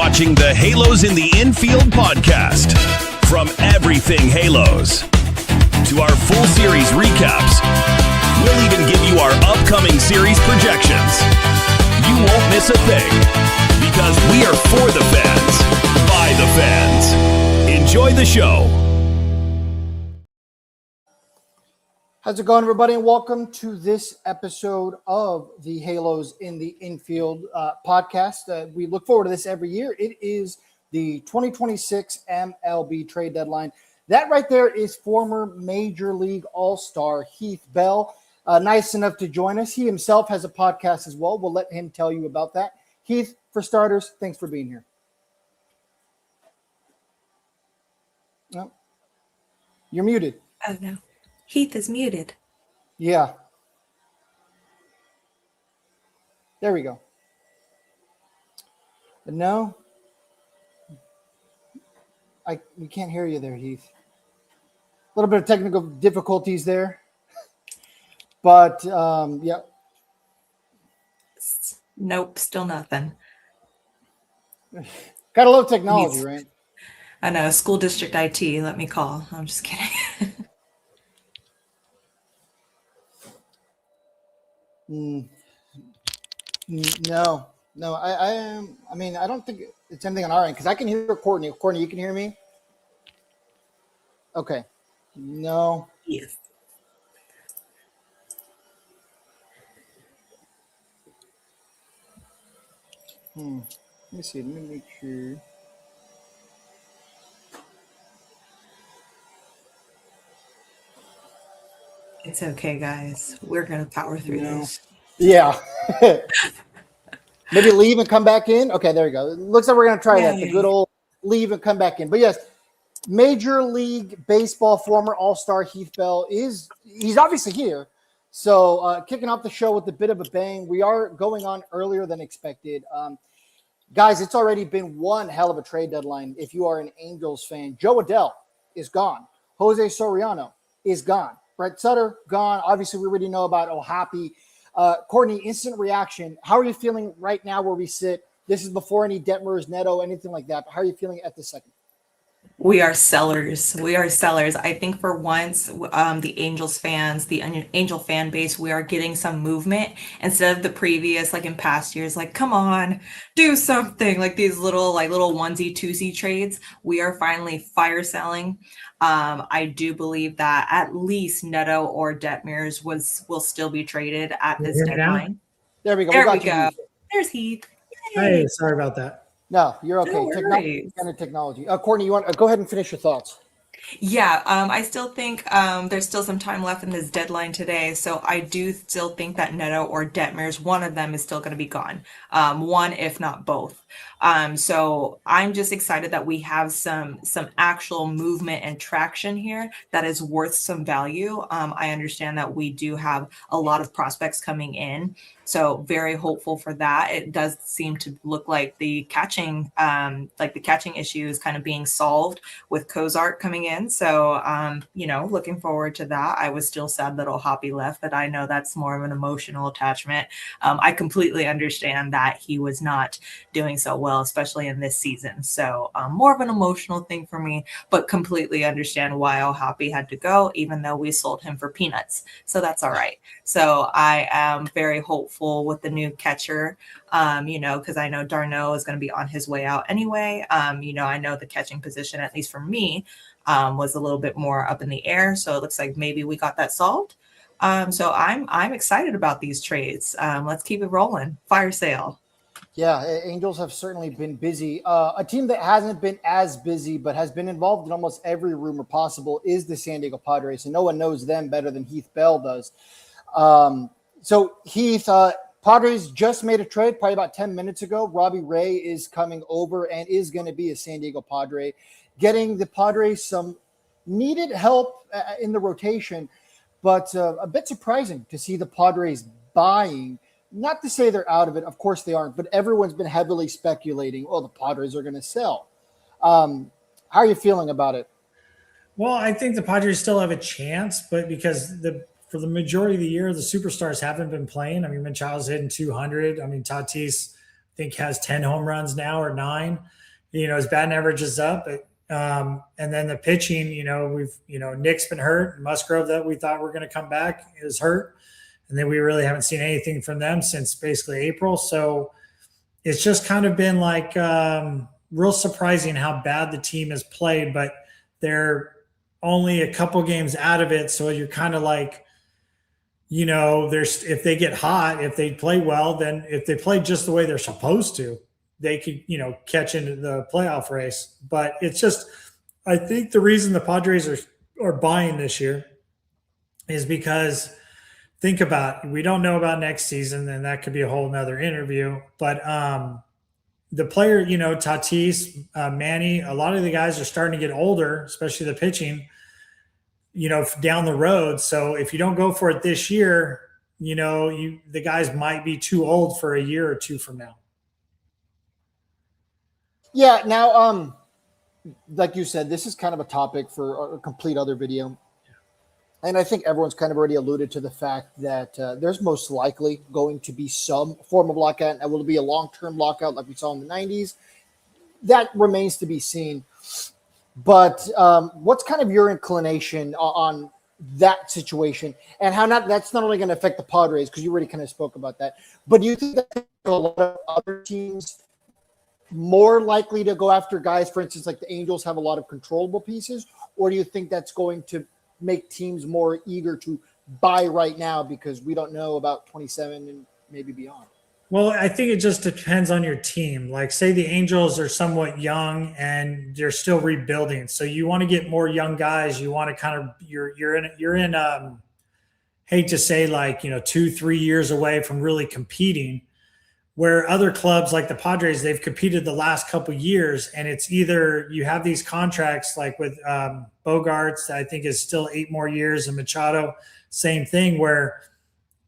watching the Halos in the Infield podcast. From everything Halos to our full series recaps, we'll even give you our upcoming series projections. You won't miss a thing because we are for the fans, by the fans. Enjoy the show. How's it going, everybody, and welcome to this episode of the Halos in the Infield podcast. We look forward to this every year. It is the 2026 MLB trade deadline. That right there is former Major League All-Star Heath Bell, nice enough to join us. He himself has a podcast as well. We'll let him tell you about that. Heath, for starters, thanks for being here. No, you're muted. Oh, no. Heath is muted. Yeah. There we go. No. We can't hear you there, Heath. A little bit of technical difficulties there. But, yeah. Nope, still nothing. Gotta love technology, right? I know, school district IT, let me call. I'm just kidding. No. I mean, I don't think it's anything on our end because I can hear Courtney. Courtney, you can hear me? Okay. No. Yes. Let me see. Let me make sure. It's okay, guys. We're going to power through this. Yeah. Maybe leave and come back in. Okay, there you go. It looks like we're going to try that. The good old leave and come back in. But yes, Major League Baseball former All-Star Heath Bell he's obviously here. So kicking off the show with a bit of a bang. We are going on earlier than expected. Guys, it's already been one hell of a trade deadline if you are an Angels fan. Joe Adell is gone. Jose Soriano is gone. Brett Sutter, gone. Obviously, we already know about O'Happy. Courtney, instant reaction. How are you feeling right now where we sit? This is before any Detmers, Neto, anything like that. But how are you feeling at this second? We are sellers. I think for once, the Angels fans, the Angel fan base, we are getting some movement instead of the previous, like in past years, like, come on, do something, like these little onesie twosie trades. We are finally fire selling. I do believe that at least Neto or Detmers will still be traded at this deadline. There we go. There we go. There's Heath. Hey, sorry about that. No, you're okay. No Technology. Courtney, you want go ahead and finish your thoughts? Yeah, I still think there's still some time left in this deadline today. So I do still think that Neto or Detmers, one of them is still going to be gone. One, if not both. So I'm just excited that we have some actual movement and traction here that is worth some value. I understand that we do have a lot of prospects coming in. So very hopeful for that. It does seem to look like the catching issue is kind of being solved with Cozart coming in. So, looking forward to that. I was still sad that O'Happy left, but I know that's more of an emotional attachment. I completely understand that he was not doing so well, especially in this season. So more of an emotional thing for me, but completely understand why O'Happy had to go, even though we sold him for peanuts. So that's all right. So I am very hopeful with the new catcher, because I know Darno is going to be on his way out anyway. I know the catching position, at least for me, was a little bit more up in the air. So it looks like maybe we got that solved. So I'm excited about these trades. Let's keep it rolling. Fire sale. Yeah, Angels have certainly been busy. A team that hasn't been as busy but has been involved in almost every rumor possible is the San Diego Padres, and no one knows them better than Heath Bell does. So Heath, Padres just made a trade probably about 10 minutes ago. Robbie Ray is coming over and is going to be a San Diego Padre, getting the Padres some needed help in the rotation, but a bit surprising to see the Padres buying. Not to say they're out of it. Of course they aren't, but everyone's been heavily speculating, the Padres are going to sell. How are you feeling about it? Well, I think the Padres still have a chance, but because for the majority of the year, the superstars haven't been playing. I mean, Machado's hitting 200. I mean, Tatis think has 10 home runs now or 9. His batting average is up. And then the pitching, Nick's been hurt. Musgrove, that we thought were going to come back, is hurt. And then we really haven't seen anything from them since basically April. So it's just kind of been like real surprising how bad the team has played, but they're only a couple games out of it. So you're kind of like, if they get hot, if they play well, then if they play just the way they're supposed to, they could, catch into the playoff race. But it's just, I think the reason the Padres are buying this year is because think about, we don't know about next season, and that could be a whole nother interview. But the player, Tatis, Manny, a lot of the guys are starting to get older, especially the pitching, down the road. So if you don't go for it this year, the guys might be too old for a year or two from now. Yeah. Now, like you said, this is kind of a topic for a complete other video. And I think everyone's kind of already alluded to the fact that there's most likely going to be some form of lockout. And will it be a long-term lockout like we saw in the 90s? That remains to be seen. But what's kind of your inclination on that situation, and how that's not only going to affect the Padres, because you already kind of spoke about that, but do you think that a lot of other teams more likely to go after guys, for instance, like the Angels have a lot of controllable pieces, or do you think that's going to make teams more eager to buy right now because we don't know about 27 and maybe beyond? Well, I think it just depends on your team. Like, say the Angels are somewhat young and they're still rebuilding, so you want to get more young guys. You want to kind of you're in hate to say, like, 2-3 years away from really competing. Where other clubs like the Padres, they've competed the last couple of years, and it's either you have these contracts like with Bogarts, I think is still 8 more years, and Machado, same thing, where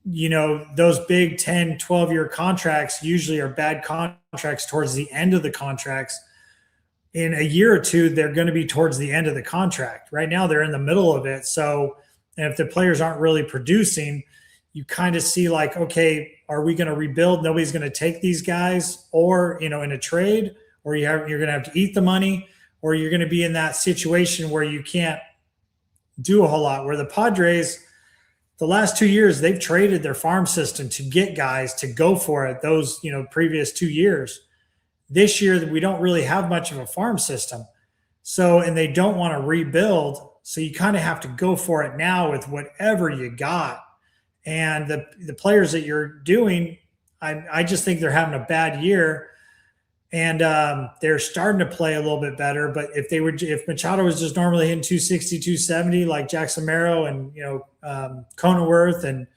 those big 10, 12-year contracts usually are bad contracts towards the end of the contracts. In a year or two, they're going to be towards the end of the contract. Right now, they're in the middle of it. So, and if the players aren't really producing, you kind of see like, okay, are we going to rebuild? Nobody's going to take these guys, or, in a trade, or you're going to have to eat the money, or you're going to be in that situation where you can't do a whole lot. Where the Padres, the last 2 years, they've traded their farm system to get guys to go for it. Those, previous 2 years. This year, we don't really have much of a farm system. So, and they don't want to rebuild. So you kind of have to go for it now with whatever you got. And the players that you're doing, I just think they're having a bad year. And they're starting to play a little bit better. But if Machado was just normally hitting 260, 270, like Jackson Merrow and, Cronenworth and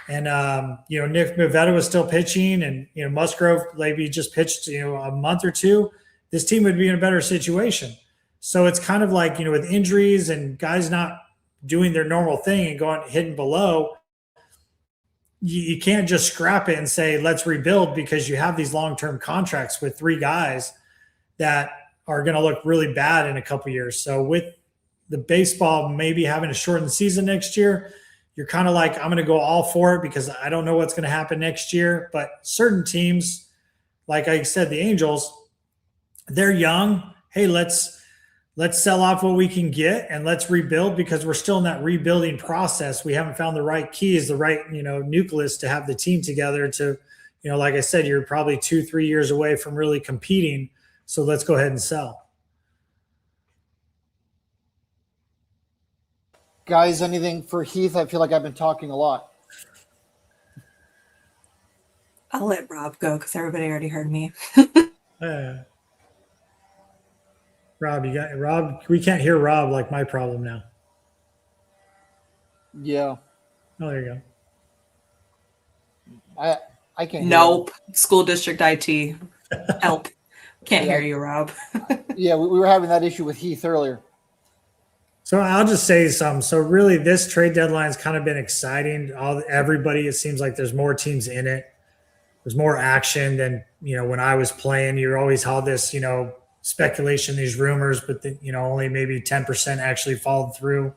Nick Pivetta was still pitching, and, Musgrove maybe just pitched, a month or two, this team would be in a better situation. So it's kind of like, with injuries and guys not doing their normal thing and going hitting below, you can't just scrap it and say, let's rebuild, because you have these long-term contracts with 3 guys that are going to look really bad in a couple of years. So with the baseball maybe having a shortened season next year, you're kind of like, I'm going to go all for it because I don't know what's going to happen next year. But certain teams, like I said, the Angels, they're young. Hey, let's sell off what we can get and let's rebuild, because we're still in that rebuilding process. We haven't found the right keys, the right, nucleus to have the team together to, like I said, you're probably 2-3 years away from really competing. So let's go ahead and sell. Guys, anything for Heath? I feel like I've been talking a lot. I'll let Rob go because everybody already heard me. Rob, we can't hear Rob, like my problem now. Yeah. Oh, there you go. I can't. Nope. School district IT. Help. Can't hear you, Rob. Yeah, we were having that issue with Heath earlier. So I'll just say something. So really, this trade deadline has kind of been exciting. Everybody, it seems like there's more teams in it. There's more action than, when I was playing. You always had this, speculation, these rumors, but only maybe 10% actually followed through.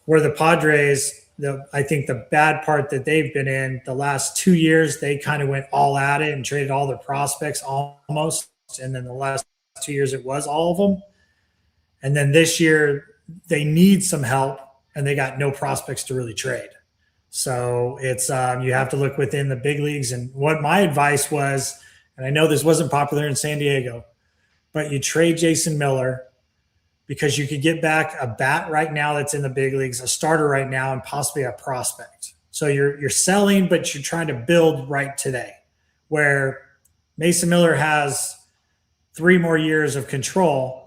Where the Padres, I think the bad part that they've been in the last 2 years, they kind of went all at it and traded all their prospects almost. And then the last 2 years, it was all of them. And then this year, they need some help, and they got no prospects to really trade. So it's you have to look within the big leagues. And what my advice was, and I know this wasn't popular in San Diego, but you trade Jason Miller because you could get back a bat right now that's in the big leagues, a starter right now, and possibly a prospect. So you're selling, but you're trying to build right today. Where Mason Miller has 3 more years of control.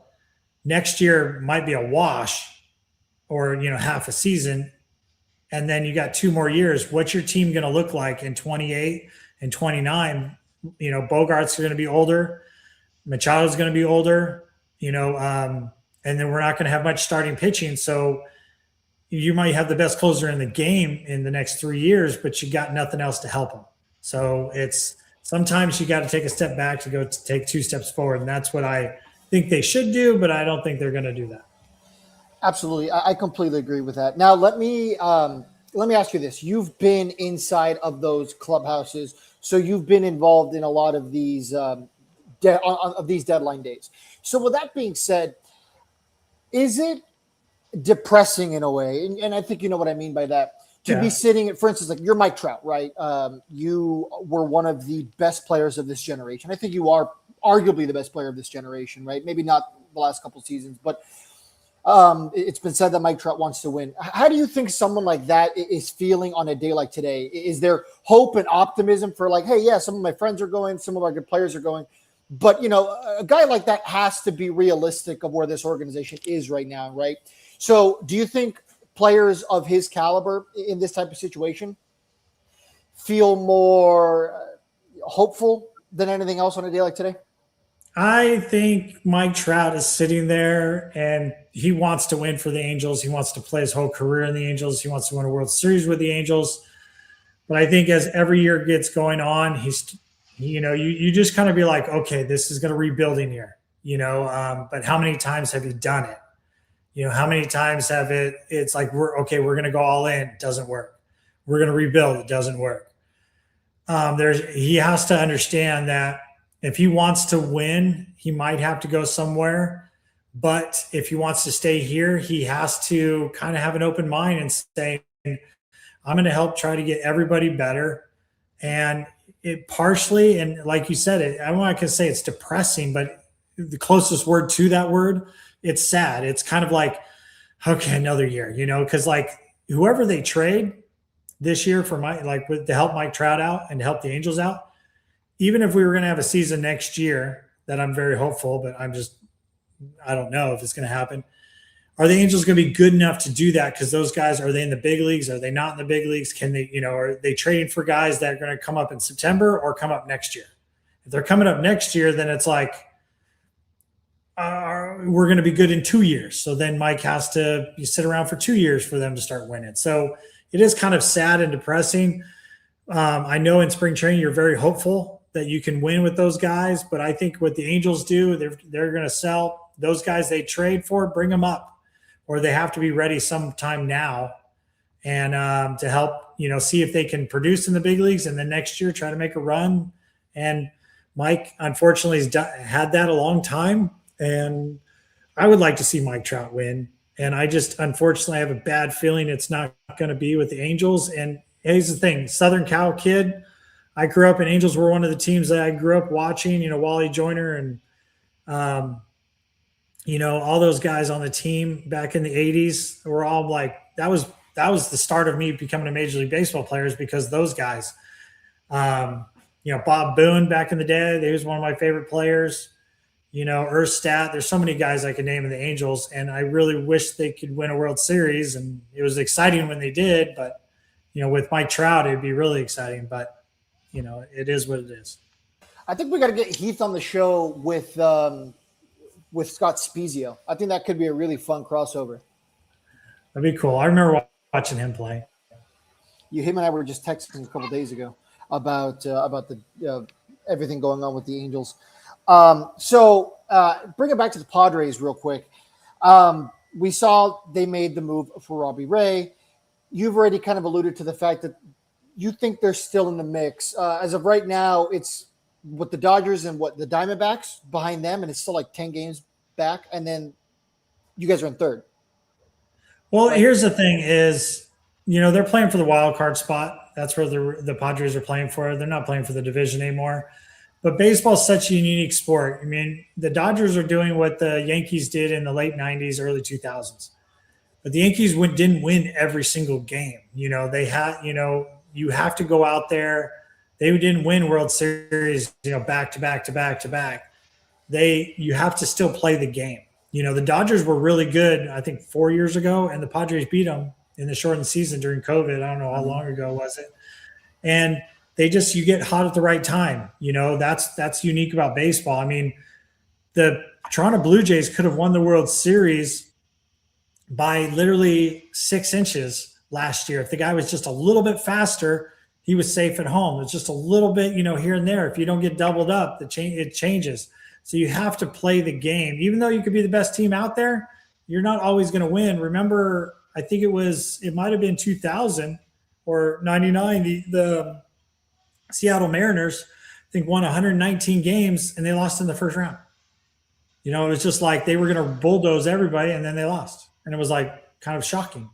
Next year might be a wash, or half a season, and then you got 2 more years. What's your team going to look like in 28 and 29? Bogart's going to be older, Machado's going to be older, and then we're not going to have much starting pitching. So you might have the best closer in the game in the next 3 years, but you got nothing else to help them. So it's sometimes you got to take a step back to go to take 2 steps forward, and that's what I think they should do, but I don't think they're going to do that. Absolutely. I completely agree with that. Now, let me ask you this. You've been inside of those clubhouses, so you've been involved in a lot of these these deadline days. So with that being said, is it depressing in a way? And I think you know what I mean by that. To be sitting, for instance, like you're Mike Trout, right? You were one of the best players of this generation. I think you are arguably the best player of this generation, right? Maybe not the last couple seasons, but it's been said that Mike Trout wants to win. How do you think someone like that is feeling on a day like today? Is there hope and optimism for like, hey, yeah, some of my friends are going, some of our good players are going, but a guy like that has to be realistic of where this organization is right now, right? So do you think players of his caliber in this type of situation feel more hopeful than anything else on a day like today? I think Mike Trout is sitting there and he wants to win for the Angels. He wants to play his whole career in the Angels. He wants to win a World Series with the Angels. But I think as every year gets going on, you just kind of be like, okay, this is going to rebuilding year, but how many times have you done it? How many times have it's like, we're going to go all in. It doesn't work. We're going to rebuild. It doesn't work. He has to understand that if he wants to win, he might have to go somewhere. But if he wants to stay here, he has to kind of have an open mind and say, I'm going to help try to get everybody better. And it partially, and like you said, I'm not going to say it's depressing, but the closest word to that word, it's sad. It's kind of like, okay, another year, because like whoever they trade this year for to help Mike Trout out and to help the Angels out, even if we were going to have a season next year that I'm very hopeful, but I don't know if it's going to happen. Are the Angels going to be good enough to do that? Because those guys, are they in the big leagues? Are they not in the big leagues? Can they, are they trading for guys that are going to come up in September or come up next year? If they're coming up next year, then it's like, we're going to be good in 2 years. So then Mike has to sit around for 2 years for them to start winning. So it is kind of sad and depressing. I know in spring training, you're very hopeful that you can win with those guys, but I think what the Angels do, they're going to sell those guys they trade for, bring them up, or they have to be ready sometime now, and to help see if they can produce in the big leagues, and then next year try to make a run. And Mike, unfortunately, has had that a long time, and I would like to see Mike Trout win. And I just unfortunately have a bad feeling it's not going to be with the Angels. And here's the thing, Southern Cal kid. I grew up, and Angels were one of the teams that I grew up watching, Wally Joyner and, all those guys on the team back in the 80s were all like, that was the start of me becoming a Major League Baseball player, is because those guys, Bob Boone back in the day, he was one of my favorite players, Erstat. There's so many guys I could name in the Angels, and I really wish they could win a World Series, and it was exciting when they did, but, with Mike Trout, it'd be really exciting, but it is what it is. I think we got to get Heath on the show with Scott Spezio. I think that could be a really fun crossover. That'd be cool. I remember watching him play. Him and I were just texting a couple days ago about the everything going on with the Angels. So bring it back to the Padres real quick. We saw they made the move for Robbie Ray. you've already kind of alluded to the fact that you think they're still in the mix. As of right now, it's what the Dodgers and what the Diamondbacks behind them, and it's still like 10 games back. And then you guys are in third. Well, here's the thing is, they're playing for the wild card spot. That's where the Padres are playing for. They're not playing for the division anymore. But baseball is such a unique sport. I mean, the Dodgers are doing what the Yankees did in the late 90s, early 2000s. But the Yankees didn't win every single game. They had, you have to go out there. They didn't win World Series, back to back to back to back. You have to still play the game. The Dodgers were really good, I think 4 years ago, and the Padres beat them in the shortened season during COVID. I don't know how long ago was it. And you get hot at the right time. That's unique about baseball. I mean, the Toronto Blue Jays could have won the World Series by literally 6 inches last year. If the guy was just a little bit faster, he was safe at home. It's just a little bit, here and there. If you don't get doubled up, it changes. So you have to play the game. Even though you could be the best team out there, you're not always going to win. Remember, I think it might have been 2000 or 99, the Seattle Mariners, I think, won 119 games, and they lost in the first round. It was just like they were going to bulldoze everybody, and then they lost. And it was like kind of shocking.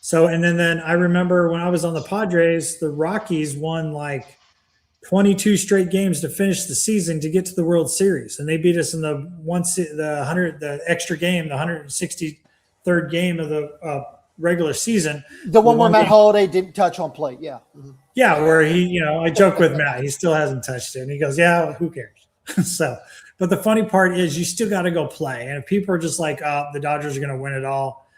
So, and then I remember when I was on the Padres, the Rockies won like 22 straight games to finish the season to get to the World Series. And they beat us in the extra game, the 163rd game of the regular season. The one where Matt Holliday didn't touch on plate. Yeah. Mm-hmm. Yeah. Where I joke with Matt, he still hasn't touched it. And he goes, yeah, who cares? But the funny part is you still got to go play. And if people are just like, the Dodgers are going to win it all,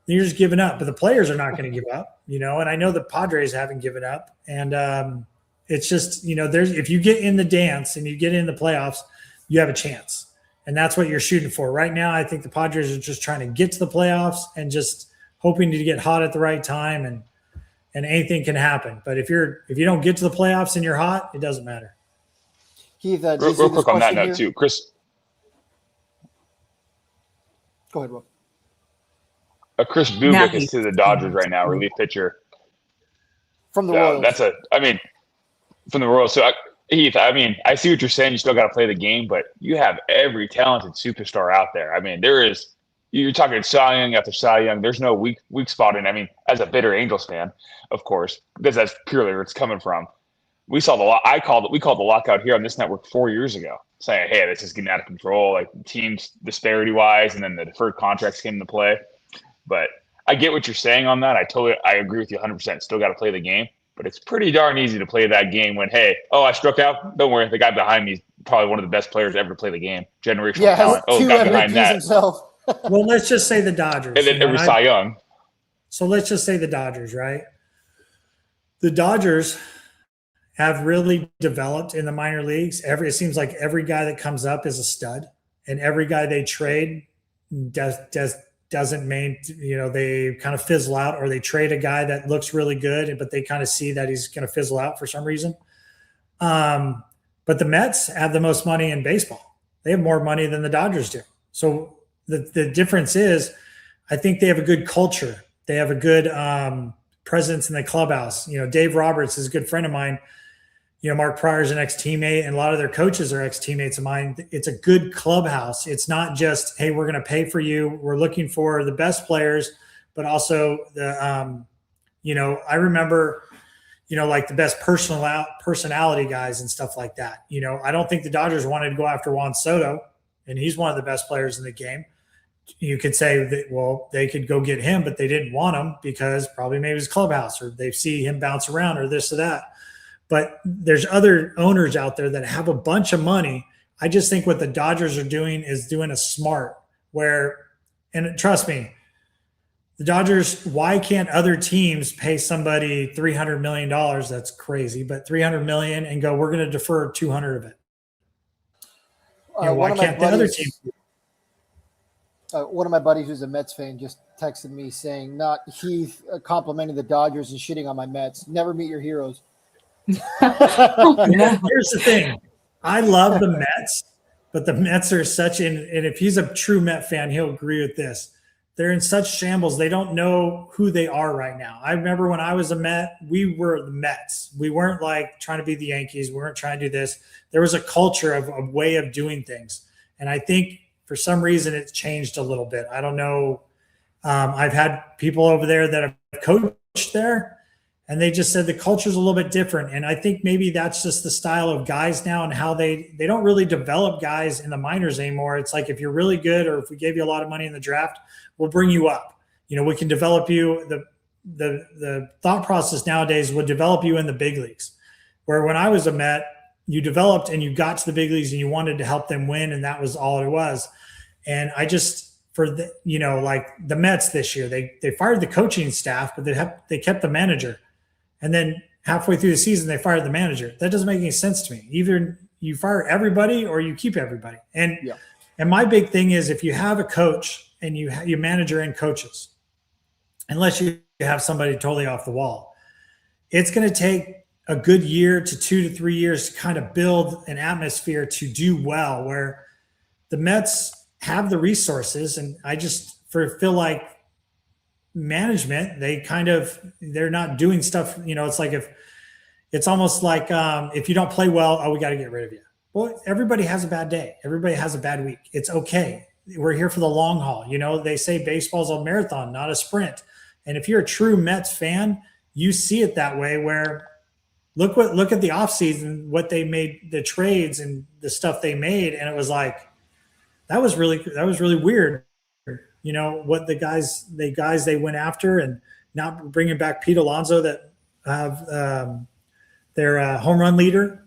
then you're just giving up. But the players are not going to give up, and I know the Padres haven't given up. And it's just, if you get in the dance and you get in the playoffs, you have a chance. And that's what you're shooting for. Right now, I think the Padres are just trying to get to the playoffs and just hoping to get hot at the right time, and anything can happen. But if you don't get to the playoffs and you're hot, it doesn't matter. Keith, real quick on that note too, Chris. Go ahead, Rob. Chris Bubik is to the Dodgers right now, relief pitcher from the Royals. From the Royals. So Heath, I see what you're saying. You still got to play the game, but you have every talented superstar out there. You're talking Cy Young after Cy Young. There's no weak spot in. As a bitter Angels fan, of course, because that's purely where it's coming from. We called the lockout here on this network 4 years ago, saying, hey, this is getting out of control, like teams disparity wise, and then the deferred contracts came into play. But I get what you're saying on that. I agree with you 100%. Still got to play the game, but it's pretty darn easy to play that game when, hey, I struck out. Don't worry, the guy behind me is probably one of the best players ever to play the game. Generational talent. The guy behind that. Himself. Well, let's just say the Dodgers. And then every Cy Young. So let's just say the Dodgers, right? The Dodgers have really developed in the minor leagues. It seems like every guy that comes up is a stud, and every guy they trade doesn't they kind of fizzle out, or they trade a guy that looks really good, but they kind of see that he's going to fizzle out for some reason. But the Mets have the most money in baseball. They have more money than the Dodgers do. So the difference is, I think they have a good culture. They have a good presence in the clubhouse. Dave Roberts is a good friend of mine. Mark Pryor's an ex-teammate, and a lot of their coaches are ex-teammates of mine. It's a good clubhouse. It's not just, hey, we're going to pay for you. We're looking for the best players, but also I remember, like the best personality guys and stuff like that. I don't think the Dodgers wanted to go after Juan Soto, and he's one of the best players in the game. You could say that, well, they could go get him, but they didn't want him because probably maybe his clubhouse, or they see him bounce around, or this or that. But there's other owners out there that have a bunch of money. I just think what the Dodgers are doing is doing a smart and trust me, the Dodgers, why can't other teams pay somebody $300 million? That's crazy, but $300 million and go, we're going to defer 200 of it. Why can't the other teams? One of my buddies who's a Mets fan just texted me saying, not Heath complimenting the Dodgers and shitting on my Mets. Never meet your heroes. Here's the thing. I love the Mets, but the Mets are and if he's a true Met fan, he'll agree with this. they're in such shambles. They don't know who they are right now. I remember when I was a Met, we were the Mets. We weren't like trying to be the Yankees. We weren't trying to do this. There was a culture of a way of doing things. And I think for some reason it's changed a little bit. I don't know. I've had people over there that have coached there, and they just said the culture is a little bit different. And I think maybe that's just the style of guys now and how they don't really develop guys in the minors anymore. It's like if you're really good, or if we gave you a lot of money in the draft, we'll bring you up. We can develop you. The thought process nowadays would develop you in the big leagues, where when I was a Met, you developed and you got to the big leagues and you wanted to help them win, and that was all it was. And I just, for the, like the Mets this year, they fired the coaching staff, but they kept the manager. And then halfway through the season, they fired the manager. That doesn't make any sense to me. Either you fire everybody or you keep everybody. And my big thing is, if you have a coach and you manager and coaches, unless you have somebody totally off the wall, it's going to take a good year to 2 to 3 years to kind of build an atmosphere to do well, where the Mets have the resources. And I just feel like management, they're not doing stuff. It's like it's almost like if you don't play well, we got to get rid of you. Well, everybody has a bad day. Everybody has a bad week. It's okay. We're here for the long haul. They say baseball's a marathon, not a sprint. And if you're a true Mets fan, you see it that way, where look at the offseason, what they made, the trades and the stuff they made. And it was like, that was really weird. What the guys they went after, and not bringing back Pete Alonso that have their home run leader,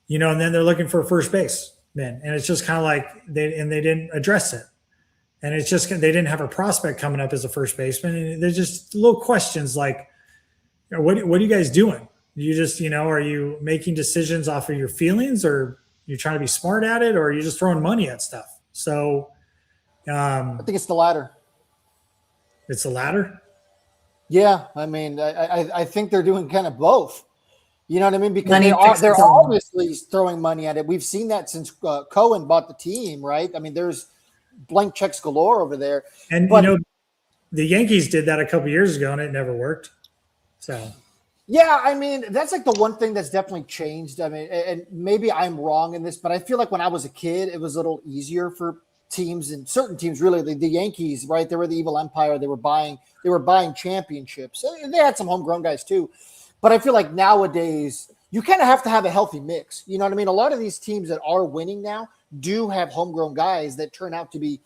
and then they're looking for a first base man. And it's just kind of like they didn't address it. And it's just, they didn't have a prospect coming up as a first baseman. And there's just little questions like, what are you guys doing? You just, are you making decisions off of your feelings, or you're trying to be smart at it, or are you just throwing money at stuff? So I think it's the latter. It's the latter? Yeah. I mean, I think they're doing kind of both. You know what I mean? Because they're obviously throwing money at it. We've seen that since Cohen bought the team, right? I mean, there's blank checks galore over there. And, the Yankees did that a couple years ago, and it never worked. So, yeah, I mean, that's like the one thing that's definitely changed. I mean, and maybe I'm wrong in this, but I feel like when I was a kid, it was a little easier for teams, and certain teams, really. The Yankees, right? They were the evil empire. They were buying championships. They had some homegrown guys too. But I feel like nowadays you kind of have to have a healthy mix. You know what I mean? A lot of these teams that are winning now do have homegrown guys that turn out to be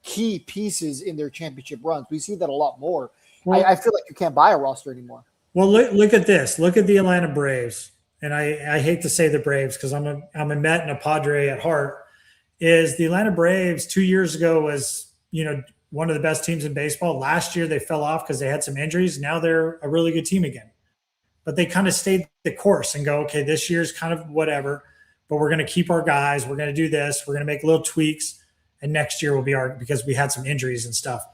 key pieces in their championship runs. We see that a lot more. Well, I feel like you can't buy a roster anymore. Well, look at this. Look at the Atlanta Braves. And I hate to say the Braves because I'm a Met and a Padre at heart. Is the Atlanta Braves 2 years ago was, one of the best teams in baseball. Last year they fell off because they had some injuries. Now they're a really good team again. But they kind of stayed the course and go, okay, this year's kind of whatever, but we're going to keep our guys. We're going to do this. We're going to make little tweaks. And next year will be because we had some injuries and stuff,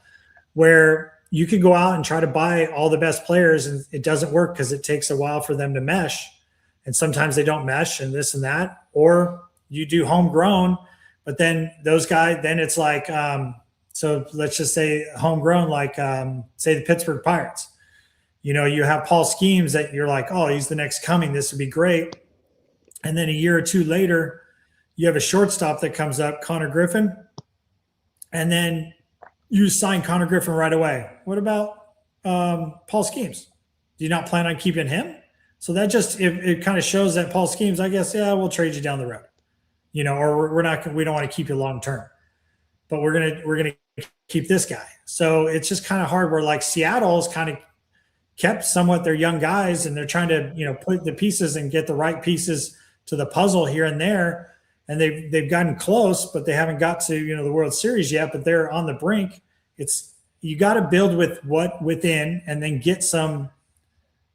where you could go out and try to buy all the best players, and it doesn't work because it takes a while for them to mesh. And sometimes they don't mesh and this and that, or you do homegrown, but then those guys, then it's like, so let's just say homegrown, like say the Pittsburgh Pirates. You have Paul Schemes that you're like, oh, he's the next coming. This would be great. And then a year or two later, you have a shortstop that comes up, Connor Griffin. And then you sign Connor Griffin right away. What about Paul Schemes? Do you not plan on keeping him? So that just, it kind of shows that Paul Schemes, I guess, yeah, we'll trade you down the road, or we don't want to keep you long-term, but we're going to keep this guy. So it's just kind of hard, where like Seattle's kind of kept somewhat their young guys, and they're trying to, put the pieces and get the right pieces to the puzzle here and there. And they've gotten close, but they haven't got to, the World Series yet, but they're on the brink. You got to build with within, and then get some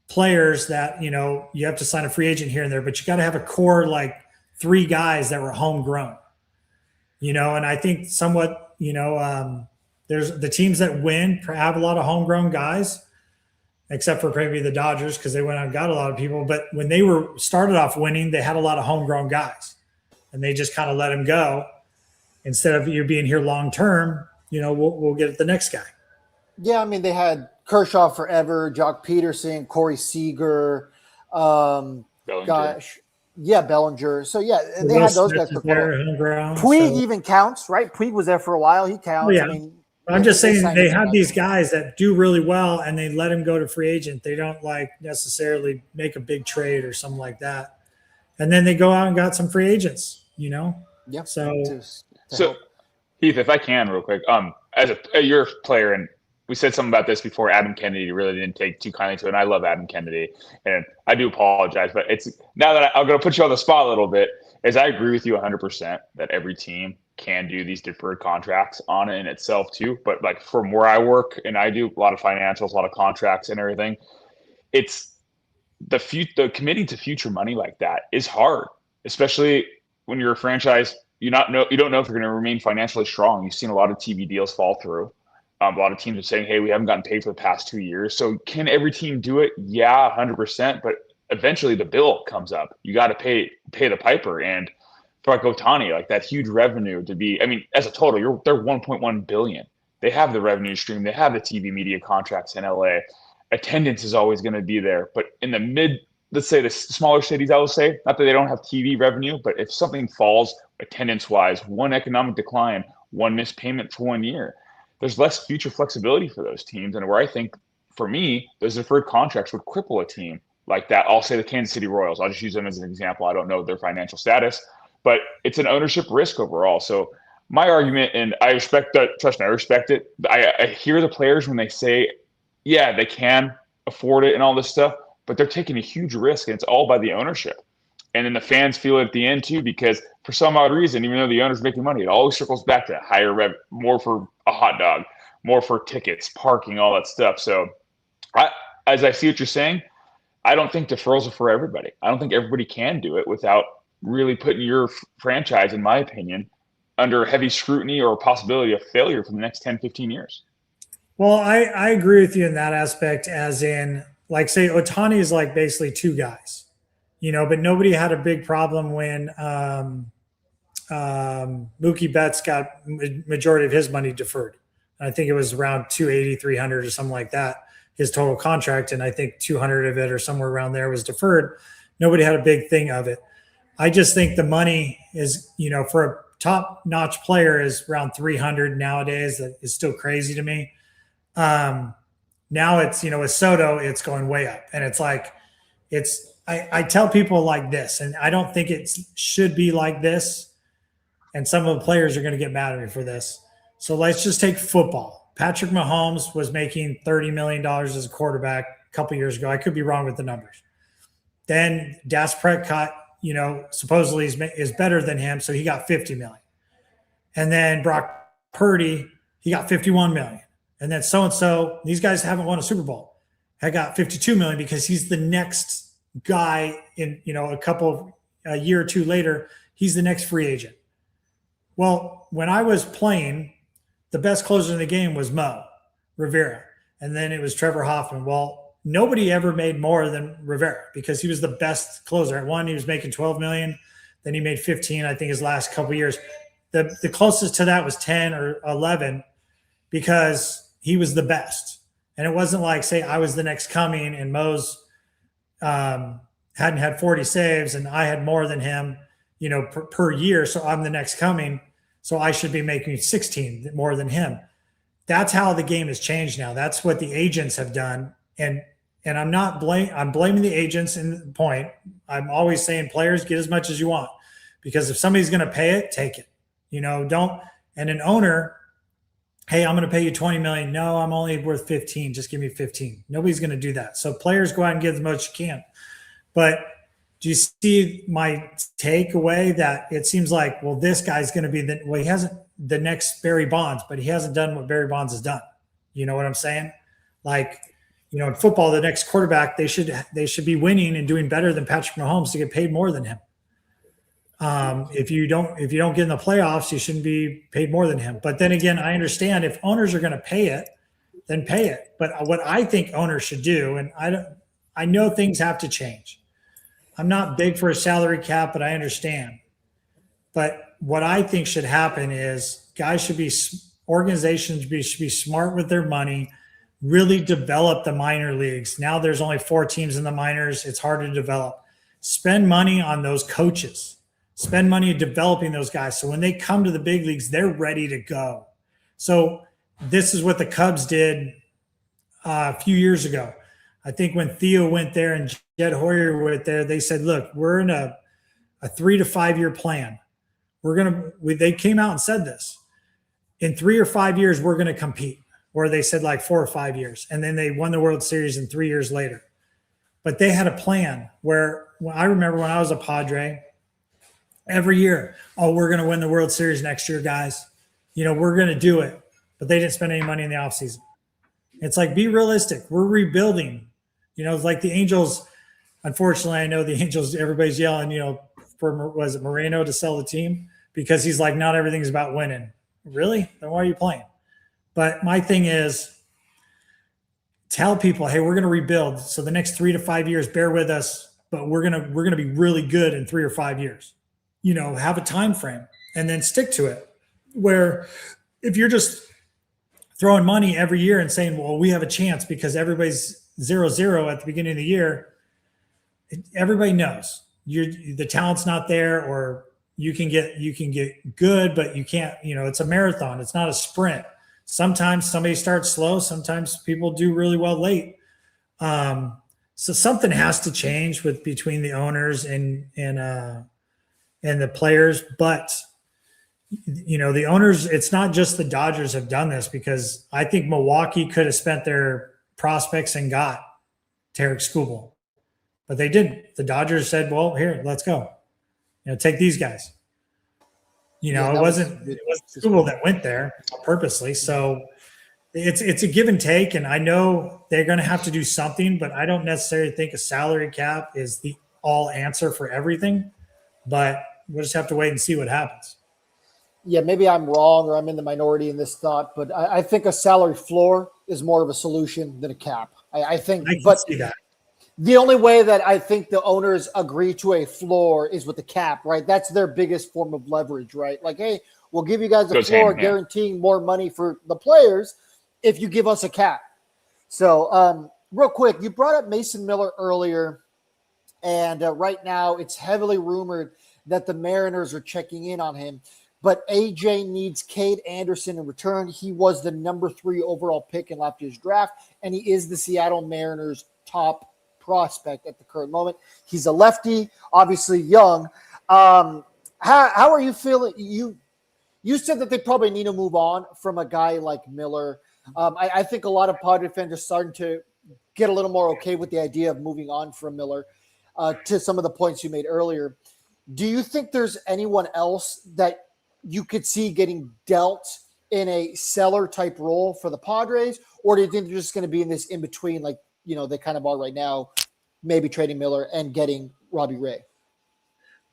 players that, you have to sign a free agent here and there, but you got to have a core, like 3 guys that were homegrown, and I think somewhat, there's the teams that win have a lot of homegrown guys, except for maybe the Dodgers, because they went out and got a lot of people. But when they started off winning, they had a lot of homegrown guys, and they just kind of let them go instead of you being here long term. We'll get the next guy. Yeah, I mean, they had Kershaw forever, Jock Peterson, Corey Seager, Bellinger. gosh, yeah, Bellinger. So yeah, they Will had those Smith guys is for quite a there, while. homegrown. Puig So, even counts, right? Puig was there for a while. He oh, counts. yeah. I mean, I'm just they saying signed they him have up. these guys that do really well and they let him go to free agent. They don't like necessarily make a big trade or something like that. And then they go out and got some free agents, Yeah. So to So, help. Heath, if I can, real quick, you're a player, and we said something about this before. Adam Kennedy really didn't take too kindly to it, and I love Adam Kennedy, and I do apologize, but it's now that I'm going to put you on the spot a little bit. Is I agree with you 100% that every team can do these deferred contracts on it in itself too. But like from where I work, and I do a lot of financials, a lot of contracts, and everything, it's the committing to future money like that is hard, especially when you're a franchise. You don't know if you're going to remain financially strong. You've seen a lot of TV deals fall through. A lot of teams are saying, "Hey, we haven't gotten paid for the past 2 years." So can every team do it? Yeah, 100%. But eventually, the bill comes up. You got to pay the piper. And for like Otani, like that huge revenue to be. I mean, as a total, they're 1.1 billion. They have the revenue stream. They have the TV media contracts in LA. Attendance is always going to be there. But in the let's say the smaller cities, I will say, not that they don't have TV revenue, but if something falls attendance wise, one economic decline, one missed payment for 1 year, there's less future flexibility for those teams. And where I think, for me, those deferred contracts would cripple a team like that. I'll say the Kansas City Royals. I'll just use them as an example. I don't know their financial status, but it's an ownership risk overall. So my argument, and I respect that, trust me, I respect it. I hear the players when they say, yeah, they can afford it and all this stuff, but they're taking a huge risk, and it's all by the ownership. And then the fans feel it at the end too, because for some odd reason, even though the owner's making money, it always circles back to higher rev, more for a hot dog, more for tickets, parking, all that stuff. So, as I see what you're saying, I don't think deferrals are for everybody. I don't think everybody can do it without really putting your franchise, in my opinion, under heavy scrutiny or possibility of failure for the next 10, 15 years. Well, I agree with you in that aspect, as in, like, say, Otani is like basically two guys, but nobody had a big problem when Mookie Betts got majority of his money deferred. I think it was around 280, 300 or something like that, his total contract. And I think 200 of it or somewhere around there was deferred. Nobody had a big thing of it. I just think the money is, for a top notch player is around 300 nowadays. That is still crazy to me. Now it's, with Soto, it's going way up, and it's like, I tell people like this, and I don't think it should be like this. And some of the players are going to get mad at me for this. So let's just take football. Patrick Mahomes was making $30 million as a quarterback a couple years ago. I could be wrong with the numbers. Then Dak Prescott, supposedly is better than him. So he got 50 million. And then Brock Purdy, he got 51 million. And then so-and-so, these guys haven't won a Super Bowl. I got 52 million because he's the next guy in, a year or two later, he's the next free agent. Well, when I was playing, the best closer in the game was Mo Rivera. And then it was Trevor Hoffman. Well, nobody ever made more than Rivera because he was the best closer. At one, he was making 12 million. Then he made 15, I think, his last couple of years. The closest to that was 10 or 11 because he was the best. And it wasn't like, say, I was the next coming and Mo's hadn't had 40 saves and I had more than him, per year. So I'm the next coming. So I should be making 16 more than him. That's how the game has changed now. That's what the agents have done. And I'm blaming the agents in the point. I'm always saying players, get as much as you want, because if somebody's going to pay it, take it. Don't. And an owner, hey, I'm going to pay you 20 million. No, I'm only worth 15. Just give me 15. Nobody's going to do that. So players go out and get as much as you can. But do you see my takeaway that it seems like, well, this guy's going to be he hasn't the next Barry Bonds, but he hasn't done what Barry Bonds has done. You know what I'm saying? Like, in football, the next quarterback, they should be winning and doing better than Patrick Mahomes to get paid more than him. If you don't get in the playoffs, you shouldn't be paid more than him. But then again, I understand if owners are going to pay it, then pay it. But what I think owners should do, and I know things have to change. I'm not big for a salary cap, but I understand. But what I think should happen is organizations should be smart with their money really develop the minor leagues. Now there's only 4 teams in the minors. It's hard to develop. Spend money on those coaches. Spend money developing those guys. So when they come to the big leagues, they're ready to go. So this is what the Cubs did a few years ago. I think when Theo went there and Jed Hoyer went there, they said, look, we're in a 3 to 5 year plan. They came out and said this. In 3 or 5 years, we're going to compete. Or they said like 4 or 5 years. And then they won the World Series in 3 years later. But they had a plan where I remember when I was a Padre, every year, we're going to win the World Series next year, guys. We're going to do it. But they didn't spend any money in the offseason. It's like, be realistic. We're rebuilding. It's like the Angels. Unfortunately, I know the Angels, everybody's yelling, was it Moreno to sell the team? Because he's like, not everything's about winning. Really? Then why are you playing? But my thing is, tell people, hey, we're going to rebuild. So the next 3 to 5 years, bear with us, but we're going to be really good in 3 or 5 years. Have a time frame and then stick to it. Where if you're just throwing money every year and saying, well, we have a chance because everybody's 0-0 at the beginning of the year, everybody knows the talent's not there, or you can get good, but you can't, it's a marathon. It's not a sprint. Sometimes somebody starts slow. Sometimes people do really well late. So something has to change between the owners and the players. But, the owners, it's not just the Dodgers have done this, because I think Milwaukee could have spent their prospects and got Tarek Skubal, but they didn't. The Dodgers said, well, here, let's go. Take these guys. It wasn't Skubal that went there purposely. So it's a give and take. And I know they're going to have to do something, but I don't necessarily think a salary cap is the all answer for everything. But we'll just have to wait and see what happens. Yeah, maybe I'm wrong or I'm in the minority in this thought, but I think a salary floor is more of a solution than a cap. I think, but see that. The only way that I think the owners agree to a floor is with the cap, right? That's their biggest form of leverage, right? Like, hey, we'll give you guys a floor guaranteeing more money for the players if you give us a cap. So real quick, you brought up Mason Miller earlier, and right now it's heavily rumored that the Mariners are checking in on him. But AJ needs Cade Anderson in return. He was the number 3 overall pick in last year's draft, and he is the Seattle Mariners' top prospect at the current moment. He's a lefty, obviously young. How are you feeling? You said that they probably need to move on from a guy like Miller. I think a lot of Padre fans are starting to get a little more okay with the idea of moving on from Miller, to some of the points you made earlier. Do you think there's anyone else that you could see getting dealt in a seller type role for the Padres, or do you think they're just going to be in this in between, like, they kind of are right now, maybe trading Miller and getting Robbie Ray?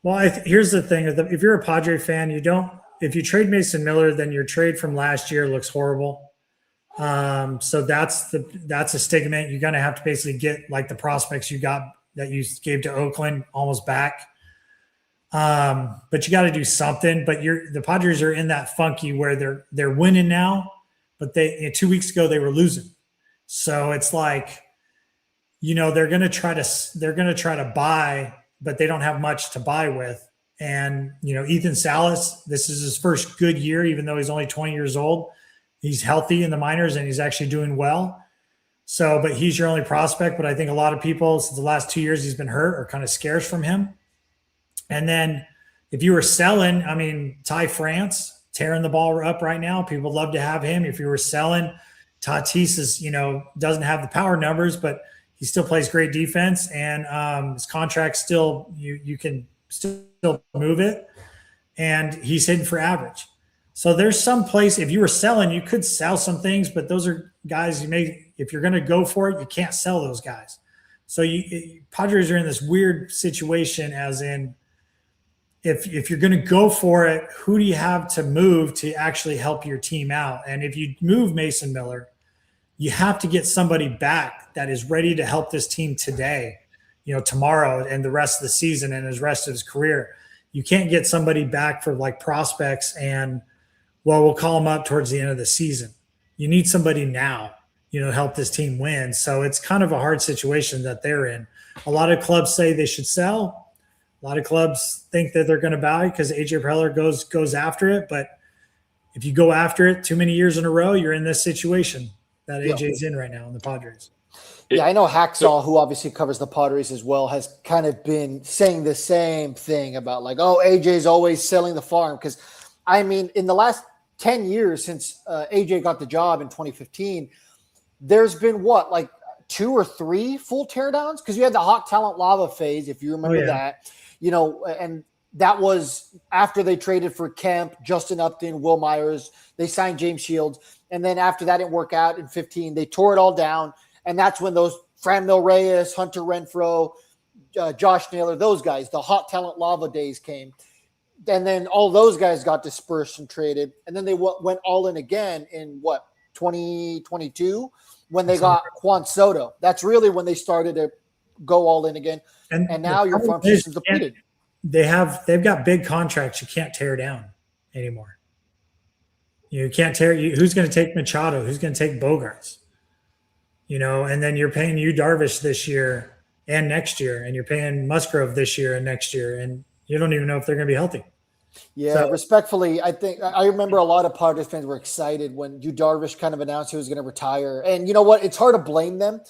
Well, here's the thing. If you're a Padre fan, if you trade Mason Miller, then your trade from last year looks horrible. So that's a stigma. You're going to have to basically get like the prospects you got that you gave to Oakland almost back. But you got to do something. But the Padres are in that funky where they're winning now, but 2 weeks ago they were losing. So it's like, they're going to try to buy, but they don't have much to buy with. And Ethan Salas, this is his first good year, even though he's only 20 years old. He's healthy in the minors and he's actually doing well. So, but he's your only prospect. But I think a lot of people, since the last 2 years he's been hurt, are kind of scarce from him. And then if you were selling, Ty France tearing the ball up right now. People love to have him. If you were selling, Tatis is, doesn't have the power numbers, but he still plays great defense. And his contract still, you can still move it. And he's hitting for average. So there's some place, if you were selling, you could sell some things, but those are guys if you're going to go for it, you can't sell those guys. So Padres are in this weird situation, as in, if you're going to go for it, who do you have to move to actually help your team out? And if you move Mason Miller, you have to get somebody back that is ready to help this team today, tomorrow and the rest of the season and the rest of his career. You can't get somebody back for like prospects and, well, we'll call them up towards the end of the season. You need somebody now. help this team win. So it's kind of a hard situation that they're in. A lot of clubs say they should sell. A lot of clubs think that they're going to buy because AJ Preller goes after it. But if you go after it too many years in a row, you're in this situation that AJ's in right now in the Padres. Yeah, I know Hacksaw, who obviously covers the Padres as well, has kind of been saying the same thing about like, oh, AJ's always selling the farm. Because, I mean, in the last 10 years since AJ got the job in 2015, there's been what, like 2 or 3 full teardowns? Because you had the hot talent lava phase, if you remember that, and that was after they traded for Kemp, Justin Upton, Will Myers. They signed James Shields. And then after that didn't work out in 15, they tore it all down. And that's when those Franmil Reyes, Hunter Renfroe, Josh Naylor, those guys, the hot talent lava days came. And then all those guys got dispersed and traded. And then they went all in again in 2022 when they got Juan Soto. That's really when they started to go all in again. And now your farm system's depleted. They've got big contracts you can't tear down anymore. You can't tear. Who's going to take Machado? Who's going to take Bogarts? And then you're paying Yu Darvish this year and next year, and you're paying Musgrove this year and next year, and you don't even know if they're going to be healthy. Yeah, so, respectfully, I remember a lot of Padres fans were excited when Yu Darvish kind of announced he was going to retire. And you know what? It's hard to blame them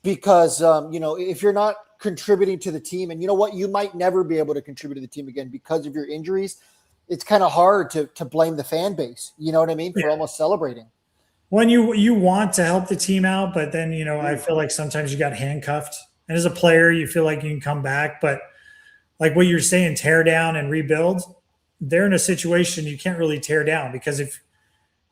because, if you're not contributing to the team, and you know what? You might never be able to contribute to the team again because of your injuries. It's kind of hard to blame the fan base. You know what I mean? For almost celebrating. When you want to help the team out, but then, I feel like sometimes you got handcuffed. And as a player, you feel like you can come back. But like what you're saying, tear down and rebuild, they're in a situation you can't really tear down because if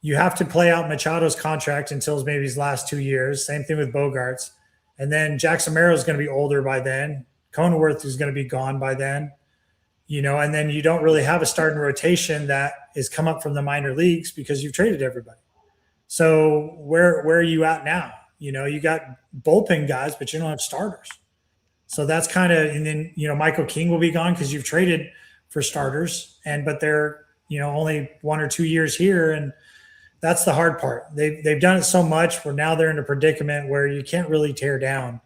you have to play out Machado's contract until maybe his last 2 years, same thing with Bogarts. And then Jackson Merrill is going to be older by then. Cronenworth is going to be gone by then. And then you don't really have a starting rotation that is come up from the minor leagues because you've traded everybody. So where are you at now? You got bullpen guys, but you don't have starters. So that's kind of, and then, Michael King will be gone because you've traded for starters but they're, only 1 or 2 years here. And that's the hard part. They've done it so much where now they're in a predicament where you can't really tear down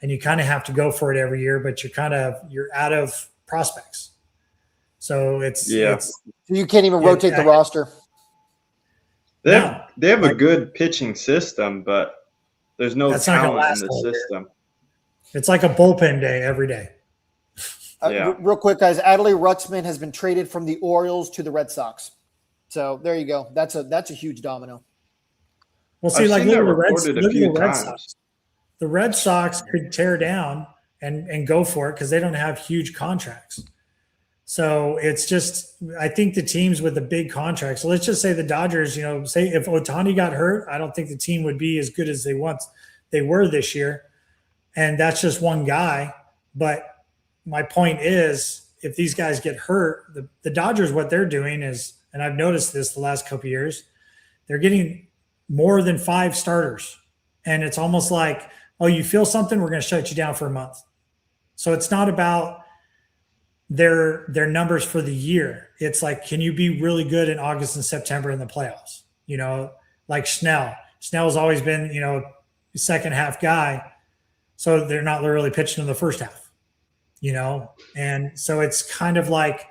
and you kind of have to go for it every year, but you're out of prospects. So you can't even rotate the roster. They have a good pitching system, but there's no talent in the system. It's like a bullpen day every day. Real quick, guys, Adley Rutzman has been traded from the Orioles to the Red Sox. So there you go. That's a huge domino. Well, see, look at the Red Sox. The Red Sox could tear down and go for it because they don't have huge contracts. So it's just, I think the teams with the big contracts, so let's just say the Dodgers, say if Ohtani got hurt, I don't think the team would be as good as they were this year. And that's just one guy. But my point is, if these guys get hurt, the Dodgers, what they're doing is, and I've noticed this the last couple of years, they're getting more than 5 starters. And it's almost like, oh, you feel something, we're going to shut you down for a month. So it's not about their numbers for the year. It's like, can you be really good in August and September in the playoffs? Like Snell. Snell's always been, second half guy. So they're not really pitching in the first half, And so it's kind of like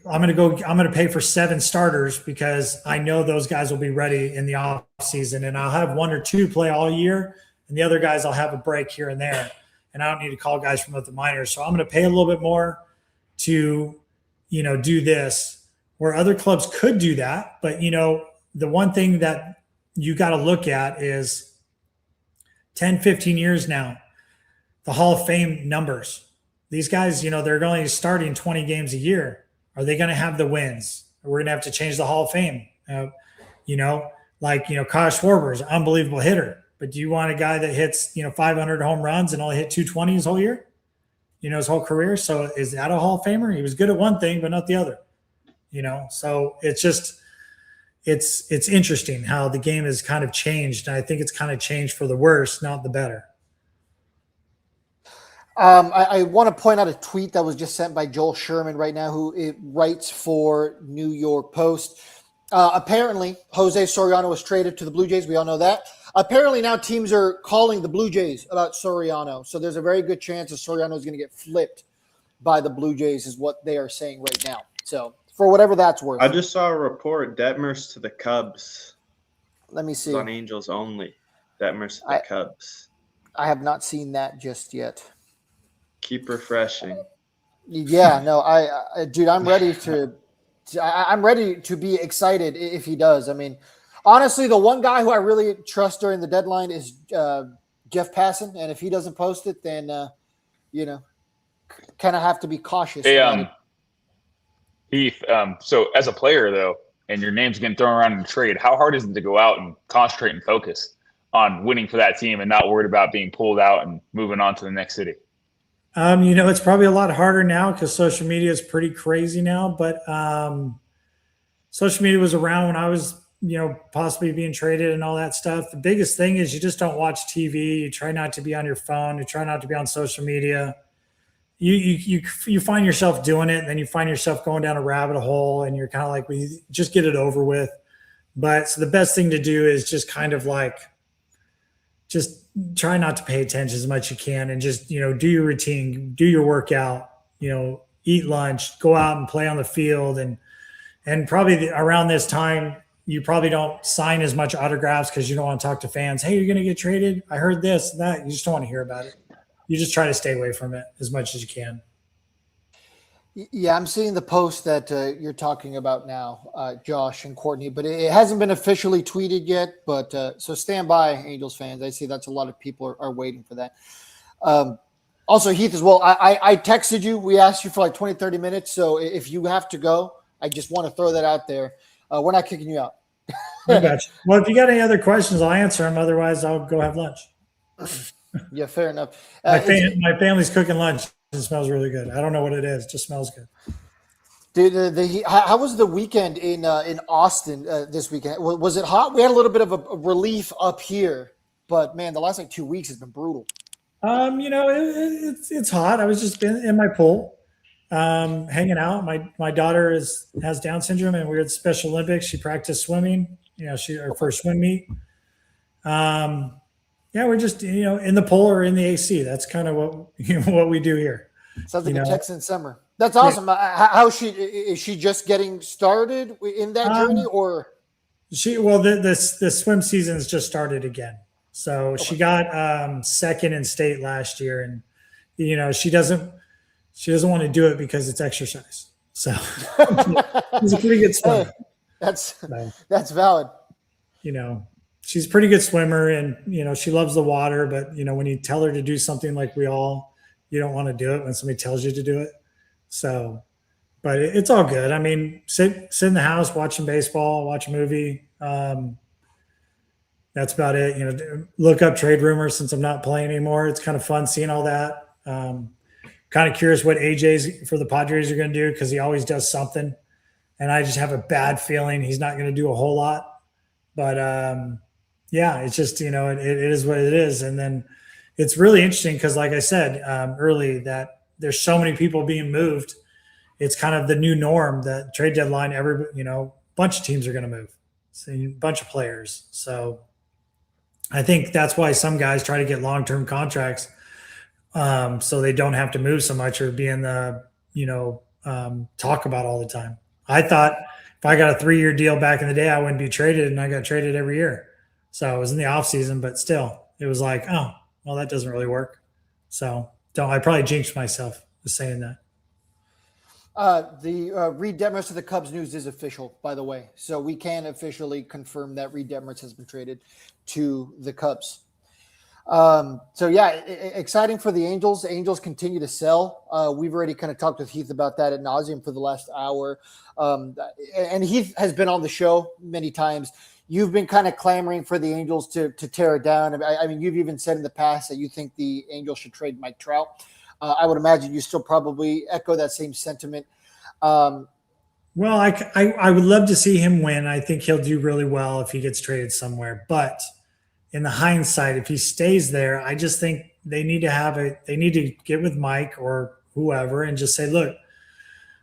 I'm going to pay for 7 starters because I know those guys will be ready in the off season, and I'll have 1 or 2 play all year, and the other guys I'll have a break here and there. And I don't need to call guys from the minors. So I'm going to pay a little bit more to, do this, where other clubs could do that. But, the one thing that you got to look at is 10, 15 years now, the Hall of Fame numbers. These guys, they're only starting 20 games a year. Are they going to have the wins? We're going to have to change the Hall of Fame. Kyle Schwarber is an unbelievable hitter. But do you want a guy that hits, 500 home runs and only hit 220 his whole year? His whole career. So is that a Hall of Famer? He was good at one thing, but not the other, so it's just, it's interesting how the game has kind of changed. And I think it's kind of changed for the worse, not the better. I want to point out a tweet that was just sent by Joel Sherman right now, who writes for New York Post. Apparently, Jose Soriano was traded to the Blue Jays. We all know that. Apparently now teams are calling the Blue Jays about Soriano. So there's a very good chance that Soriano is going to get flipped by the Blue Jays is what they are saying right now. So for whatever that's worth. I just saw a report, Detmers to the Cubs. Let me see. It's on Angels only. Detmers to the Cubs. I have not seen that just yet. Keep refreshing. Yeah, no, dude, I'm ready I'm ready to be excited if he does. I mean, honestly, the one guy who I really trust during the deadline is Jeff Passan, and if he doesn't post it, then kind of have to be cautious. Hey, Heath, so as a player though, and your name's getting thrown around in the trade, how hard is it to go out and concentrate and focus on winning for that team and not worried about being pulled out and moving on to the next city? It's probably a lot harder now because social media is pretty crazy now, but social media was around when I was, possibly being traded and all that stuff. The biggest thing is you just don't watch TV. You try not to be on your phone. You try not to be on social media. You find yourself doing it, and then you find yourself going down a rabbit hole, and you're kind of like, well, you just get it over with. But so the best thing to do is just kind of like, just try not to pay attention as much as you can, and just, do your routine, do your workout, eat lunch, go out and play on the field. And probably around this time, you probably don't sign as much autographs because you don't want to talk to fans. Hey, you're going to get traded. I heard this and that. You just don't want to hear about it. You just try to stay away from it as much as you can. Yeah, I'm seeing the post that you're talking about now, Josh and Courtney, but it hasn't been officially tweeted yet. But so stand by, Angels fans. I see that's a lot of people are waiting for that. Also, Heath, as well, I texted you. We asked you for like 20, 30 minutes. So if you have to go, I just want to throw that out there. We're not kicking you out. I got you. Well, if you got any other questions, I'll answer them. Otherwise, I'll go have lunch. Yeah, fair enough. My family's cooking lunch. It smells really good. I don't know what it is. It just smells good. Dude, how was the weekend in Austin this weekend? Was it hot? We had a little bit of a relief up here, but man, the last 2 weeks has been brutal. It's hot. I was just in my pool, hanging out. My daughter has Down syndrome, and we were at the Special Olympics. She practiced swimming. Her first swim meet. Yeah, we're just in the pool or in the AC. That's kind of what we do here. Sounds like a Texan summer. That's awesome. Yeah. How is she just getting started in that journey, or the swim season's just started again. So she got second in state last year, and she doesn't want to do it because it's exercise. So she's a pretty good swimmer. Hey, that's valid. She's a pretty good swimmer, and she loves the water. But when you tell her to do something like you don't want to do it when somebody tells you to do it. So, but it's all good. I mean, sit in the house watching baseball, watch a movie. That's about it. Look up trade rumors since I'm not playing anymore. It's kind of fun seeing all that. Kind of curious what AJ's for the Padres are going to do because he always does something, and I just have a bad feeling he's not going to do a whole lot. But yeah, it's just, it is what it is. And then it's really interesting because, like I said early, that there's so many people being moved. It's kind of the new norm that trade deadline, bunch of teams are going to move. So a bunch of players. So I think that's why some guys try to get long-term contracts so they don't have to move so much or be in the, talk about all the time. I thought if I got a 3-year deal back in the day, I wouldn't be traded, and I got traded every year. So it was in the off season, but still, it was like, oh, well, that doesn't really work. So I probably jinxed myself with saying that. The Reed Detmers to the Cubs news is official, by the way. So we can officially confirm that Reed Detmers has been traded to the Cubs. So yeah, exciting for the Angels. The Angels continue to sell. We've already kind of talked with Heath about that ad nauseum for the last hour. And Heath has been on the show many times. You've been kind of clamoring for the Angels to tear it down. I mean, you've even said in the past that you think the Angels should trade Mike Trout. I would imagine you still probably echo that same sentiment. Well, I would love to see him win. I think he'll do really well if he gets traded somewhere. But in the hindsight, if he stays there, I just think they need to get with Mike or whoever and just say, look,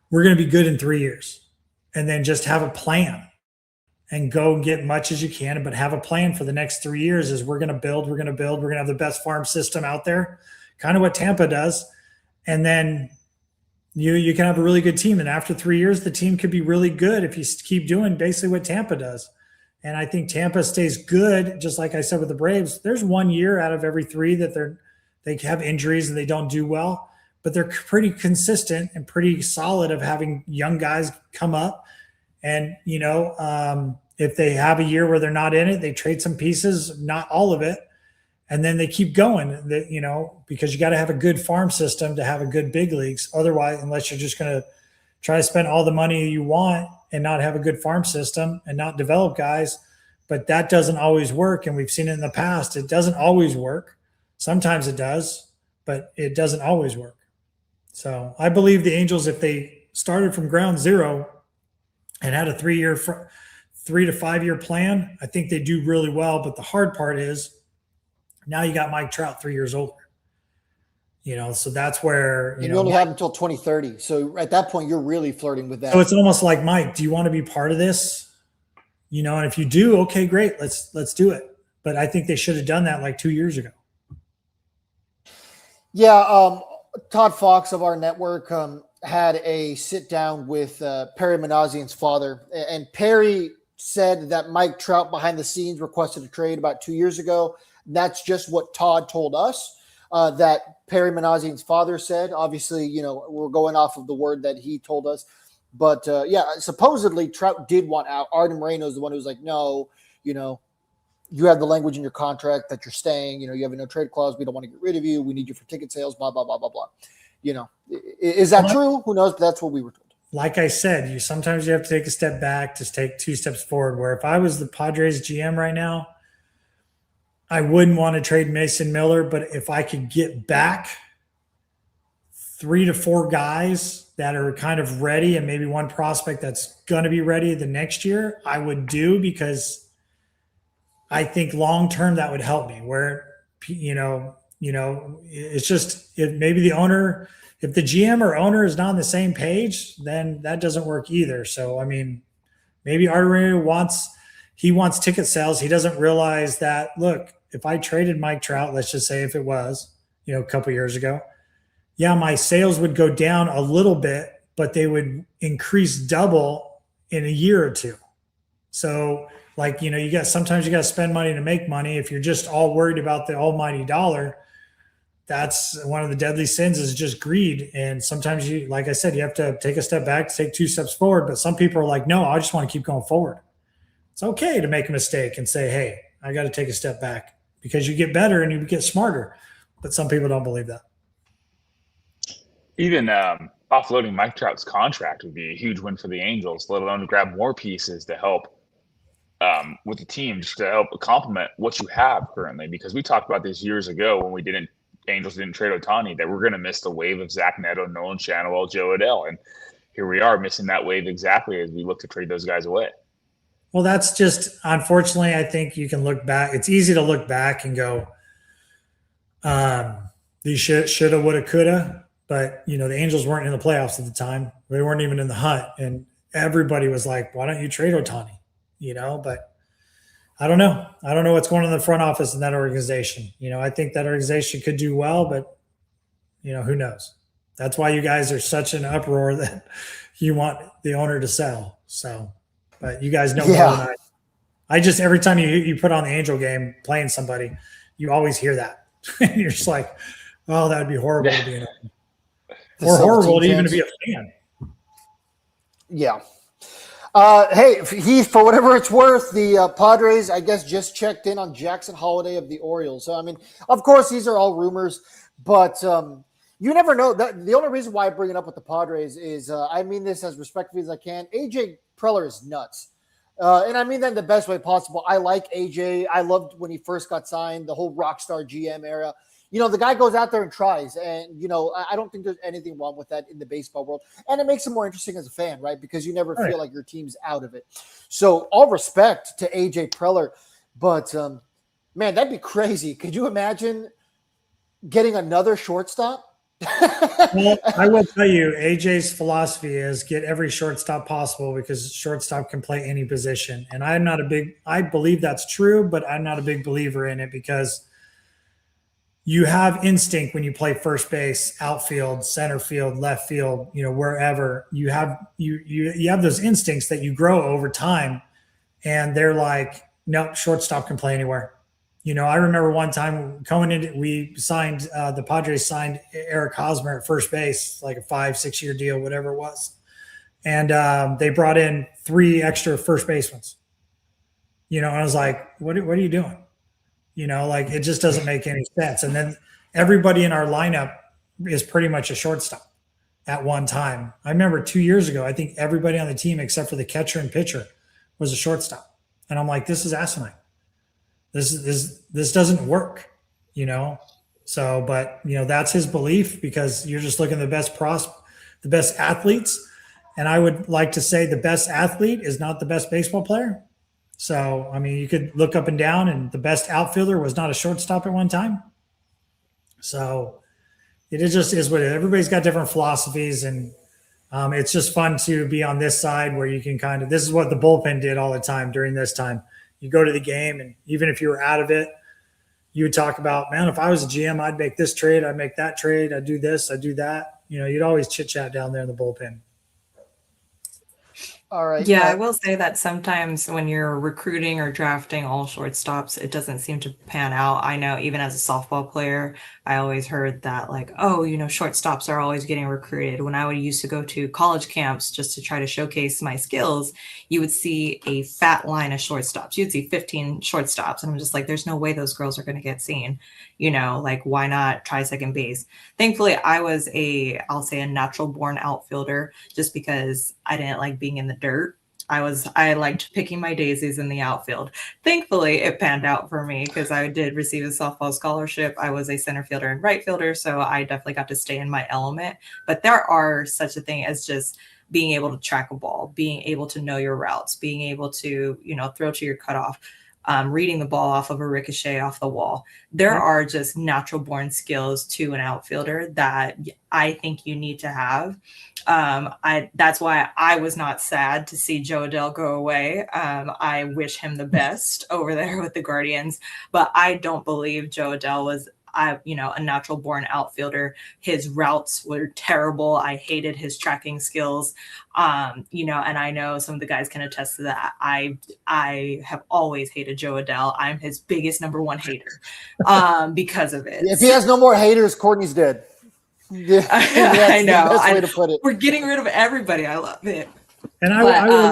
we're going to be good in 3 years, and then just have a plan. and go and get much as you can, but have a plan for the next 3 years is we're going to build, we're going to have the best farm system out there, kind of what Tampa does. And then you can have a really good team. And after 3 years, the team could be really good if you keep doing basically what Tampa does. And I think Tampa stays good, just like I said with the Braves. There's 1 year out of every 3 that they have injuries and they don't do well, but they're pretty consistent and pretty solid of having young guys come up. And, if they have a year where they're not in it, they trade some pieces, not all of it. And then they keep going, because you got to have a good farm system to have a good big leagues. Otherwise, unless you're just going to try to spend all the money you want and not have a good farm system and not develop guys. But that doesn't always work. And we've seen it in the past. It doesn't always work. Sometimes it does, but it doesn't always work. So I believe the Angels, if they started from ground zero and had a 3 to 5 year plan, I think they do really well. But the hard part is, now you got Mike Trout 3 years older, so that's where, you only have until 2030. So at that point, you're really flirting with that. So it's almost like, Mike, do you want to be part of this? And if you do, okay, great. Let's do it. But I think they should have done that like 2 years ago. Yeah. Todd Fox of our network had a sit down with Perry Manassian's father, and Perry said that Mike Trout behind the scenes requested a trade about 2 years ago. That's just what Todd told us, that Perry Manassian's father said. Obviously, we're going off of the word that he told us. But, supposedly Trout did want out. Arden Moreno is the one who was like, no, you have the language in your contract that you're staying. You have a no trade clause. We don't want to get rid of you. We need you for ticket sales, blah, blah, blah, blah, blah. Is that true? Who knows? But that's what we were told. Like I said, sometimes you have to take a step back to take 2 steps forward, where if I was the Padres GM right now, I wouldn't want to trade Mason Miller, but if I could get back 3 to 4 guys that are kind of ready and maybe one prospect that's going to be ready the next year, I would do, because I think long-term that would help me, where, it's just, maybe the owner, if the GM or owner is not on the same page, then that doesn't work either. So, maybe Arden wants ticket sales. He doesn't realize that, look, if I traded Mike Trout, let's just say if it was, a couple years ago, my sales would go down a little bit, but they would increase double in a year or two. So sometimes you got to spend money to make money. If you're just all worried about the almighty dollar, that's one of the deadly sins, is just greed. And sometimes like I said, you have to take a step back to take 2 steps forward. But some people are like, no, I just want to keep going forward. It's okay to make a mistake and say, hey, I got to take a step back, because you get better and you get smarter. But some people don't believe that. Even offloading Mike Trout's contract would be a huge win for the Angels, let alone to grab more pieces to help with the team, just to help complement what you have currently. Because we talked about this years ago when Angels didn't trade Ohtani, that we're going to miss the wave of Zach Neto, Nolan Schanuel, Joe Adell. And here we are missing that wave exactly as we look to trade those guys away. Well, that's just, unfortunately, I think you can look back. It's easy to look back and go, these shoulda, woulda, coulda. But, the Angels weren't in the playoffs at the time. They weren't even in the hunt. And everybody was like, why don't you trade Ohtani? But I don't know. I don't know what's going on in the front office in that organization. I think that organization could do well, but, who knows? That's why you guys are such an uproar that you want the owner to sell. So, but you guys know more than I just, every time you put on the Angel game playing somebody, you always hear that. You're just like, oh, that would be horrible to be an owner. Or horrible to even to be a fan. Yeah. Hey, Heath, for whatever it's worth, the Padres, I guess, just checked in on Jackson Holliday of the Orioles. So, of course, these are all rumors, but you never know. The only reason why I bring it up with the Padres is, I mean this as respectfully as I can, AJ Preller is nuts. And I mean that in the best way possible. I like AJ. I loved when he first got signed, the whole rock star GM era. The guy goes out there and tries. And, I don't think there's anything wrong with that in the baseball world. And it makes it more interesting as a fan, right? Because you never feel like your team's out of it. So all respect to AJ Preller. But, man, that'd be crazy. Could you imagine getting another shortstop Well, I will tell you, AJ's philosophy is get every shortstop possible because shortstop can play any position. And I believe that's true, but I'm not a big believer in it because you have instinct when you play first base, outfield, center field, left field, wherever you have those instincts that you grow over time. And they're like, no, shortstop can play anywhere. I remember one time the Padres signed Eric Hosmer at first base, like a 5-6 year deal, whatever it was. And they brought in 3 extra first basemen. And I was like, what are you doing? It just doesn't make any sense. And then everybody in our lineup is pretty much a shortstop at one time. I remember 2 years ago, I think everybody on the team except for the catcher and pitcher was a shortstop. And I'm like, this is asinine. This doesn't work, So, but that's his belief because you're just looking at the best athletes. And I would like to say the best athlete is not the best baseball player. So, I mean, you could look up and down, and the best outfielder was not a shortstop at one time. So, it just is what it is. Everybody's got different philosophies, and it's just fun to be on this side where you can this is what the bullpen did all the time during this time. You go to the game, and even if you were out of it, you would talk about, man, if I was a GM, I'd make this trade, I'd make that trade, I'd do this, I'd do that. You'd always chit chat down there in the bullpen. All right. Yeah, I will say that sometimes when you're recruiting or drafting all shortstops, it doesn't seem to pan out. I know even as a softball player, I always heard that shortstops are always getting recruited. When I used to go to college camps just to try to showcase my skills, you would see a fat line of shortstops. You'd see 15 shortstops. And I'm just like, there's no way those girls are going to get seen. Why not try second base? Thankfully, I was I'll say a natural born outfielder just because I didn't like being in the dirt. I liked picking my daisies in the outfield. Thankfully, it panned out for me because I did receive a softball scholarship. I was a center fielder and right fielder, so I definitely got to stay in my element. But there are such a thing as just being able to track a ball, being able to know your routes, being able to, throw to your cutoff, reading the ball off of a ricochet off the wall. There are just natural born skills to an outfielder that I think you need to have. That's why I was not sad to see Joe Adell go away. I wish him the best over there with the Guardians, but I don't believe Joe Adell was a natural born outfielder. His routes were terrible. I hated his tracking skills. And I know some of the guys can attest to that. I have always hated Joe Adell. I'm his biggest number one hater because of it. If he has no more haters, Courtney's dead. Yeah, I know. That's the best way to put it. We're getting rid of everybody. I love it. And I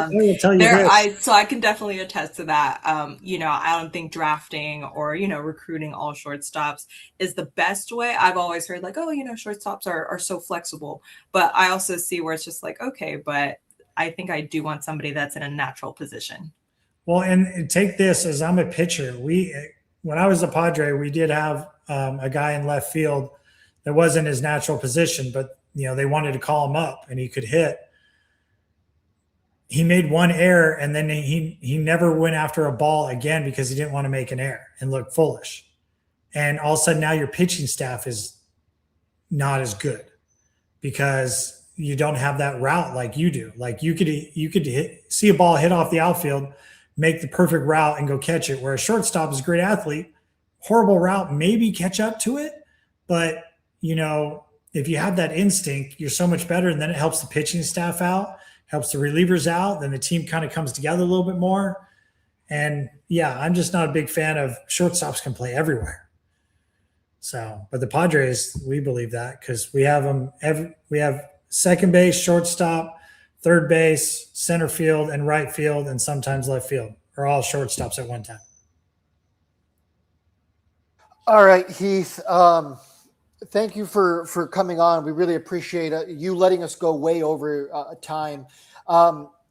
will tell you this. So I can definitely attest to that. I don't think drafting or, recruiting all shortstops is the best way. I've always heard shortstops are so flexible, but I also see where it's just like, okay, but I think I do want somebody that's in a natural position. Well, and take this as I'm a pitcher. When I was a Padre, we did have a guy in left field that wasn't his natural position, but they wanted to call him up and he could hit. He made one error and then he never went after a ball again because he didn't want to make an error and look foolish. And all of a sudden now your pitching staff is not as good because you don't have that route like you do. Like you could see a ball hit off the outfield, make the perfect route and go catch it. Where a shortstop is a great athlete, horrible route, maybe catch up to it. But, if you have that instinct, you're so much better. And then it helps the pitching staff out, helps the relievers out. Then the team kind of comes together a little bit more. And yeah, I'm just not a big fan of shortstops can play everywhere. So, but the Padres, we believe that because we have them we have second base, shortstop, third base, center field, and right field, and sometimes left field are all shortstops at one time. All right, Heath. Thank you for coming on. We really appreciate you letting us go way over time.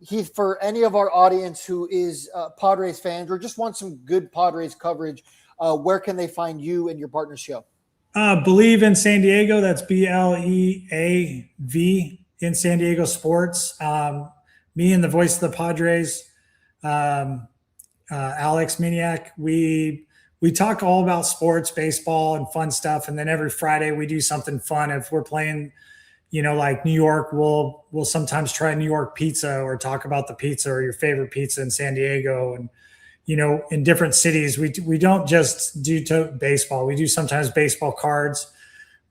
Heath, for any of our audience who is Padres fans or just want some good Padres coverage, where can they find you and your partner show? Believe in San Diego. That's BLEAV in San Diego Sports. Me and the voice of the Padres, Alex Miniak, we we talk all about sports, baseball, and fun stuff. And then every Friday we do something fun. If we're playing, like New York, we'll sometimes try New York pizza or talk about the pizza or your favorite pizza in San Diego. And, in different cities, we don't just do baseball. We do sometimes baseball cards.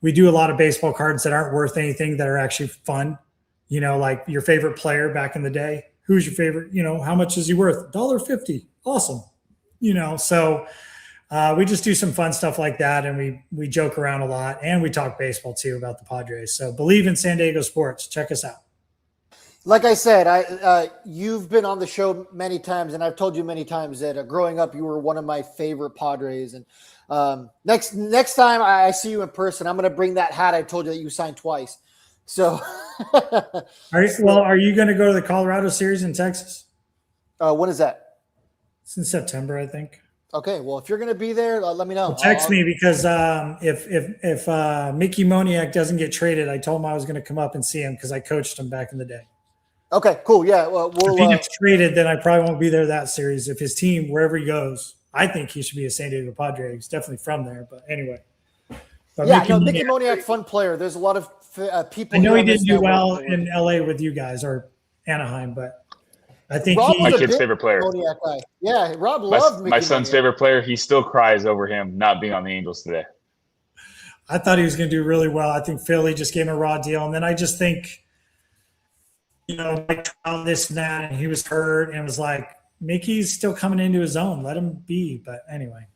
We do a lot of baseball cards that aren't worth anything that are actually fun. Like your favorite player back in the day. Who's your favorite? How much is he worth? $1.50. Awesome. So we just do some fun stuff like that, and we joke around a lot, and we talk baseball too about the Padres. So believe in San Diego sports. Check us out. Like I said, you've been on the show many times, and I've told you many times that growing up, you were one of my favorite Padres. And next time I see you in person, I'm going to bring that hat I told you that you signed twice. So, are you going to go to the Colorado series in Texas? When is that? It's in September, I think. Okay, well, if you're going to be there, let me know. Well, text me because if Mickey Moniak doesn't get traded, I told him I was going to come up and see him because I coached him back in the day. Okay, cool. Yeah, well, if he gets traded, then I probably won't be there that series. If his team, wherever he goes, I think he should be a San Diego Padre. He's definitely from there, but anyway. But Mickey Moniak, fun player. There's a lot of people. I know he didn't do well in LA with you guys or Anaheim, but I think my kid's favorite player. Yeah, Rob loved my son's favorite player. He still cries over him not being on the Angels today. I thought he was going to do really well. I think Philly just gave him a raw deal, and then I just think, like this and that, and he was hurt, and was like, Mickey's still coming into his own. Let him be. But anyway,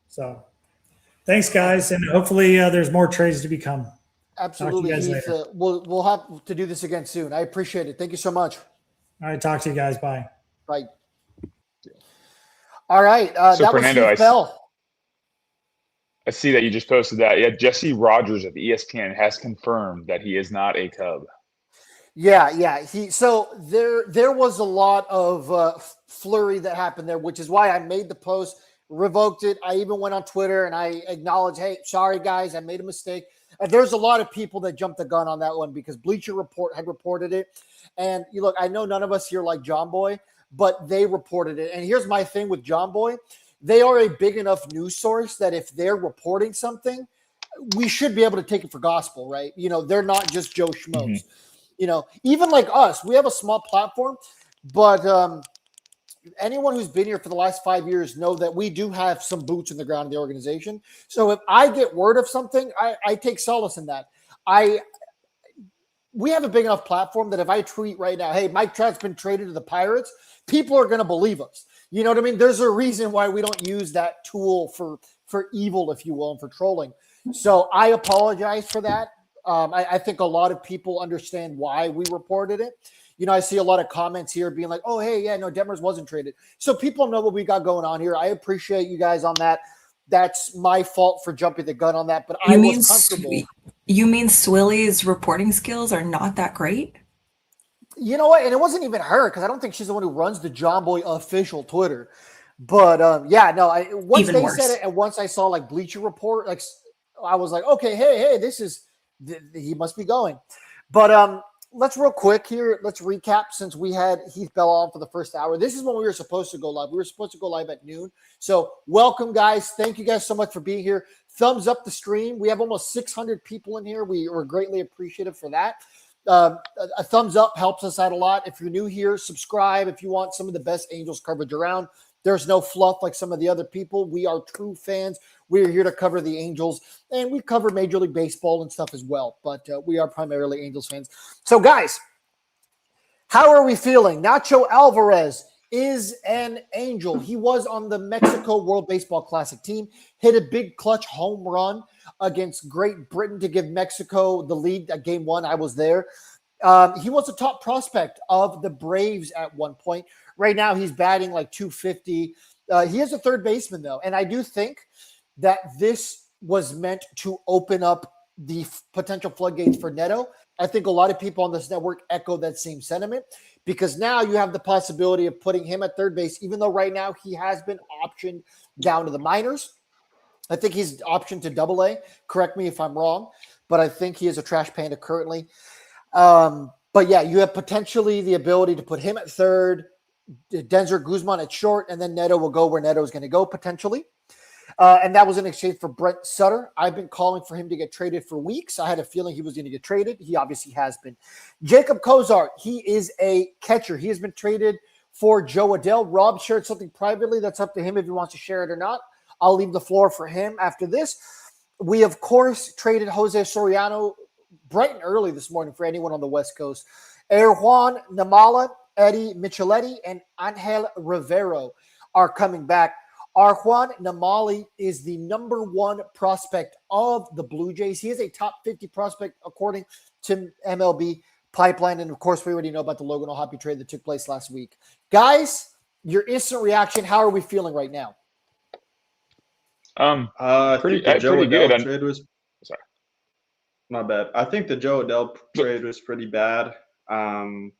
so thanks, guys, and hopefully there's more trades to become. Absolutely, Heath. We'll have to do this again soon. I appreciate it. Thank you so much. All right, talk to you guys. Bye. Bye. All right, so that Fernando, was Heath Bell. I see that you just posted that. Yeah, Jesse Rogers of ESPN has confirmed that he is not a Cub. Yeah. So there was a lot of flurry that happened there, which is why I made the post, revoked it. I even went on Twitter and I acknowledged, hey, sorry guys, I made a mistake. There's a lot of people that jumped the gun on that one because Bleacher Report had reported it. And you look, I know none of us here like John Boy, but they reported it. And here's my thing with John Boy. They are a big enough news source that if they're reporting something, we should be able to take it for gospel, right? They're not just Joe Schmoes. Mm-hmm. Even like us, we have a small platform, but anyone who's been here for the last 5 years know that we do have some boots in the ground in the organization. So if I get word of something, I take solace in that. We have a big enough platform that if I tweet right now, hey, Mike Trout's been traded to the Pirates, people are going to believe us. You know what I mean? There's a reason why we don't use that tool for evil, if you will, and for trolling. So I apologize for that. I think a lot of people understand why we reported it. I see a lot of comments here being like, oh, hey, yeah, no, Detmers wasn't traded. So people know what we got going on here. I appreciate you guys on that. That's my fault for jumping the gun on that, but I was comfortable. You mean Swilly's reporting skills are not that great? You know what? And it wasn't even her because I don't think she's the one who runs the John Boy official Twitter. But once they said it, and once I saw like Bleacher Report, like I was like, okay, hey, he must be going. But let's real quick here. Let's recap since we had Heath Bell on for the first hour. This is when we were supposed to go live. We were supposed to go live at noon. So welcome, guys. Thank you guys so much for being here. Thumbs up the stream. We have almost 600 people in here. We are greatly appreciative for that. A thumbs up helps us out a lot. If you're new here, subscribe. If you want some of the best Angels coverage around, there's no fluff like some of the other people. We are true fans. We are here to cover the Angels, and we cover Major League Baseball and stuff as well. But we are primarily Angels fans. So, guys, how are we feeling? Nacho Alvarez is an Angel. He was on the Mexico World Baseball Classic team, hit a big clutch home run against Great Britain to give Mexico the lead at Game 1. I was there. He was a top prospect of the Braves at one point. Right now, he's batting like 250. He is a third baseman, though, and I do think that this was meant to open up the potential floodgates for Neto. I think a lot of people on this network echo that same sentiment because now you have the possibility of putting him at third base, even though right now he has been optioned down to the minors. I think he's optioned to Double-A. Correct me if I'm wrong, but I think he is a trash panda currently. But yeah, you have potentially the ability to put him at third, Denzer Guzman at short, and then Neto will go where Neto is going to go potentially. And that was in exchange for Brent Sutter. I've been calling for him to get traded for weeks. I had a feeling he was going to get traded. He obviously has been. Jacob Kozar, he is a catcher. He has been traded for Joe Adell. Rob shared something privately. That's up to him if he wants to share it or not. I'll leave the floor for him after this. We, of course, traded Jose Soriano bright and early this morning for anyone on the West Coast. Erjuan Namala, Eddie Micheletti, and Angel Rivero are coming back. Erjuan Namali is the number one prospect of the Blue Jays. He is a top 50 prospect according to MLB Pipeline. And, of course, we already know about the Logan O'Hoppe trade that took place last week. Guys, your instant reaction, how are we feeling right now? Pretty good. Trade was sorry. My bad. I think the Joe Adell trade was pretty bad. Joe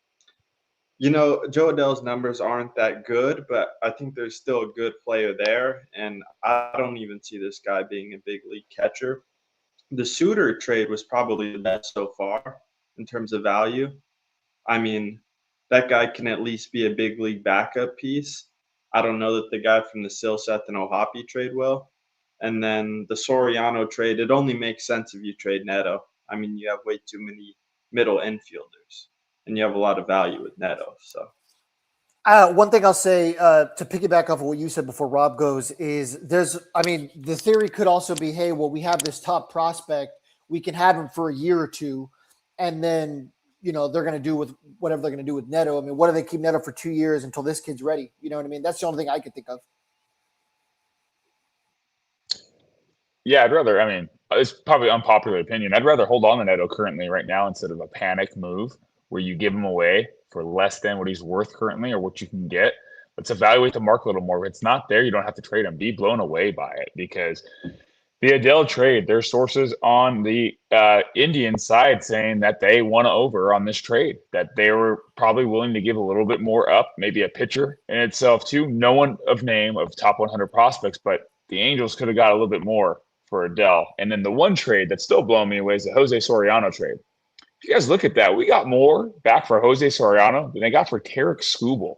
Adell's numbers aren't that good, but I think there's still a good player there, and I don't even see this guy being a big league catcher. The Suter trade was probably the best so far in terms of value. I mean, that guy can at least be a big league backup piece. I don't know that the guy from the Silseth and O'Hoppe trade will. And then the Soriano trade, it only makes sense if you trade Neto. I mean, you have way too many middle infielders, and you have a lot of value with Neto. So, one thing I'll say to piggyback off of what you said before Rob goes is the theory could also be, hey, well, we have this top prospect. We can have him for a year or two, and then, they're going to do with whatever they're going to do with Neto. I mean, what do they keep Neto for 2 years until this kid's ready? You know what I mean? That's the only thing I could think of. Yeah, it's probably unpopular opinion. I'd rather hold on to Neto currently right now instead of a panic move where you give him away for less than what he's worth currently or what you can get. Let's evaluate the market a little more. If it's not there, you don't have to trade him. Be blown away by it, because the Adell trade, there's sources on the Indian side saying that they won over on this trade, that they were probably willing to give a little bit more up, maybe a pitcher in itself too. No one of name of top 100 prospects, but the Angels could have got a little bit more for Adell. And then the one trade that's still blowing me away is the Jose Soriano trade. If you guys look at that, we got more back for Jose Soriano than they got for Tarek Skubal.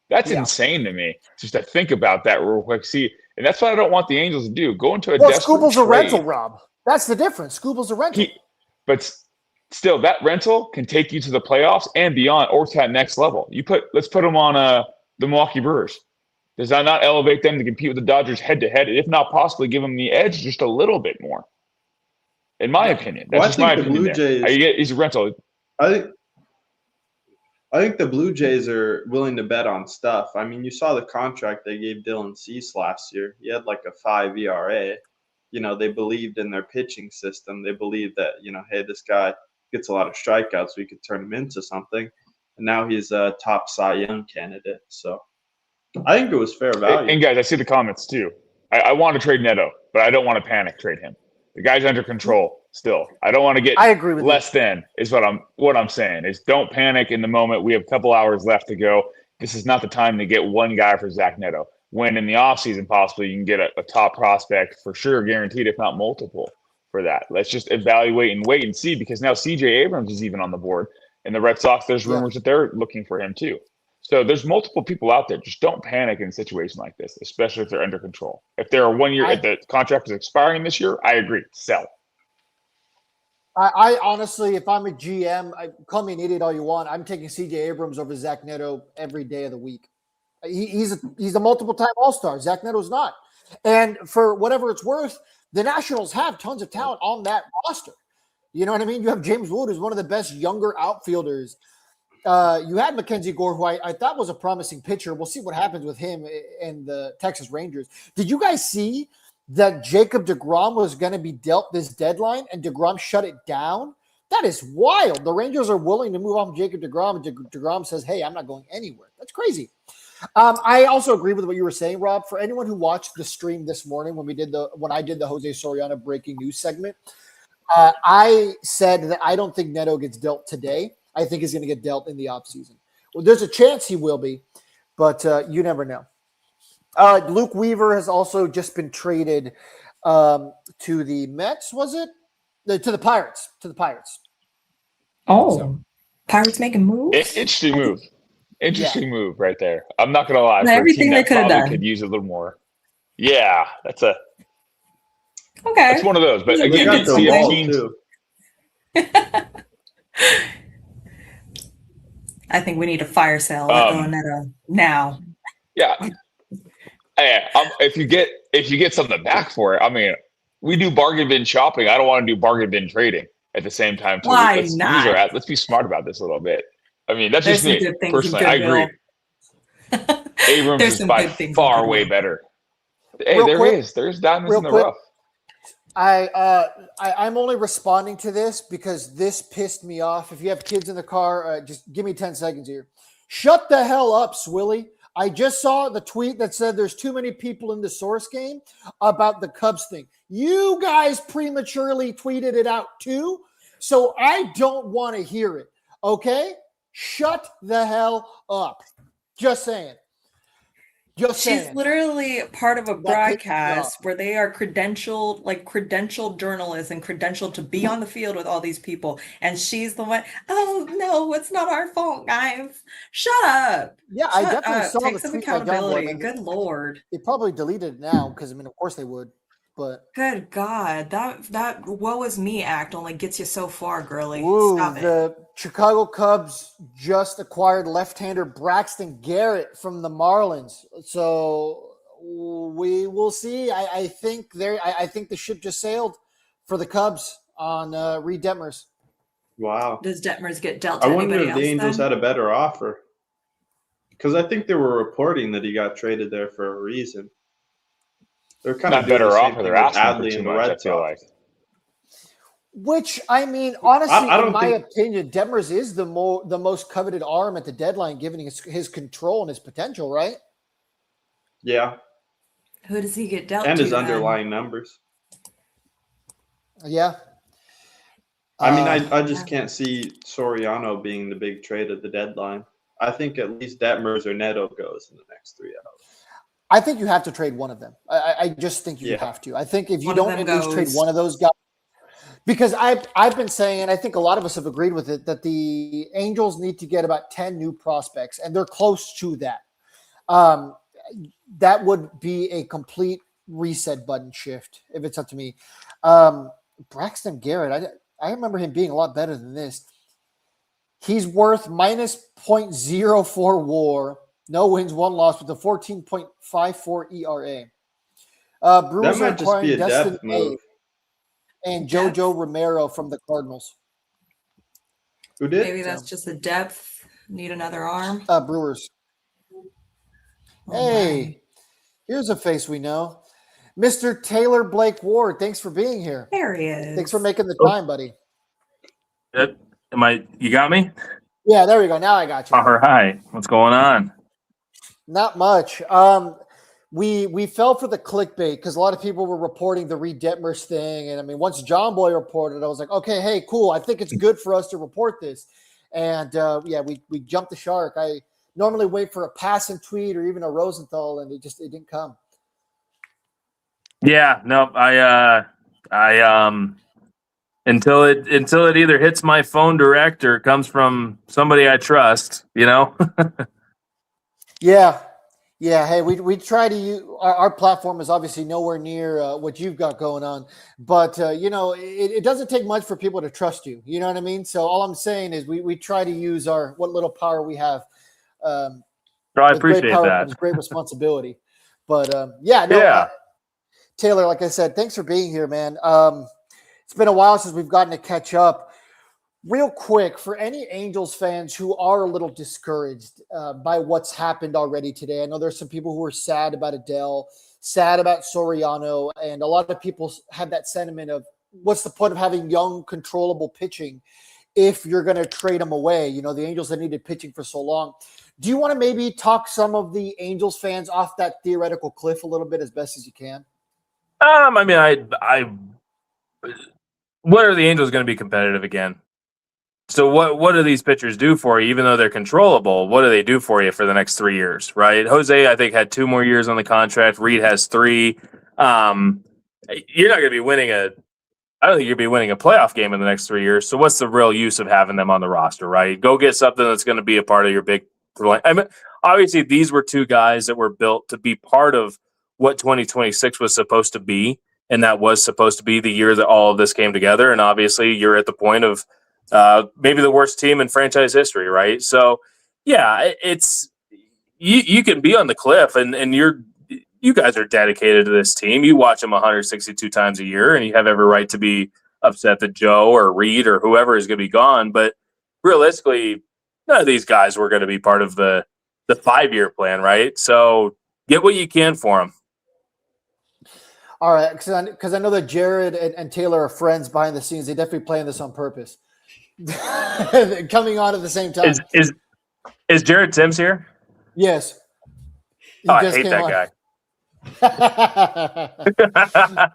That's insane to me, just to think about that real quick. See, and that's what I don't want the Angels to do. Go into a desperate Skubal's trade. A rental, Rob. That's the difference. Skubal's a rental. But still, that rental can take you to the playoffs and beyond, or to that next level. Let's put him on the Milwaukee Brewers. Does that not elevate them to compete with the Dodgers head-to-head, if not possibly give them the edge just a little bit more? In my opinion. That's just my opinion. Blue Jays, he's a rental. I think the Blue Jays are willing to bet on stuff. I mean, you saw the contract they gave Dylan Cease last year. He had like a 5 ERA. They believed in their pitching system. They believed that, hey, this guy gets a lot of strikeouts. We could turn him into something. And now he's a top Cy Young candidate. So I think it was fair value. And guys, I see the comments too. I want to trade Neto, but I don't want to panic trade him. The guy's under control still. I don't want to get less than is what I'm saying. Is don't panic in the moment. We have a couple hours left to go. This is not the time to get one guy for Zach Neto. When in the offseason, possibly you can get a top prospect for sure, guaranteed, if not multiple for that. Let's just evaluate and wait and see, because now CJ Abrams is even on the board. And the Red Sox, there's rumors that they're looking for him too. So there's multiple people out there. Just don't panic in a situation like this, especially if they're under control. If they're 1 year, if the contract is expiring this year, I agree. Sell. I honestly, if I'm a GM, call me an idiot all you want. I'm taking CJ Abrams over Zach Neto every day of the week. He's a multiple-time All-Star. Zach Neto's not. And for whatever it's worth, the Nationals have tons of talent on that roster. You know what I mean? You have James Wood, who's one of the best younger outfielders. You had Mackenzie Gore, who I thought was a promising pitcher. We'll see what happens with him and the Texas Rangers. Did you guys see that Jacob deGrom was going to be dealt this deadline and deGrom shut it down? That is wild. The Rangers are willing to move on Jacob deGrom, and deGrom says, hey, I'm not going anywhere. That's crazy. I also agree with what you were saying, Rob. For anyone who watched the stream this morning when I did the Jose Soriano breaking news segment, I said that I don't think Neto gets dealt today. I think he's going to get dealt in the offseason. Well, there's a chance he will be, but you never know. Luke Weaver has also just been traded to the Mets, was it? To the Pirates. Oh, so, Pirates making moves? Interesting move. Interesting move right there. I'm not gonna lie. Not For a everything team they that could have probably done. could use a little more. Yeah, that's Okay. one of those. But They They again, got did the CF something. wall teams. too. I think we need a fire sale. Let go of Neto now. Yeah, if you get something back for it, I mean, we do bargain bin shopping. I don't want to do bargain bin trading at the same time too. Why Let's not? let's be smart about this a little bit. I mean, that's There's just some me good things in personally. I agree. Goodwill. Abrams There's is some by good things in far way Goodwill. better. Hey, Real there quick- is. There's diamonds real in the quick, rough. I'm only responding to this because this pissed me off. If you have kids in the car, just give me 10 seconds here. Shut the hell up, Swilly. I just saw the tweet that said there's too many people in the source game about the Cubs thing. You guys prematurely tweeted it out too, so I don't want to hear it. Okay? Shut the hell up. Just saying. She's literally part of a That pissed me broadcast off. where they are credentialed journalists and credentialed to be on the field with all these people. And she's the one, oh no, it's not our fault, guys. Shut up. Yeah, I Shut definitely up. saw Take the some tweet by John Boy. accountability. Man, Good Lord. they probably deleted it now because, I mean, of course they would. But Good God. That woe is me act only gets you so far, girly. ooh, Stop it. the Chicago Cubs just acquired left-hander Braxton Garrett from the Marlins. So we will see. I think the ship just sailed for the Cubs on Reed Detmers. Wow. Does Detmers get dealt to I wonder anybody if the else Angels then? had a better offer. Because I think they were reporting that he got traded there for a reason. They're kind Not of doing the better same off, or thing they're with asking for Adley too and the much. I Red feel Sox. like. Which, I mean, honestly, I don't in my think- opinion, Detmers is the most coveted arm at the deadline, given his control and his potential, right? Yeah, Who does he get dealt and to his then? underlying numbers. Yeah. I mean, I just can't see Soriano being the big trade at the deadline. I think at least Detmers or Neto goes in the next 3 hours. I think you have to trade one of them. I just think you have to. I think if you One of don't them at least trade goes. one of those guys, because I've been saying, and I think a lot of us have agreed with it, that the Angels need to get about 10 new prospects, and they're close to that. That would be a complete reset button shift if it's up to me. Braxton Garrett, I remember him being a lot better than this. He's worth minus 0.04 WAR, no wins, one loss with a 14.54 ERA. Brewers That are might just be acquiring a Destin depth May move. and Depth? JoJo Romero from the Cardinals. Who did? Maybe that's just a depth. Need another arm. Brewers. Oh, Hey, man. here's a face we know. Mr. Taylor Blake Ward, thanks for being here. There he is. Thanks for making the time, buddy. You got me? Yeah, there we go. Now I got you. All right. What's going on? Not much. We fell for the clickbait because a lot of people were reporting the Reed Detmers thing. And I mean, once John Boy reported, I was like, okay, hey, cool. I think it's good for us to report this. And we jumped the shark. I normally wait for a passing tweet or even a Rosenthal, and it didn't come. Yeah, no, I until it either hits my phone direct or comes from somebody I trust, you know. Yeah. Hey, we try to use our platform is obviously nowhere near what you've got going on, but it doesn't take much for people to trust you. You know what I mean? So all I'm saying is we try to use what little power we have. I With appreciate great power that. comes great responsibility. But Taylor, like I said, thanks for being here, man. It's been a while since we've gotten to catch up. Real quick, for any Angels fans who are a little discouraged by what's happened already today, I know there's some people who are sad about Adele, sad about Soriano, and a lot of people have that sentiment of what's the point of having young, controllable pitching if you're going to trade them away? You know, the Angels have needed pitching for so long. Do you want to maybe talk some of the Angels fans off that theoretical cliff a little bit as best as you can? I mean, I what are the Angels going to be competitive again? So what do these pitchers do for you, even though they're controllable? What do they do for you for the next 3 years, right? Jose, I think, had 2 more years on the contract. Reed has 3. You're not going to be winning I don't think you'll be winning a playoff game in the next 3 years. So what's the real use of having them on the roster, right? Go get something that's going to be a part of your big I mean, obviously, these were two guys that were built to be part of what 2026 was supposed to be, and that was supposed to be the year that all of this came together. And obviously, you're at the point of maybe the worst team in franchise history, right? So, yeah, it's you can be on the cliff, and you guys are dedicated to this team. You watch them 162 times a year, and you have every right to be upset that Joe or Reed or whoever is going to be gone. But realistically, none of these guys were going to be part of the 5-year plan, right? So get what you can for them. All right, because I know that Jared and Taylor are friends behind the scenes. They definitely plan this on purpose. Coming on at the same time. Is Jared Sims here? Yes. I hate that guy.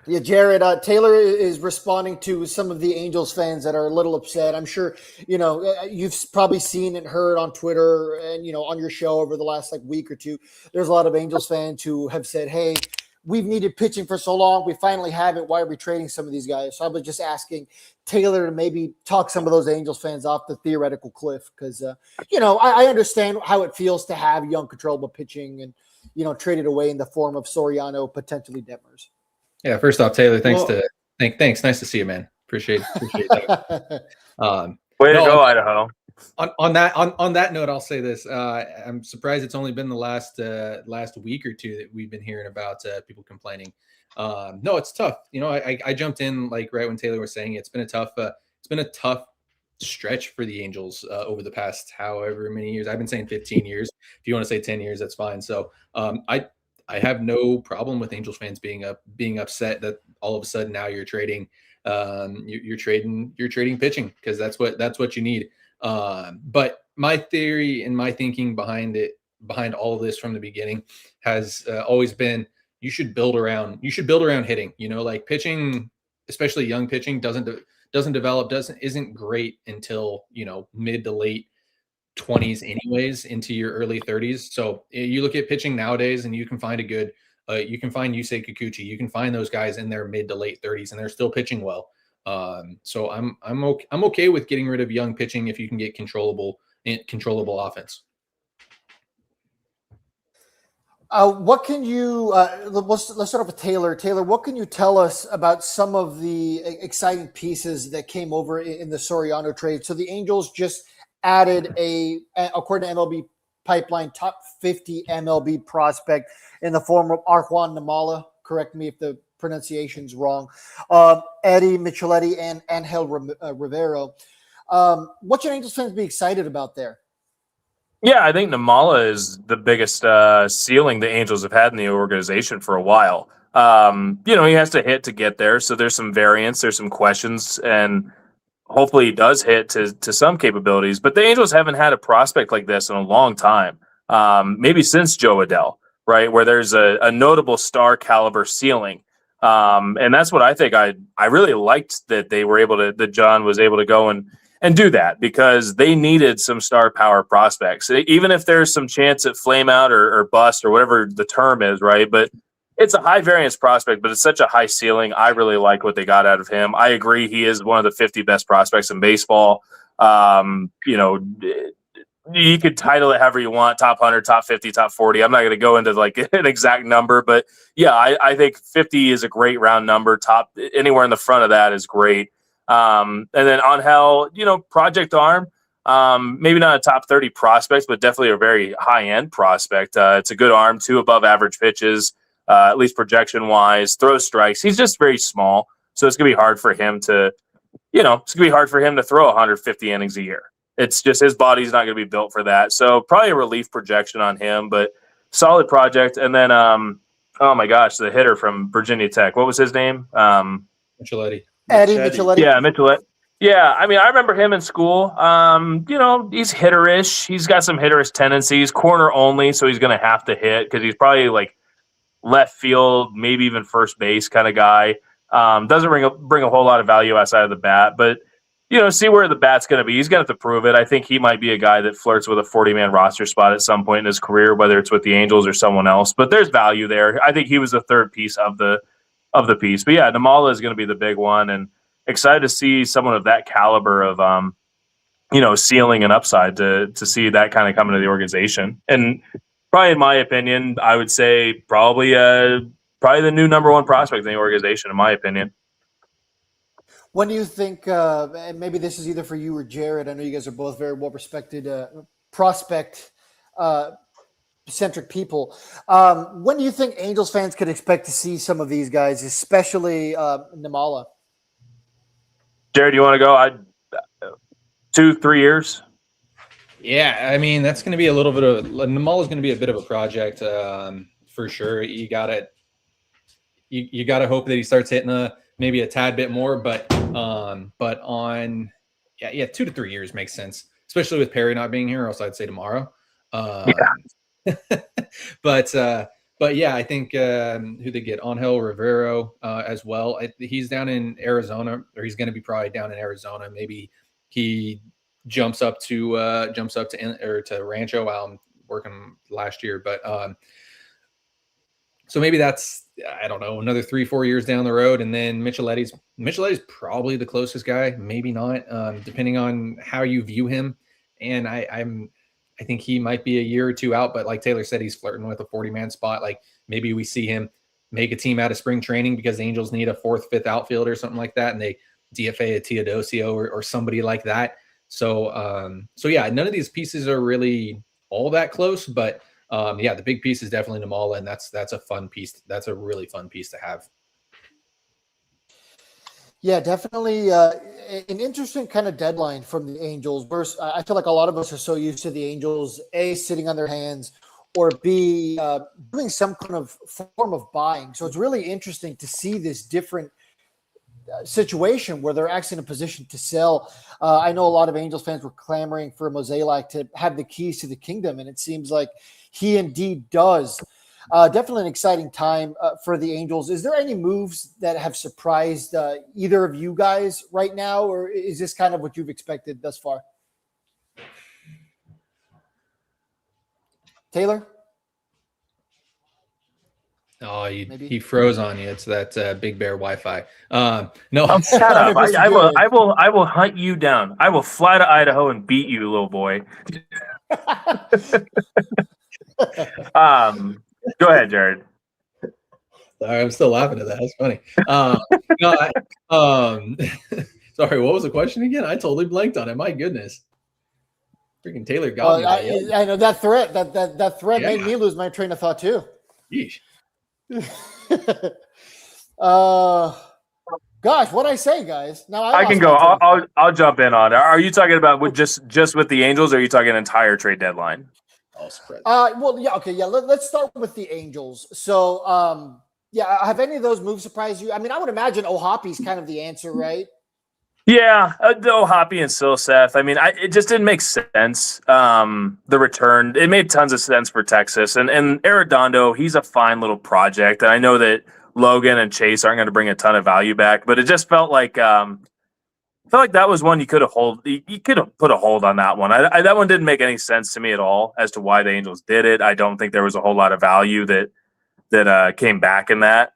Yeah, Jared, Taylor is responding to some of the Angels fans that are a little upset. I'm sure, you've probably seen and heard on Twitter and, on your show over the last week or two. There's a lot of Angels fans who have said, hey, we've needed pitching for so long. We finally have it. Why are we trading some of these guys? So I was just asking Taylor to maybe talk some of those Angels fans off the theoretical cliff because, I understand how it feels to have young, controllable pitching and, traded away in the form of Soriano, potentially Detmers. Yeah, first off, Taylor, thanks. Nice to see you, man. Appreciate that. Way to go, Idaho. On that note, I'll say this. I'm surprised it's only been the last week or two that we've been hearing about people complaining. No, it's tough. I jumped in right when Taylor was saying it. It's been a tough stretch for the Angels over the past however many years. I've been saying 15 years. If you want to say 10 years, that's fine. So I have no problem with Angels fans being upset that all of a sudden now you're trading you're trading pitching because that's what you need. But my theory and my thinking behind all of this from the beginning has always been you should build around hitting. Pitching, especially young pitching, isn't great until mid to late 20s anyways into your early 30s. So you look at pitching nowadays and you can find you can find Yusei Kikuchi, you can find those guys in their mid to late 30s and they're still pitching well. So I'm okay with getting rid of young pitching if you can get controllable offense. What can you let's start off with Taylor. Taylor, what can you tell us about some of the exciting pieces that came over in the Soriano trade? So the Angels just added according to MLB Pipeline, top 50 MLB prospect in the form of Arjuan Namala. Correct me if the pronunciation's wrong. Eddie Micheletti and Angel Rivero. What should Angels fans be excited about there? Yeah, I think Namala is the biggest ceiling the Angels have had in the organization for a while. He has to hit to get there, so there's some variance, there's some questions, and hopefully he does hit to some capabilities. But the Angels haven't had a prospect like this in a long time, maybe since Joe Adell, right, where there's a notable star caliber ceiling. And that's what I think I really liked that that John was able to go and do that because they needed some star power prospects, even if there's some chance at flame out or bust or whatever the term is, right? But it's a high variance prospect, but it's such a high ceiling. I really like what they got out of him. I agree. He is one of the 50 best prospects in baseball. You could title it however you want, top 100, top 50, top 40. I'm not going to go into an exact number, but yeah, I think 50 is a great round number. Top anywhere in the front of that is great. And then Angel, Project Arm, maybe not a top 30 prospect, but definitely a very high-end prospect. It's a good arm, 2 above average pitches, at least projection-wise, throws strikes. He's just very small, so it's going to be hard for him to, throw 150 innings a year. It's just his body's not going to be built for that. So probably a relief projection on him, but solid project. And then, oh my gosh, the hitter from Virginia Tech. What was his name? Micheletti. Eddie Micheletti. Yeah, Micheletti. Yeah, I remember him in school. He's hitterish. He's got some hitterish tendencies, corner only, so he's going to have to hit because he's probably left field, maybe even first base kind of guy. Doesn't bring a whole lot of value outside of the bat, but see where the bat's going to be. He's going to have to prove it. I think he might be a guy that flirts with a 40-man roster spot at some point in his career, whether it's with the Angels or someone else. But there's value there. I think he was the third piece of the piece. But yeah, Namala is going to be the big one, and excited to see someone of that caliber of ceiling and upside to see that kind of come into the organization. And probably, in my opinion, I would say probably the new number one prospect in the organization, in my opinion. When do you think, and maybe this is either for you or Jared, I know you guys are both very well-respected prospect centric people. When do you think Angels fans could expect to see some of these guys, especially Namala? Jared, you want to go? 2-3 years. Yeah, I mean, that's going to be a little bit of Namala's going to be a bit of a project for sure. You gotta hope that he starts hitting maybe a tad bit more, but 2 to 3 years makes sense, especially with Perry not being here. Or else I'd say tomorrow. But yeah, I think who they get, Angel Rivero as well. He's down in Arizona, or he's going to be probably down in Arizona. Maybe he jumps up to Rancho while I'm working last year. But so maybe that's, I don't know, another 3-4 years down the road. And then Micheletti's probably the closest guy, maybe not, depending on how you view him. And I think he might be a year or two out, but like Taylor said, he's flirting with a 40-man spot. Like maybe we see him make a team out of spring training because the Angels need a 4th, 5th outfielder or something like that, and they DFA a Teodosio or somebody like that. So yeah, none of these pieces are really all that close, but yeah, the big piece is definitely Namala, and that's a fun piece. That's a really fun piece to have. Yeah, definitely an interesting kind of deadline from the Angels. Versus, I feel like a lot of us are so used to the Angels, A, sitting on their hands, or B, doing some kind of form of buying. So it's really interesting to see this different situation where they're actually in a position to sell. I know a lot of Angels fans were clamoring for Mozeliak to have the keys to the kingdom, and it seems like he indeed does. Definitely an exciting time for the Angels. Is there any moves that have surprised either of you guys right now, or is this kind of what you've expected thus far? Taylor? Oh, he froze on you. It's that Big Bear Wi-Fi. No, shut up. I will hunt you down. I will fly to Idaho and beat you, little boy. Go ahead, Jared. Sorry, I'm still laughing at that. That's funny. Sorry, what was the question again? I totally blanked on it. My goodness. Freaking Taylor got me. I know that threat. That threat made me lose my train of thought too. Yeesh. Gosh, what'd I say, guys? Now I can go. I'll jump in on it. Are you talking about with just with the Angels, or are you talking entire trade deadline? Well, yeah, okay, yeah. Let's start with the Angels. So, yeah, have any of those moves surprised you? I mean, I would imagine Ohapi's kind of the answer, right? Yeah, Ohapi and Silseth. I mean, it just didn't make sense. The return, it made tons of sense for Texas. And Arredondo, he's a fine little project. And I know that Logan and Chase aren't going to bring a ton of value back, but it just felt like that was one you could have put a hold on that one. That one didn't make any sense to me at all as to why the Angels did it. I don't think there was a whole lot of value that came back in that.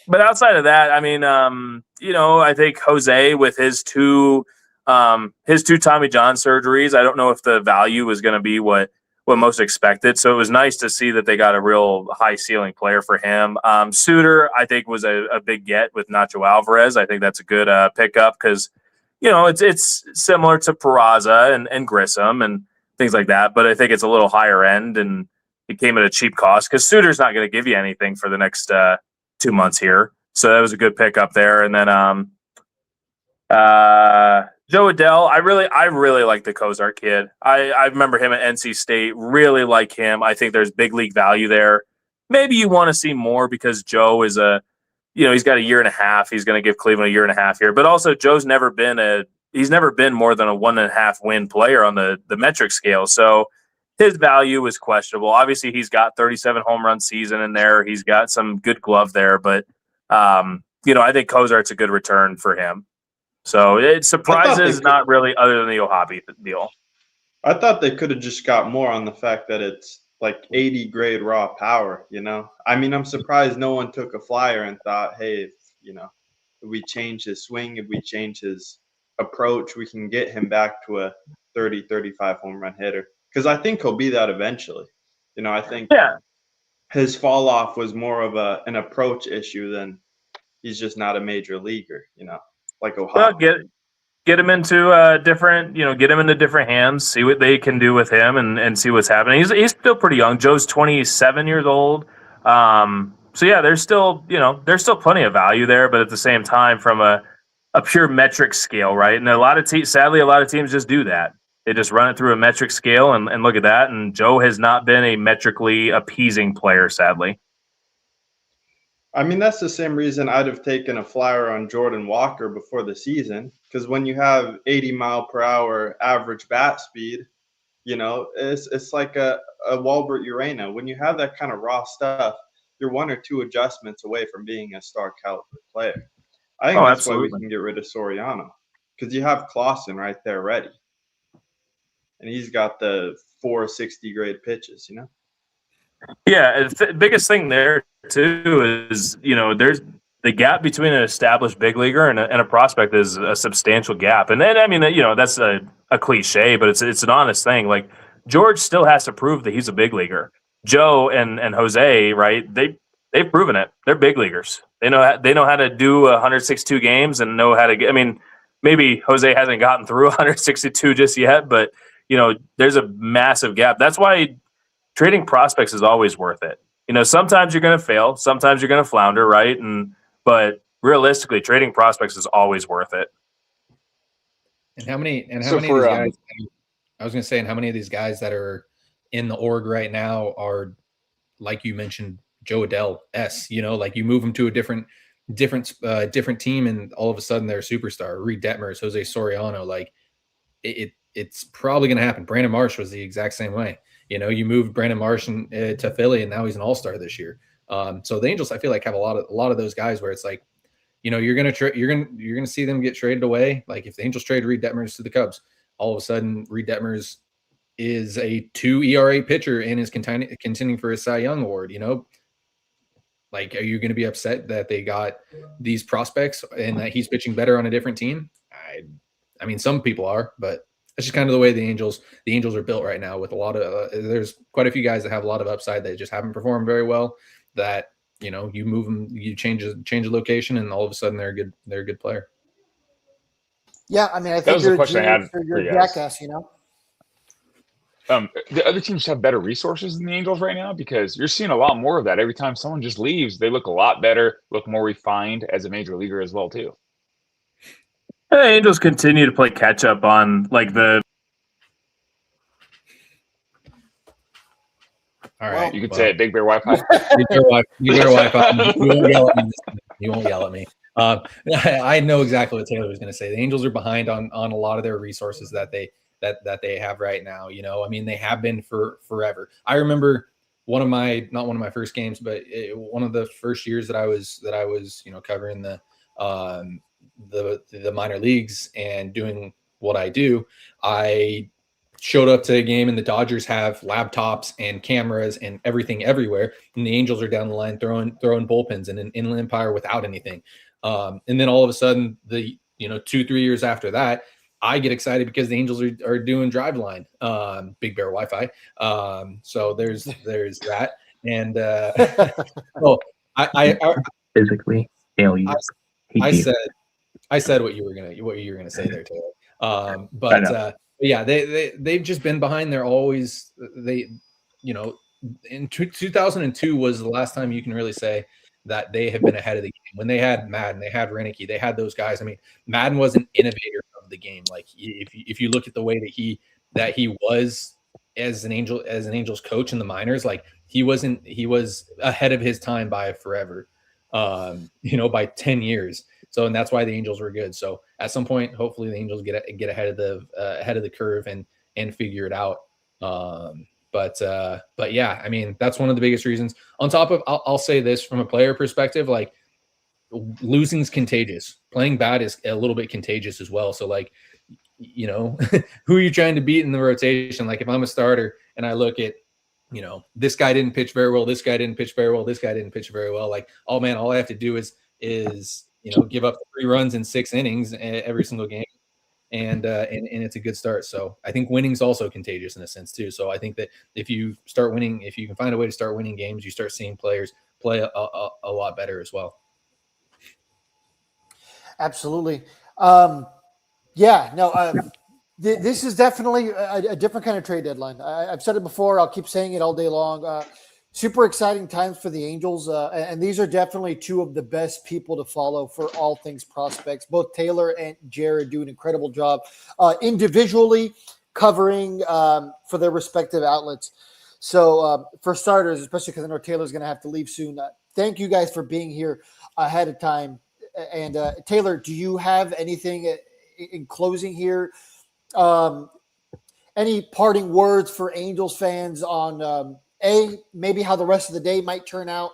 But outside of that, I mean, I think Jose with his two Tommy John surgeries, I don't know if the value was going to be what most expected. So it was nice to see that they got a real high ceiling player for him. Suter, I think, was a big get with Nacho Alvarez. I think that's a good pickup because, it's similar to Peraza and Grissom and things like that. But I think it's a little higher end, and it came at a cheap cost because Suter's not going to give you anything for the next 2 months here. So that was a good pickup there. And then Joe Adell, I really like the Cozart kid. I remember him at NC State, really like him. I think there's big league value there. Maybe you want to see more because Joe is he's got a year and a half. He's going to give Cleveland a year and a half here. But also Joe's never been more than a 1.5 win player on the metric scale. So his value is questionable. Obviously, he's got 37 home run season in there. He's got some good glove there, but I think Cozart's a good return for him. So it surprises not really, other than the Ohapi deal. I thought they could have just got more on the fact that it's like 80 grade raw power. I mean, I'm surprised no one took a flyer and thought, hey, if we change his swing, if we change his approach, we can get him back to a 30, 35 home run hitter. Because I think he'll be that eventually. I think his fall off was more of an approach issue than he's just not a major leaguer, like Ohio. Well, get him into different, get him into different hands, see what they can do with him, and see what's happening. He's still pretty young. Joe's 27 years old. So yeah, there's still plenty of value there, but at the same time, from a pure metric scale, right? And sadly, a lot of teams just do that. They just run it through a metric scale and look at that. And Joe has not been a metrically appeasing player, sadly. I mean, that's the same reason I'd have taken a flyer on Jordan Walker before the season, because when you have 80-mile-per-hour average bat speed, it's like a Walbert Urena. When you have that kind of raw stuff, you're one or two adjustments away from being a star caliber player. I think that's absolutely. why we can get rid of Soriano, because you have Clausen right there ready. And he's got the 460 grade pitches, Yeah, the biggest thing there too is there's the gap between an established big leaguer and a prospect is a substantial gap, and then I mean that's a cliche, but it's an honest thing. Like George still has to prove that he's a big leaguer. Joe and Jose, right? They've proven it. They're big leaguers. They know how to do 162 games and know how to get. I mean, maybe Jose hasn't gotten through 162 just yet, but there's a massive gap. That's why trading prospects is always worth it. Sometimes you're going to fail, sometimes you're going to flounder, right? But realistically, trading prospects is always worth it. And how many of these guys? I was going to say, and how many of these guys that are in the org right now are, like you mentioned, Joe Adell-esque? Like you move them to a different team, and all of a sudden they're a superstar. Reed Detmers, Jose Soriano, like it's probably going to happen. Brandon Marsh was the exact same way. You moved Brandon Marsh to Philly, and now he's an all-star this year. So the Angels, I feel like, have a lot of those guys where it's like, you're gonna see them get traded away. Like if the Angels trade Reed Detmers to the Cubs, all of a sudden Reed Detmers is a 2 ERA pitcher and is contending for a Cy Young award. Like, are you going to be upset that they got these prospects and that he's pitching better on a different team? I mean, some people are, but that's just kind of the way the Angels are built right now, with a lot of there's quite a few guys that have a lot of upside that just haven't performed very well. That you move them, you change the location, and all of a sudden they're a good player. Yeah, I mean, I think that was the question I had you're a jackass, The other teams have better resources than the Angels right now, because you're seeing a lot more of that. Every time someone just leaves, they look a lot better, look more refined as a major leaguer as well too. The Angels continue to play catch up on like the. All right, you could say it, Big Bear Wi-Fi. Big Bear Wi-Fi. You won't yell at me. I know exactly what Taylor was going to say. The Angels are behind on a lot of their resources that they have right now. I mean, they have been for forever. I remember not one of my first games, but one of the first years that I was covering the minor leagues and doing what I do. I showed up to a game, and the Dodgers have laptops and cameras and everything everywhere, and the Angels are down the line throwing bullpens in an Inland Empire without anything. And then all of a sudden, 2-3 years after that, I get excited because the Angels are doing Driveline, Big Bear Wi-Fi. So there's that, and well, I physically fail you. I said what you were gonna say there, Taylor. But yeah, they've just been behind. They're always in 2002 was the last time you can really say that they have been ahead of the game. When they had Madden, they had Renicky, they had those guys. I mean, Madden was an innovator of the game. Like if you look at the way that he was as an Angels coach in the minors, like he was ahead of his time by forever, by 10 years. So, and that's why the Angels were good. So at some point, hopefully the Angels get ahead of the curve and figure it out. But yeah, I mean, that's one of the biggest reasons. On top of, I'll say this from a player perspective, like losing's contagious. Playing bad is a little bit contagious as well. So like, who are you trying to beat in the rotation? Like if I'm a starter and I look at, this guy didn't pitch very well, this guy didn't pitch very well, this guy didn't pitch very well. Like, oh man, all I have to do is give up 3 runs in 6 innings every single game. and it's a good start. So I think winning's also contagious in a sense too. So I think that if you start winning, if you can find a way to start winning games, you start seeing players play a lot better as well. Absolutely. This is definitely a different kind of trade deadline. I've said it before. I'll keep saying it all day long. Super exciting times for the Angels. And these are definitely two of the best people to follow for all things prospects. Both Taylor and Jared do an incredible job individually covering for their respective outlets. So for starters, especially because I know Taylor's going to have to leave soon, thank you guys for being here ahead of time. And Taylor, do you have anything in closing here? Any parting words for Angels fans on A, maybe how the rest of the day might turn out,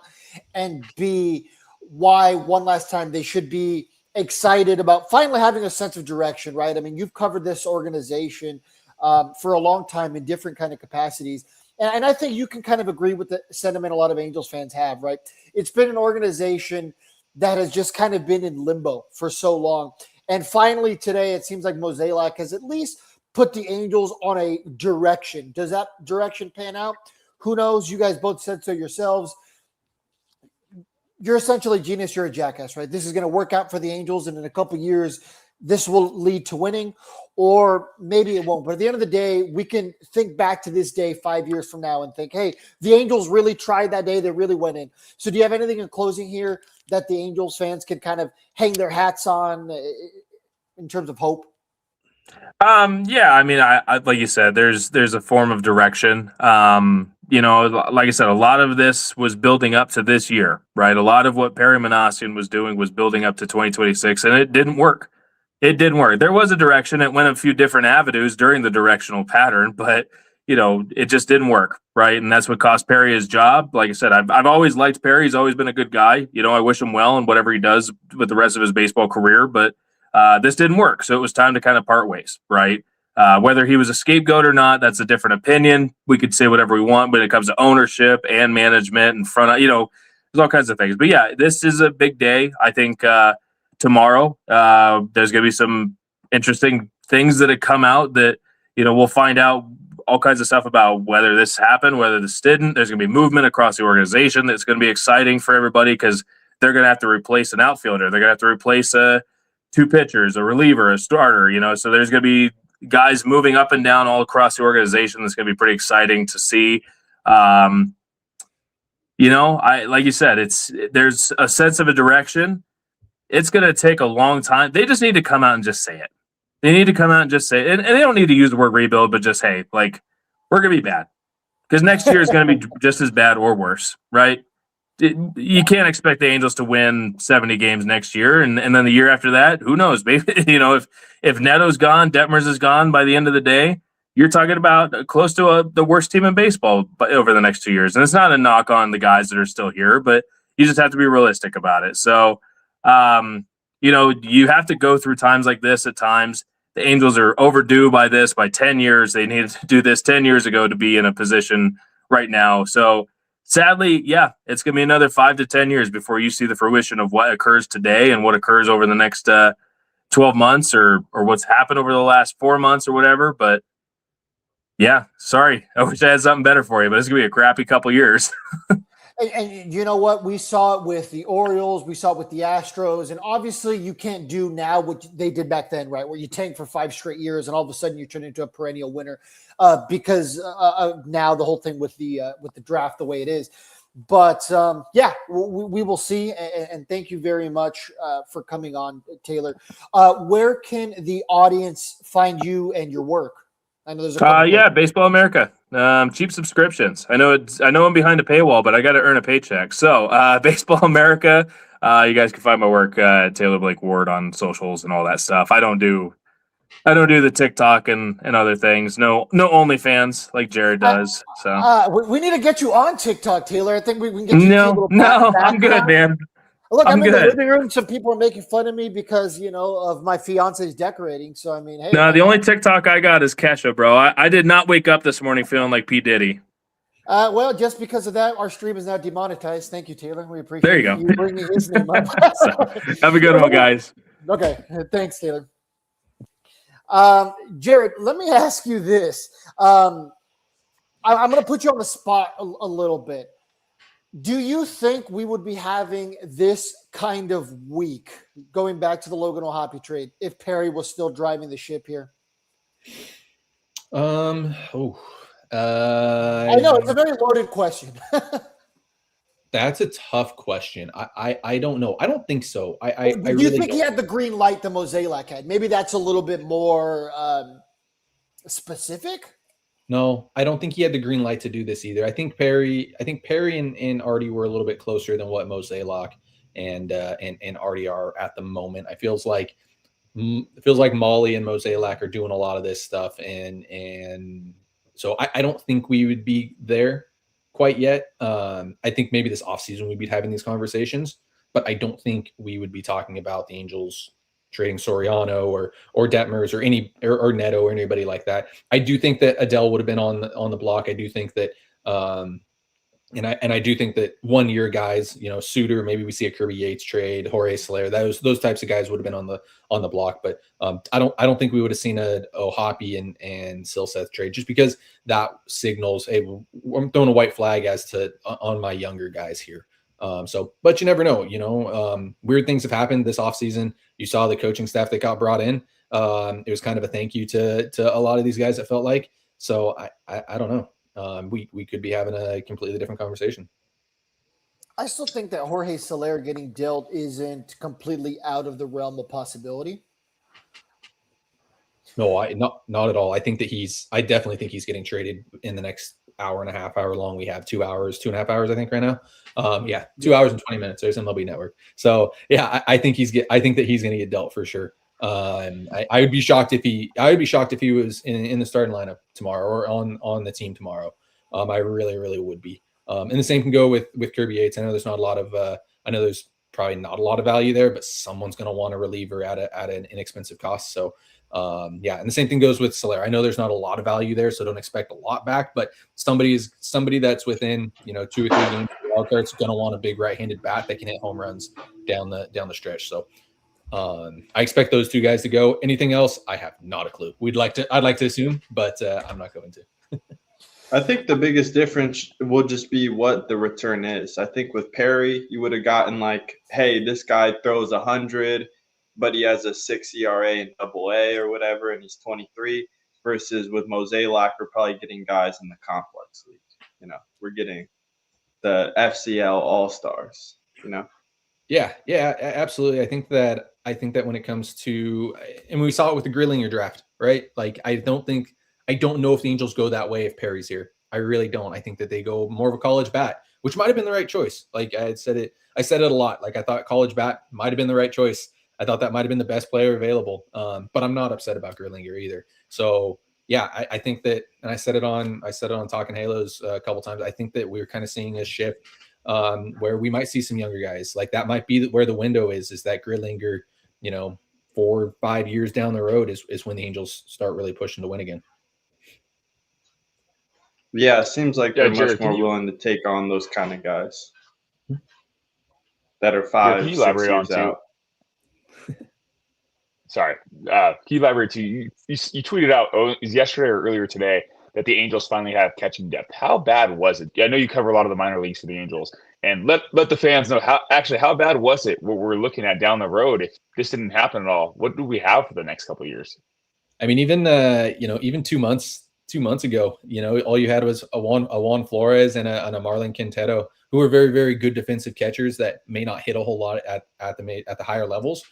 and B, why one last time they should be excited about finally having a sense of direction, right? I mean, you've covered this organization for a long time in different kind of capacities. And I think you can kind of agree with the sentiment a lot of Angels fans have, right? It's been an organization that has just kind of been in limbo for so long. And finally today, it seems like Mozeliak has at least put the Angels on a direction. Does that direction pan out? Who knows? You guys both said so yourselves. You're essentially genius. You're a jackass, right? This is going to work out for the Angels, and in a couple of years, this will lead to winning, or maybe it won't. But at the end of the day, we can think back to this day 5 years from now and think, hey, the Angels really tried that day. They really went in. So do you have anything in closing here that the Angels fans can kind of hang their hats on in terms of hope? Yeah, I mean, I like you said, there's a form of direction. Like I said, a lot of this was building up to this year, right? A lot of what Perry Manassian was doing was building up to 2026, and it didn't work. It didn't work. There was a direction. It went a few different avenues during the directional pattern, but it just didn't work, right? And that's what cost Perry his job. Like I said, I've always liked Perry. He's always been a good guy. I wish him well in whatever he does with the rest of his baseball career, but this didn't work. So it was time to kind of part ways, right? Whether he was a scapegoat or not, that's a different opinion. We could say whatever we want, but it comes to ownership and management and there's all kinds of things. But yeah, this is a big day. I think tomorrow there's going to be some interesting things that have come out that, we'll find out all kinds of stuff about whether this happened, whether this didn't. There's going to be movement across the organization that's going to be exciting for everybody because they're going to have to replace an outfielder. They're going to have to replace two pitchers, a reliever, a starter, so there's going to be guys moving up and down all across the organization. That's going to be pretty exciting to see. Like you said, there's a sense of a direction. It's going to take a long time. They just need to come out and just say it. They need to come out and just say it. And they don't need to use the word rebuild, but just, hey, we're going to be bad. Because next year is going to be just as bad or worse, right? You can't expect the Angels to win 70 games next year, and then the year after that, who knows? Maybe if Neto's gone, Detmers is gone by the end of the day, you're talking about close to the worst team in baseball over the next 2 years. And it's not a knock on the guys that are still here, but you just have to be realistic about it. So, you have to go through times like this at times. The Angels are overdue by 10 years. They needed to do this 10 years ago to be in a position right now. So, sadly, yeah, it's going to be another 5 to 10 years before you see the fruition of what occurs today and what occurs over the next 12 months or what's happened over the last 4 months or whatever. But yeah, sorry. I wish I had something better for you, but it's going to be a crappy couple years. And you know what? We saw it with the Orioles. We saw it with the Astros. And obviously you can't do now what they did back then, right? Where you tank for 5 straight years and all of a sudden you turn into a perennial winner because now the whole thing with the draft the way it is. But we will see. And thank you very much for coming on, Taylor. Where can the audience find you and your work? I know there's a Baseball America. Cheap subscriptions. I know I'm behind a paywall, but I got to earn a paycheck. So Baseball America. You guys can find my work, Taylor Blake Ward, on socials and all that stuff. I don't do the TikTok and other things. No OnlyFans like Jared does. So we need to get you on TikTok, Taylor. I think we can get you. No, I'm good, man. Look, I'm in the living room. Some people are making fun of me because, of my fiance's decorating. So, I mean, hey. No, the only TikTok I got is Kesha, bro. I did not wake up this morning feeling like P. Diddy. Well, just because of that, our stream is now demonetized. Thank you, Taylor. We appreciate you bringing his name up. So, have a good one, guys. Okay. Thanks, Taylor. Jared, let me ask you this. I'm going to put you on the spot a little bit. Do you think we would be having this kind of week, going back to the Logan O'Hoppe trade, if Perry was still driving the ship here? I know it's a very loaded question. That's a tough question. I don't know. I don't think so. I Do you really think he had the green light that Mozeliak had? Maybe that's a little bit more specific. No, I don't think he had the green light to do this either. I think Perry and Artie were a little bit closer than what Mozeliak and Artie are at the moment. It feels like Molly and Mozeliak are doing a lot of this stuff, and so I don't think we would be there quite yet. I think maybe this offseason we'd be having these conversations, but I don't think we would be talking about the Angels trading Soriano or Detmers or Neto or anybody like that. I do think that Adele would have been on the block. I do think that and I do think that 1 year guys, Suter, maybe we see a Kirby Yates trade, Jorge Soler, those types of guys would have been on the block. But I don't think we would have seen a O'Hoppe and Silseth trade, just because that signals, hey, I'm throwing a white flag as to on my younger guys here. But you never know, weird things have happened this offseason. You saw the coaching staff that got brought in. It was kind of a thank you to a lot of these guys, it felt like. So I don't know. We could be having a completely different conversation. I still think that Jorge Soler getting dealt isn't completely out of the realm of possibility. No, not at all. I definitely think he's getting traded in the next hour and a half, hour long. We have 2 hours, 2.5 hours, I think right now. 2 hours and 20 minutes. There's MLB Network. So yeah, I think that he's going to get dealt for sure. I would be shocked if he was in the starting lineup tomorrow or on the team tomorrow. I really, really would be. And the same can go with Kirby Yates. I know there's probably not a lot of value there, but someone's going to want a reliever at an inexpensive cost. So and the same thing goes with Soler. I know there's not a lot of value there, so don't expect a lot back, but somebody that's within 2 or 3 games of the going to want a big right-handed bat that can hit home runs down the stretch. So I expect those two guys to go. Anything else, I have not a clue. I'd like to assume, but I'm not going to. I think the biggest difference will just be what the return is. I think with Perry, you would have gotten hey, this guy throws 100, but he has a 6 ERA in AA or whatever, and he's 23. Versus with Mozeliak, we're probably getting guys in the complex league. We're getting the FCL All-Stars. Yeah, absolutely. I think that when it comes to, and we saw it with the Grillinger draft, right? I don't know if the Angels go that way if Perry's here. I really don't. I think that they go more of a college bat, which might have been the right choice. I said it a lot. I thought college bat might have been the right choice. I thought that might have been the best player available. But I'm not upset about Grillinger either. So yeah, I think that, and I said it on Talking Halos a couple times. I think that we're kind of seeing a shift where we might see some younger guys. That might be where the window is that Grillinger, 4 or 5 years down the road is when the Angels start really pushing to win again. Yeah, it seems like they're much more willing to take on those kind of guys that are 5, 6 years out. Sorry. Can you elaborate too? You tweeted out yesterday or earlier today that the Angels finally have catching depth. How bad was it? I know you cover a lot of the minor leagues for the Angels, and let the fans know how bad was it what we're looking at down the road if this didn't happen at all. What do we have for the next couple of years? I mean, even 2 months ago, all you had was a Juan Flores and a Marlon Quintero, who are very, very good defensive catchers that may not hit a whole lot at the higher levels.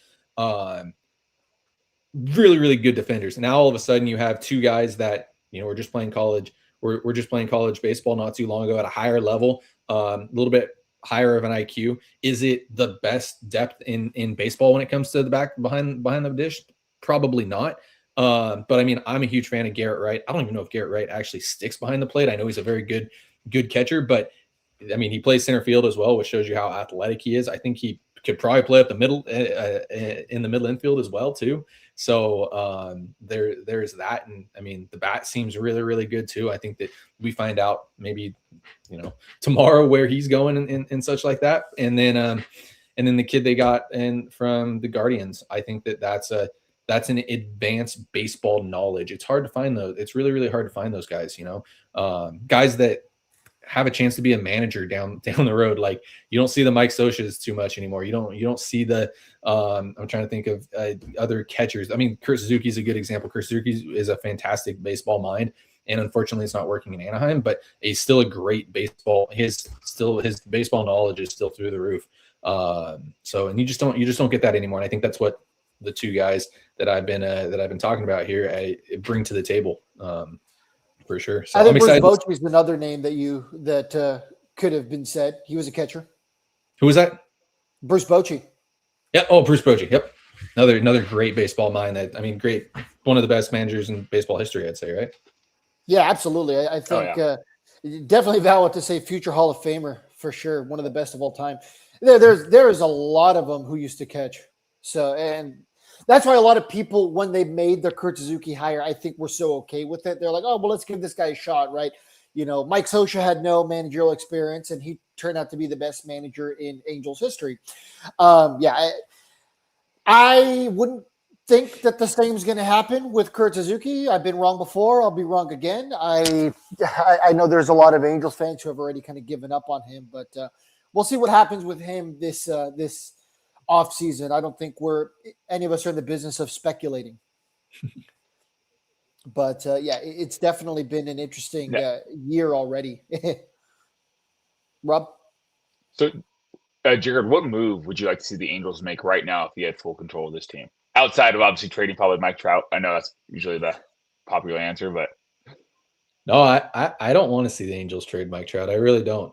Really, really good defenders. Now all of a sudden you have 2 guys that were just playing college. We're just playing college baseball not too long ago at a higher level, a little bit higher of an IQ. Is it the best depth in baseball when it comes to the back behind the dish? Probably not. But I mean, I'm a huge fan of Garrett Wright. I don't even know if Garrett Wright actually sticks behind the plate. I know he's a very good catcher, but I mean, he plays center field as well, which shows you how athletic he is. I think he could probably play up the middle in the middle infield as well too. So there's that, and I mean the bat seems really, really good too. I think that we find out maybe tomorrow where he's going and such like that, and then the kid they got in from the Guardians. I think that's That's an advanced baseball knowledge. It's hard to find those. It's really, really hard to find those guys, guys that have a chance to be a manager down the road. Like, you don't see the Mike Sochas too much anymore. You don't see the I'm trying to think of other catchers. I mean, Kurt Suzuki is a good example. Kurt Suzuki is a fantastic baseball mind, and unfortunately it's not working in Anaheim, but he's still a great baseball. His baseball knowledge is still through the roof. And you just don't get that anymore. And I think that's what the two guys that I've been talking about here I bring to the table. For sure. So I think I'm Bruce excited. Bochy is another name that could have been said. He was a catcher. Who was that? Bruce Bochy. Yeah. Oh, Bruce Bochy. Yep. Another great baseball mind. Great. One of the best managers in baseball history, I'd say, right? Yeah, absolutely. I think definitely valid to say future Hall of Famer for sure. One of the best of all time. There's a lot of them who used to catch. So, and that's why a lot of people, when they made the Kurt Suzuki hire, I think were so okay with it. They're like, oh, well, let's give this guy a shot, right? Mike Socha had no managerial experience, and he turned out to be the best manager in Angels history. I wouldn't think that the same is going to happen with Kurt Suzuki. I've been wrong before. I'll be wrong again. I know there's a lot of Angels fans who have already kind of given up on him, but we'll see what happens with him this off season. I don't think any of us are in the business of speculating, but it's definitely been an interesting year already. Rob? So, Jared, what move would you like to see the Angels make right now if you had full control of this team? Outside of obviously trading probably Mike Trout. I know that's usually the popular answer, but no, I don't want to see the Angels trade Mike Trout. I really don't.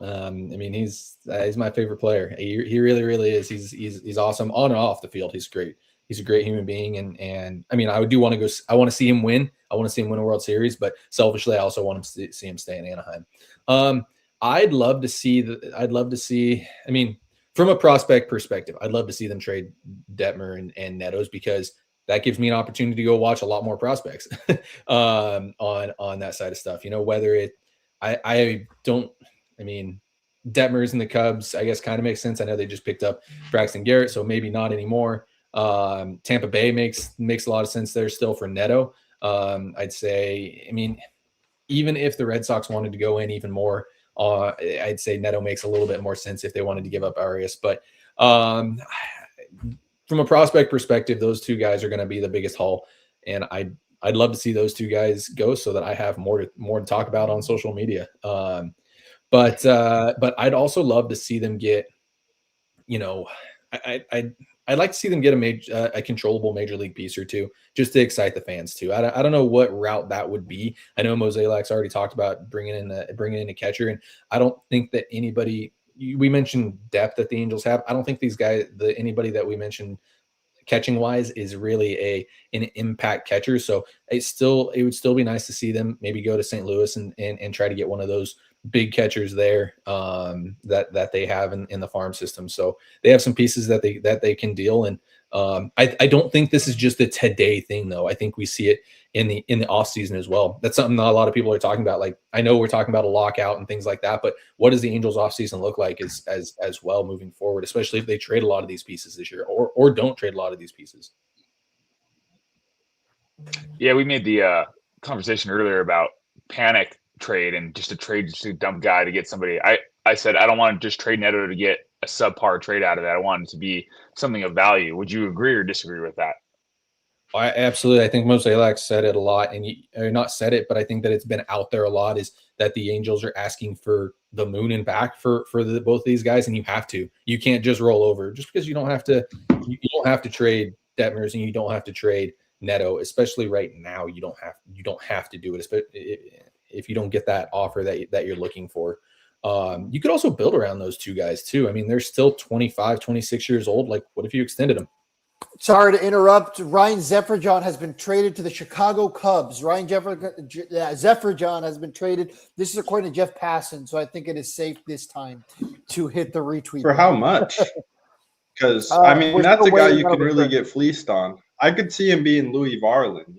He's my favorite player. He really, really is. He's awesome on and off the field. He's great. He's a great human being. And I do want to go. I want to see him win. I want to see him win a World Series. But selfishly, I also want to see him stay in Anaheim. I'd love to see. From a prospect perspective, I'd love to see them trade Detmer and Netos, because that gives me an opportunity to go watch a lot more prospects on that side of stuff. Detmer's in the Cubs, I guess, kind of makes sense. I know they just picked up Braxton Garrett, so maybe not anymore. Tampa Bay makes a lot of sense there still for Neto. I'd say, even if the Red Sox wanted to go in even more, I'd say Neto makes a little bit more sense if they wanted to give up Arias. But from a prospect perspective, those two guys are going to be the biggest haul, and I'd love to see those two guys go so that I have more to talk about on social media. But I'd also love to see them get, I'd like to see them get a controllable major league piece or two, just to excite the fans too. I don't know what route that would be. I know Mozeliak's already talked about bringing in a catcher, and I don't think that anybody. We mentioned depth that the Angels have. I don't think these guys, anybody that we mentioned catching wise, is really an impact catcher. So it would still be nice to see them maybe go to St. Louis and try to get one of those big catchers there that they have in the farm system. So they have some pieces that they can deal. And I don't think this is just a today thing, though. I think we see it in the off season as well. That's something that a lot of people are talking about. Like, I know we're talking about a lockout and things like that, but what does the Angels off season look like as well moving forward, especially if they trade a lot of these pieces this year or don't trade a lot of these pieces? Yeah, we made the conversation earlier about panic trade and just a dumb guy to get somebody. I said I don't want to just trade Neto to get a subpar trade out of that. I want it to be something of value. Would you agree or disagree with that? Absolutely. I think Mozeliak said it a lot, and not said it, but I think that it's been out there a lot, is that the Angels are asking for the moon and back for both of these guys, and you can't just roll over just because you don't have to trade Detmers and you don't have to trade Neto, especially right now. You don't have to do it, if you don't get that offer that you're looking for. You could also build around those two guys too. They're still 25, 26 years old. Like, what if you extended them? Sorry to interrupt. Ryan Zefferjon has been traded to the Chicago Cubs. Zefferjon has been traded. This is according to Jeff Passan, so I think it is safe this time to hit the retweet. For how much? Because, that's a guy you could really get fleeced on. I could see him being Louis Varland,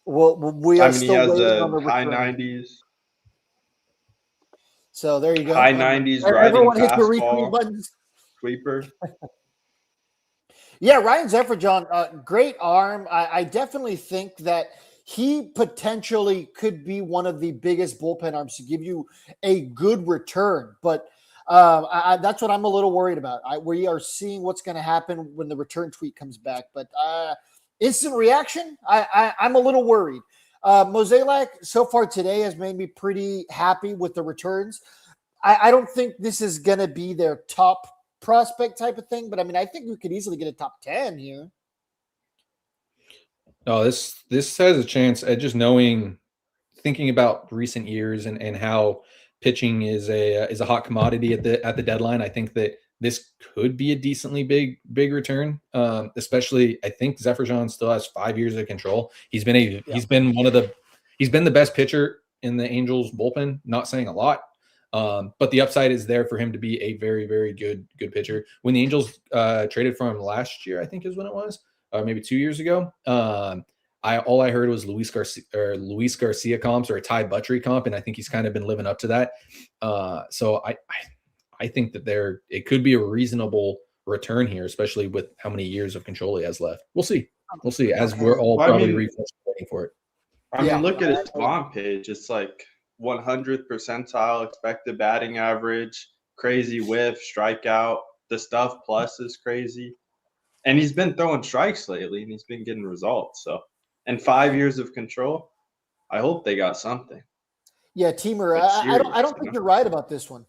Well, we are still he has waiting on the high return. 90s. So there you go. High 90s everyone riding hit the retweet fastball buttons. sweeper. Yeah, Ryan Zefferjon, great arm. I definitely think that he potentially could be one of the biggest bullpen arms to give you a good return. But that's what I'm a little worried about. We are seeing what's going to happen when the return tweet comes back. But instant reaction, I'm a little worried. Mozeliak so far today has made me pretty happy with the returns. I don't think this is going to be their top prospect type of thing, but I mean, I think we could easily get a top 10 here. No, this has a chance at just thinking about recent years and how pitching is a hot commodity at the deadline. I think that this could be a decently big return. Especially, I think Zefferjon still has 5 years of control. He's been the best pitcher in the Angels bullpen. Not saying a lot, but the upside is there for him to be a very, very good pitcher. When the Angels traded for him last year, I think is when it was, maybe 2 years ago. All I heard was Luis Garcia comps or a Ty Buttrey comp, and I think he's kind of been living up to that. So I think that it could be a reasonable return here, especially with how many years of control he has left. We'll see as we're all probably waiting for it. I mean, look at his bomb page. It's like 100th percentile expected batting average, crazy whiff, strikeout. The stuff plus is crazy. And he's been throwing strikes lately, and he's been getting results. So, and 5 years of control, I hope they got something. Yeah, Teamer, I don't think you're right about this one.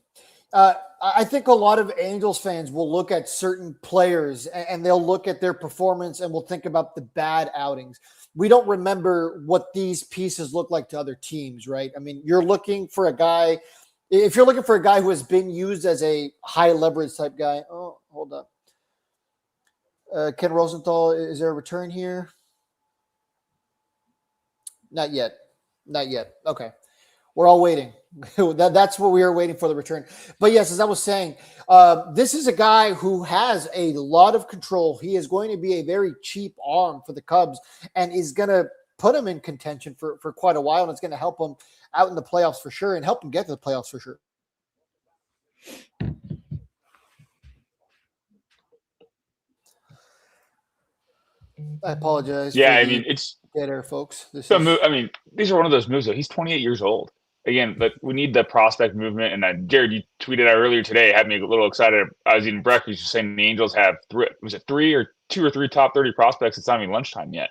I think a lot of Angels fans will look at certain players and they'll look at their performance and will think about the bad outings. We don't remember what these pieces look like to other teams, right? I mean, you're looking for a guy. If you're looking for a guy who has been used as a high leverage type guy, oh, hold up. Ken Rosenthal, is there a return here? Not yet. Okay. We're all waiting. That's what we are waiting for, the return. But yes, as I was saying, this is a guy who has a lot of control. He is going to be a very cheap arm for the Cubs and is going to put him in contention for quite a while. And it's going to help him out in the playoffs for sure and help him get to the playoffs for sure. I apologize. Yeah, I mean, it's dead air, folks. these are one of those moves, though. He's 28 years old. Again, we need the prospect movement. And Jared, you tweeted out earlier today, had me a little excited. I was eating breakfast. You're saying the Angels have two or three top 30 prospects? It's not even lunchtime yet.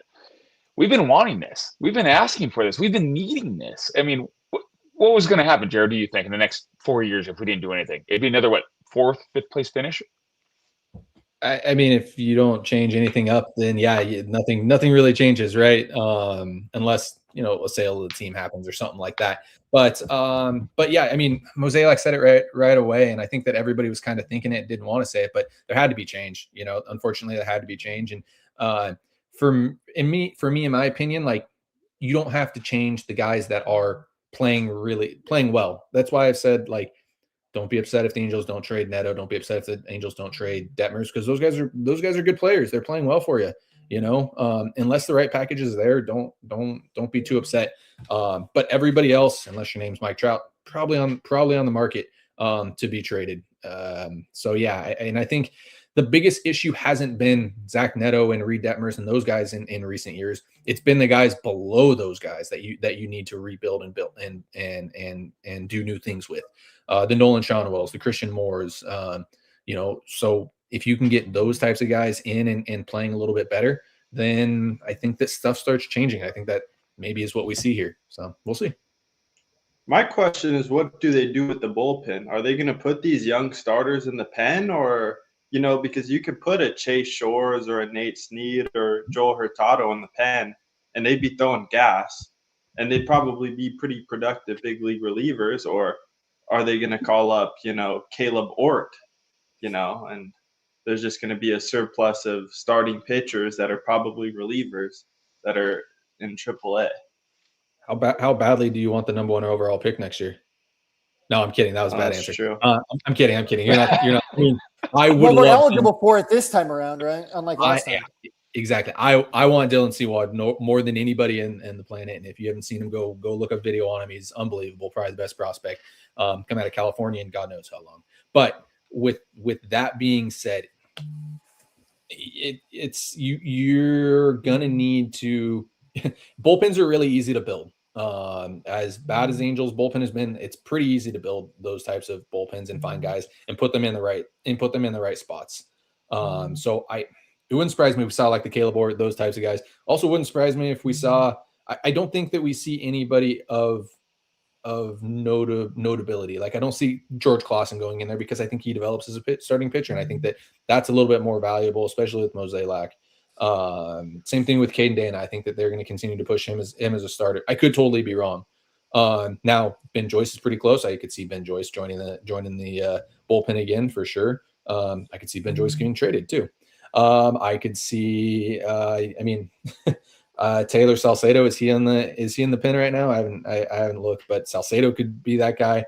We've been wanting this. We've been asking for this. We've been needing this. I mean, what was going to happen, Jared, do you think, in the next 4 years if we didn't do anything? It'd be another, fourth, fifth place finish? I mean, if you don't change anything up, then nothing really changes, right? Unless, a sale of the team happens or something like that. But yeah, I mean, Mozeliak said it right away, and I think that everybody was kind of thinking it, didn't want to say it, but there had to be change. Unfortunately, there had to be change. And for me, in my opinion, you don't have to change the guys that are playing well. That's why I've said, don't be upset if the Angels don't trade Neto. Don't be upset if the Angels don't trade Detmers, because those guys are good players. They're playing well for you. Unless the right package is there, don't be too upset. But everybody else, unless your name's Mike Trout, probably on the market to be traded. So yeah, and I think the biggest issue hasn't been Zach Neto and Reed Detmers and those guys in recent years. It's been the guys below those guys that you need to rebuild and build and do new things with. The Nolan Shonwells, the Christian Moores, so if you can get those types of guys in and playing a little bit better, then I think that stuff starts changing. I think that maybe is what we see here. So we'll see. My question is, what do they do with the bullpen? Are they going to put these young starters in the pen, or, because you could put a Chase Shores or a Nate Snead or Joel Hurtado in the pen and they'd be throwing gas and they'd probably be pretty productive big league relievers, or are they going to call up, Caleb Ort, and there's just going to be a surplus of starting pitchers that are probably relievers that are in AAA. How badly do you want the number 1 overall pick next year? No, I'm kidding. That was a bad answer. True. I'm kidding. You're not. I mean, I would. Well, we're eligible for it this time around, right? Unlike last time. Yeah, exactly. I want Dylan Seward more than anybody in the planet. And if you haven't seen him, go look up video on him. He's unbelievable. Probably the best prospect come out of California in God knows how long. But with that being said, you're gonna need to. Bullpens are really easy to build. As bad as Angels bullpen has been, it's pretty easy to build those types of bullpens and find guys and put them in the right spots. So it wouldn't surprise me if we saw like the Caleb or those types of guys. Also wouldn't surprise me if we saw. I don't think that we see anybody of notability. Like I don't see George Clausen going in there because I think he develops as a starting pitcher, and I think that that's a little bit more valuable, especially with Mozeliak. Same thing with Caden Dana. I think that they're going to continue to push him as a starter. I could totally be wrong. Now Ben Joyce is pretty close. I could see Ben Joyce joining the bullpen again for sure. I could see Ben Joyce getting traded too. I could see. Taylor Salcedo, is he in the pen right now? I haven't looked, but Salcedo could be that guy.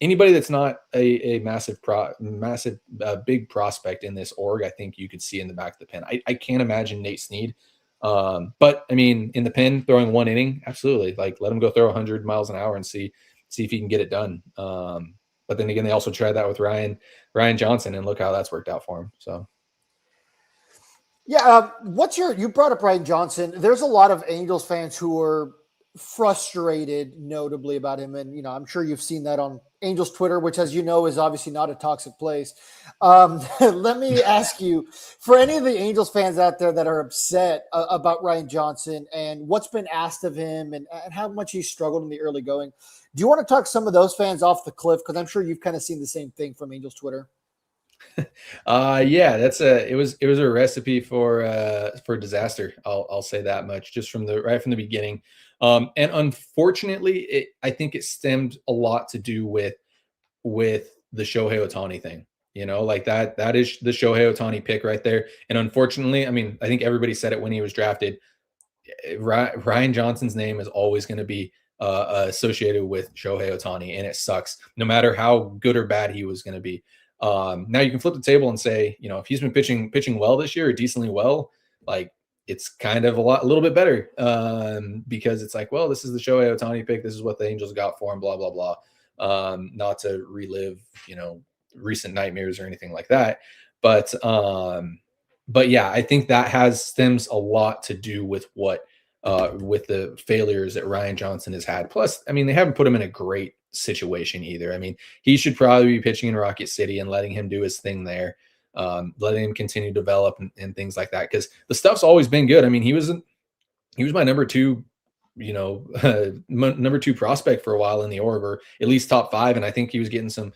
Anybody that's not a massive big prospect in this org, I think you could see in the back of the pen. I can't imagine Nate Snead. But I mean, in the pen, throwing one inning, absolutely. Like let him go throw 100 miles an hour and see if he can get it done. But then again, they also tried that with Ryan Johnson, and look how that's worked out for him. So. Yeah, you brought up Ryan Johnson. There's a lot of Angels fans who are frustrated notably about him. And, I'm sure you've seen that on Angels Twitter, which, as you know, is obviously not a toxic place. Let me ask you, for any of the Angels fans out there that are upset about Ryan Johnson and what's been asked of him and how much he struggled in the early going, do you want to talk some of those fans off the cliff? Because I'm sure you've kind of seen the same thing from Angels Twitter. Yeah, it was a recipe for disaster. I'll say that much just right from the beginning. And unfortunately, I think it stemmed a lot to do with the Shohei Ohtani thing. Like that is the Shohei Ohtani pick right there. And unfortunately, I mean, I think everybody said it when he was drafted. Ryan Johnson's name is always going to be associated with Shohei Ohtani, and it sucks no matter how good or bad he was going to be. Now you can flip the table and say, if he's been pitching well this year or decently well, like it's kind of a little bit better because it's like, well, this is the Shohei Ohtani pick. This is what the Angels got for him, blah, blah, blah. Not to relive, recent nightmares or anything like that. But yeah, I think that stems a lot to do with with the failures that Ryan Johnson has had. Plus, I mean, they haven't put him in a great situation either. I mean, he should probably be pitching in Rocket City and letting him do his thing there, letting him continue to develop and things like that. Because the stuff's always been good. I mean, he was my number two, number two prospect for a while in the org, or at least top 5. And I think he was getting some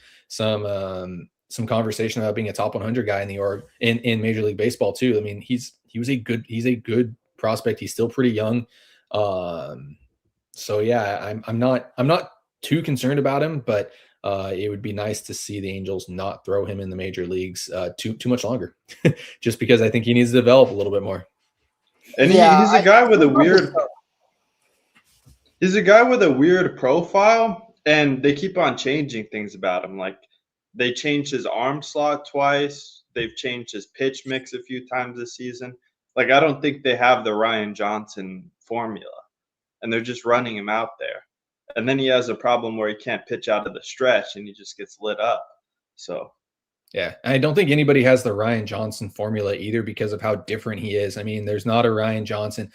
conversation about being a top 100 guy in the org in Major League Baseball too. I mean, he's a good prospect. He's still pretty young. So yeah, I'm not too concerned about him, but it would be nice to see the Angels not throw him in the major leagues too much longer, just because I think he needs to develop a little bit more. And he's a guy with a weird. He's a guy with a weird profile, and they keep on changing things about him. Like they changed his arm slot twice. They've changed his pitch mix a few times this season. Like I don't think they have the Ryan Johnson formula, and they're just running him out there. And then he has a problem where he can't pitch out of the stretch, and he just gets lit up. So, yeah, I don't think anybody has the Ryan Johnson formula either because of how different he is. I mean, there's not another Ryan Johnson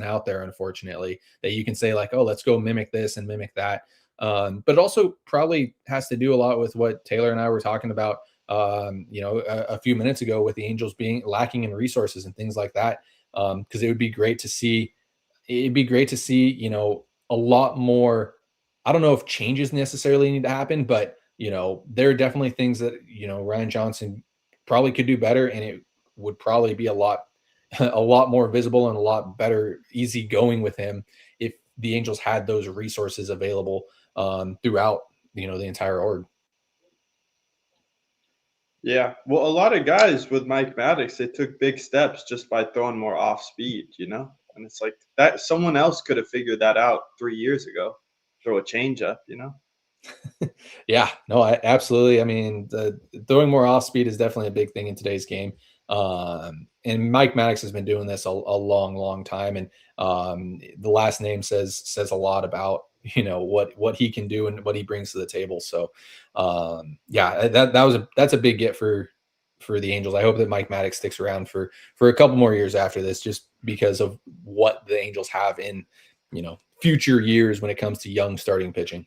out there, unfortunately, that you can say like, oh, let's go mimic this and mimic that. But it also probably has to do a lot with what Taylor and I were talking about, a few minutes ago with the Angels being lacking in resources and things like that. Because it would be great to see. It'd be great to see, a lot more. I don't know if changes necessarily need to happen, but there are definitely things that Ryan Johnson probably could do better, and it would probably be a lot more visible and a lot better, easy going with him if the Angels had those resources available throughout the entire org. Yeah, well, a lot of guys with Mike Maddox, they took big steps just by throwing more off speed, and it's like that someone else could have figured that out 3 years ago. Throw a changeup, Yeah, no, absolutely. I mean, the throwing more off speed is definitely a big thing in today's game. And Mike Maddox has been doing this a long, long time. And the last name says a lot about, what he can do and what he brings to the table. So yeah, that's a big get for for the Angels. I hope that Mike Maddox sticks around for a couple more years after this, just because of what the Angels have in, future years when it comes to young starting pitching.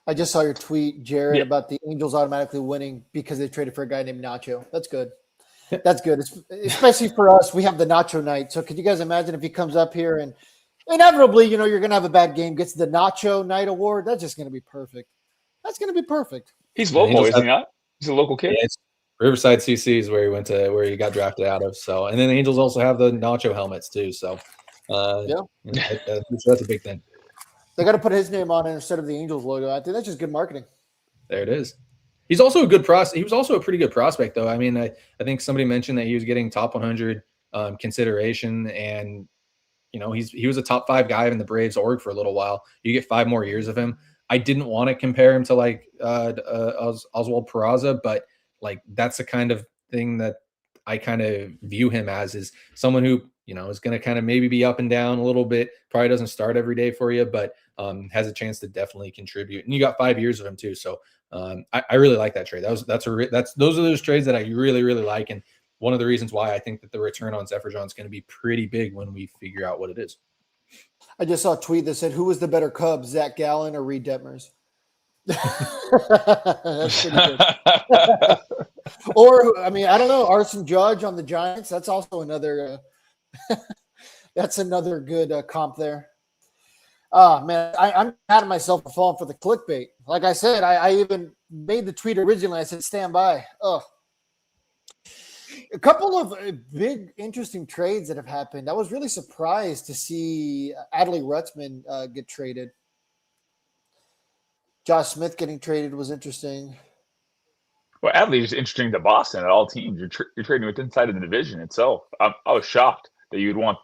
I just saw your tweet, Jared, Yeah. about the Angels automatically winning because they traded for a guy named Nacho. That's good. That's good. Especially for us, we have the Nacho night. So could you guys imagine if he comes up here and inevitably, you're going to have a bad game, gets the Nacho Night Award? That's just going to be perfect. That's going to be perfect. He's local, is he not? He's a local kid. Yeah, it's Riverside CC is where he went to, where he got drafted out of. So, and then the Angels also have the Nacho helmets too. So, that's a big thing. They got to put his name on it instead of the Angels logo. I think that's just good marketing. There it is. He's also a good prospect. He was also a pretty good prospect, though. I mean, I think somebody mentioned that he was getting top 100 consideration, and he was a top 5 guy in the Braves org for a little while. You get 5 more years of him. I didn't want to compare him to like Oswald Peraza, but like that's the kind of thing that I kind of view him as, is someone who is going to kind of maybe be up and down a little bit. Probably doesn't start every day for you, but has a chance to definitely contribute. And you got 5 years of him too, so I really like that trade. Those are those trades that I really, really like, and one of the reasons why I think that the return on Zephyr John is going to be pretty big when we figure out what it is. I just saw a tweet that said, "Who was the better Cub, Zach Gallen or Reed Detmers?" That's pretty good. Or, I mean, I don't know, Arson Judge on the Giants. That's also another. That's another good comp there. Oh, man, I'm mad at myself for falling for the clickbait. Like I said, I even made the tweet originally. I said, stand by. Oh, a couple of big, interesting trades that have happened. I was really surprised to see Adley Rutschman get traded. Josh Smith getting traded was interesting. Well, Adley is interesting to Boston at all teams. You're trading with inside of the division itself. I was shocked that you'd want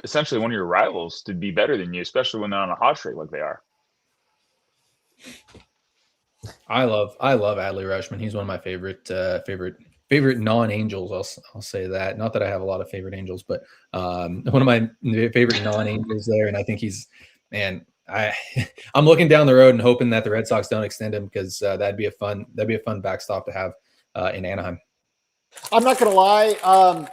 essentially one of your rivals to be better than you, especially when they're on a hot streak like they are. I love Adley Rutschman. He's one of my favorite non-Angels. I'll say that. Not that I have a lot of favorite Angels, but one of my favorite non-Angels there. And I think I'm looking down the road and hoping that the Red Sox don't extend him, because that'd be a fun backstop to have in Anaheim. I'm not gonna lie.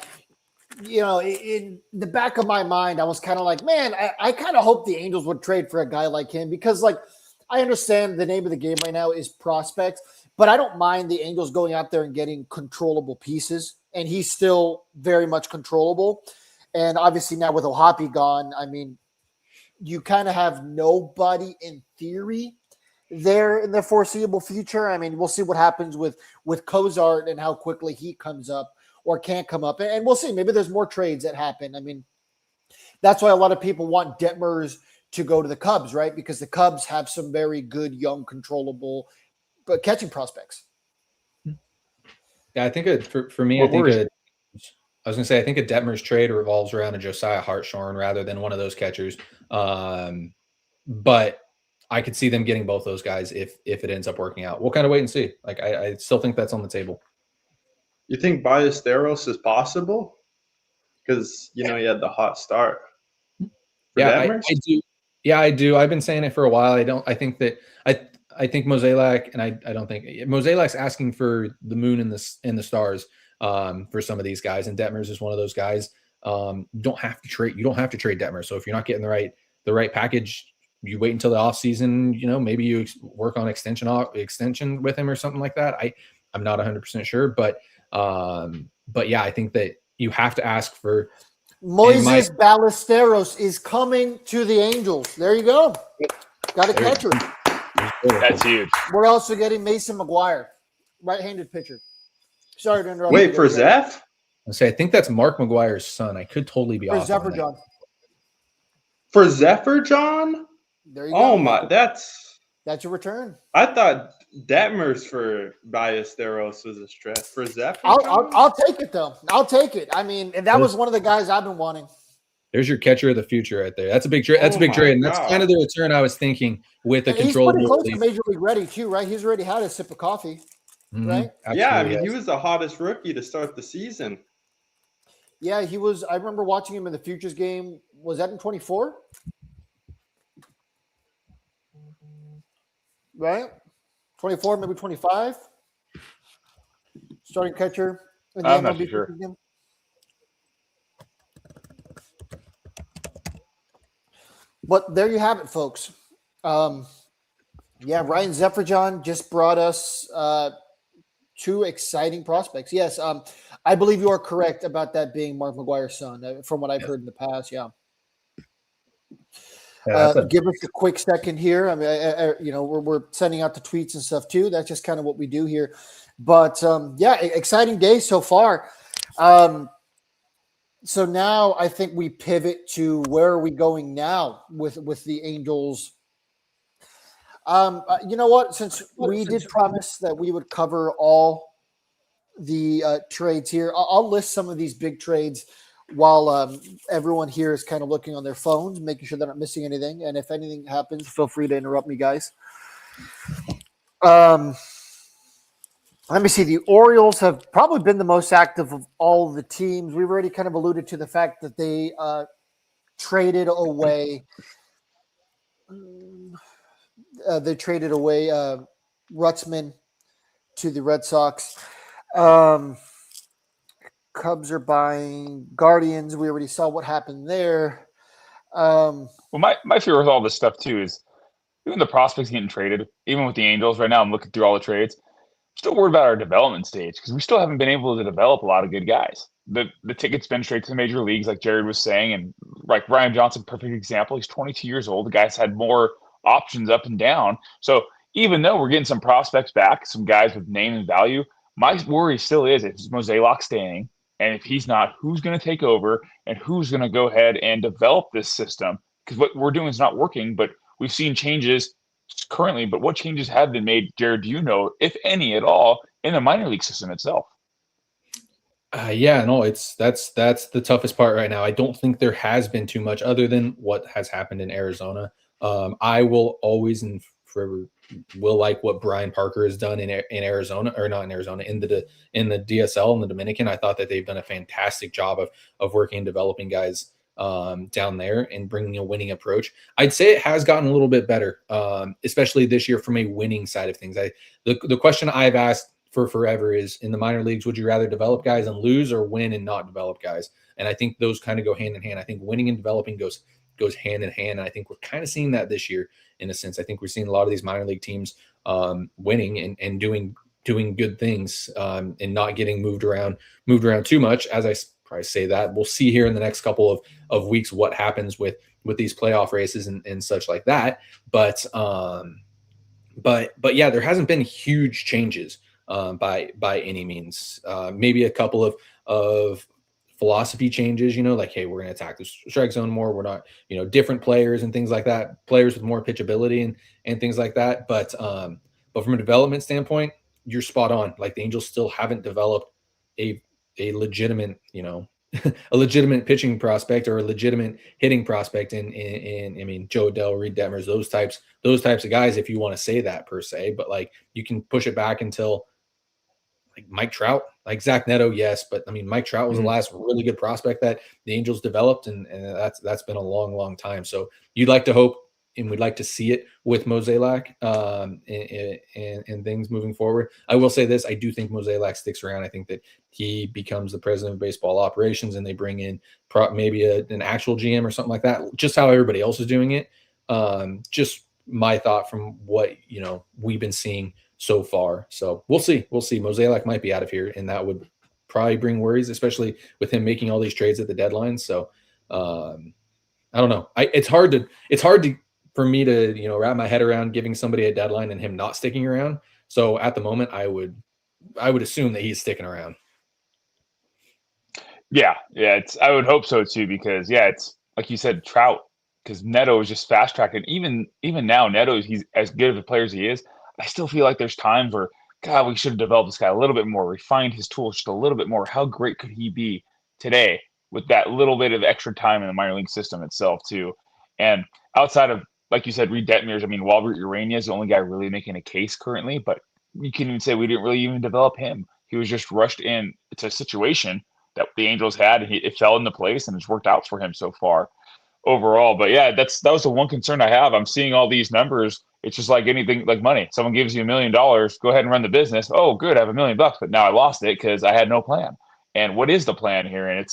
In the back of my mind, I was kind of like, man, I kind of hope the Angels would trade for a guy like him, because like I understand the name of the game right now is prospects, but I don't mind the Angels going out there and getting controllable pieces, and he's still very much controllable. And obviously now with Ohapi gone, I mean, you kind of have nobody in theory there in the foreseeable future. I mean, we'll see what happens with Cozart and how quickly he comes up or can't come up. And we'll see. Maybe there's more trades that happen. I mean, that's why a lot of people want Detmers to go to the Cubs, right? Because the Cubs have some very good, young, controllable catching prospects. Yeah, I think for me, I was going to say, I think a Detmers trade revolves around a Josiah Hartshorn rather than one of those catchers. But I could see them getting both those guys if it ends up working out. We'll kind of wait and see. Like, I still think that's on the table. You think Ballesteros is possible? Because, he had the hot start. Yeah, I do. Yeah, I do. I've been saying it for a while. I think Mozeliak, and I don't think Mozeliak's asking for the moon and the stars for some of these guys, and Detmers is one of those guys. You don't have to trade Detmers. So if you're not getting the right package, you wait until the off season. Maybe you work on extension with him or something like that. I'm not 100% sure, but yeah, I think that you have to ask for. Moises Ballesteros is coming to the Angels. There you go. Got a catcher. That's huge. We're also getting Mason McGuire, right-handed pitcher. Sorry to interrupt. Wait, for Zeph? I think that's Mark McGuire's son. I could totally be off. Zephyr John. For Zephyr John? There you go. Oh my, that's your return. I thought Detmers for Ballesteros was a stretch. For Zephyr, I'll take it though. I'll take it. I mean, and that was one of the guys I've been wanting. There's your catcher of the future right there. That's a big trade. That's a big trade, and that's kind of the return I was thinking with a control. He's pretty close to Major League ready too, right? He's already had a sip of coffee, right? Absolutely, yeah, I mean, he was the hottest rookie to start the season. Yeah, he was. I remember watching him in the Futures game. Was that in 24? Right? 24, maybe 25. starting catcher in the I'm not MLB too sure. game? But there you have it, folks. Yeah, Ryan Zefferjon just brought us two exciting prospects. Yes, I believe you are correct about that being Mark McGuire's son, from what I've heard in the past. Yeah. Give us a quick second here. I mean, we're sending out the tweets and stuff too. That's just kind of what we do here. But yeah, exciting day so far. So now I think we pivot to where are we going now with the Angels. You know what? Since we did promise that we would cover all the trades here, I'll list some of these big trades while everyone here is kind of looking on their phones, making sure they're not missing anything. And if anything happens, feel free to interrupt me, guys. Let me see. The Orioles have probably been the most active of all the teams. We've already kind of alluded to the fact that they traded away. They traded away Rutzman to the Red Sox. Cubs are buying Guardians. We already saw what happened there. Well, my fear with all this stuff too is even the prospects getting traded, even with the Angels right now, I'm looking through all the trades. I'm still worried about our development stage because we still haven't been able to develop a lot of good guys. The ticket's been straight to the major leagues, like Jared was saying, and like Ryan Johnson, perfect example. He's 22 years old. The guy's had more options up and down. So even though we're getting some prospects back, some guys with name and value, my worry still is if Mozeliak staying, and if he's not, who's going to take over and who's going to go ahead and develop this system? Because what we're doing is not working, but we've seen changes currently. But what changes have been made, Jared, do you know, if any at all, in the minor league system itself? Yeah, no, that's the toughest part right now. I don't think there has been too much other than what has happened in Arizona. I will always and forever will like what Brian Parker has done in Arizona, or not in Arizona, in the DSL in the Dominican. I thought that they've done a fantastic job of working and developing guys down there and bringing a winning approach. I'd say it has gotten a little bit better, especially this year from a winning side of things. The question I've asked for forever is, in the minor leagues, would you rather develop guys and lose or win and not develop guys? And I think those kind of go hand in hand. I think winning and developing goes hand in hand. And I think we're kind of seeing that this year in a sense. I think we're seeing a lot of these minor league teams winning and doing good things and not getting moved around too much. As I probably say that, we'll see here in the next couple of weeks what happens with these playoff races and such like that. But yeah, there hasn't been huge changes by any means. Maybe a couple of philosophy changes, like, hey, we're going to attack the strike zone more. We're not, different players and things like that, players with more pitchability and things like that. But from a development standpoint, you're spot on. Like, the Angels still haven't developed a legitimate, a legitimate pitching prospect or a legitimate hitting prospect in I mean, Joe Adell, Reed Detmers, those types of guys, if you want to say that per se. But like, you can push it back until like Mike Trout, like Zach Neto, yes, but I mean, Mike Trout was the last really good prospect that the Angels developed, and that's been a long time. So you'd like to hope, and we'd like to see it with Mozeliak and things moving forward. I will say this: I do think Mozeliak sticks around. I think that he becomes the president of baseball operations, and they bring in maybe an actual GM or something like that, just how everybody else is doing it. Just my thought from what we've been seeing so far. So we'll see. Mozeliak might be out of here, and that would probably bring worries, especially with him making all these trades at the deadline. So I don't know. It's hard for me to wrap my head around giving somebody a deadline and him not sticking around. So at the moment, I would assume that he's sticking around. Yeah. I would hope so too, because it's like you said, Trout, because Neto is just fast tracked, and even now, Neto, he's as good of a player as he is. I still feel like there's times where, God, we should have developed this guy a little bit more, refined his tools just a little bit more. How great could he be today with that little bit of extra time in the minor league system itself too? And outside of, like you said, Reed Detmers, I mean, Walbert Urania is the only guy really making a case currently, but you can even say we didn't really even develop him. He was just rushed in. It's a situation that the Angels had, and it fell into place, and it's worked out for him so far. overall. But yeah, that was the one concern I have. I'm seeing all these numbers. It's just like anything, like money. Someone gives you $1 million, go ahead and run the business. Oh, good, I have $1 million, but now I lost it because I had no plan. And what is the plan here? And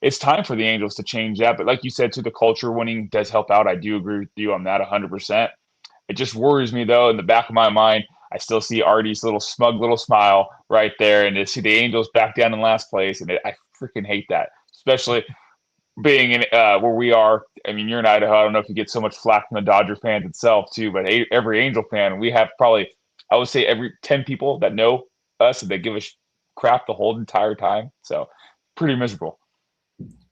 it's time for the Angels to change that. But like you said, too, the culture winning does help out. I do agree with you on that 100%. It just worries me, though, in the back of my mind. I still see Artie's little smug little smile right there, and to see the Angels back down in last place, and I freaking hate that, especially being in where we are. I mean, you're in Idaho. I don't know if you get so much flack from the Dodger fans itself too, but every Angel fan, we have probably, I would say, every 10 people that know us and they give us crap the whole entire time. So pretty miserable.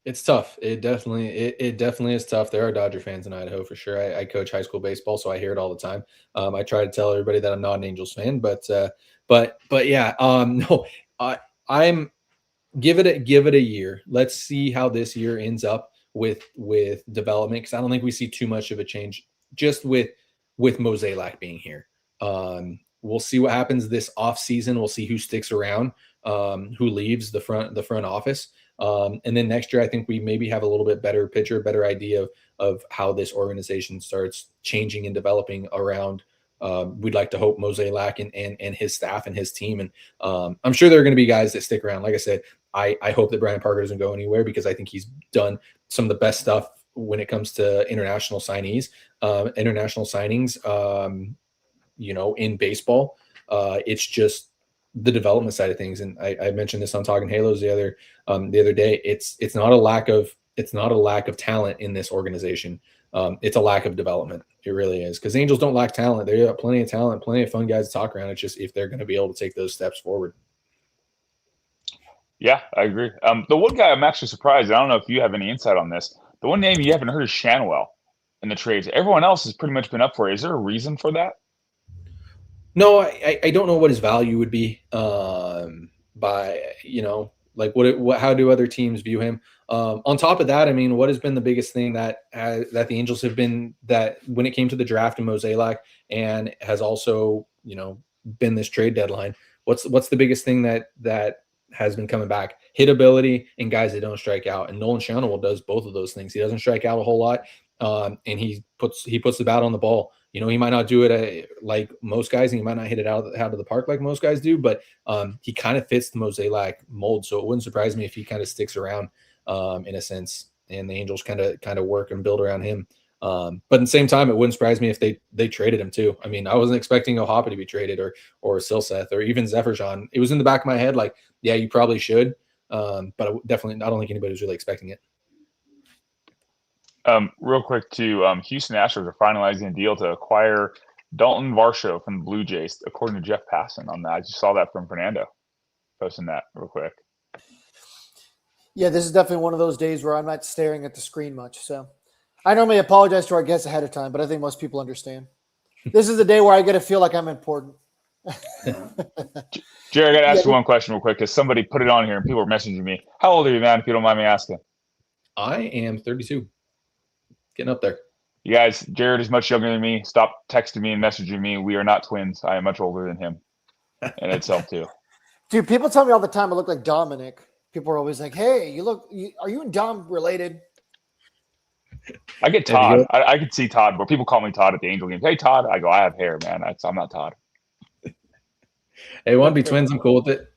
It's tough. It definitely is tough. There are Dodger fans in Idaho for sure. I coach high school baseball, so I hear it all the time. I try to tell everybody that I'm not an Angels fan, but yeah, no, I'm give it a year. Let's see how this year ends up with development, because I don't think we see too much of a change just with Mozeliak being here. We'll see what happens this off season. We'll see who sticks around, who leaves the front office. And then next year, I think we maybe have a little bit better picture, better idea of how this organization starts changing and developing around. We'd like to hope Mozeliak and his staff and his team. And I'm sure there are going to be guys that stick around. Like I said, I hope that Brian Parker doesn't go anywhere, because I think he's done some of the best stuff when it comes to international signings, in baseball. It's just the development side of things. And I mentioned this on Talking Halos the other day. It's not a lack of talent in this organization. It's a lack of development. It really is, because Angels don't lack talent. They have plenty of talent, plenty of fun guys to talk around. It's just if they're going to be able to take those steps forward. Yeah, I agree. The one guy I'm actually surprised, I don't know if you have any insight on this, the one name you haven't heard is Shanwell in the trades. Everyone else has pretty much been up for it. Is there a reason for that? No, I don't know what his value would be by, how do other teams view him? On top of that, I mean, what has been the biggest thing that the Angels have been, that when it came to the draft and Mozeliak, and has also, been this trade deadline, what's the biggest thing that has been coming back? Hit ability and guys that don't strike out. And Nolan Schanuel does both of those things. He doesn't strike out a whole lot, and he puts the bat on the ball. He might not do it like most guys, and he might not hit it out of the park like most guys do, but he kind of fits the Mozeliak mold. So it wouldn't surprise me if he kind of sticks around in a sense, and the Angels kind of work and build around him. But at the same time, it wouldn't surprise me if they traded him too. I mean, I wasn't expecting O'Hoppe to be traded, or Silseth, or even Zephyr. It was in the back of my head, like, yeah, you probably should. But I don't think anybody was really expecting it. Real quick too, Houston Astros are finalizing a deal to acquire Dalton Varsho from the Blue Jays, according to Jeff Passan on that. I just saw that from Fernando posting that real quick. Yeah, this is definitely one of those days where I'm not staring at the screen much. So I normally apologize to our guests ahead of time, but I think most people understand. This is the day where I get to feel like I'm important. Jerry, I got to ask you one question real quick, because somebody put it on here and people were messaging me. How old are you, man, if you don't mind me asking? I am 32. Getting up there. You guys, Jared is much younger than me. Stop texting me and messaging me. We are not twins. I am much older than him. And itself too. Dude, people tell me all the time I look like Dominic. People are always like, hey, are you and Dom related? I get Todd. I could see Todd, but people call me Todd at the Angel games. Hey, Todd. I go, I have hair, man. I'm not Todd. Hey, want to be twins? I'm cool with it.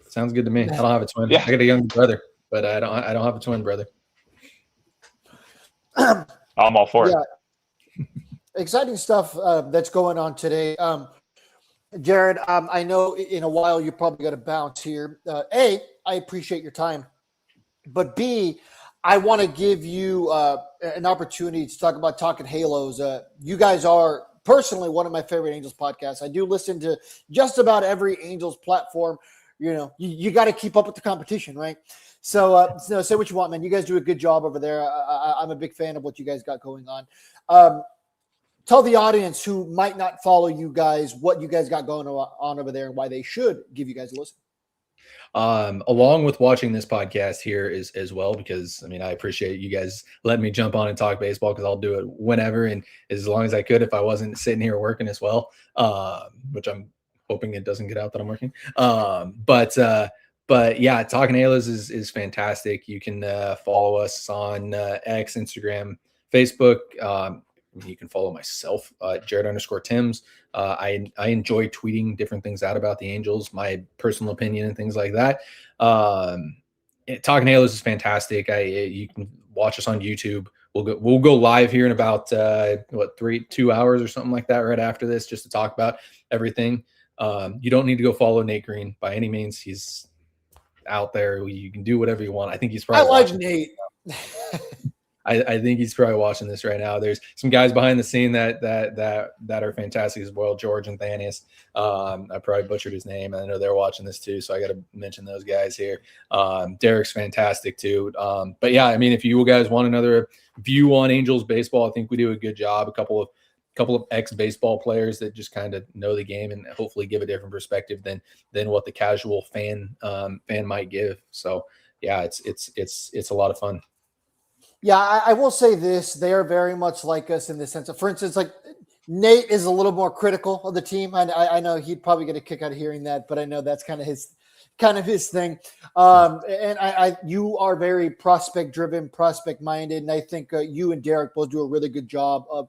Sounds good to me. I don't have a twin. Yeah. I got a younger brother, but I don't have a twin brother. I'm all for it. Exciting stuff that's going on today. Jared, I know in a while you're probably going to bounce here. A, I appreciate your time. But B, I want to give you an opportunity to talk about Talking Halos. You guys are personally one of my favorite Angels podcasts. I do listen to just about every Angels platform. You got to keep up with the competition, right? So say what you want, man. You guys do a good job over there. I'm a big fan of what you guys got going on. Tell the audience who might not follow you guys what you guys got going on over there and why they should give you guys a listen. Along with watching this podcast here is as well, because I appreciate you guys letting me jump on and talk baseball, because I'll do it whenever and as long as I could if I wasn't sitting here working as well, which I'm hoping it doesn't get out that I'm working. But yeah, Talking Halos is fantastic. You can follow us on X, Instagram, Facebook. You can follow myself, Jared_Tims. I enjoy tweeting different things out about the Angels, my personal opinion and things like that. Talking Halos is fantastic. You can watch us on YouTube. We'll go live here in about 2 hours or something like that right after this, just to talk about everything. You don't need to go follow Nate Green by any means. He's out there. You can do whatever you want. I think he's probably like Nate. I think he's probably watching this right now. There's some guys behind the scene that are fantastic as well. George and Thanius. I probably butchered his name. I know they're watching this too, so I got to mention those guys here. Derek's fantastic too. But yeah, I mean, if you guys want another view on Angels baseball, I think we do a good job. A couple of ex-baseball players that just kind of know the game and hopefully give a different perspective than what the casual fan might give. So yeah, it's a lot of fun. Yeah, I will say this. They are very much like us in the sense of, for instance, like Nate is a little more critical of the team. I know he'd probably get a kick out of hearing that, but I know that's kind of his thing. And you are very prospect driven, prospect minded. And I think you and Derek both do a really good job of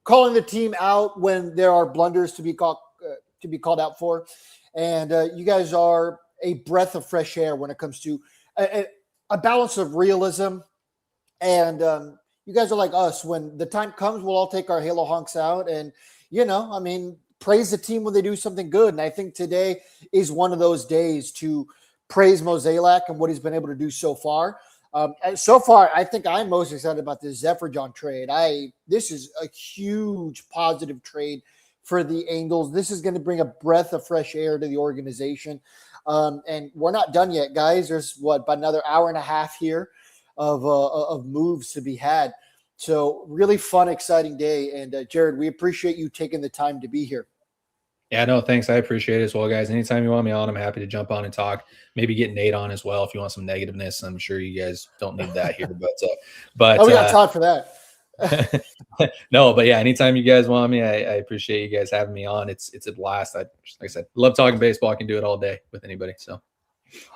calling the team out when there are blunders to be called out for. And you guys are a breath of fresh air when it comes to a balance of realism. And you guys are like us. When the time comes, we'll all take our Halo honks out and, praise the team when they do something good. And I think today is one of those days to praise Mozeliak and what he's been able to do so far. So far, I think I'm most excited about this Zephyr John trade. This is a huge positive trade for the Angels. This is going to bring a breath of fresh air to the organization. And we're not done yet, guys. There's about another hour and a half here of moves to be had. So really fun, exciting day. And Jared, we appreciate you taking the time to be here. Yeah, no, thanks. I appreciate it as well, guys. Anytime you want me on, I'm happy to jump on and talk. Maybe get Nate on as well if you want some negativeness. I'm sure you guys don't need that here, but we got time for that. No, but yeah, anytime you guys want me, I appreciate you guys having me on. It's a blast. Like I said, love talking baseball. I can do it all day with anybody. So.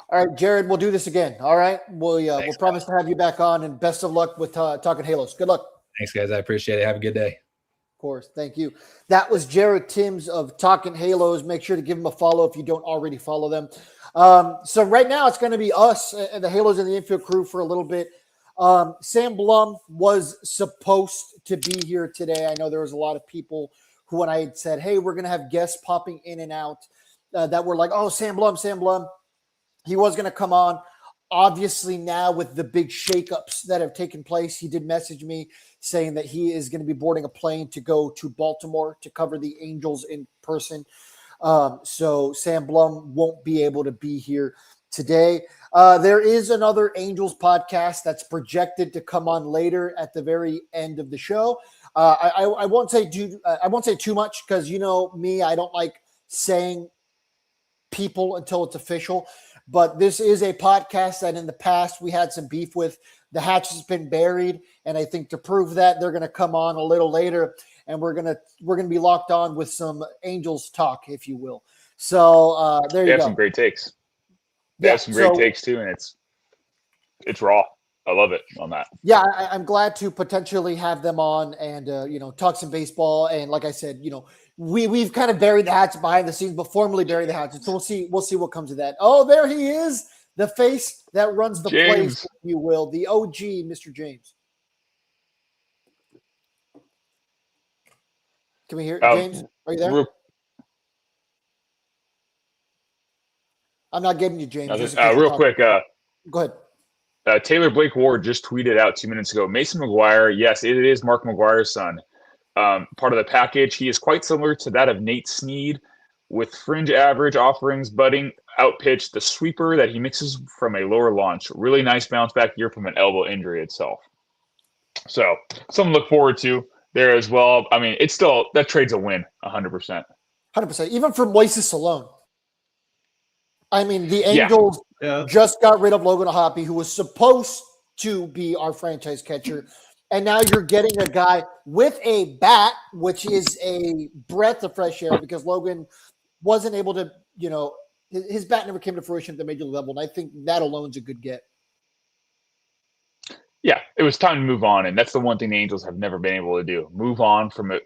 All right, Jared, we'll do this again. All right. We'll promise to have you back on, and best of luck with Talking Halos. Good luck. Thanks, guys. I appreciate it. Have a good day. Of course. Thank you. That was Jared Tims of Talking Halos. Make sure to give them a follow if you don't already follow them. So right now it's going to be us and the Halos and the infield crew for a little bit. Sam Blum was supposed to be here today. I know there was a lot of people who, when I had said, hey, we're going to have guests popping in and out, that were like, oh, Sam Blum. He was going to come on. Obviously, now with the big shakeups that have taken place, he did message me saying that he is going to be boarding a plane to go to Baltimore to cover the Angels in person. So Sam Blum won't be able to be here today. There is another Angels podcast that's projected to come on later at the very end of the show. I won't say too much because you know me, I don't like saying people until it's official. But this is a podcast that in the past we had some beef with. The hatch has been buried, and I think to prove that, they're going to come on a little later, and we're gonna be locked on with some Angels talk, if you will. So there you go. They have some great takes. They have some great takes too, and it's raw. I love it on that. Yeah, I'm glad to potentially have them on and talk some baseball. And like I said, we've kind of buried the hatch behind the scenes, but formally buried the hatch. So we'll see what comes of that. Oh, there he is, the face that runs the place, if you will, the OG, Mr. James. Can we hear James? Are you there? I'm not getting you, James. Real quick. Go ahead. Taylor Blake Ward just tweeted out 2 minutes ago, Mason McGuire, yes, it is Mark McGuire's son. Part of the package. He is quite similar to that of Nate Snead with fringe average offerings, butting, out pitch, the sweeper that he mixes from a lower launch. Really nice bounce back year from an elbow injury itself. So something to look forward to there as well. I mean, it's still, that trade's a win, 100%. 100%. Even for Moises alone. I mean, the Angels just got rid of Logan Hoppe, who was supposed to be our franchise catcher. And now you're getting a guy with a bat, which is a breath of fresh air because Logan wasn't able to, his bat never came to fruition at the major level. And I think that alone's a good get. Yeah, it was time to move on, and that's the one thing the Angels have never been able to do: move on from a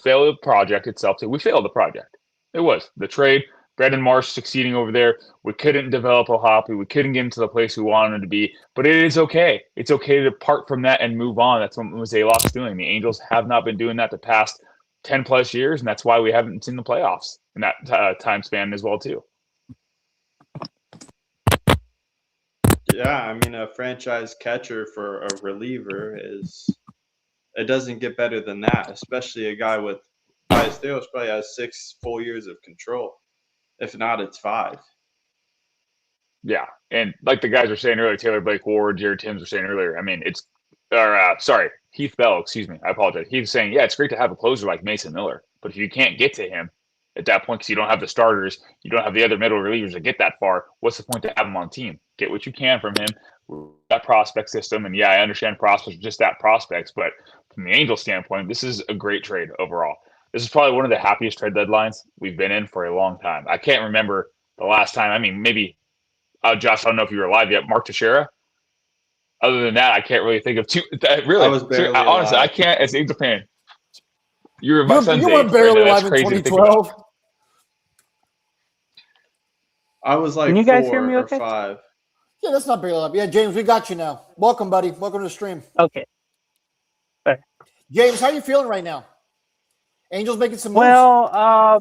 failed project itself. We failed the project. It was the trade. Brandon Marsh succeeding over there. We couldn't develop O'Hoppe. We couldn't get him to the place we wanted him to be. But it is okay. It's okay to part from that and move on. That's what Mozeliak's doing. The Angels have not been doing that the past 10 plus years, and that's why we haven't seen the playoffs in that time span as well too. Yeah, I mean, a franchise catcher for a reliever it doesn't get better than that, especially a guy with Steos probably has 6 full years of control. If not, it's 5. Yeah, and like the guys were saying earlier, Taylor Blake Ward, Jared Timms were saying earlier, I mean, Heath Bell, excuse me, I apologize. He was saying, yeah, it's great to have a closer like Mason Miller, but if you can't get to him at that point because you don't have the starters, you don't have the other middle relievers to get that far, what's the point to have him on team? Get what you can from him, that prospect system, and yeah, I understand prospects are just that prospects, but from the Angels standpoint, this is a great trade overall. This is probably one of the happiest trade deadlines we've been in for a long time. I can't remember the last time, I mean, maybe Josh, I don't know if you were alive yet. Mark Teixeira. Other than that, I can't really think of two. Really, I was barely honestly, alive. I can't. As an Angel fan, you were my son's You were age. barely Right now. alive That's in crazy to think about. 2012. I was like Can you guys 4 hear me or okay? 5. Yeah, that's not barely alive. Yeah, James, we got you now. Welcome, buddy. Welcome to the stream. Okay. Sorry. James, how you feeling right now? Angels making some moves. Well,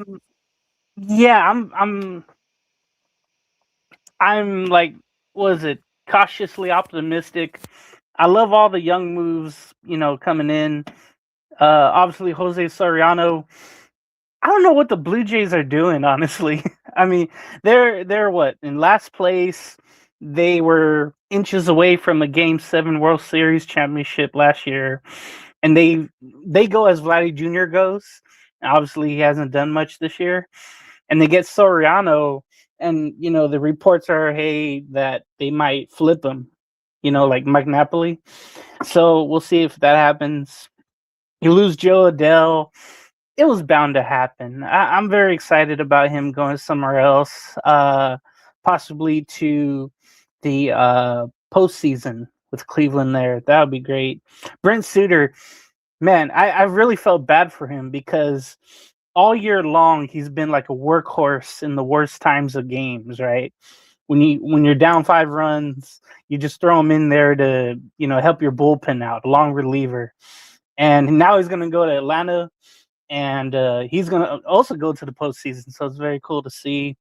yeah, I'm like, what is it? Cautiously optimistic. I love all the young moves, coming in. Obviously, Jose Soriano. I don't know what the Blue Jays are doing, honestly. I mean, they're what, in last place. They were inches away from a Game 7 World Series championship last year, and they go as Vladdy Jr. goes. Obviously, he hasn't done much this year, and they get Soriano, and the reports are, hey, that they might flip him, like Mike Napoli. So we'll see if that happens. You lose Joe Adell. It was bound to happen. I'm very excited about him going somewhere else, possibly to the postseason with Cleveland there. That would be great. Brent Suter, man, I really felt bad for him because all year long he's been like a workhorse in the worst times of games, right? When you're down 5 runs, you just throw him in there to help your bullpen out, long reliever. And now he's going to go to Atlanta. And he's going to also go to the postseason, so it's very cool to see.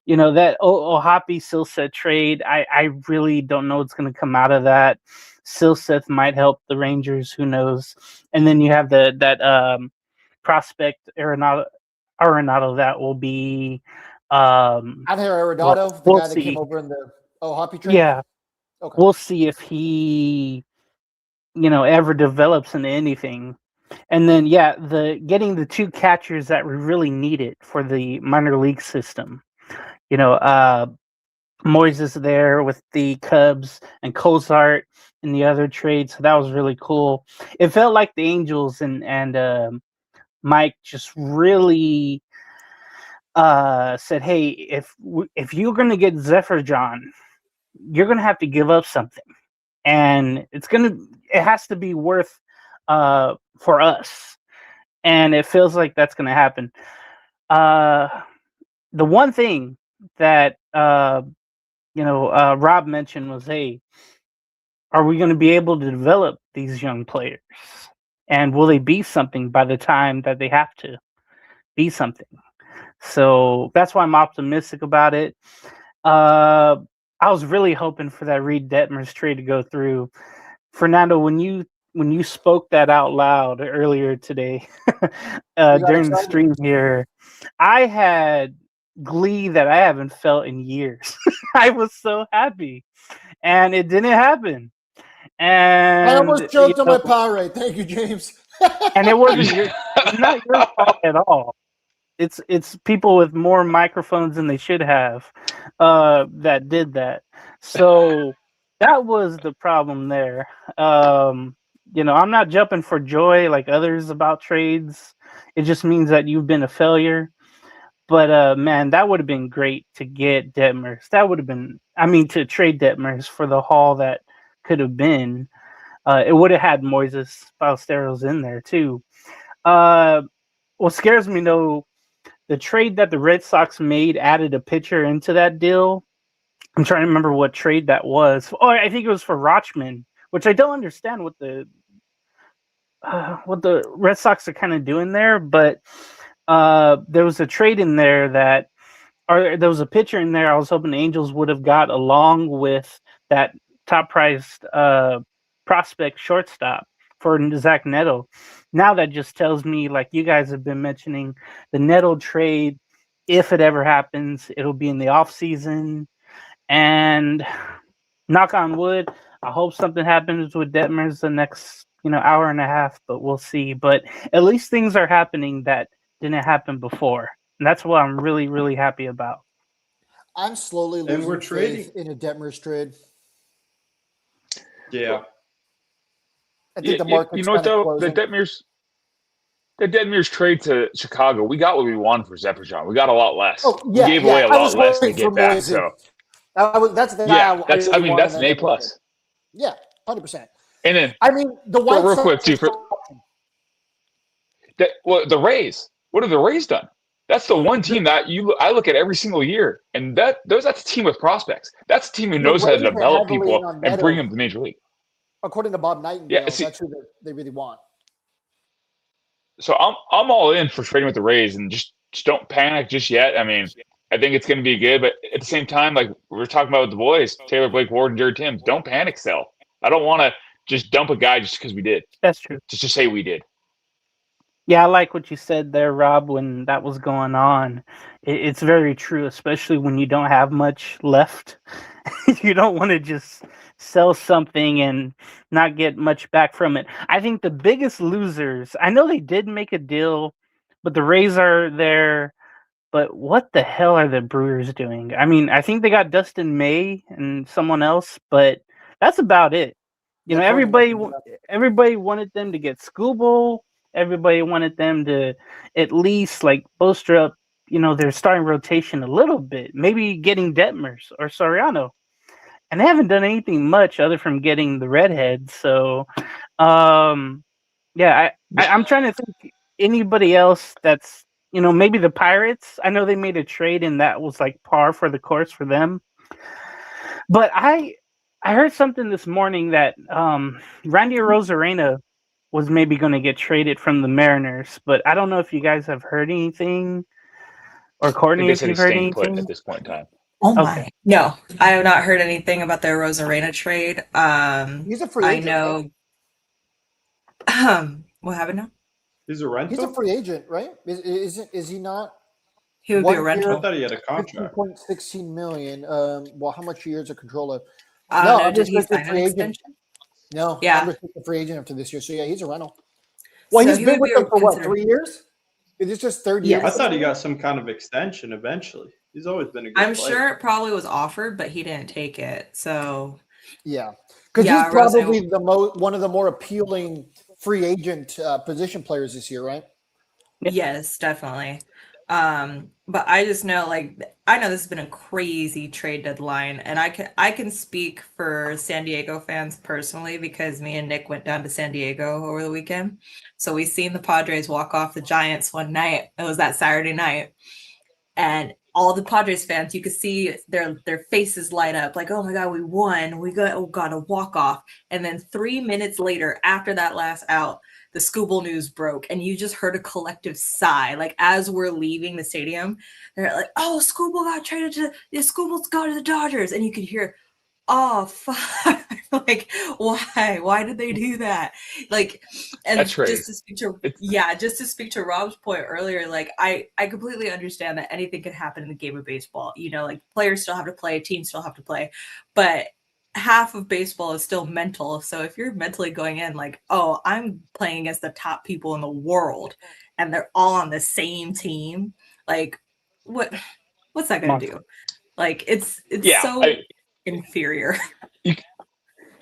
That O'Hoppe Silseth trade, I really don't know what's going to come out of that. Silseth might help the Rangers, who knows? And then you have that prospect Arenado that will be. Angel Arenado, the guy that came over in the O'Hoppe trade. Yeah, okay. We'll see if he, ever develops into anything. And then, getting the 2 catchers that we really needed for the minor league system. Moises is there with the Cubs and Cozart in the other trade, so that was really cool. It felt like the Angels and Mike just really said, "Hey, if you're going to get Zephyr John, you're going to have to give up something, and it has to be worth." For us, and it feels like that's going to happen. The one thing that Rob mentioned was, hey, are we going to be able to develop these young players, and will they be something by the time that they have to be something? So that's why I'm optimistic about it. I was really hoping for that Reed Detmers trade to go through. Fernando, when you spoke that out loud earlier today during the stream here, I had glee that I haven't felt in years. I was so happy, and it didn't happen. And I almost choked on my Powerade. Thank you, James. And it wasn't not your fault at all. It's people with more microphones than they should have that did that. So that was the problem there. I'm not jumping for joy like others about trades. It just means that you've been a failure. But man, that would have been great to get Detmers. That would have been, to trade Detmers for the haul that could have been. It would have had Moises Ballesteros in there too. What scares me though, the trade that the Red Sox made added a pitcher into that deal. I'm trying to remember what trade that was. Oh, I think it was for Rochman, which I don't understand what the Red Sox are kind of doing there, but there was a trade in there or there was a pitcher in there I was hoping the Angels would have got along with that top priced prospect shortstop for Zach Neto. Now that just tells me, like you guys have been mentioning, the Neto trade, if it ever happens, it'll be in the off season. And knock on wood, I hope something happens with Detmers the next hour and a half, but we'll see. But at least things are happening that didn't happen before, and that's what I'm really, really happy about. I'm slowly losing faith in a Detmers trade. Yeah. I think the market's you know what though? closing. The Detmers trade to Chicago, we got what we wanted for Zeperjon. We got a lot less. Oh, yeah, we gave away a lot less to waiting get for back. Moises. So that's the guy. that's really wanted that's an A plus. Yeah, 100%. And then the White real Sox quick too the Rays. What have the Rays done? That's the one team that I look at every single year, and that's a team with prospects. That's a team who knows how to develop people and bring them to Major League. According to Bob Nightingale, that's who they really want. So I'm all in for trading with the Rays, and just don't panic just yet. I mean, I think it's going to be good, but at the same time, like we were talking about with the boys, Taylor, Blake, Ward, and Jared Timms, don't panic sell. I don't want to just dump a guy just because we did. That's true. Just to say we did. Yeah, I like what you said there, Rob, when that was going on. It's very true, especially when you don't have much left. You don't want to just sell something and not get much back from it. I think the biggest losers, I know they did make a deal, but the Rays are there. But what the hell are the Brewers doing? I mean, I think they got Dustin May and someone else, but that's about it. Everybody wanted them to get Skubal. Everybody wanted them to at least like bolster up, their starting rotation a little bit. Maybe getting Detmers or Soriano. And they haven't done anything much other from getting the redheads. So, I'm trying to think anybody else that's, maybe the Pirates. I know they made a trade and that was like par for the course for them. But I heard something this morning that Randy Arozarena was maybe going to get traded from the Mariners, but I don't know if you guys have heard anything, or Courtney, if you've heard anything at this point in time. Oh my! Okay. No, I have not heard anything about the Rosarena trade. He's a free agent. I know. What happened now? He's a rental. He's a free agent, right? Is he not? He would be a rental. I thought he had a contract. $15.16 million. Well, how much years of control of? No, did he sign an extension? No, yeah, I'm just a free agent after this year. So yeah, he's a rental. Well, he's been with them for what, 3 years? Is this just third year? I thought he got some kind of extension eventually. He's always been a good I'm player. sure it probably was offered, but he didn't take it. So yeah, because he's probably one of the more appealing free agent position players this year, right? Yes, definitely. But I just know, I know this has been a crazy trade deadline, and I can speak for San Diego fans personally because me and Nick went down to San Diego over the weekend. So we seen the Padres walk off the Giants one night. It was that Saturday night, and all the Padres fans, you could see their faces light up, like, oh my God, we won. We got a walk off. And then 3 minutes later, after that last out, the Skubal news broke, and you just heard a collective sigh. Like, as we're leaving the stadium, they're like, oh, Skubal got traded Skubal's gone to the Dodgers. And you could hear, oh, fuck. Like, why? Why did they do that? Like, and that's just to speak to Rob's point earlier, like, I completely understand that anything can happen in the game of baseball. Like, players still have to play, teams still have to play, but half of baseball is still mental. So if you're mentally going in like, oh, I'm playing against the top people in the world and they're all on the same team, like, what's that going to do? Like, it's inferior. You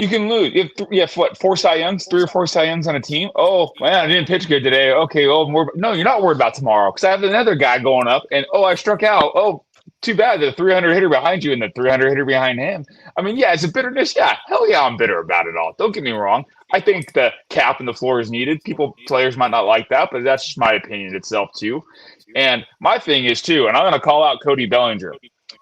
can lose. You have what, 4 Cy Youngs, 3 or 4 Cy Youngs on a team? Oh, man, I didn't pitch good today. Okay, no, you're not worried about tomorrow because I have another guy going up, and I struck out. Oh, too bad. The 300 hitter behind you and the 300 hitter behind him. I mean, yeah, it's a bitterness. Yeah, hell yeah, I'm bitter about it all. Don't get me wrong. I think the cap and the floor is needed. Players might not like that, but that's just my opinion itself too. And my thing is too, and I'm going to call out Cody Bellinger.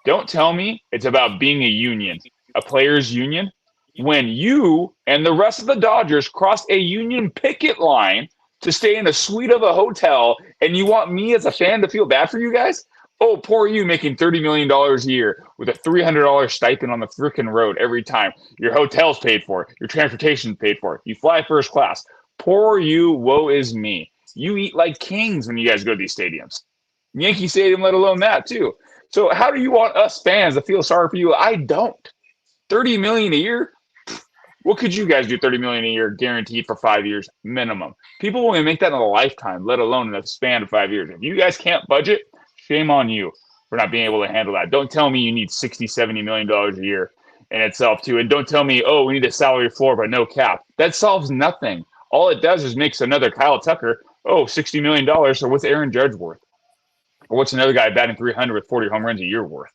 Don't tell me it's about being a union, a players' union, when you and the rest of the Dodgers crossed a union picket line to stay in a suite of a hotel, and you want me as a fan to feel bad for you guys? Oh, poor you making $30 million a year with a $300 stipend on the freaking road every time. Your hotel's paid for. Your transportation's paid for. You fly first class. Poor you, woe is me. You eat like kings when you guys go to these stadiums. Yankee Stadium, let alone that, too. So how do you want us fans to feel sorry for you? I don't. $30 million a year? What could you guys do $30 million a year guaranteed for 5 years minimum? People will make that in a lifetime, let alone in a span of 5 years. If you guys can't budget, shame on you for not being able to handle that. Don't tell me you need $60-70 million a year in itself too. And don't tell me, oh, we need a salary floor but no cap. That solves nothing. All it does is makes another Kyle Tucker, oh, $60 million. So what's Aaron Judge worth? Or what's another guy batting 300 with 40 home runs a year worth?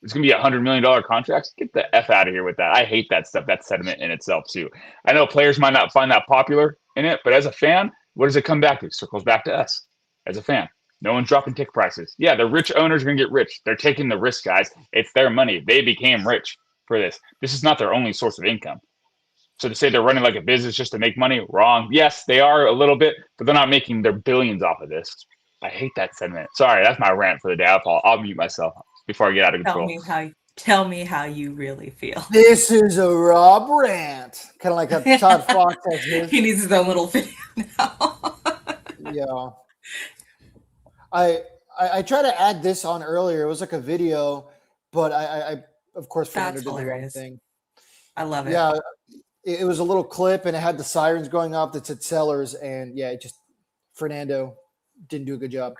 It's going to be $100 million contracts. Get the F out of here with that. I hate that stuff, that sentiment in itself too. I know players might not find that popular in it, but as a fan, what does it come back to? It circles back to us as a fan. No one's dropping ticket prices. Yeah, the rich owners are going to get rich. They're taking the risk, guys. It's their money. They became rich for this. This is not their only source of income. So to say they're running like a business just to make money, wrong. Yes, they are a little bit, but they're not making their billions off of this. I hate that sentiment. Sorry, that's my rant for the day. I'll mute myself before I get out of control. Tell me how you really feel. This is a Rob rant. Kind of like a Todd Fox has his. He needs his own little video now. Yeah. I tried to add this on earlier. It was like a video, but I of course Fernando did the wrong thing. I love it. Yeah, it was a little clip and it had the sirens going off that said sellers, and yeah, it just Fernando didn't do a good job.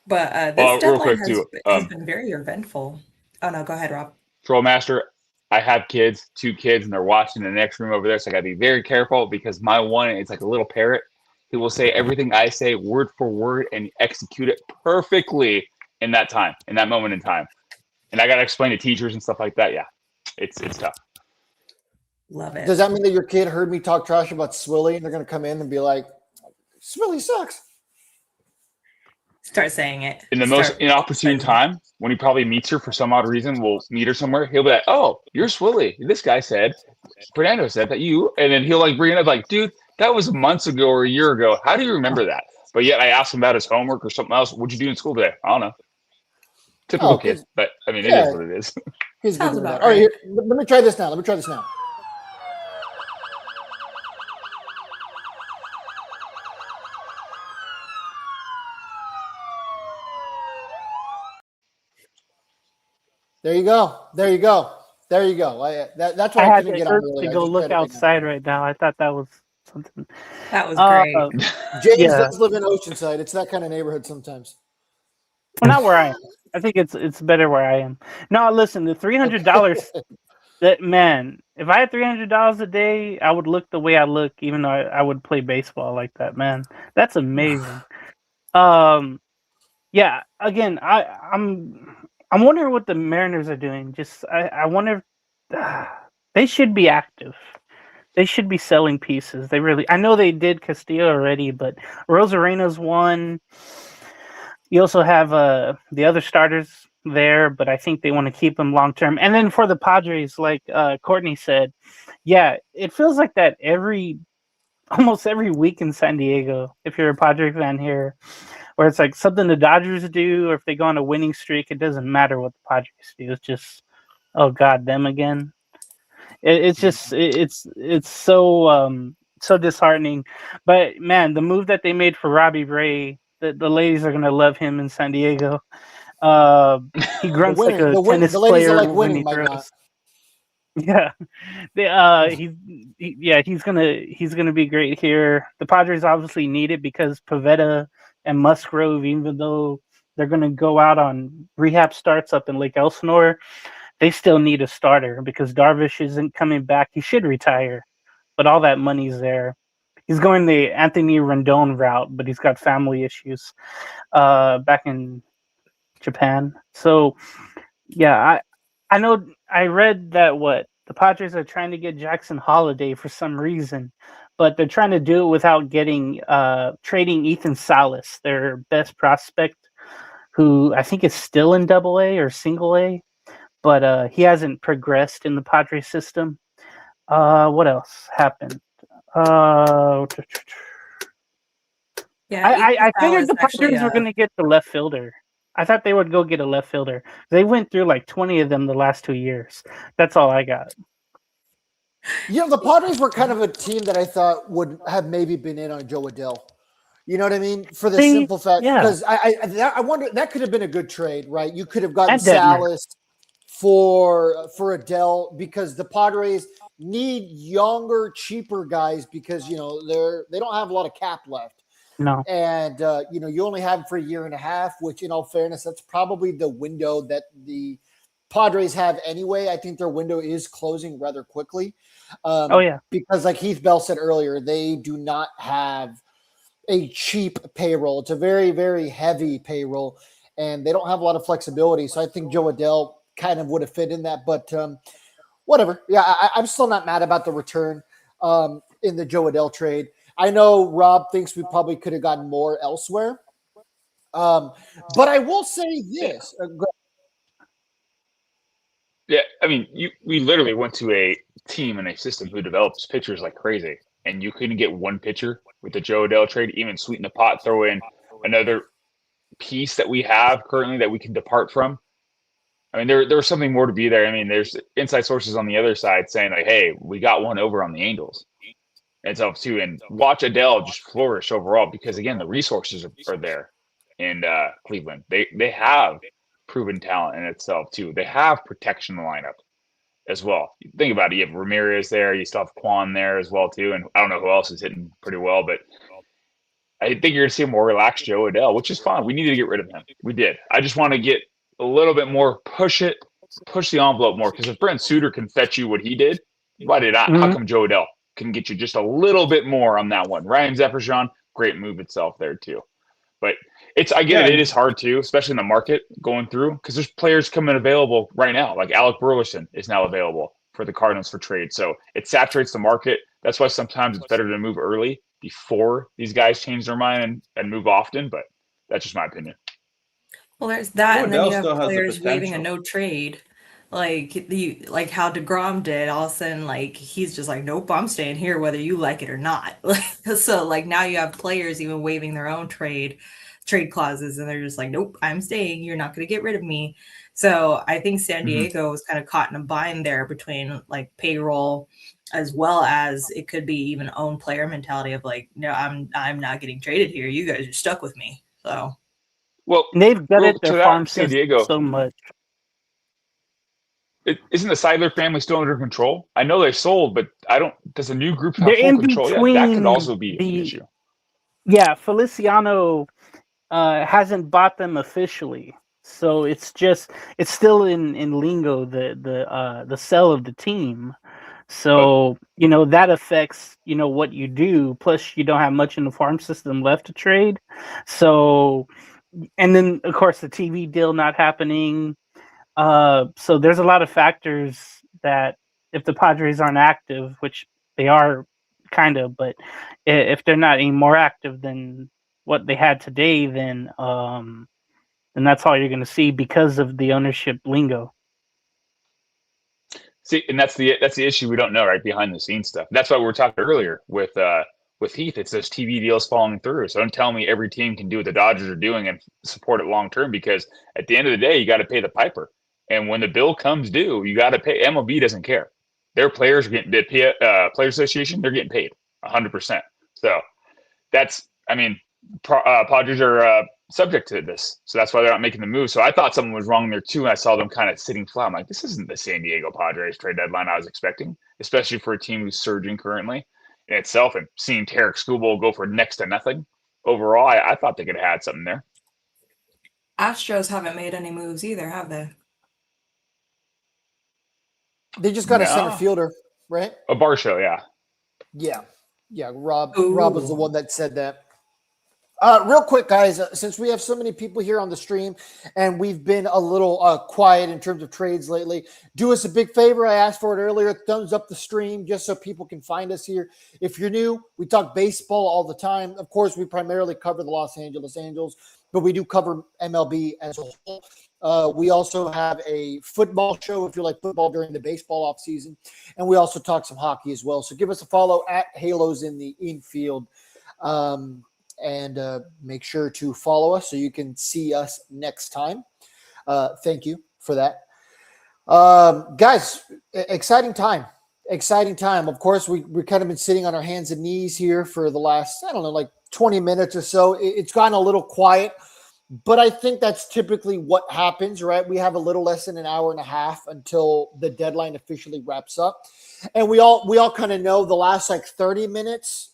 But this deadline has been very eventful. Oh no, go ahead, Rob. Trollmaster, I have kids, 2 kids, and they're watching in the next room over there, so I gotta be very careful because my one, it's like a little parrot. He will say everything I say word for word and execute it perfectly in that time, in that moment in time. And I got to explain to teachers and stuff like that. Yeah, it's tough. Love it. Does that mean that your kid heard me talk trash about Swilly and they're going to come in and be like, Swilly sucks? Start saying it. In the most inopportune time, when he probably meets her for some odd reason, we'll meet her somewhere. He'll be like, oh, you're Swilly. This guy said, Fernando said that you, and then he'll like bring it up like, dude, that was months ago or a year ago. How do you remember that? But yet I asked him about his homework or something else. What'd you do in school today? I don't know. Typical kid. But I mean, it is what it is. Sounds about right. All right, here, let me try this now. There you go. That's what I I had couldn't to get on. to go look outside right now. I thought that was something. That was great. James does live in Oceanside. It's that kind of neighborhood sometimes. Well, not where I am. I think it's better where I am. No, listen, the $300. That man, if I had $300 a day, I would look the way I look, even though I would play baseball like that. Man, that's amazing. Yeah. Again, I'm wondering what the Mariners are doing. I wonder if they should be active. They should be selling pieces. I know they did Castillo already, but Rosarena's one. You also have the other starters there, but I think they want to keep them long term. And then for the Padres, like Courtney said, yeah, it feels like that almost every week in San Diego, if you're a Padre fan here, where it's like something the Dodgers do, or if they go on a winning streak, it doesn't matter what the Padres do. It's just, oh God, them again. It's so disheartening. But man, the move that they made for Robbie Ray, the ladies are gonna love him in San Diego. He grunts like a tennis player like when he throws. Yeah, he's gonna be great here. The Padres obviously need it because Pivetta and Musgrove, even though they're gonna go out on rehab starts up in Lake Elsinore, they still need a starter because Darvish isn't coming back. He should retire, but all that money's there. He's going the Anthony Rendon route, but he's got family issues back in Japan. So, yeah, I know I read that the Padres are trying to get Jackson Holiday for some reason, but they're trying to do it without trading Ethan Salas, their best prospect, who I think is still in Double A or Single A, but he hasn't progressed in the Padres system. What else happened? Yeah, I figured the actually, Padres were going to get the left fielder. I thought they would go get a left fielder. They went through like 20 of them the last 2 years. That's all I got. The Padres were kind of a team that I thought would have maybe been in on Joe Adell. You know what I mean? For the simple fact, because I wonder, that could have been a good trade, right? You could have gotten Salas for Adell, because the Padres need younger, cheaper guys, because they don't have a lot of cap left. No. And you only have him for a year and a half, which, in all fairness, that's probably the window that the Padres have anyway. I think their window is closing rather quickly. Because like Heath Bell said earlier, they do not have a cheap payroll. It's a very, very heavy payroll, and they don't have a lot of flexibility. So I think Joe Adell kind of would have fit in that, but whatever. Yeah, I'm still not mad about the return in the Joe Adell trade. I know Rob thinks we probably could have gotten more elsewhere. But I will say this. Yeah, I mean, we literally went to a team and a system who develops pitchers like crazy, and you couldn't get one pitcher with the Joe Adell trade, even sweeten the pot, throw in another piece that we have currently that we can depart from. I mean, there's something more to be there. I mean, there's inside sources on the other side saying like, hey, we got one over on the Angels itself too, and watch Adell just flourish overall, because again, the resources are there in Cleveland. They have proven talent in itself too. They have protection in the lineup as well. Think about it. You have Ramirez there. You still have Quan there as well too, and I don't know who else is hitting pretty well, but I think you're going to see a more relaxed Joe Adell, which is fine. We needed to get rid of him. We did. I just want to get a little bit more, push the envelope more, because if Brent Suter can fetch you what he did, why did I? How come Joe Adell can get you just a little bit more on that one? Ryan Zefferson, great move itself there too. But I get it. It is hard too, especially in the market going through, because there's players coming available right now. Like Alec Burleson is now available for the Cardinals for trade. So it saturates the market. That's why sometimes it's better to move early before these guys change their mind and move often. But that's just my opinion. Well, there's that, and then you have still has the players waiving a potential. no trade, like how DeGrom did. All of a sudden, like he's just like, nope, I'm staying here whether you like it or not. So like now you have players even waiving their own trade clauses, and they're just like, nope, I'm staying. You're not going to get rid of me. So I think San Diego was kind of caught in a bind there between like payroll, as well as it could be even own player mentality of like, no, I'm not getting traded here. You guys are stuck with me. So. Well, And they've gutted their farm San system Diego so much. Isn't the Seidler family still under control? I know they sold, but I don't. Does the new group have They're full in control? Yeah, that could also be an issue. Yeah, Feliciano hasn't bought them officially, so it's still in lingo, the sell of the team. So that affects what you do. Plus, you don't have much in the farm system left to trade. So, and then of course the TV deal not happening. So there's a lot of factors that if the Padres aren't active, which they are kind of, but if they're not any more active than what they had today, then that's all you're going to see because of the ownership lingo. See, and that's the issue. We don't know, right, behind the scenes stuff. That's why we were talking earlier with Heath. It's those TV deals falling through. So don't tell me every team can do what the Dodgers are doing and support it long term, because at the end of the day, you got to pay the piper. And when the bill comes due, you got to pay. MLB doesn't care. Their players are getting Player Association. They're getting paid 100%. So that's, I mean, Padres are subject to this, so that's why they're not making the move. So I thought something was wrong there too, and I saw them kind of sitting flat. I'm like, this isn't the San Diego Padres trade deadline I was expecting, especially for a team who's surging currently in itself. And seeing Tarek Skubal go for next to nothing overall, I thought they could have had something there. Astros haven't made any moves either, have they? They just got a center fielder, right? A Barshow, yeah. Yeah. Rob was the one that said that. Real quick, guys, since we have so many people here on the stream and we've been a little quiet in terms of trades lately, do us a big favor. I asked for it earlier. Thumbs up the stream just so people can find us here. If you're new, we talk baseball all the time. Of course, we primarily cover the Los Angeles Angels, but we do cover MLB as a whole. We also have a football show if you like football during the baseball off season, and we also talk some hockey as well. So give us a follow at Halos in the Infield. And make sure to follow us so you can see us next time. Thank you for that. Guys, exciting time. Exciting time. Of course, we've kind of been sitting on our hands and knees here for the last, I don't know, like 20 minutes or so. It's gotten a little quiet, but I think that's typically what happens, right? We have a little less than an hour and a half until the deadline officially wraps up. And we all kind of know the last like 30 minutes,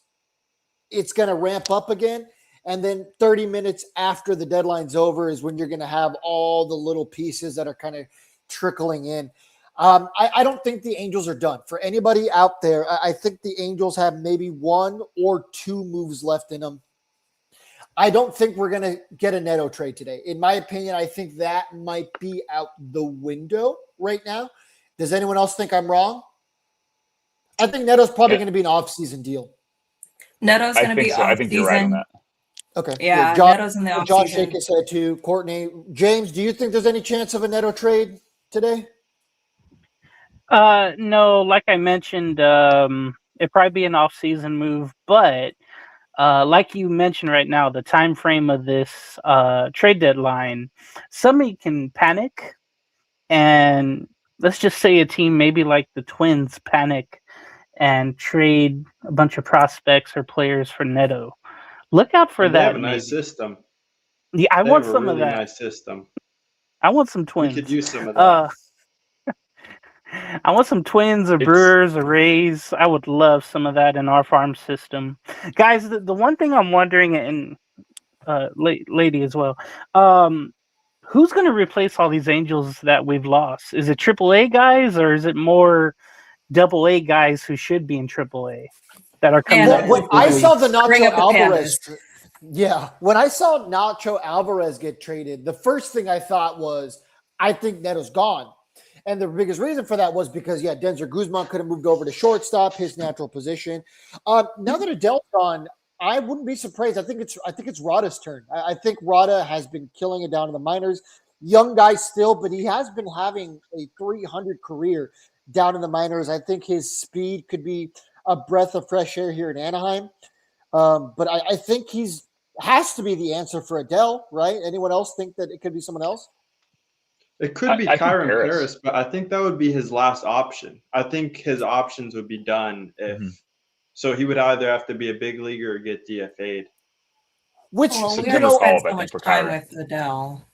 it's going to ramp up again. And then 30 minutes after the deadline's over is when you're going to have all the little pieces that are kind of trickling in. I don't think the Angels are done. For anybody out there, I think the Angels have maybe 1 or 2 moves left in them. I don't think we're going to get a Neto trade today. In my opinion, I think that might be out the window right now. Does anyone else think I'm wrong? I think Neto's probably going to be an off-season deal. Neto's going to be so. off I think season. you're right on that. Okay. Yeah, Neto's in the off Josh season. shake his head too. Courtney, James, do you think there's any chance of a Neto trade today? No, like I mentioned, it'd probably be an off-season move, but like you mentioned right now, the time frame of this trade deadline, somebody can panic, and let's just say a team maybe like the Twins panic and trade a bunch of prospects or players for Neto. Look out for And they that. have a nice system. Yeah, I They want have a some really of that. nice system. I want some We Twins. could use some of that. I want some Twins or Brewers or Rays. I would love some of that in our farm system. Guys, the one thing I'm wondering, and lady as well, who's going to replace all these Angels that we've lost? Is it AAA guys, or is it more AA guys who should be in AAA that are coming up? When I saw the Bring Nacho up the Alvarez, Pandas. when I saw Nacho Alvarez get traded, the first thing I thought was, I think Neto's gone. And the biggest reason for that was because, Denzer Guzman could have moved over to shortstop, his natural position. Now that Adele's gone, I wouldn't be surprised. I think it's Rada's turn. I think Rada has been killing it down in the minors. Young guy still, but he has been having a 300 career down in the minors. I think his speed could be a breath of fresh air here in Anaheim. But I think has to be the answer for Adele, right? Anyone else think that it could be someone else? It could be I think Kyron Paris. Paris, but I think that would be his last option. I think his options would be done if so he would either have to be a big leaguer or get DFA'd. Which Well, we September already spent call, I so think, much for time Kyron. with Adele.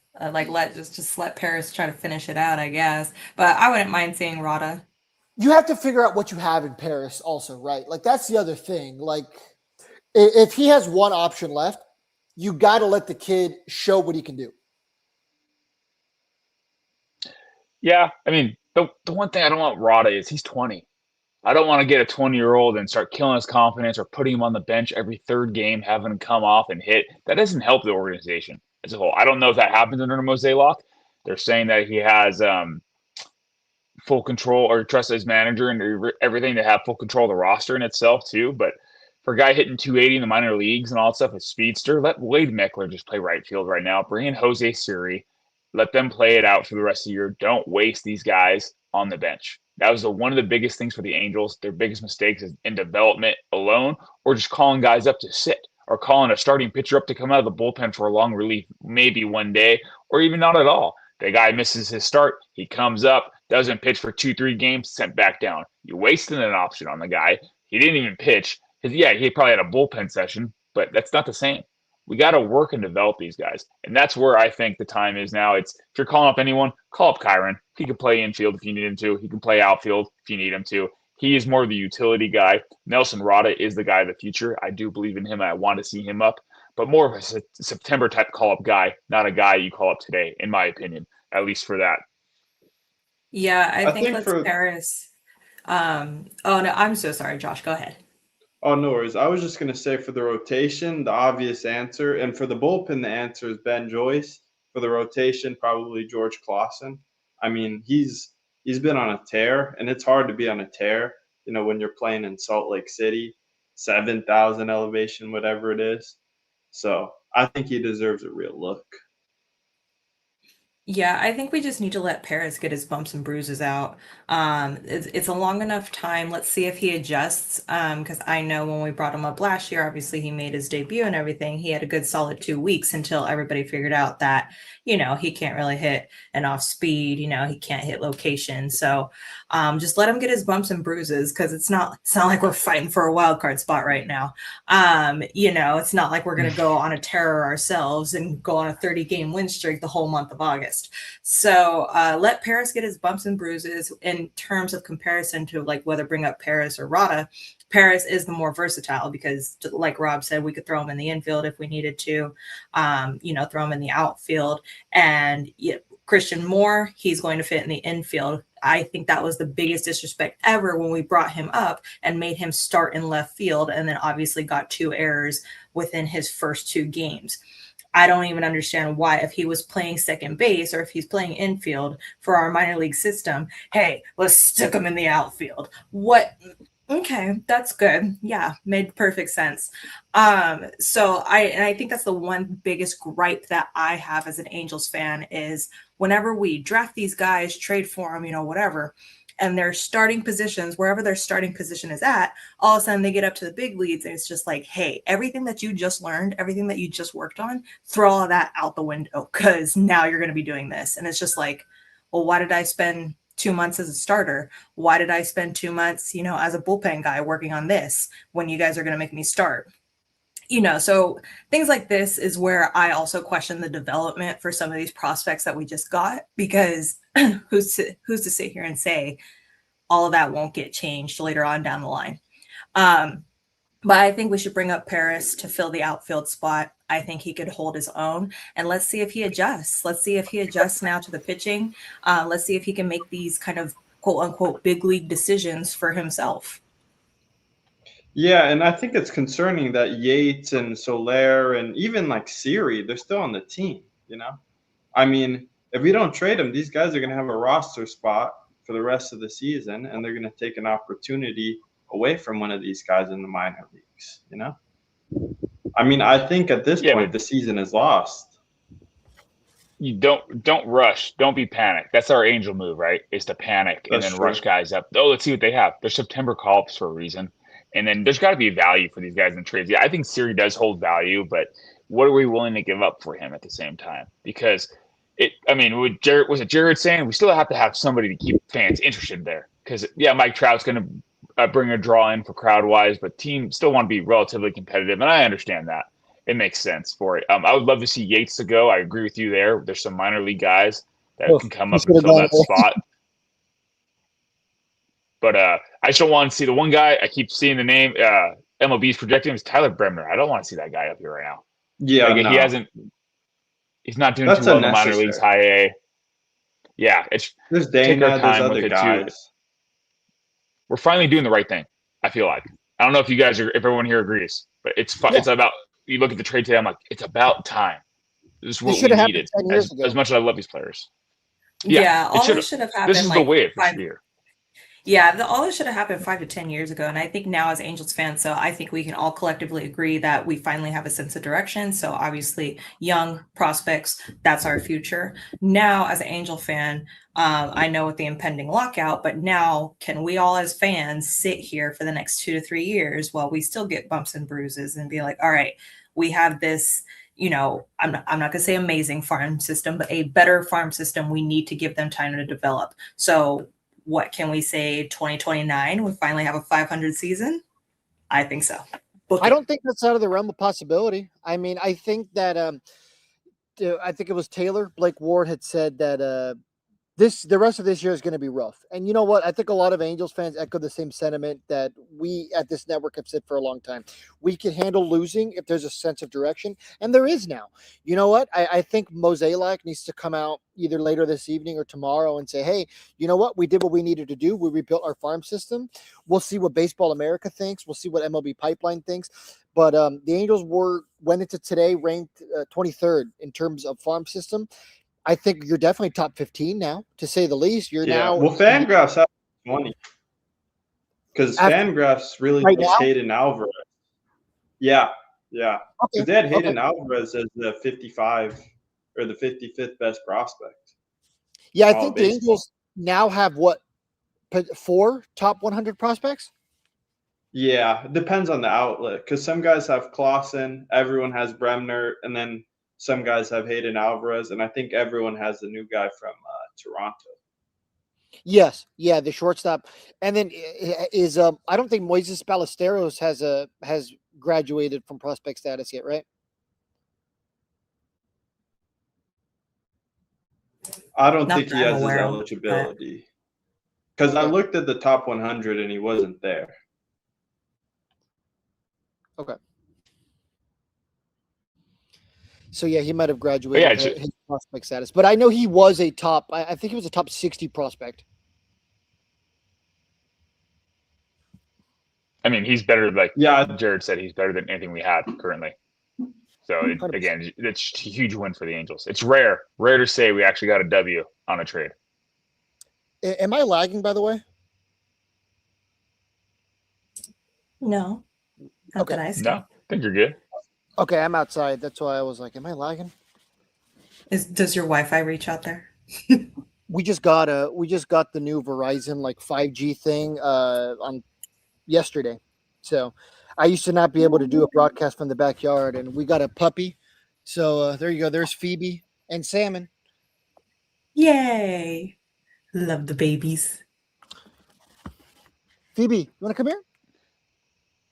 Just let Paris try to finish it out, I guess. But I wouldn't mind seeing Rada. you have to figure out what you have in Paris also, right? Like that's the other thing. Like if he has one option left, you got to let the kid show what he can do. Yeah, I mean, the one thing I don't want Rada is he's 20. I don't want to get a 20-year-old and start killing his confidence or putting him on the bench every third game, having him come off and hit. That doesn't help the organization as a whole. I don't know if that happens under Mozeliak. They're saying that he has full control or trust his manager and everything to have full control of the roster in itself too. But for a guy hitting 280 in the minor leagues and all that stuff, a speedster, let Wade Meckler just play right field right now. Bring in Jose Siri. Let them play it out for the rest of the year. Don't waste these guys on the bench. That was one of the biggest things for the Angels. Their biggest mistakes is in development alone, or just calling guys up to sit, or calling a starting pitcher up to come out of the bullpen for a long relief, maybe one day, or even not at all. The guy misses his start. He comes up, doesn't pitch for 2-3 games, sent back down. You wasted an option on the guy. He didn't even pitch. He probably had a bullpen session, but that's not the same. We got to work and develop these guys. And that's where I think the time is now. If you're calling up anyone, call up Kyron. He can play infield if you need him to. He can play outfield if you need him to. He is more the utility guy. Nelson Rada is the guy of the future. I do believe in him. I want to see him up. But more of a September type call-up guy, not a guy you call up today, in my opinion, at least for that. Yeah, I think that's Paris. Oh, no, I'm so sorry, Josh. Go ahead. Oh, no worries. I was just going to say for the rotation, the obvious answer, and for the bullpen, the answer is Ben Joyce. For the rotation, probably George Clausen. I mean, he's been on a tear, and it's hard to be on a tear, when you're playing in Salt Lake City, 7,000 elevation, whatever it is. So I think he deserves a real look. Yeah, I think we just need to let Paris get his bumps and bruises out. It's a long enough time. Let's see if he adjusts. Because I know when we brought him up last year, obviously he made his debut and everything. He had a good solid 2 weeks until everybody figured out that, he can't really hit an off speed. He can't hit location. So just let him get his bumps and bruises because it's not like we're fighting for a wild card spot right now. It's not like we're going to go on a terror ourselves and go on a 30-game win streak the whole month of August. So let Paris get his bumps and bruises. In terms of comparison to like whether bring up Paris or Rada, Paris is the more versatile because, like Rob said, we could throw him in the infield if we needed to, throw him in the outfield. And Christian Moore, he's going to fit in the infield. I think that was the biggest disrespect ever when we brought him up and made him start in left field and then obviously got 2 errors within his first 2 games. I don't even understand why, if he was playing second base or if he's playing infield for our minor league system, hey, let's stick him in the outfield. What? Okay, that's good. Yeah, made perfect sense. So I think that's the one biggest gripe that I have as an Angels fan is whenever we draft these guys, trade for them, whatever, and their starting positions, wherever their starting position is at, all of a sudden they get up to the big leagues and it's just like, hey, everything that you just learned, everything that you just worked on, throw all of that out the window because now you're going to be doing this. And it's just like, well, why did I spend 2 months as a starter? Why did I spend 2 months, as a bullpen guy working on this when you guys are going to make me start? So things like this is where I also question the development for some of these prospects that we just got, because who's to sit here and say all of that won't get changed later on down the line. But I think we should bring up Paris to fill the outfield spot. I think he could hold his own, and let's see if he adjusts. Let's see if he adjusts now to the pitching. Let's see if he can make these kind of quote unquote big league decisions for himself. Yeah, and I think it's concerning that Yates and Soler and even like Siri, they're still on the team, I mean, if we don't trade them, these guys are going to have a roster spot for the rest of the season, and they're going to take an opportunity away from one of these guys in the minor leagues, I mean, I think at this point, the season is lost. You don't rush. Don't be panicked. That's our Angel move, right? Is to panic and then rush guys up. Oh, let's see what they have. They're September call-ups for a reason. And then there's got to be value for these guys in trades. Yeah, I think Siri does hold value, but what are we willing to give up for him at the same time? Because was it Jared saying we still have to have somebody to keep fans interested there? Because Mike Trout's going to bring a draw in for crowd wise, but teams still want to be relatively competitive, and I understand that. It makes sense for it. I would love to see Yates to go. I agree with you there. There's some minor league guys that can come up and fill that spot. But I just don't want to see the one guy I keep seeing the name MLB's projecting is Tyler Bremner. I don't want to see that guy up here right now. Yeah, he's not doing too well in the minor leagues, high A. Yeah, there's Dana, there's other guys. We're finally doing the right thing, I feel like. I don't know if everyone here agrees, but it's about, you look at the trade today, I'm like, it's about time. This is what we needed as much as I love these players. Yeah, all this should have happened. This is the way it should be here. Yeah, all this should have happened 5 to 10 years ago. And I think now as Angels fans, so I think we can all collectively agree that we finally have a sense of direction. So obviously young prospects, that's our future. Now as an Angel fan, I know with the impending lockout, but now can we all as fans sit here for the next 2 to 3 years while we still get bumps and bruises and be like, all right, we have this, I'm not going to say amazing farm system, but a better farm system. We need to give them time to develop. So what can we say? 2029, we finally have a 500 season? I think so. I don't think that's out of the realm of possibility. I mean, I think that I think it was Blake Ward had said that the rest of this year is going to be rough. And you know what? I think a lot of Angels fans echo the same sentiment that we at this network have said for a long time. We can handle losing if there's a sense of direction, and there is now. You know what? I think Mozeliak needs to come out either later this evening or tomorrow and say, hey, you know what? We did what we needed to do. We rebuilt our farm system. We'll see what Baseball America thinks. We'll see what MLB Pipeline thinks. But the Angels went into today ranked 23rd in terms of farm system. I think you're definitely top 15 now, to say the least. You're now. Well, Fangraphs have 20 because Fangraphs really right does now? Hayden Alvarez. Yeah. Okay. Because they had Hayden Alvarez as the 55 or the 55th best prospect. Yeah, I think the Angels now have what, 4 top 100 prospects? Yeah, depends on the outlet because some guys have Clausen, everyone has Bremner, and then some guys have Hayden Alvarez, and I think everyone has the new guy from Toronto. Yes, yeah, the shortstop, and then is I don't think Moises Ballesteros has graduated from prospect status yet, right? I don't Not think he that I'm has his aware of, eligibility because I looked at the top 100 and he wasn't there. Okay. So yeah, he might have graduated his prospect status, but I know he was a top. I think he was a top 60 prospect. I mean, he's better. Like Jared said, he's better than anything we have currently. So again, it's a huge win for the Angels. It's rare to say we actually got a W on a trade. Am I lagging, by the way? No. Okay. No, I think you're good. Okay, I'm outside. That's why I was like, am I lagging? Does your Wi-Fi reach out there? We just got the new Verizon like 5G thing on yesterday. So I used to not be able to do a broadcast from the backyard, and we got a puppy. So there you go. There's Phoebe and Salmon. Yay. Love the babies. Phoebe, you want to come here?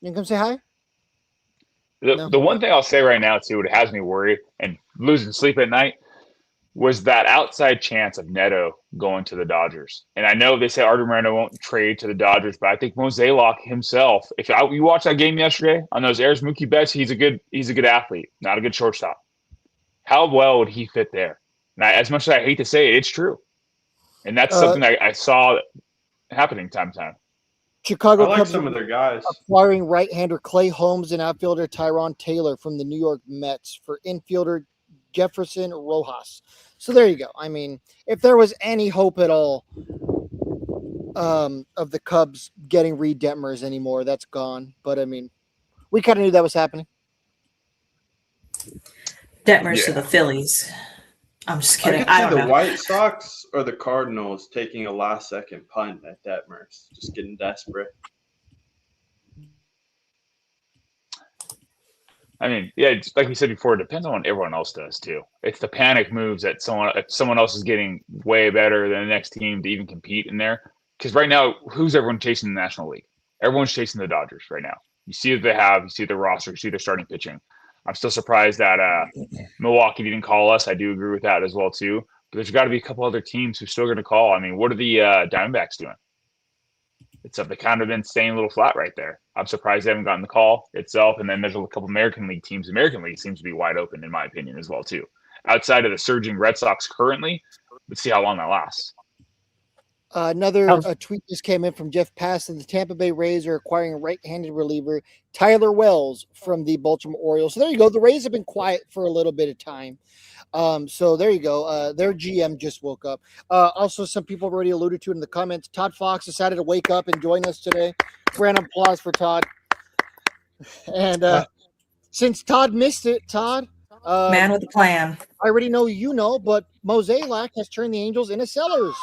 You can come say hi? The one thing I'll say right now, too, what has me worried and losing sleep at night was that outside chance of Neto going to the Dodgers. And I know they say Artie Moreno won't trade to the Dodgers, but I think Mozeliak himself, if you watch that game yesterday on those airs, Mookie Betts, he's a good athlete, not a good shortstop. How well would he fit there? And as much as I hate to say it, it's true. And that's something I saw happening time to time. Chicago Cubs some of their guys acquiring right-hander Clay Holmes and outfielder Tyron Taylor from the New York Mets for infielder Jefferson Rojas. So there you go. I mean, if there was any hope at all of the Cubs getting Reed Detmers anymore, that's gone. But I mean, we kind of knew that was happening. Detmers to the Phillies. I'm just kidding. I don't know. The White Sox or the Cardinals taking a last-second punt at Detmers, just getting desperate. I mean, yeah, like we said before, it depends on what everyone else does too. It's the panic moves that someone else is getting way better than the next team to even compete in there. Because right now, who's everyone chasing in the National League? Everyone's chasing the Dodgers right now. You see what they have, you see their roster, you see their starting pitching. I'm still surprised that Milwaukee didn't call us. I do agree with that as well too. But there's got to be a couple other teams who's still going to call. I mean, what are the Diamondbacks doing? They kind of been staying a little flat right there. I'm surprised they haven't gotten the call itself. And then there's a couple American League teams. American League seems to be wide open, in my opinion, as well too. Outside of the surging Red Sox currently, let's see how long that lasts. Another tweet just came in from Jeff Passan. The Tampa Bay Rays are acquiring right-handed reliever Tyler Wells from the Baltimore Orioles. So there you go. The Rays have been quiet for a little bit of time. So there you go. Their GM just woke up. Also, some people have already alluded to it in the comments. Todd Fox decided to wake up and join us today. Round of applause for Todd. And since Todd missed it, Todd. Man with a plan. I already know you know, but Mozeliak has turned the Angels into sellers.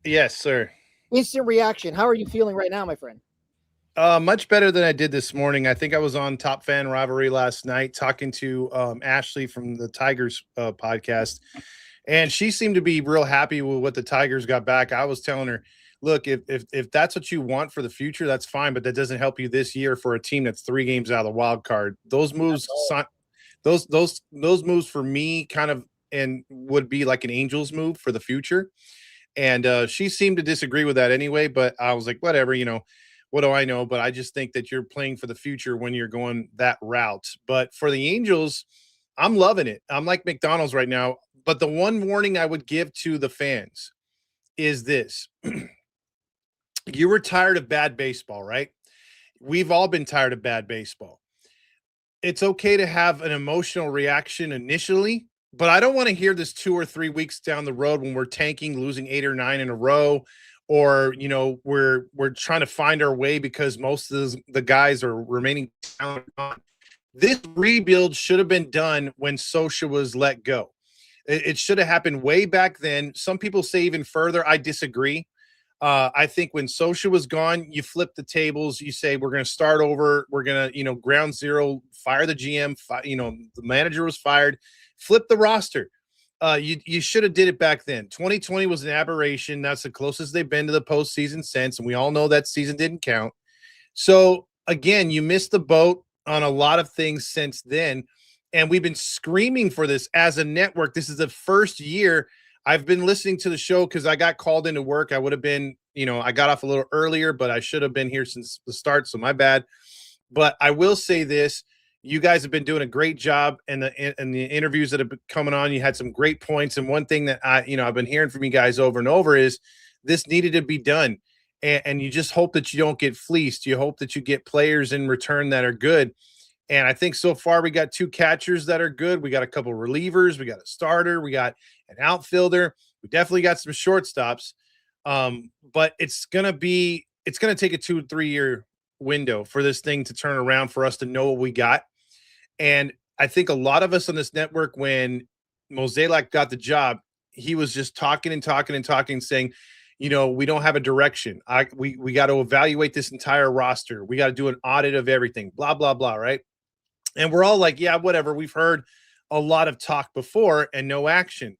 Yes, sir. Instant reaction. How are you feeling right now, my friend? Much better than I did this morning. I think I was on Top Fan Rivalry last night talking to Ashley from the Tigers podcast, and she seemed to be real happy with what the Tigers got back. I was telling her, look, if that's what you want for the future, that's fine, but that doesn't help you this year for a team that's 3 games out of the wild card. Those moves, those moves for me kind of and would be like an Angels move for the future. And she seemed to disagree with that anyway, but I was like, whatever, what do I know? But I just think that you're playing for the future when you're going that route. But for the Angels, I'm loving it. I'm like McDonald's right now. But the one warning I would give to the fans is this. You were tired of bad baseball, right? We've all been tired of bad baseball. It's okay to have an emotional reaction initially, but I don't want to hear this 2 or 3 weeks down the road when we're tanking, losing 8 or 9 in a row, or we're trying to find our way because most of the guys are remaining talented. This rebuild should have been done when Socha was let go. It should have happened way back then. Some people say even further. I disagree. I think when Socha was gone, you flip the tables. You say, we're going to start over. We're going to, ground zero, fire the GM. The manager was fired. Flip the roster. You should have did it back then. 2020 was an aberration. That's the closest they've been to the postseason since. And we all know that season didn't count. So again, you missed the boat on a lot of things since then. And we've been screaming for this as a network. This is the first year I've been listening to the show because I got called into work. I would have been, I got off a little earlier, but I should have been here since the start. So my bad. But I will say this. You guys have been doing a great job and the interviews that have been coming on. You had some great points. And one thing that I've been hearing from you guys over and over is this needed to be done. And you just hope that you don't get fleeced. You hope that you get players in return that are good. And I think so far we got 2 catchers that are good. We got a couple relievers. We got a starter. We got an outfielder. We definitely got some shortstops. But it's going to take a 2 or 3 year window for this thing to turn around for us to know what we got. And I think a lot of us on this network, when Mozeliak got the job, he was just talking and talking and talking, saying, we don't have a direction. We got to evaluate this entire roster. We got to do an audit of everything, blah, blah, blah. Right. And we're all like, yeah, whatever. We've heard a lot of talk before and no action.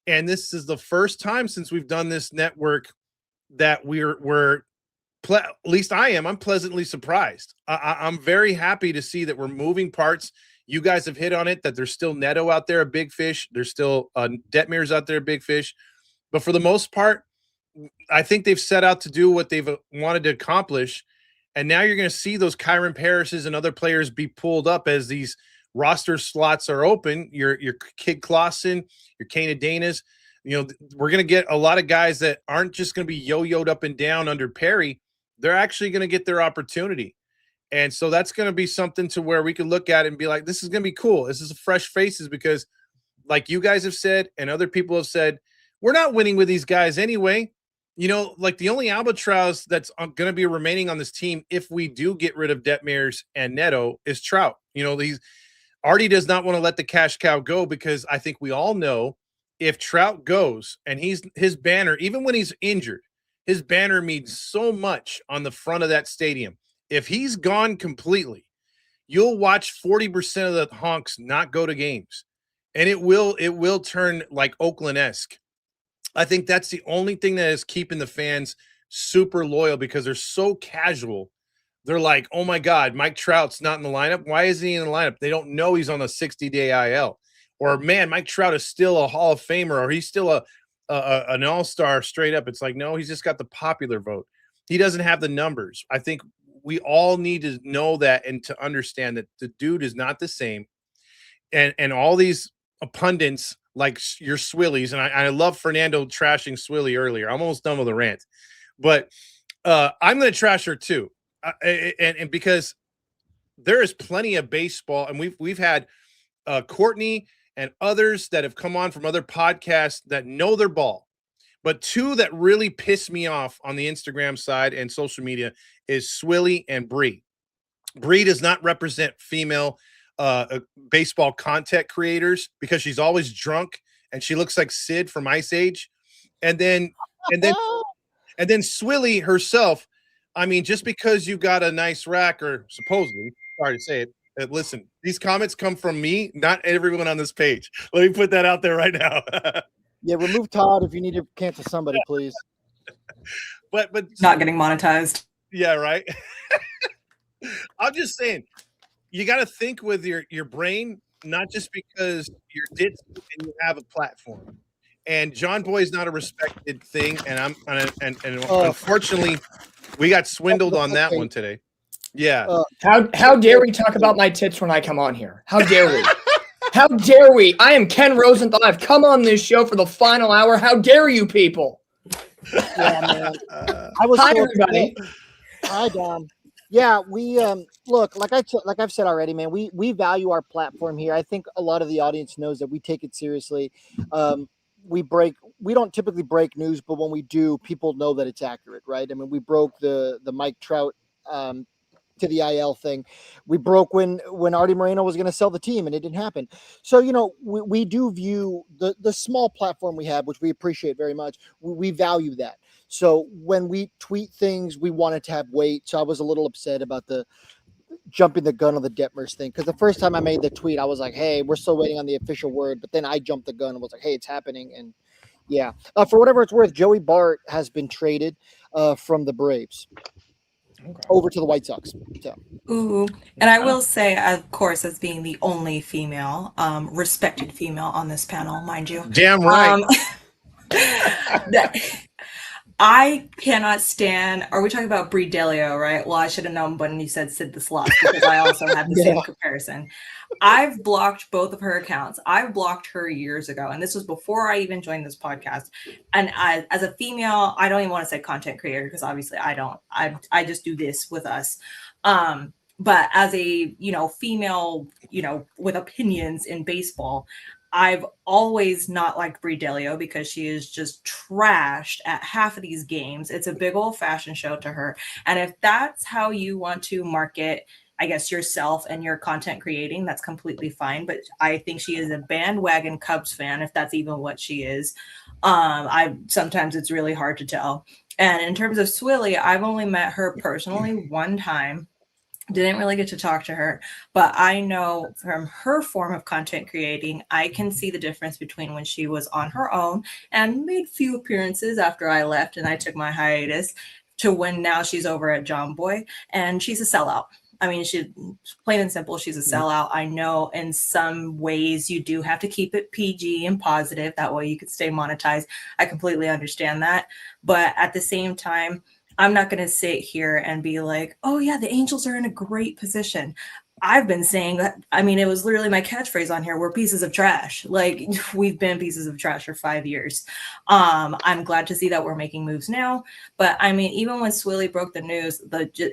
And this is the first time since we've done this network that at least I am. I'm pleasantly surprised. I'm very happy to see that we're moving parts. You guys have hit on it, that there's still Neto out there, a big fish. There's still Detmers out there, a big fish. But for the most part, I think they've set out to do what they've wanted to accomplish. And now you're going to see those Kyron Paris's and other players be pulled up as these roster slots are open. Your Kid Clausen, your Kana Danas. We're going to get a lot of guys that aren't just going to be yo-yoed up and down under Perry. They're actually going to get their opportunity. And so that's going to be something to where we can look at it and be like, this is going to be cool. This is fresh faces because like you guys have said and other people have said, we're not winning with these guys anyway. Like the only albatross that's going to be remaining on this team if we do get rid of Detmers and Neto is Trout. Artie does not want to let the cash cow go because I think we all know if Trout goes and his banner, even when he's injured, his banner means so much on the front of that stadium. If he's gone completely, you'll watch 40% of the honks not go to games. And it will turn like Oakland-esque. I think that's the only thing that is keeping the fans super loyal because they're so casual. They're like, oh my God, Mike Trout's not in the lineup. Why isn't he in the lineup? They don't know he's on a 60-day IL. Or, man, Mike Trout is still a Hall of Famer, or he's still an all-star straight up. It's like, no, he's just got the popular vote. He doesn't have the numbers. I think we all need to know that and to understand that the dude is not the same. And all these pundits like your Swillies, and I love Fernando trashing Swilly earlier. I'm almost done with the rant. But I'm going to trash her too. And because there is plenty of baseball, and we've had Courtney and others that have come on from other podcasts that know their ball. But 2 that really piss me off on the Instagram side and social media is Swilly and Bree. Bree does not represent female baseball content creators because she's always drunk and she looks like Sid from Ice Age. And then Swilly herself. I mean, just because you got a nice rack, or supposedly, sorry to say it, listen, these comments come from me, not everyone on this page. Let me put that out there right now. Yeah, remove Todd if you need to cancel somebody, please. but Not getting monetized. yeah, right. I'm just saying, you got to think with your brain, not just because you're ditzy and you have a platform. And John Boy is not a respected thing, and unfortunately, we got swindled on that one today. Yeah. How dare we talk about my tits when I come on here? How dare we? How dare we? I am Ken Rosenthal. I've come on this show for the final hour. How dare you people? Yeah, man. Hi, everybody. Hi, Dom. Yeah, we look, like I've said already, man. We value our platform here. I think a lot of the audience knows that we take it seriously. We don't typically break news, but when we do, people know that it's accurate, right? I mean, we broke the Mike Trout to the IL thing. We broke when Artie Moreno was going to sell the team, and it didn't happen. So, we do view the small platform we have, which we appreciate very much. We value that. So when we tweet things, we wanted to have weight. So I was a little upset about the jumping the gun on the Detmers thing, because the first time I made the tweet, I was like, hey, we're still waiting on the official word. But then I jumped the gun and was like, hey, it's happening. And yeah, for whatever it's worth, Joey Bart has been traded from the Braves over to the White Sox. So. Ooh, and I will say, of course, as being the only female, respected female on this panel, mind you. Damn right. I cannot stand. Are we talking about Brie Delio, right? Well, I should have known when you said Sid the Sloth, because I also have the same comparison. I've blocked both of her accounts. I blocked her years ago, and this was before I even joined this podcast. And as a female, I don't even want to say content creator, because obviously I don't. I just do this with us. But as a female, with opinions in baseball, I've always not liked Brie Delio because she is just trashed at half of these games. It's a big old fashion show to her. And if that's how you want to market, I guess, yourself and your content creating, that's completely fine. But I think she is a bandwagon Cubs fan, if that's even what she is. Sometimes it's really hard to tell. And in terms of Swilly, I've only met her personally one time. Didn't really get to talk to her, but I know from her form of content creating, I can see the difference between when she was on her own and made few appearances after I left and I took my hiatus, to when now she's over at John Boy and she's a sellout. I mean, plain and simple, she's a sellout. I know in some ways you do have to keep it PG and positive. That way you could stay monetized. I completely understand that. But at the same time, I'm not going to sit here and be like, oh, yeah, the Angels are in a great position. I've been saying that. I mean, it was literally my catchphrase on here. We're pieces of trash. Like, we've been pieces of trash for 5 years. I'm glad to see that we're making moves now. But I mean, even when Swilly broke the news,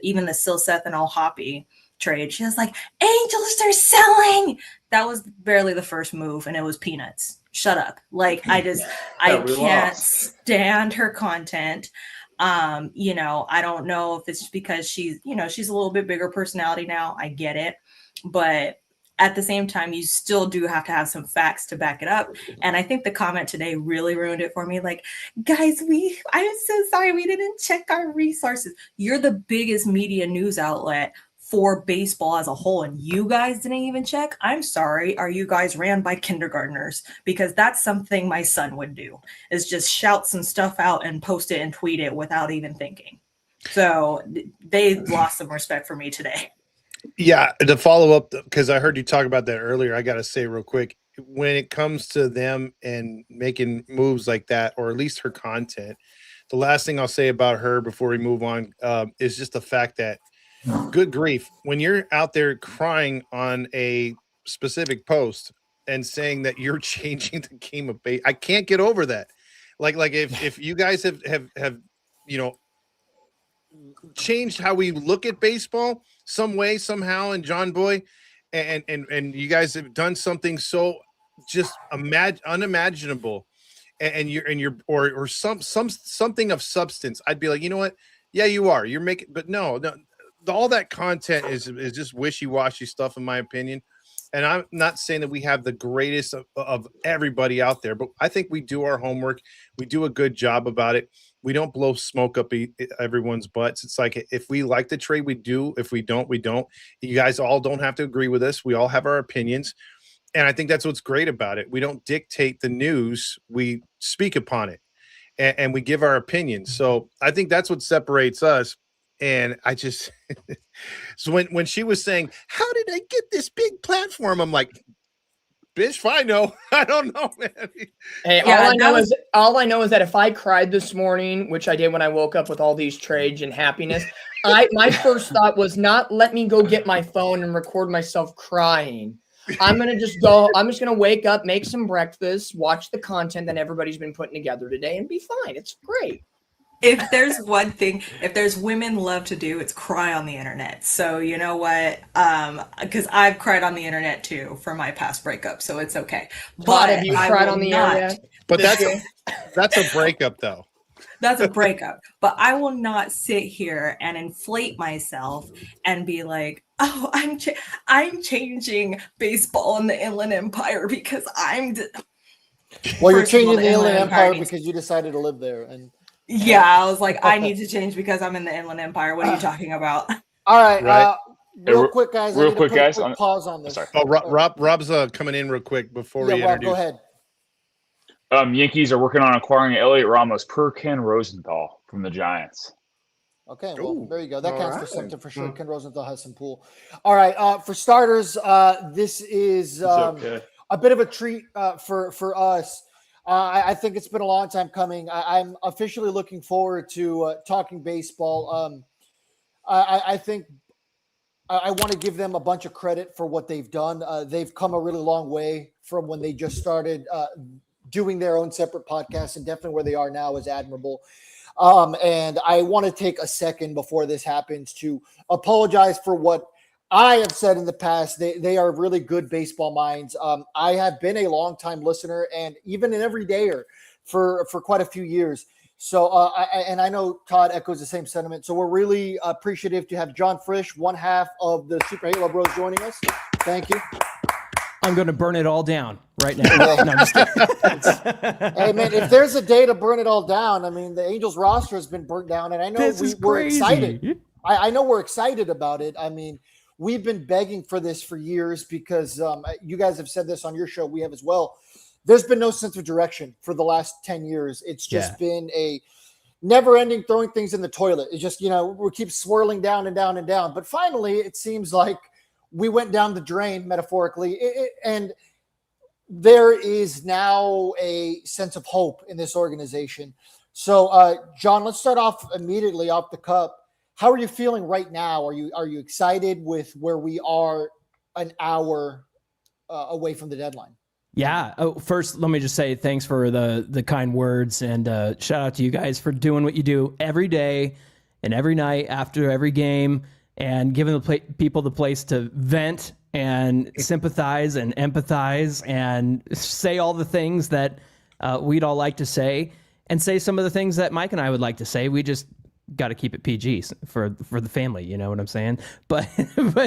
even the Silseth and Hoppy trade, she was like, Angels are selling. That was barely the first move, and it was peanuts. Shut up. Like, I can't stand her content. I don't know if it's because she's a little bit bigger personality now. I get it. But at the same time, you still do have to have some facts to back it up. And I think the comment today really ruined it for me. Like, guys, I'm so sorry we didn't check our resources. You're the biggest media news outlet for baseball as a whole, and you guys didn't even check. I'm sorry. Are you guys ran by kindergartners? Because that's something my son would do, is just shout some stuff out and post it and tweet it without even thinking. So they lost some respect for me today. Yeah, to follow up, because I heard you talk about that earlier, I got to say real quick, when it comes to them and making moves like that, or at least her content, the last thing I'll say about her before we move on is just the fact that, good grief, when you're out there crying on a specific post and saying that you're changing the game of baseball, I can't get over that. Like if you guys have changed how we look at baseball some way, somehow, and John Boy, and you guys have done something so just unimaginable, or something of substance, I'd be like, you know what? Yeah, you are. You're making, but no, all that content is just wishy-washy stuff, in my opinion. And I'm not saying that we have the greatest of everybody out there, but I think we do our homework. We do a good job about it. We don't blow smoke up everyone's butts. It's like, if we like the trade, we do. If we don't, we don't. You guys all don't have to agree with us. We all have our opinions. And I think that's what's great about it. We don't dictate the news. We speak upon it. and we give our opinions. So I think that's what separates us. And I just so when she was saying, "How did I get this big platform?" I'm like, "Bitch, if I know, I don't know, man." Hey, Yeah, all I know is that if I cried this morning, which I did when I woke up with all these trades and happiness, my first thought was not let me go get my phone and record myself crying. I'm just gonna wake up, make some breakfast, watch the content that everybody's been putting together today, and be fine. It's great. If there's one thing, if there's women love to do, it's cry on the internet. So you know what? Because I've cried on the internet too for my past breakup, so it's okay. Todd, have you I cried will on the not- internet? But that's a breakup, though. That's a breakup. But I will not sit here and inflate myself and be like, "Oh, I'm changing baseball in the Inland Empire because I'm." Well, you're First of all, changing the the Inland Inland Empire Empire needs- because you decided to live there. And Yeah, I was like, I need to change because I'm in the Inland Empire. What are you talking about? all right, Right. real Hey, quick, guys. I real need quick, to put a guys, quick pause on this. sorry. Oh, Rob's coming in real quick before we Yeah, Rob, introduce. go ahead. Yankees are working on acquiring Elliot Ramos per Ken Rosenthal from the Giants. Okay, well, Ooh, there you go. That counts for right. something for sure. Ken Rosenthal has some pool. All right, for starters, this is okay. a bit of a treat for us. I think it's been a long time coming. I'm officially looking forward to talking baseball. I think I want to give them a bunch of credit for what they've done. They've come a really long way from when they just started doing their own separate podcasts, and definitely where they are now is admirable. And I want to take a second before this happens to apologize for what I have said in the past. They are really good baseball minds. I have been a longtime listener and even an everydayer for quite a few years. So, I know Todd echoes the same sentiment. So we're really appreciative to have John Frisch, one half of the Super Halo Bros, joining us. Thank you. I'm going to burn it all down right now. No, I'm just kidding. Hey, man, if there's a day to burn it all down, I mean, the Angels roster has been burnt down, and I know we're excited. I know we're excited about it. I mean, we've been begging for this for years because you guys have said this on your show. We have as well. There's been no sense of direction for the last 10 years. It's just been a never-ending throwing things in the toilet. It's just, we keep swirling down and down and down. But finally, it seems like we went down the drain, metaphorically, and there is now a sense of hope in this organization. So, John, let's start off immediately off the cup. How are you feeling right now? Are you excited with where we are an hour away from the deadline? Yeah. Oh, first, let me just say thanks for the kind words, and shout out to you guys for doing what you do every day and every night after every game, and giving the people the place to vent and sympathize and empathize and say all the things that we'd all like to say, and say some of the things that Mike and I would like to say. We just got to keep it PG for the family. You know what I'm saying? But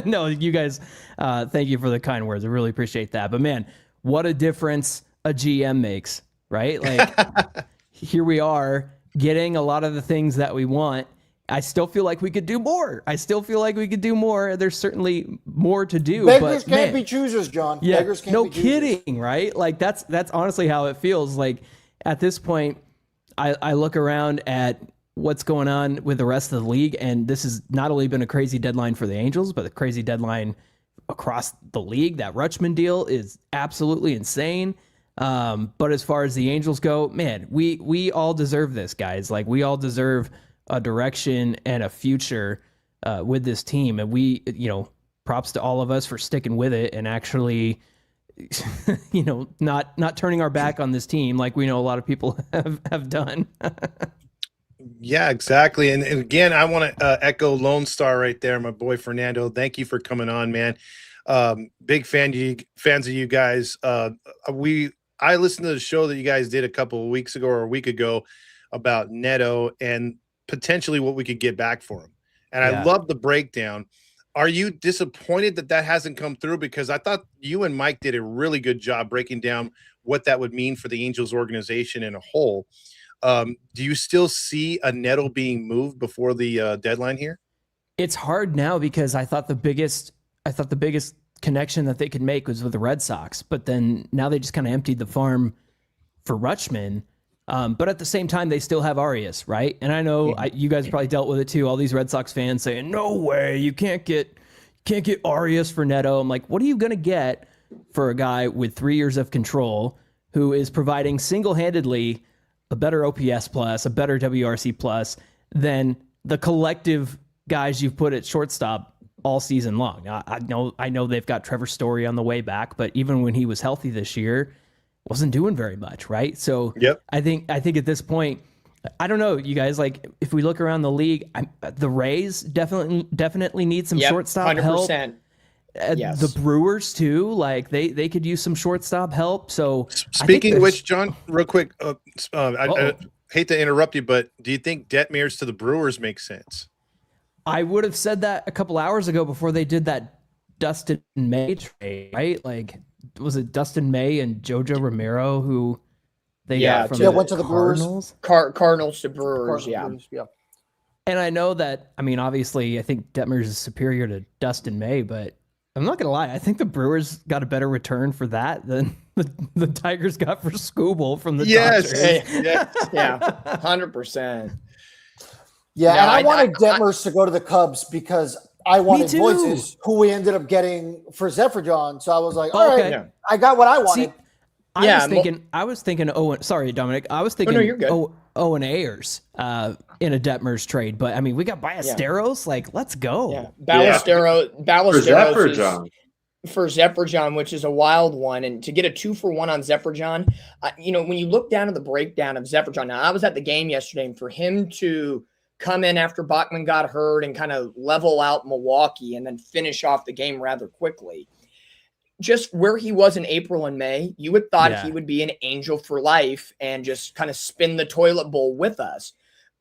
no, you guys, thank you for the kind words. I really appreciate that. But man, what a difference a GM makes, right? Like here we are getting a lot of the things that we want. I still feel like we could do more. There's certainly more to do. Beggars but can't be choosers, John. Yeah, Beggars can't no be choosers. kidding, right? Like that's honestly how it feels. Like at this point, I look around at what's going on with the rest of the league, and this has not only been a crazy deadline for the Angels, but a crazy deadline across the league. That Rutschman deal is absolutely insane. But as far as the Angels go, man, we all deserve this, guys. Like we all deserve a direction and a future with this team. And we, props to all of us for sticking with it and actually, not turning our back on this team like we know a lot of people have done. Yeah, exactly. And again, I want to echo Lone Star right there, my boy Fernando. Thank you for coming on, man. Big fans of you guys. I listened to the show that you guys did a couple of weeks ago or a week ago about Neto and potentially what we could get back for him. And I love the breakdown. Are you disappointed that hasn't come through? Because I thought you and Mike did a really good job breaking down what that would mean for the Angels organization in a whole. Do you still see a Neto being moved before the deadline here? It's hard now because I thought the biggest connection that they could make was with the Red Sox, but then now they just kind of emptied the farm for Rutschman. But at the same time, they still have Arias, right? And I know you guys probably dealt with it too. All these Red Sox fans saying, "No way, you can't get Arias for Neto." I'm like, what are you gonna get for a guy with 3 years of control who is providing single-handedly a better OPS plus, a better WRC plus than the collective guys you've put at shortstop all season long? I know they've got Trevor Story on the way back, but even when he was healthy this year, wasn't doing very much, right? So I think at this point, I don't know, you guys, like if we look around the league, the Rays definitely need some shortstop 100%. Help. Yes. The Brewers too, like they could use some shortstop help. So speaking of which, John, real quick, I hate to interrupt you, but do you think Detmers to the Brewers makes sense? I would have said that a couple hours ago before they did that Dustin May trade, right? Like, was it Dustin May and JoJo Romero who they got from went to the Cardinals? Cardinals to Brewers, Brewers, And I know that, I mean, obviously, I think Detmers is superior to Dustin May, but I'm not going to lie. I think the Brewers got a better return for that than the Tigers got for Skubal from the Dodgers. Yeah, 100%. Yeah, and I wanted Detmers to go to the Cubs because I wanted Voices, who we ended up getting for Zephyr. So I was like, all right, I got what I wanted. See, I was thinking. Oh, sorry, Dominic. I was thinking. Oh, no, you're good. Owen Ayers in a Detmers trade, but I mean, we got Ballesteros. Like, let's go. Yeah, Ballesteros for Zephyr, which is a wild one, and to get a 2-for-1 on Zephyr, when you look down at the breakdown of Zephyr, now I was at the game yesterday, and for him to come in after Bachman got hurt and kind of level out Milwaukee and then finish off the game rather quickly. Just where he was in April and May, you would thought he would be an Angel for life and just kind of spin the toilet bowl with us.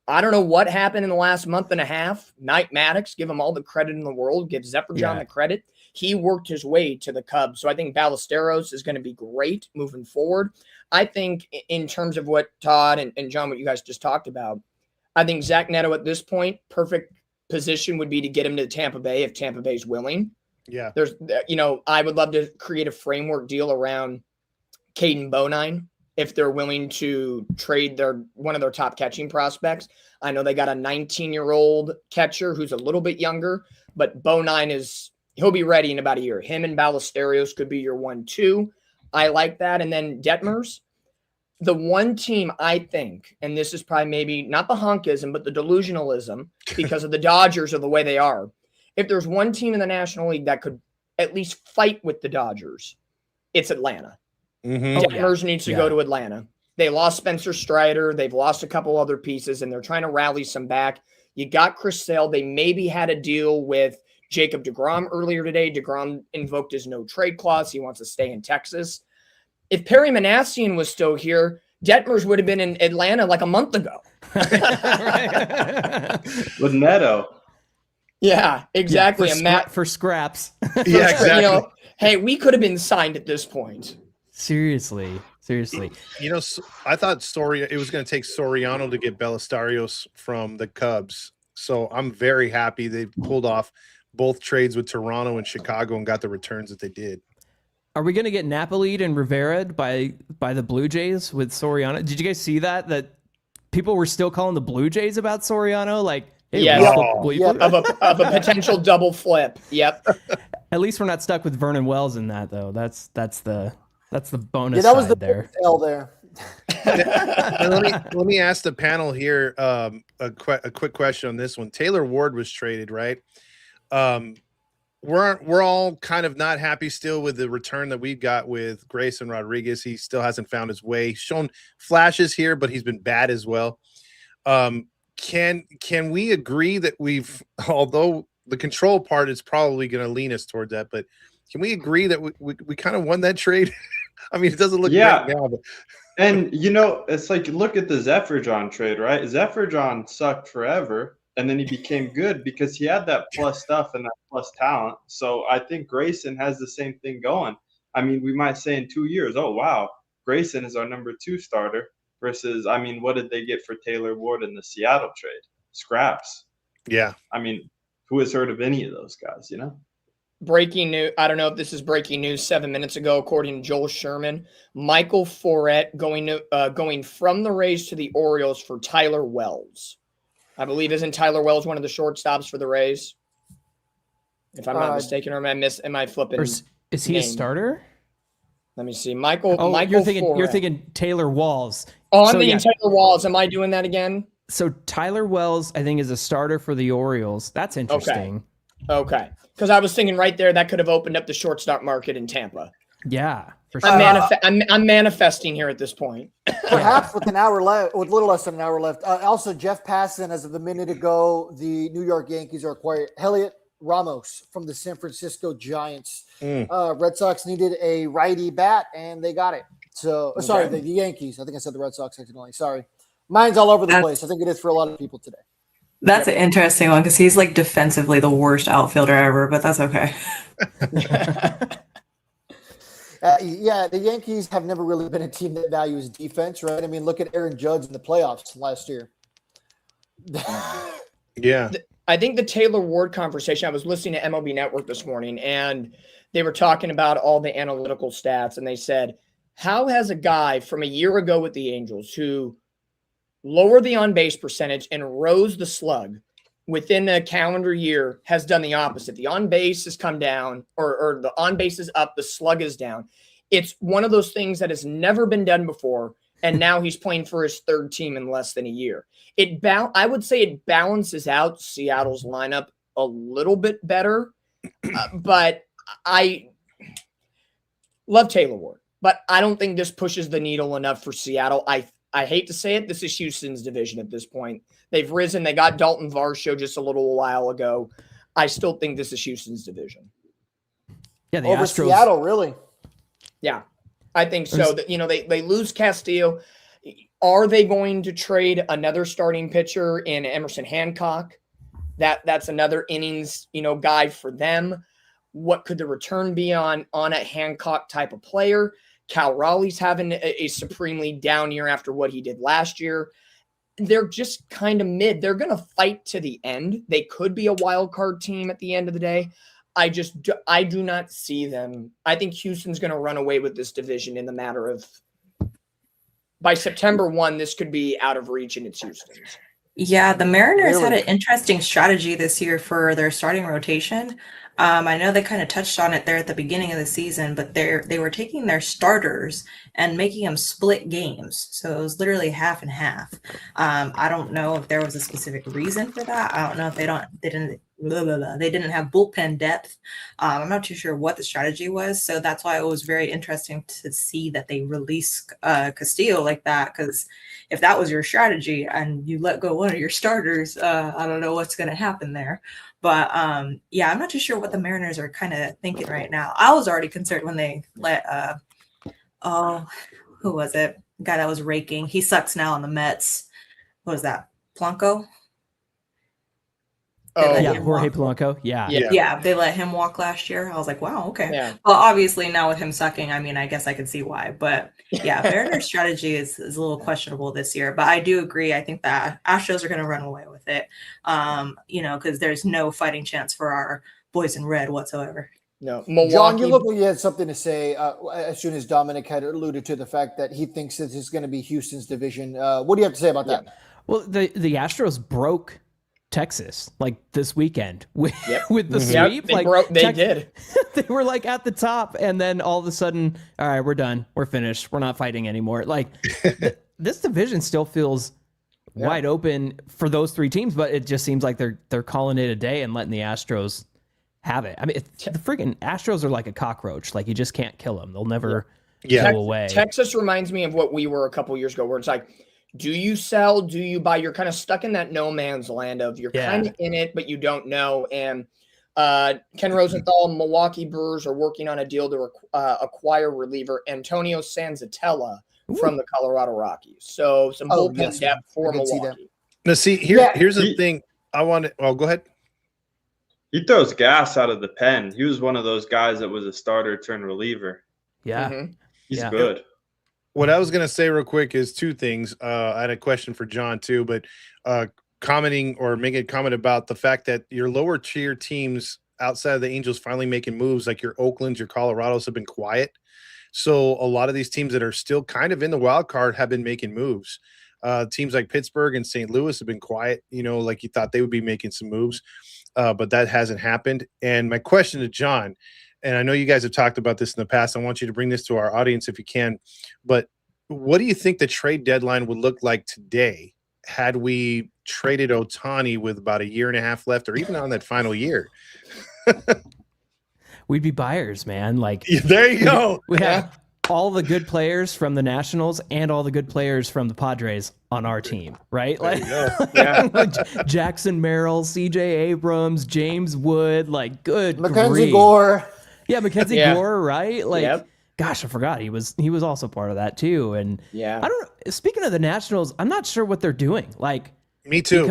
I don't know what happened in the last month and a half. Mike Maddox, give him all the credit in the world, give Zephyr the credit. He worked his way to the Cubs. So I think Ballesteros is going to be great moving forward. I think in terms of what Todd and John, what you guys just talked about, I think Zach Neto at this point, perfect position would be to get him to Tampa Bay if Tampa Bay's willing. Yeah. I would love to create a framework deal around Caden Bonine if they're willing to trade one of their top catching prospects. I know they got a 19-year-old catcher who's a little bit younger, but Bonine he'll be ready in about a year. Him and Ballesteros could be your 1-2. I like that. And then Detmers. The one team I think, and this is probably maybe not the honkism, but the delusionalism because of the Dodgers or the way they are. If there's one team in the National League that could at least fight with the Dodgers, it's Atlanta. Detmers needs to go to Atlanta. They lost Spencer Strider. They've lost a couple other pieces, and they're trying to rally some back. You got Chris Sale. They maybe had a deal with Jacob deGrom earlier today. deGrom invoked his no-trade clause. He wants to stay in Texas. If Perry Manassian was still here, Detmers would have been in Atlanta like a month ago. With Neto. Yeah, exactly. For scraps. Yeah, exactly. Hey, we could have been signed at this point. Seriously. I thought it was going to take Soriano to get Ballesteros from the Cubs. So I'm very happy they pulled off both trades with Toronto and Chicago and got the returns that they did. Are we going to get Napoli and Rivera by the Blue Jays with Soriano? Did you guys see that people were still calling the Blue Jays about Soriano? Like, hey, of a potential double flip. Yep. At least we're not stuck with Vernon Wells in that though. That's the bonus. That was the there. L there. let me ask the panel here a quick question on this one. Taylor Ward was traded, right? We're all kind of not happy still with the return that we've got with Grayson Rodriguez. He still hasn't found his way. He's shown flashes here, but he's been bad as well. Can we agree that although the control part is probably going to lean us towards that, but can we agree that we kind of won that trade? I mean, it doesn't look great now. But... And, it's like, look at the Zephyr trade, right? Zephyr sucked forever. And then he became good because he had that plus stuff and that plus talent. So I think Grayson has the same thing going. I mean, we might say in 2 years, oh, wow, Grayson is our number 2 starter versus, I mean, what did they get for Taylor Ward in the Seattle trade? Scraps. Yeah. I mean, who has heard of any of those guys, breaking news. I don't know if this is breaking news 7 minutes ago, according to Joel Sherman. Michael Fourette going from the Rays to the Orioles for Tyler Wells. I believe isn't Tyler Wells one of the shortstops for the Rays? If I'm not mistaken, or am I flipping? Is he a starter? Let me see. Michael. You're thinking Taylor Walls. Oh, I'm thinking Taylor Walls. Am I doing that again? So Tyler Wells, I think, is a starter for the Orioles. That's interesting. Okay. Because I was thinking right there that could have opened up the shortstop market in Tampa. Yeah, for sure. I'm manifesting here at this point. Perhaps with an hour left, with a little less than an hour left. Also, Jeff Passan, as of a minute ago, the New York Yankees are acquired Heliot Ramos from the San Francisco Giants. Red Sox needed a righty bat, and they got it. So, sorry, the Yankees. I think I said the Red Sox accidentally. Sorry. Mine's all over the place. I think it is for a lot of people today. That's an interesting one because he's like defensively the worst outfielder ever, but that's okay. Yeah, the Yankees have never really been a team that values defense, right? I mean, look at Aaron Judge in the playoffs last year. Yeah. I think the Taylor Ward conversation, I was listening to MLB Network this morning, and they were talking about all the analytical stats, and they said, how has a guy from a year ago with the Angels who lowered the on-base percentage and rose the slug within a calendar year has done the opposite? The on-base has come down, or the on-base is up, the slug is down. It's one of those things that has never been done before, and now he's playing for his third team in less than a year. I would say it balances out Seattle's lineup a little bit better, but I love Taylor Ward, but I don't think this pushes the needle enough for Seattle. I hate to say it, this is Houston's division at this point. They've risen. They got Dalton Varsho just a little while ago. I still think this is Houston's division. Yeah, the over Astros. Seattle, really? Yeah, I think so. That they lose Castillo. Are they going to trade another starting pitcher in Emerson Hancock? That's another innings, guy for them. What could the return be on a Hancock type of player? Cal Raleigh's having a supremely down year after what he did last year. They're just kind of mid. They're going to fight to the end. They could be a wild card team at the end of the day. I do not see them. I think Houston's going to run away with this division in the matter of by September 1, this could be out of reach and it's Houston's. Yeah, the Mariners had an interesting strategy this year for their starting rotation. I know they kind of touched on it there at the beginning of the season, but they were taking their starters and making them split games. So it was literally half and half. I don't know if there was a specific reason for that. I don't know if they didn't have bullpen depth. I'm not too sure what the strategy was. So that's why it was very interesting to see that they released Castillo like that. Because if that was your strategy and you let go one of your starters, I don't know what's going to happen there. But yeah, I'm not too sure what the Mariners are kind of thinking right now. I was already concerned when they let, who was it? The guy that was raking. He sucks now on the Mets. What was that? Blanco? Yeah, Jorge Polanco. Yeah, they let him walk last year. I was like, wow, okay. Yeah. Well, obviously now with him sucking, I mean, I guess I can see why. But yeah, Mariners' strategy is a little questionable this year. But I do agree. I think that Astros are going to run away with it, because there's no fighting chance for our boys in red whatsoever. No, Milwaukee. John, you look like you had something to say as soon as Dominic had alluded to the fact that he thinks this is going to be Houston's division. What do you have to say about that? Well, the Astros broke Texas like this weekend with the sweep. They did. They were like at the top, and then all of a sudden, all right, we're done. We're finished. We're not fighting anymore. Like this division still feels wide open for those three teams, but it just seems like they're calling it a day and letting the Astros have it. I mean, the freaking Astros are like a cockroach. Like you just can't kill them. They'll never go away. Texas reminds me of what we were a couple years ago, where it's like, do you sell? Do you buy? You're kind of stuck in that no man's land of you're kind of in it, but you don't know. And Ken Rosenthal and Milwaukee Brewers are working on a deal to acquire reliever Antonio Sanzatella from the Colorado Rockies. So some bullpen depth for Milwaukee. Now, see, here's the thing. I want to. Oh, go ahead. He throws gas out of the pen. He was one of those guys that was a starter turned reliever. Yeah, he's good. What I was going to say real quick is two things. I had a question for John too, but commenting or making a comment about the fact that your lower tier teams outside of the Angels finally making moves, like your Oaklands, your Colorados have been quiet. So a lot of these teams that are still kind of in the wild card have been making moves. Teams like Pittsburgh and St. Louis have been quiet, like you thought they would be making some moves, but that hasn't happened. And my question to John, and I know you guys have talked about this in the past, I want you to bring this to our audience if you can, but what do you think the trade deadline would look like today had we traded Ohtani with about a year and a half left, or even on that final year? We'd be buyers, man. Like, there you go. We have all the good players from the Nationals and all the good players from the Padres on our team, right? There Like, like Jackson Merrill, CJ Abrams, James Wood, like good Mackenzie grief. Gore. Yeah, Mackenzie Gore, right? Like, gosh, I forgot he was also part of that too. And I don't know. Speaking of the Nationals, I'm not sure what they're doing. Like, me too.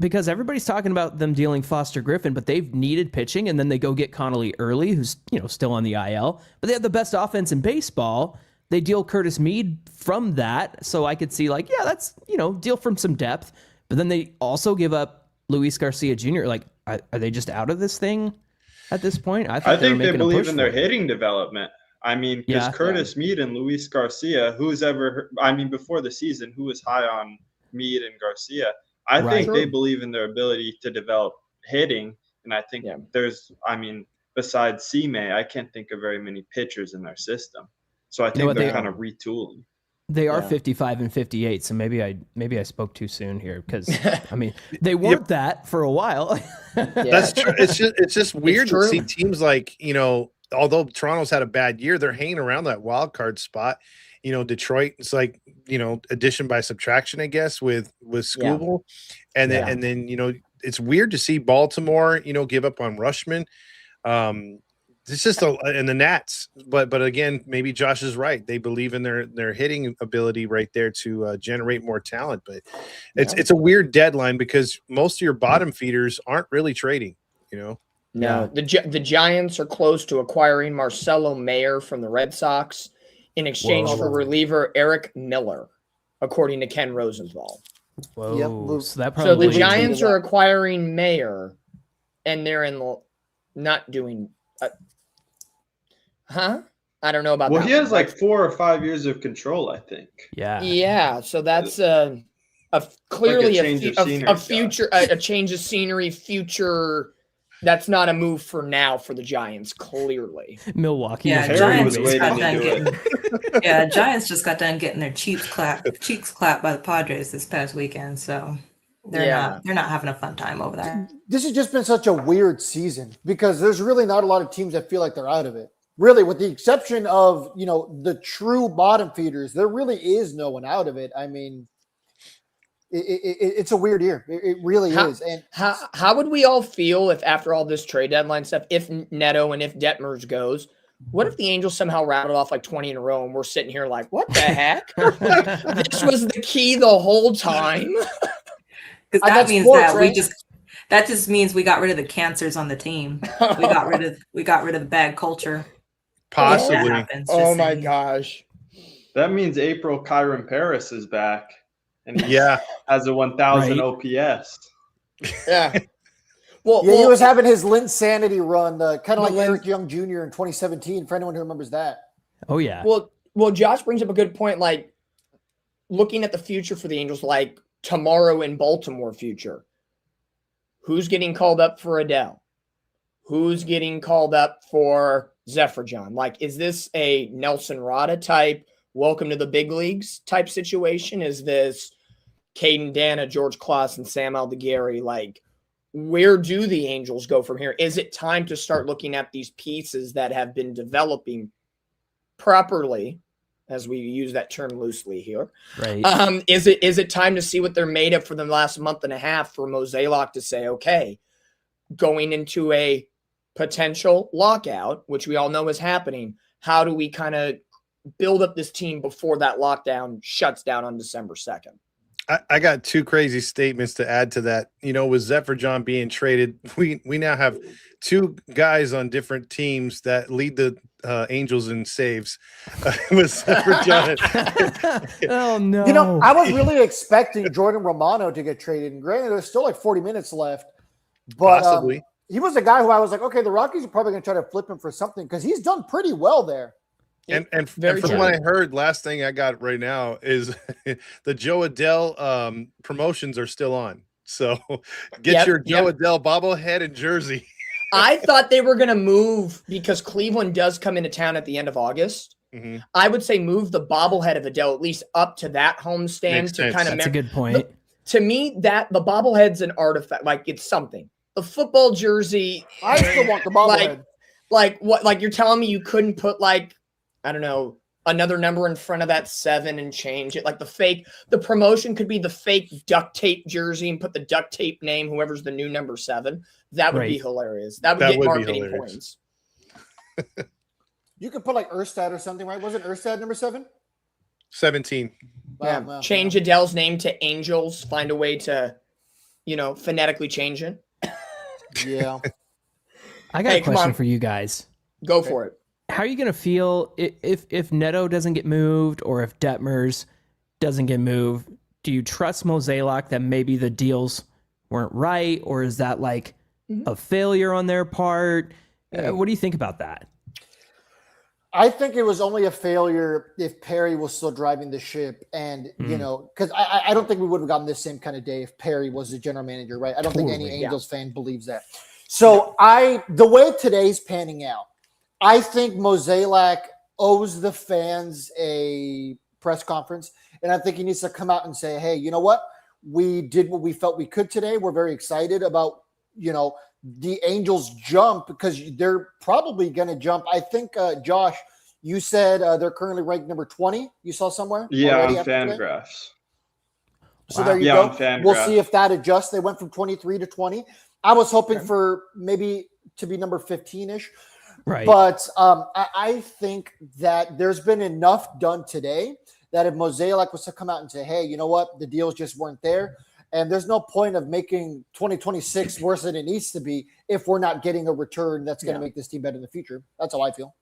Because everybody's talking about them dealing Foster Griffin, but they've needed pitching, and then they go get Connolly early, who's still on the IL. But they have the best offense in baseball. They deal Curtis Mead from that, so I could see that's deal from some depth. But then they also give up Luis Garcia Jr. Like, are they just out of this thing at this point? I think they believe in their hitting development. I mean, because Curtis Mead and Luis Garcia, before the season, who was high on Mead and Garcia? I think they believe in their ability to develop hitting. And I think besides C-May, I can't think of very many pitchers in their system. So I think they're kind of retooling. They are 55 and 58, so maybe I spoke too soon here, because they weren't that for a while. That's true. It's just weird to see teams like, although Toronto's had a bad year, they're hanging around that wild card spot. Detroit, it's like, addition by subtraction, I guess, with Skubal. And then, it's weird to see Baltimore, give up on Rushman. It's just and the Nats, but again, maybe Josh is right. They believe in their hitting ability right there to generate more talent. But it's a weird deadline because most of your bottom feeders aren't really trading, No, the Giants are close to acquiring Marcelo Mayer from the Red Sox in exchange for reliever Eric Miller, according to Ken Rosenthal. Whoa. So the Giants are acquiring Mayer, and they're not doing I don't know about that. Well, he has like 4 or 5 years of control, I think. Yeah, so that's clearly a future, a change of scenery, future. That's not a move for now for the Giants, clearly. Milwaukee. Giants just got done getting their cheeks clapped by the Padres this past weekend, so they're not having a fun time over there. This has just been such a weird season because there's really not a lot of teams that feel like they're out of it. Really, with the exception of, the true bottom feeders, there really is no one out of it. I mean, it's a weird year. It really is. And how would we all feel if after all this trade deadline stuff, if Neto and if Detmers goes, what if the Angels somehow rattled off like 20 in a row and we're sitting here like, what the heck? This was the key the whole time. Because that just means we got rid of the cancers on the team. We got rid of the bad culture. Possibly. Oh my gosh. That means April Kyron Paris is back. And he has a 1,000 OPS. Yeah. Well, he was having his Linsanity run, kind of like Eric Young Jr. in 2017, for anyone who remembers that. Oh, yeah. Well, Josh brings up a good point, like looking at the future for the Angels, like tomorrow in Baltimore future. Who's getting called up for Adele? Who's getting called up for Zephyr-John? Like, is this a Nelson Rada type, welcome to the big leagues type situation? Is this Caden Dana, George Klaus, and Sam Aldegheri? Like, where do the Angels go from here? Is it time to start looking at these pieces that have been developing properly, as we use that term loosely here? Right. Is it time to see what they're made of for the last month and a half for Mozeliak to say, okay, going into a potential lockout, which we all know is happening, how do we kind of build up this team before that lockdown shuts down on December 2nd? I got 2 crazy statements to add to that. With Zephyr-John being traded, we now have 2 guys on different teams that lead the Angels in saves with Zephyr-John. Oh, no. I was really expecting Jordan Romano to get traded. And granted, there's still like 40 minutes left. But possibly. he was a guy who I was like, okay, the Rockies are probably going to try to flip him for something because he's done pretty well there. And Very from true. what I heard, last thing I got right now is the Joe Adele promotions are still on. So get your Joe Adele bobblehead and jersey. I thought they were going to move because Cleveland does come into town at the end of August. Mm-hmm. I would say move the bobblehead of Adele at least up to that homestand Makes to sense. kind of. That's a good point. To me, that the bobblehead's an artifact. Like it's something. The football jersey. I still want the bobblehead. Like what? Like you're telling me you couldn't put like, I don't know, another number in front of that 7 and change it. Like the promotion could be the fake duct tape jersey and put the duct tape name, whoever's the new number 7. That would be hilarious. That would get marketing points. You could put like Erstad or something, right? Wasn't Erstad number 7? 17. Wow, change Adele's name to Angels. Find a way to, phonetically change it. Yeah. I got a question for you guys. Go for it. How are you going to feel if Neto doesn't get moved or if Detmers doesn't get moved? Do you trust Mozeliak that maybe the deals weren't right, or is that like a failure on their part? What do you think about that? I think it was only a failure if Perry was still driving the ship, and because I don't think we would have gotten this same kind of day if Perry was the general manager, right? I don't think any Angels fan believes that. So the way today's panning out, I think Mozeliak owes the fans a press conference, and I think he needs to come out and say, "Hey, you know what? We did what we felt we could today. We're very excited about the Angels jump because they're probably going to jump." I think, Josh, you said they're currently ranked number 20. You saw somewhere? Yeah, on Fangraphs. So there you go. We'll see if that adjusts. They went from 23 to 20. I was hoping for maybe to be number 15-ish. Right. But I think that there's been enough done today that if Mozeliak was to come out and say, hey, you know what? The deals just weren't there. And there's no point of making 2026 worse than it needs to be if we're not getting a return that's going to make this team better in the future. That's how I feel.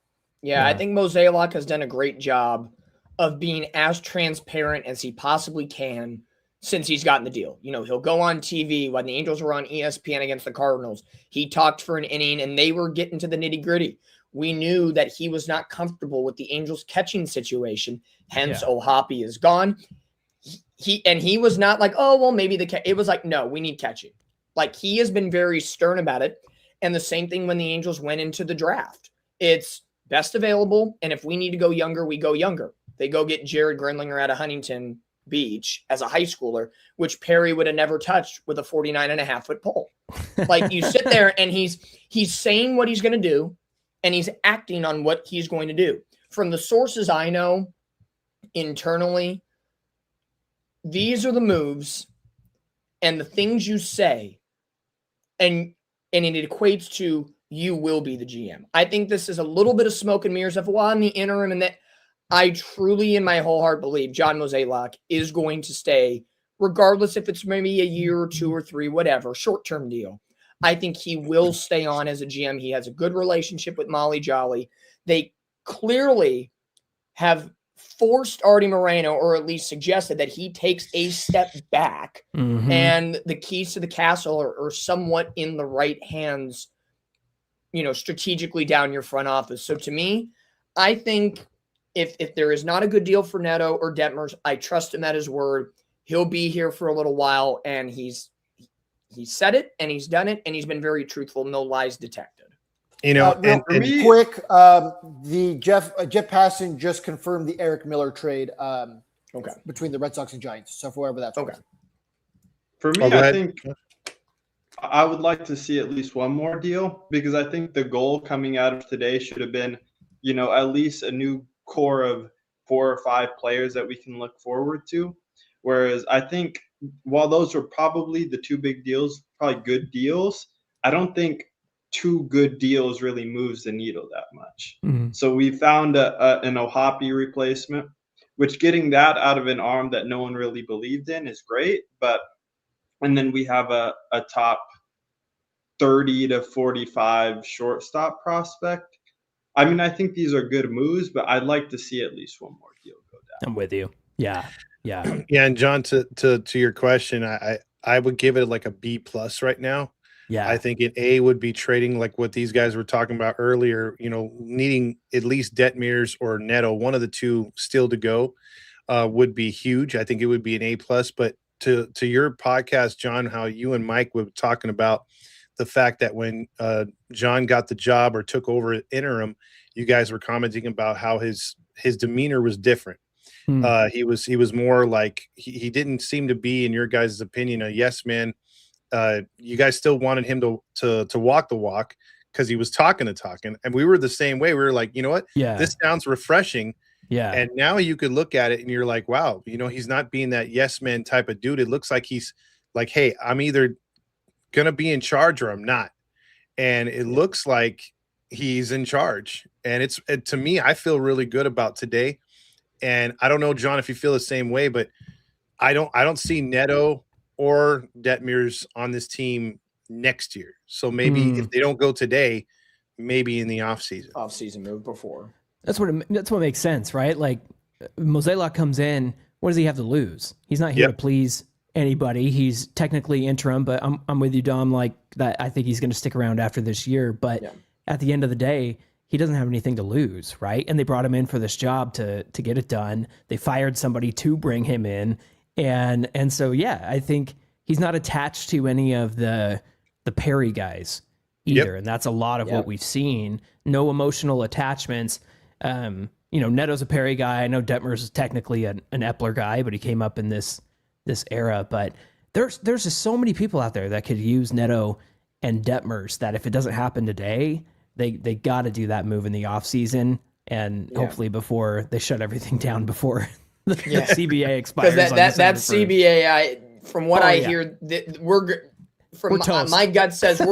Yeah, I think Mozeliak has done a great job of being as transparent as he possibly can since he's gotten the deal. He'll go on TV when the Angels were on ESPN against the Cardinals. He talked for an inning and they were getting to the nitty-gritty. We knew that he was not comfortable with the Angels catching situation. Hence, Ohapi is gone. He was not like, oh, well, maybe it was like, no, we need catching. Like he has been very stern about it. And the same thing when the Angels went into the draft. It's best available. And if we need to go younger, we go younger. They go get Jared Grinlinger out of Huntington Beach as a high schooler, which Perry would have never touched with a 49.5-foot pole. Like you sit there and he's saying what he's going to do and he's acting on what he's going to do. From the sources I know internally, these are the moves and the things you say, and it equates to you will be the GM. I think this is a little bit of smoke and mirrors of, well, in the interim, and that I truly in my whole heart believe John Mozeliak is going to stay, regardless if it's maybe a year or 2 or 3, whatever, short-term deal. I think he will stay on as a GM. He has a good relationship with Molly Jolly. They clearly have forced Artie Moreno, or at least suggested that he takes a step back, and the keys to the castle are somewhat in the right hands, strategically down your front office. So to me, I think if there is not a good deal for Neto or Detmers, I trust him at his word. He'll be here for a little while, and he's said it and he's done it, and he's been very truthful. No lies detected. Quick, the Jeff Passan just confirmed the Eric Miller trade between the Red Sox and Giants. So for whoever that's worth. For me, I think I would like to see at least one more deal, because I think the goal coming out of today should have been, at least a new core of 4 or 5 players that we can look forward to. Whereas I think while those were probably the 2 big deals, probably good deals, I don't think 2 good deals really moves the needle that much. So we found an Ohapi replacement, which getting that out of an arm that no one really believed in is great. And then we have a top 30 to 45 shortstop prospect. I mean, I think these are good moves, but I'd like to see at least one more deal go down. I'm with you. Yeah. And John, to your question, I would give it like a B+ right now. Yeah. I think an A would be trading like what these guys were talking about earlier, needing at least Detmers or Neto, one of the two still to go, would be huge. I think it would be an A plus. But to your podcast, John, how you and Mike were talking about the fact that when John got the job or took over interim, you guys were commenting about how his demeanor was different. He was more like he didn't seem to be, in your guys' opinion, a yes man. You guys still wanted him to walk the walk because he was talking the talk, and we were the same way. We were like, you know what? Yeah. This sounds refreshing. Yeah. And now you could look at it and you're like, wow, he's not being that yes man type of dude. It looks like he's like, hey, I'm either gonna be in charge or I'm not. And it looks like he's in charge. And to me, I feel really good about today. And I don't know, John, if you feel the same way, but I don't see Neto or Detmers on this team next year. So maybe if they don't go today, maybe in the Off-season move before. That's what makes sense, right? Like Mozeliak comes in, what does he have to lose? He's not here to please anybody. He's technically interim, but I'm with you, Dom. Like that, I think he's going to stick around after this year. But at the end of the day, he doesn't have anything to lose, right? And they brought him in for this job to get it done. They fired somebody to bring him in, and so I think he's not attached to any of the Perry guys either, and that's a lot of what we've seen. No emotional attachments. Neto's a Perry guy. I know Detmers is technically an Epler guy, but he came up in this era. But there's just so many people out there that could use Neto and Detmers that if it doesn't happen today, they got to do that move in the offseason and hopefully before they shut everything down before the CBA expires. Because that CBA, from what I hear, my gut says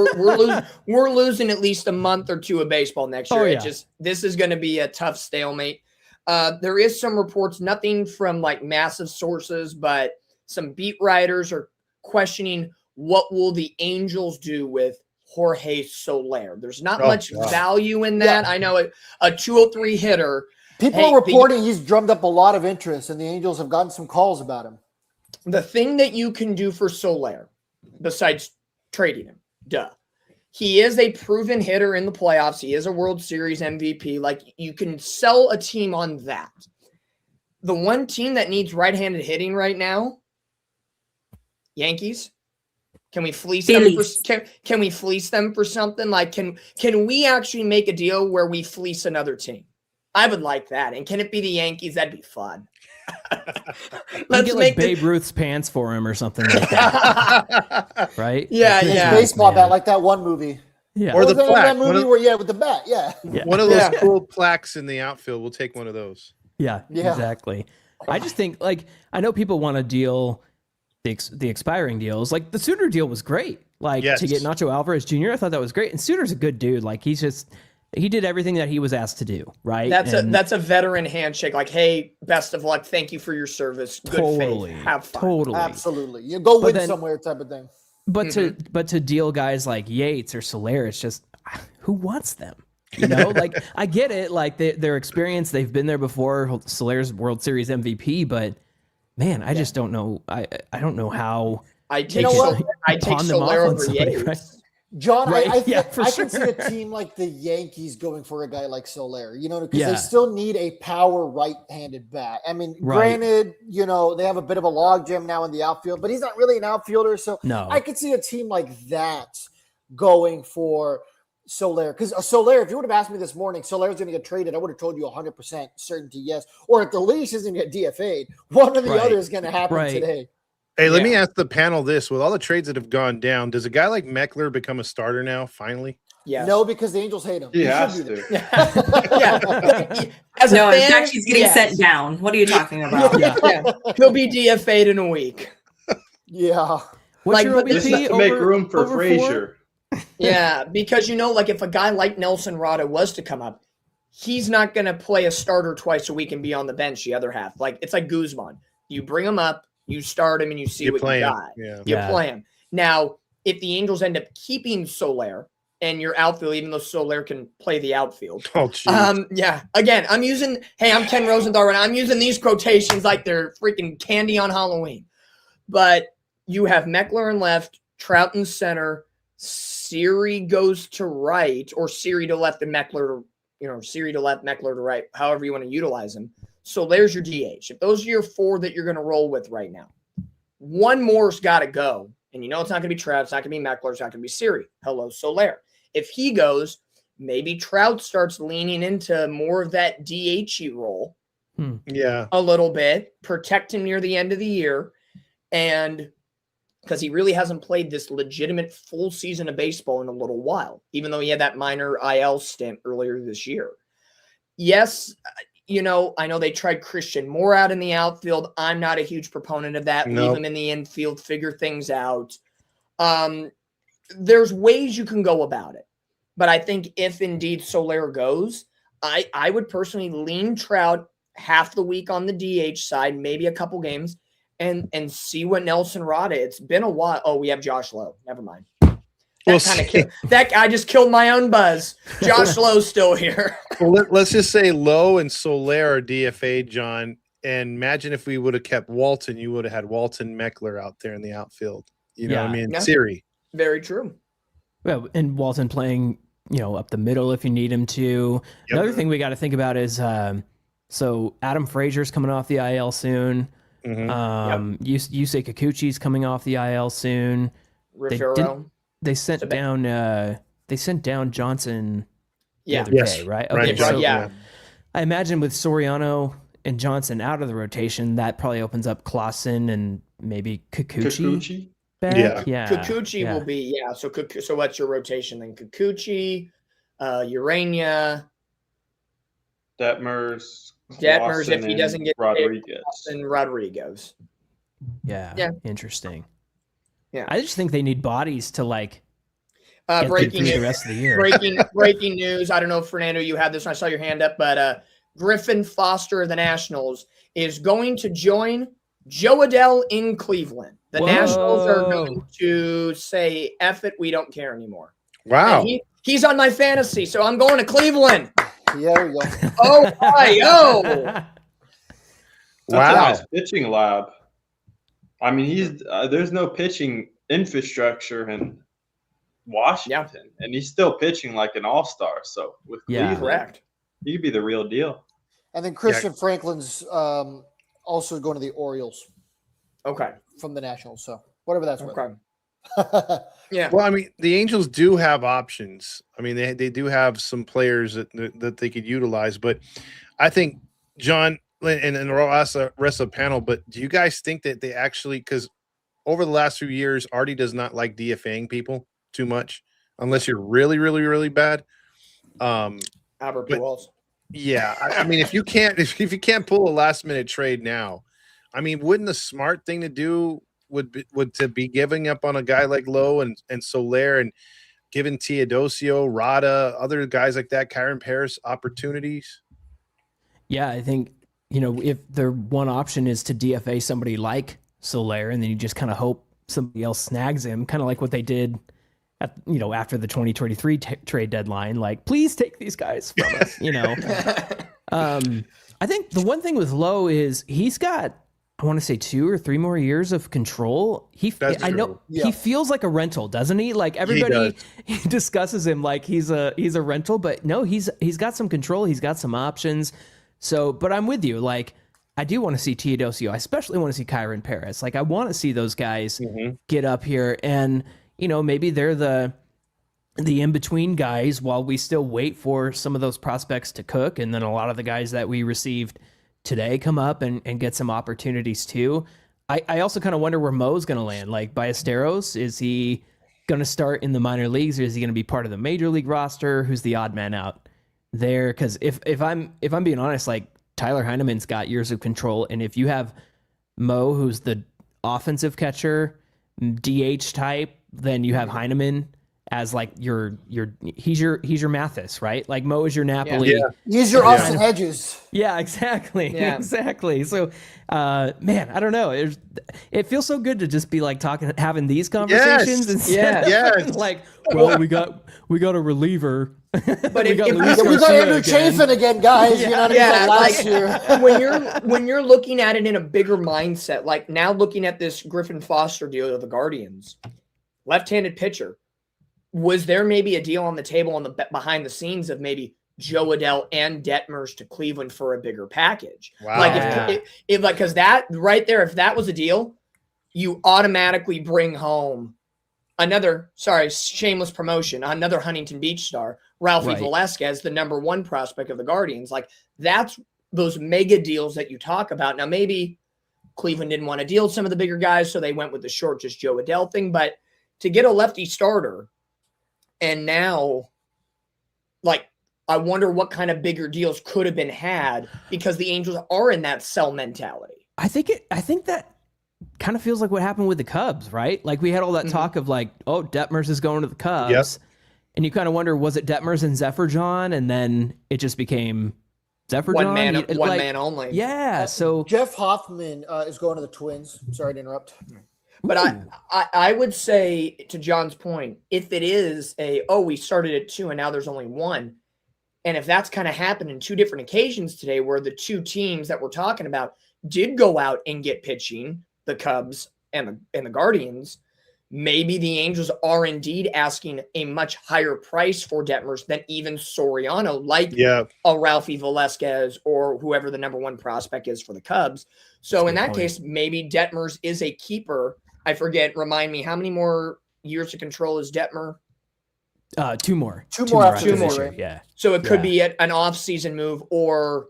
we're losing at least a month or two of baseball next year. This is going to be a tough stalemate. There is some reports, nothing from like massive sources, but some beat writers are questioning what will the Angels do with Jorge Soler. There's not much value in that. I know a 203 hitter. People are reporting he's drummed up a lot of interest, and the Angels have gotten some calls about him. The thing that you can do for Soler, besides trading him, he is a proven hitter in the playoffs. He is a World Series MVP. Like, you can sell a team on that. The one team that needs right-handed hitting right now, Yankees. Can we fleece them can we fleece them for something? Like, can we actually make a deal where we fleece another team? I would like that. And can it be the Yankees? That'd be fun. Let's get like Babe Ruth's pants for him or something like that. Right? Yeah. Baseball bat, like that one movie. Yeah. Or the plaque. That movie with the bat. Yeah. One of those cool plaques in the outfield. We'll take one of those. Yeah. Exactly. I just think, like, I know people want to deal the expiring deals. Like, the Suter deal was great. Like, to get Nacho Alvarez Jr., I thought that was great. And Suter's a good dude. Like, he did everything that he was asked to do, right? That's a veteran handshake. Like, hey, best of luck. Thank you for your service. Good faith. Have fun. Totally. Absolutely. You go win somewhere type of thing. But to deal guys like Yates or Soler, it's just, who wants them? Like, I get it. Like, their experience, they've been there before. Soler's World Series MVP, but man, I just don't know. I don't know how. I take Soler over Yates. Right? John, I can see a team like the Yankees going for a guy like Soler, because they still need a power right-handed bat. I mean, granted, they have a bit of a logjam now in the outfield, but he's not really an outfielder. So I could see a team like that going for Soler. Because Soler, if you would have asked me this morning, Soler's going to get traded, I would have told you 100% certainty yes. Or at the least, he's going to get DFA'd. One or the other is going to happen today. Hey, let me ask the panel this. With all the trades that have gone down, does a guy like Meckler become a starter now, finally? Yeah. No, because the Angels hate him. He has to. As a fan, in fact, he's getting sent down. What are you talking about? He'll be DFA'd in a week. Yeah. What's your OBP just have to make room for Frazier. Yeah, because, like, if a guy like Nelson Rada was to come up, he's not going to play a starter twice a week and be on the bench the other half. Like, it's like Guzman. You bring him up, you start him, and you see what you got. You play him. Now, if the Angels end up keeping Soler and your outfield, even though Soler can play the outfield. Oh, geez. Again, I'm Ken Rosenthal right now. I'm using these quotations like they're freaking candy on Halloween. But you have Meckler in left, Trout in center, Siri goes to right, or Siri to left and Meckler, Siri to left, Meckler to right, however you want to utilize them. So there's your DH. If those are your 4 that you're going to roll with right now, one more's got to go. And it's not going to be Trout. It's not going to be Meckler. It's not going to be Siri. Hello, Soler. If he goes, maybe Trout starts leaning into more of that DH role. Yeah. A little bit. Protect him near the end of the year. And because he really hasn't played this legitimate full season of baseball in a little while, even though he had that minor IL stint earlier this year. Yes, I know they tried Christian Moore out in the outfield. I'm not a huge proponent of that. Nope. Leave him in the infield, figure things out. There's ways you can go about it. But I think if indeed Soler goes, I would personally lean Trout half the week on the DH side, maybe a couple games, and see what Nelson Rada. It's been a while. Oh, we have Josh Lowe. Never mind. That guy just killed my own buzz. Josh Lowe's still here. Well, let's just say Lowe and Soler are DFA, John. And imagine if we would have kept Walton, you would have had Walton Meckler out there in the outfield. You know what I mean? Yeah. Siri. Very true. Well, and Walton playing, up the middle if you need him to. Yep. Another thing we got to think about is, so Adam Frazier's coming off the IL soon. Mm-hmm. Yusei Kikuchi's coming off the IL soon. Rivero. They sent down Johnson the other Yes. day, right? Right. Okay, so Yeah. I imagine with Soriano and Johnson out of the rotation, that probably opens up Clausen and maybe Kikuchi. Back. Yeah. Kikuchi will be, So what's your rotation then? Kikuchi, Urania, Detmers if he doesn't get Rodriguez. and Rodriguez. Yeah. Interesting. Yeah. I just think they need bodies to get breaking through the rest of the year. breaking news. I don't know if Fernando, you had this. I saw your hand up, but Griffin Foster of the Nationals is going to join Joe Adell in Cleveland. The Nationals are going to say, F it, we don't care anymore. Wow. He's on my fantasy, so I'm going to Cleveland. Yeah, we go. Oh, my, That's a Wow. nice pitching lab. I mean, he's there's no pitching infrastructure in Washington, and he's still pitching like an all-star. So with Cleveland, correct. He could be the real deal. And then Christian Franklin's also going to the Orioles. Okay. From the Nationals. So whatever that's worth. Okay. Yeah. Well, I mean, the Angels do have options. I mean, they do have some players that they could utilize. But I think, John, and I'll ask the rest of the panel, but do you guys think that they actually, because over the last few years, Artie does not like DFAing people too much unless you're really, really, really bad. Albert Pujols. Yeah, I mean, if you can't pull a last minute trade now, I mean, wouldn't the smart thing to do would to be giving up on a guy like Lowe and Soler and giving Teodosio, Rada, other guys like that, Kyron Paris opportunities? Yeah, I think, if their one option is to DFA somebody like Soler, and then you just kind of hope somebody else snags him, kind of like what they did after the 2023 trade deadline, like, please take these guys from us, I think the one thing with Lowe is he's got, I want to say 2 or 3 more years of control. He feels like a rental, doesn't he? Like everybody he discusses him like he's a rental, but no, he's got some control. He's got some options. So, but I'm with you. Like, I do want to see Teodosio. I especially want to see Kyron Paris. Like, I want to see those guys get up here, and maybe they're the in-between guys while we still wait for some of those prospects to cook, and then a lot of the guys that we received today come up and get some opportunities too. I also kind of wonder where Mo's going to land. Like, Ballesteros, is he going to start in the minor leagues, or is he going to be part of the major league roster? Who's the odd man out there? Because if I'm being honest, like, Tyler Heineman's got years of control, and if you have Mo, who's the offensive catcher, DH type, then you have Heineman as like he's your Mathis, right? Like, Mo is your Napoli. Yeah. He's your Austin Hedges. Yeah, exactly. Yeah. Exactly. So, man, I don't know. It feels so good to just be like having these conversations instead of like, well, we got a reliever. But we got Andrew Chafin again, guys. Last year. when you're looking at it in a bigger mindset, like now looking at this Griffin Foster deal with the Guardians, left-handed pitcher, was there maybe a deal on the table on the behind the scenes of maybe Joe Adell and Detmers to Cleveland for a bigger package? Wow. Like if like, because that right there, if that was a deal, you automatically bring home another, shameless promotion, another Huntington Beach star, Ralphie Velasquez, the number 1 prospect of the Guardians. Like, that's those mega deals that you talk about. Now, maybe Cleveland didn't want to deal with some of the bigger guys, so they went with the short, just Joe Adell thing. But to get a lefty starter, and now, like, I wonder what kind of bigger deals could have been had, because the Angels are in that sell mentality. I think that kind of feels like what happened with the Cubs, right? Like, we had all that talk of like, oh, Detmers is going to the Cubs. Yep. And you kind of wonder, was it Detmers and Zephyr John? And then it just became Zephyr One John. man only. Yeah. So Jeff Hoffman is going to the Twins. Sorry to interrupt. But I would say, to John's point, if it is we started at 2 and now there's only 1, and if that's kind of happened in 2 different occasions today, where the 2 teams that we're talking about did go out and get pitching, the Cubs and the Guardians, maybe the Angels are indeed asking a much higher price for Detmers than even Soriano, like a Ralphie Velasquez or whoever the number 1 prospect is for the Cubs. So in that case, maybe Detmers is a keeper. I forget, remind me, how many more years of control is Detmer? 2 more. 2 more after Two this more, year. right? Yeah. So it could be an off-season move or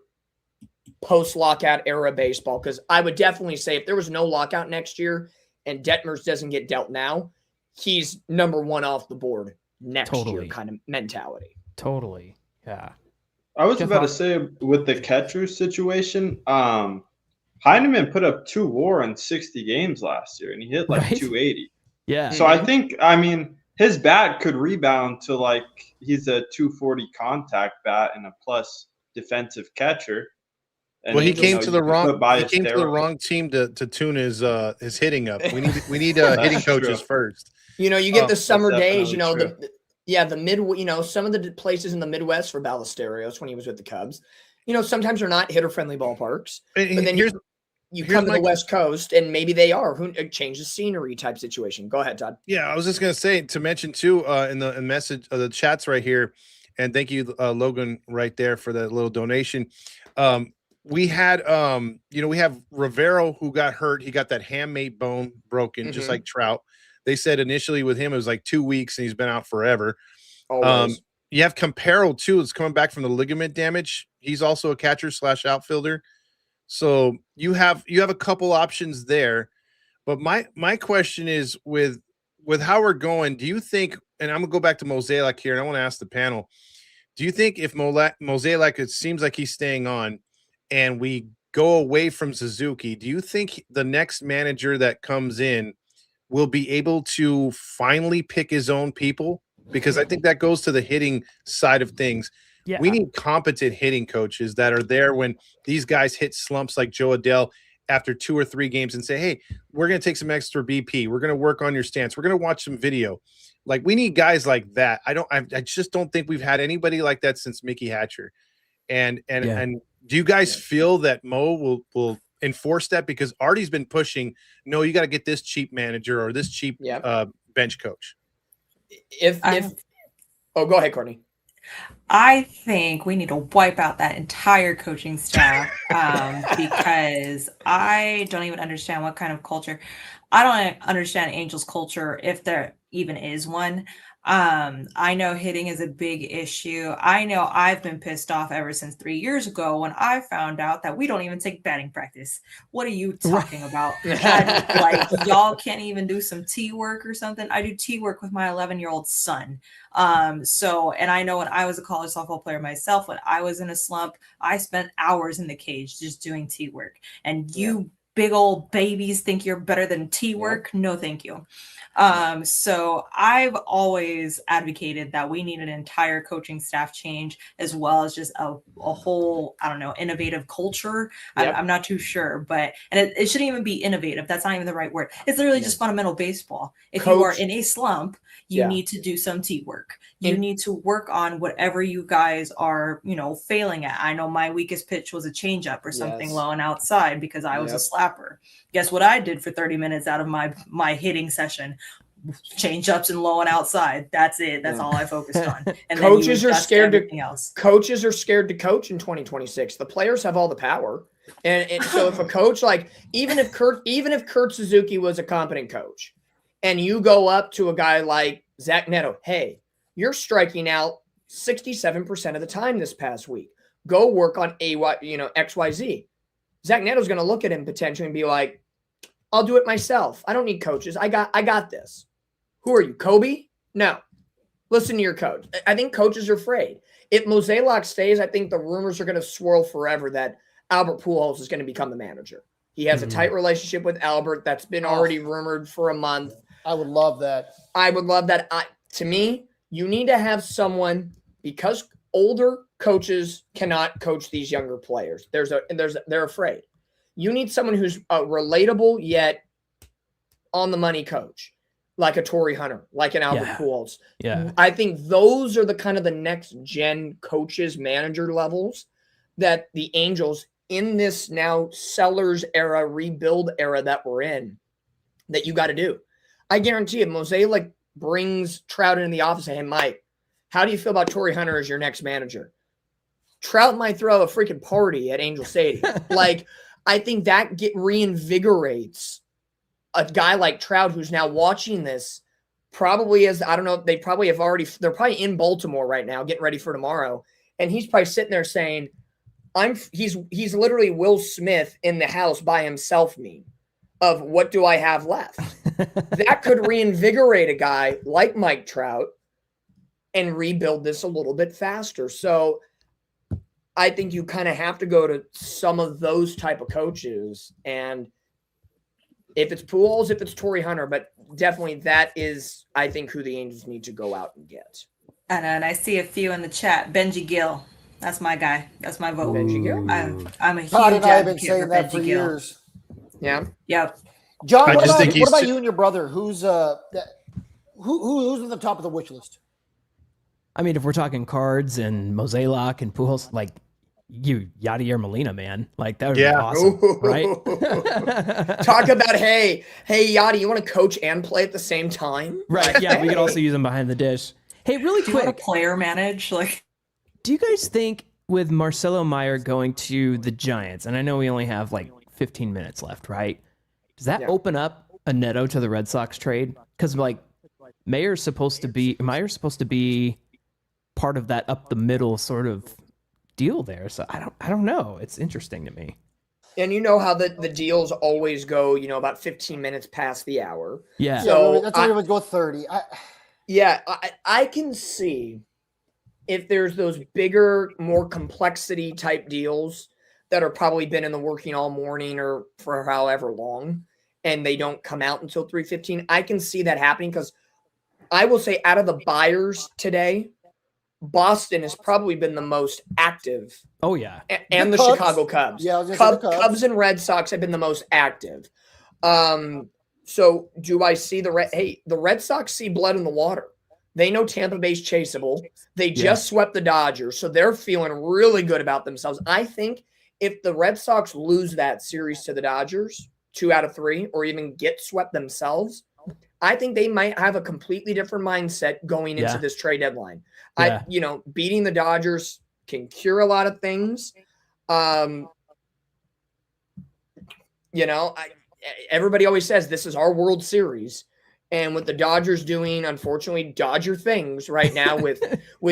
post-lockout era baseball, because I would definitely say if there was no lockout next year and Detmers doesn't get dealt now, he's number 1 off the board next year kind of mentality. Totally. Yeah. I was about to say, with the catcher situation, Heineman put up 2 WAR in 60 games last year, and he hit like 280. Yeah. So I think, his bat could rebound to like he's a 240 contact bat and a plus defensive catcher. And he came to the wrong team to tune his hitting up. We need hitting coaches first. You get the summer days, some of the places in the Midwest for Ballesteros when he was with the Cubs. Sometimes they're not hitter-friendly ballparks. But then you come to the West Coast, and maybe they are. Who changes scenery type situation. Go ahead, Todd. Yeah, I was just gonna say to mention too in the message the chats right here, and thank you Logan right there for that little donation. We had we have Rivero who got hurt. He got that hamate bone broken, just like Trout. They said initially with him it was like 2 weeks, and he's been out forever. You have Campero too. It's coming back from the ligament damage. He's also a catcher / outfielder. So you have a couple options there. But my question is with how we're going, do you think, and I'm gonna go back to Mosaic here, and I want to ask the panel, do you think if Mosaic, it seems like he's staying on, and we go away from Suzuki, do you think the next manager that comes in will be able to finally pick his own people? Because I think that goes to the hitting side of things. Yeah. We need competent hitting coaches that are there when these guys hit slumps like Joe Adell after 2 or 3 games and say, hey, we're going to take some extra BP. We're going to work on your stance. We're going to watch some video. Like, we need guys like that. I just don't think we've had anybody like that since Mickey Hatcher. And do you guys feel that Mo will enforce that? Because Artie's been pushing, no, you got to get this cheap manager or this cheap bench coach. Go ahead, Courtney. I think we need to wipe out that entire coaching staff because I don't even understand what kind of culture. I don't understand Angels culture, if there even is one. I know hitting is a big issue. I know I've been pissed off ever since 3 years ago when I found out that we don't even take batting practice. What are you talking about? Like, y'all can't even do some tee work or something. I do tee work with my 11-year-old son. And I know when I was a college softball player myself, when I was in a slump, I spent hours in the cage just doing tee work. And you big old babies think you're better than tee work? No, thank you. So I've always advocated that we need an entire coaching staff change, as well as just a whole, I don't know, innovative culture. I'm not too sure, but it shouldn't even be innovative. That's not even the right word. It's literally just fundamental baseball. If you are in a slump, you need to do some tee work. You need to work on whatever you guys are, failing at. I know my weakest pitch was a changeup or something low and outside because I was a slapper. Guess what I did for 30 minutes out of my hitting session? change ups and low and outside. That's it. That's all I focused on. And Coaches then are scared to everything else. Coaches are scared to coach in 2026. The players have all the power. And so if a coach, like even if Kurt Suzuki was a competent coach and you go up to a guy like Zach Neto, hey, you're striking out 67% of the time this past week. Go work on XYZ. Zach Neto's going to look at him potentially and be like, I'll do it myself. I don't need coaches. I got this. Who are you, Kobe? No. Listen to your coach. I think coaches are afraid. If Mozeliak stays, I think the rumors are going to swirl forever that Albert Pujols is going to become the manager. He has a tight relationship with Albert. That's been already rumored for a month. I would love that. To me, you need to have someone, because older coaches cannot coach these younger players. They're afraid. You need someone who's a relatable yet on the money coach, like a Torrey Hunter, like an Albert Pujols. Yeah. I think those are the kind of the next gen coaches, manager levels that the Angels in this now sellers era, rebuild era that we're in, that you got to do. I guarantee if Mozeliak brings Trout into the office and, hey, Mike, how do you feel about Torrey Hunter as your next manager? Trout might throw a freaking party at Angel Stadium. I think that reinvigorates a guy like Trout who's now watching this. Probably they're probably in Baltimore right now getting ready for tomorrow. And he's probably sitting there saying, he's literally Will Smith in the house by himself meme of what do I have left? That could reinvigorate a guy like Mike Trout and rebuild this a little bit faster. So I think you kind of have to go to some of those type of coaches. And if it's Pujols, if it's Torrey Hunter, but definitely that is, I think, who the Angels need to go out and get. And I see a few in the chat. Benji Gill. That's my guy. That's my vote. Benji Gill? I'm a huge Todd and I have been advocate saying that Benji for Gill. years. Yeah. Yep. John, what think about you and your brother? Who's at the top of the wish list? I mean, if we're talking cards and Mozeliak and Pujols, like Yadier Molina, man, like that would be awesome, right? Talk about, hey, Yadi, you want to coach and play at the same time? Right. Yeah, we could also use them behind the dish. Hey, really Do you want quick, to player manage? do you guys think with Marcelo Meyer going to the Giants, and I know we only have like 15 minutes left, right? Does that open up a Neto to the Red Sox trade? Because like Meyer's supposed to be part of that up the middle sort of deal there. So I don't know. It's interesting to me. And you know how the deals always go, about 15 minutes past the hour. Yeah. So that's why we would go 30. I can see if there's those bigger, more complexity type deals that are probably been in the working all morning or for however long, and they don't come out until 3:15. I can see that happening because I will say out of the buyers today, Boston has probably been the most active. Oh, yeah. And the Chicago Cubs. Yeah, I was gonna say the Cubs and Red Sox have been the most active. So do I see the Red Sox see blood in the water. They know Tampa Bay's chaseable. They just swept the Dodgers, so they're feeling really good about themselves. I think if the Red Sox lose that series to the Dodgers, 2 out of 3, or even get swept themselves, I think they might have a completely different mindset going into this trade deadline. Beating the Dodgers can cure a lot of things. Everybody always says this is our World Series. And with the Dodgers doing, unfortunately, Dodger things right now with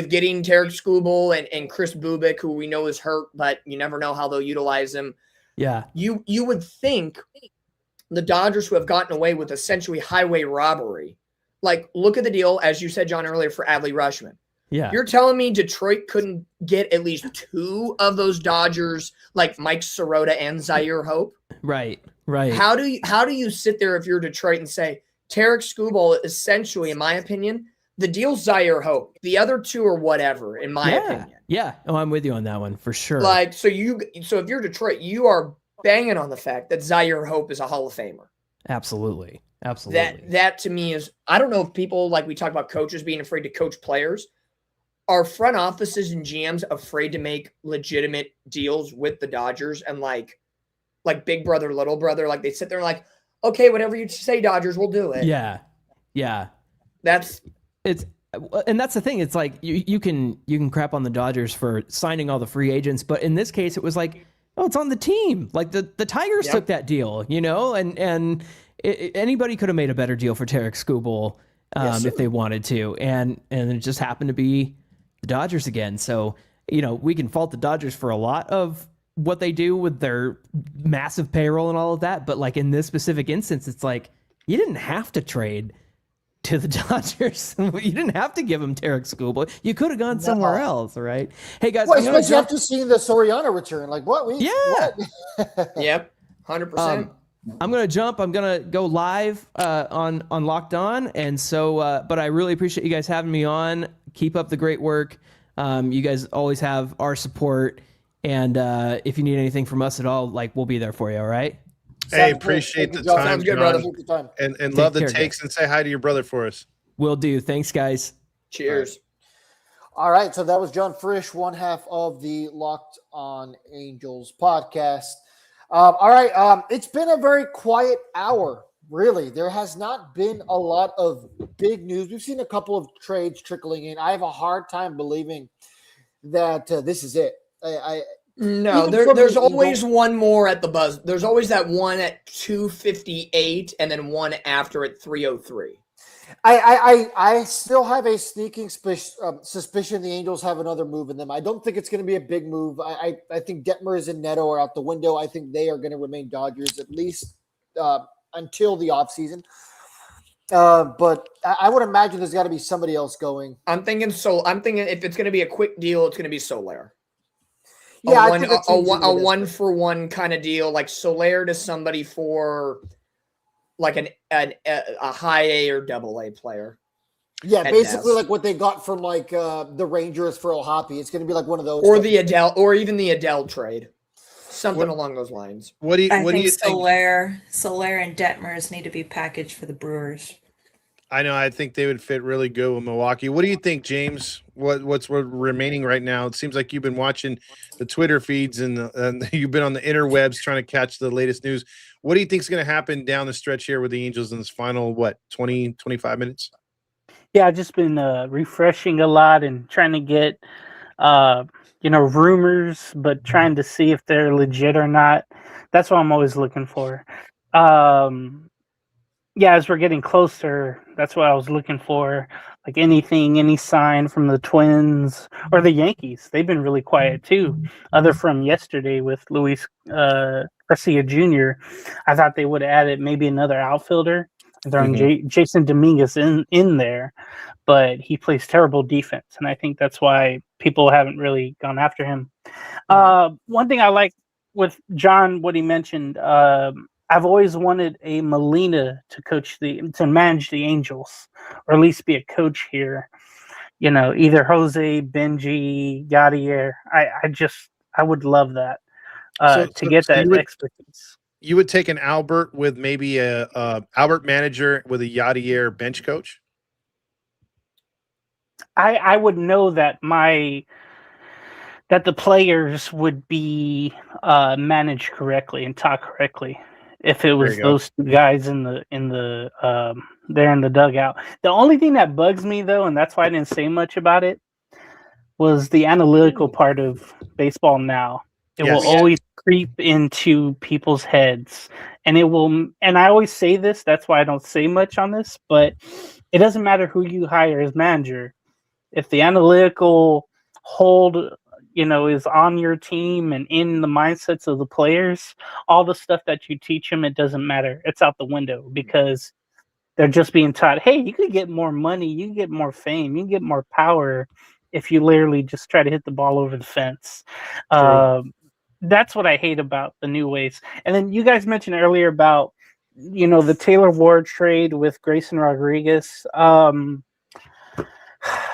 getting Tarek Skubal and Chris Bubik, who we know is hurt, but you never know how they'll utilize him. Yeah. You would think the Dodgers, who have gotten away with essentially highway robbery, like look at the deal, as you said, John, earlier for Adley Rutschman. Yeah. You're telling me Detroit couldn't get at least 2 of those Dodgers, like Mike Sirota and Zaire Hope? Right. How do you sit there if you're Detroit and say, Tarek Skubal, essentially, in my opinion, the deal's Zaire Hope. The other 2 are whatever, in my opinion. Yeah. Oh, I'm with you on that one for sure. So if you're Detroit, you are banging on the fact that Zaire Hope is a Hall of Famer. Absolutely. That to me is, I don't know if people, like we talk about coaches being afraid to coach players. Are front offices and GMs afraid to make legitimate deals with the Dodgers and like big brother, little brother? Like they sit there and like, okay, whatever you say, Dodgers, we'll do it. Yeah. Yeah. That's And that's the thing. It's like you can crap on the Dodgers for signing all the free agents, but in this case, it was like, oh, it's on the team. Like the Tigers took that deal, and anybody could have made a better deal for Tarek Skubal if they wanted to, and it just happened to be the Dodgers again. So we can fault the Dodgers for a lot of what they do with their massive payroll and all of that, but like in this specific instance, it's like you didn't have to trade to the Dodgers. You didn't have to give him Tarek Skubal. You could have gone somewhere else, right? Hey guys, well, especially after seeing the Soriano return, like what? Yep, 100%. I'm gonna jump. I'm gonna go live on Locked On, and so. But I really appreciate you guys having me on. Keep up the great work. You guys always have our support, and if you need anything from us at all, like we'll be there for you. All right. Hey, appreciate the time, Sounds good, brother. And love the takes, and say hi to your brother for us. Will do. Thanks, guys. Cheers. All right, so that was John Frisch, one half of the Locked On Angels podcast. All right, it's been a very quiet hour, really. There has not been a lot of big news. We've seen a couple of trades trickling in. I have a hard time believing that this is it. No, there's always one more at the buzz. There's always that one at 2:58 and then one after at 3:03. I still have a sneaking suspicion the Angels have another move in them. I don't think it's going to be a big move. I think Detmers and Neto are out the window. I think they are going to remain Dodgers at least until the offseason. But I would imagine there's got to be somebody else going. I'm thinking if it's going to be a quick deal, it's going to be Soler. Yeah, a one for one kind of deal, like Soler to somebody for like a high A or double A player. Yeah, basically like what they got from like the Rangers for O'Hoppe. It's going to be like one of those, or the Adele, or even the Adele trade, something along those lines. I think Soler and Detmers need to be packaged for the Brewers. I know. I think they would fit really good with Milwaukee. What do you think, James? What's remaining right now? It seems like you've been watching the Twitter feeds and you've been on the interwebs trying to catch the latest news. What do you think is going to happen down the stretch here with the Angels in this final, 20, 25 minutes? Yeah, I've just been refreshing a lot and trying to get, rumors, but trying to see if they're legit or not. That's what I'm always looking for. Yeah, as we're getting closer, that's what I was looking for. Like any sign from the Twins or the Yankees. They've been really quiet too. Other from yesterday with Luis Garcia Jr., I thought they would have added maybe another outfielder and throwing Jason Dominguez in there, but he plays terrible defense, and I think that's why people haven't really gone after him. One thing I like with John, what he mentioned, I've always wanted a Molina to manage the Angels, or at least be a coach here. Either Jose, Benji, Yadier. I would love that to get that expertise. You would take an Albert with maybe a Albert manager with a Yadier bench coach? I would know that the players would be managed correctly and taught correctly. If it was those two guys in the there in the dugout. The only thing that bugs me though, and that's why I didn't say much about it, was the analytical part of baseball now. It will always creep into people's heads. And I always say this, that's why I don't say much on this, but it doesn't matter who you hire as manager. If the analytical hold is on your team and in the mindsets of the players, all the stuff that you teach them, it doesn't matter. It's out the window because they're just being taught, hey, you can get more money, you can get more fame, you can get more power if you literally just try to hit the ball over the fence. That's what I hate about the new ways. And then you guys mentioned earlier about, the Taylor Ward trade with Grayson Rodriguez.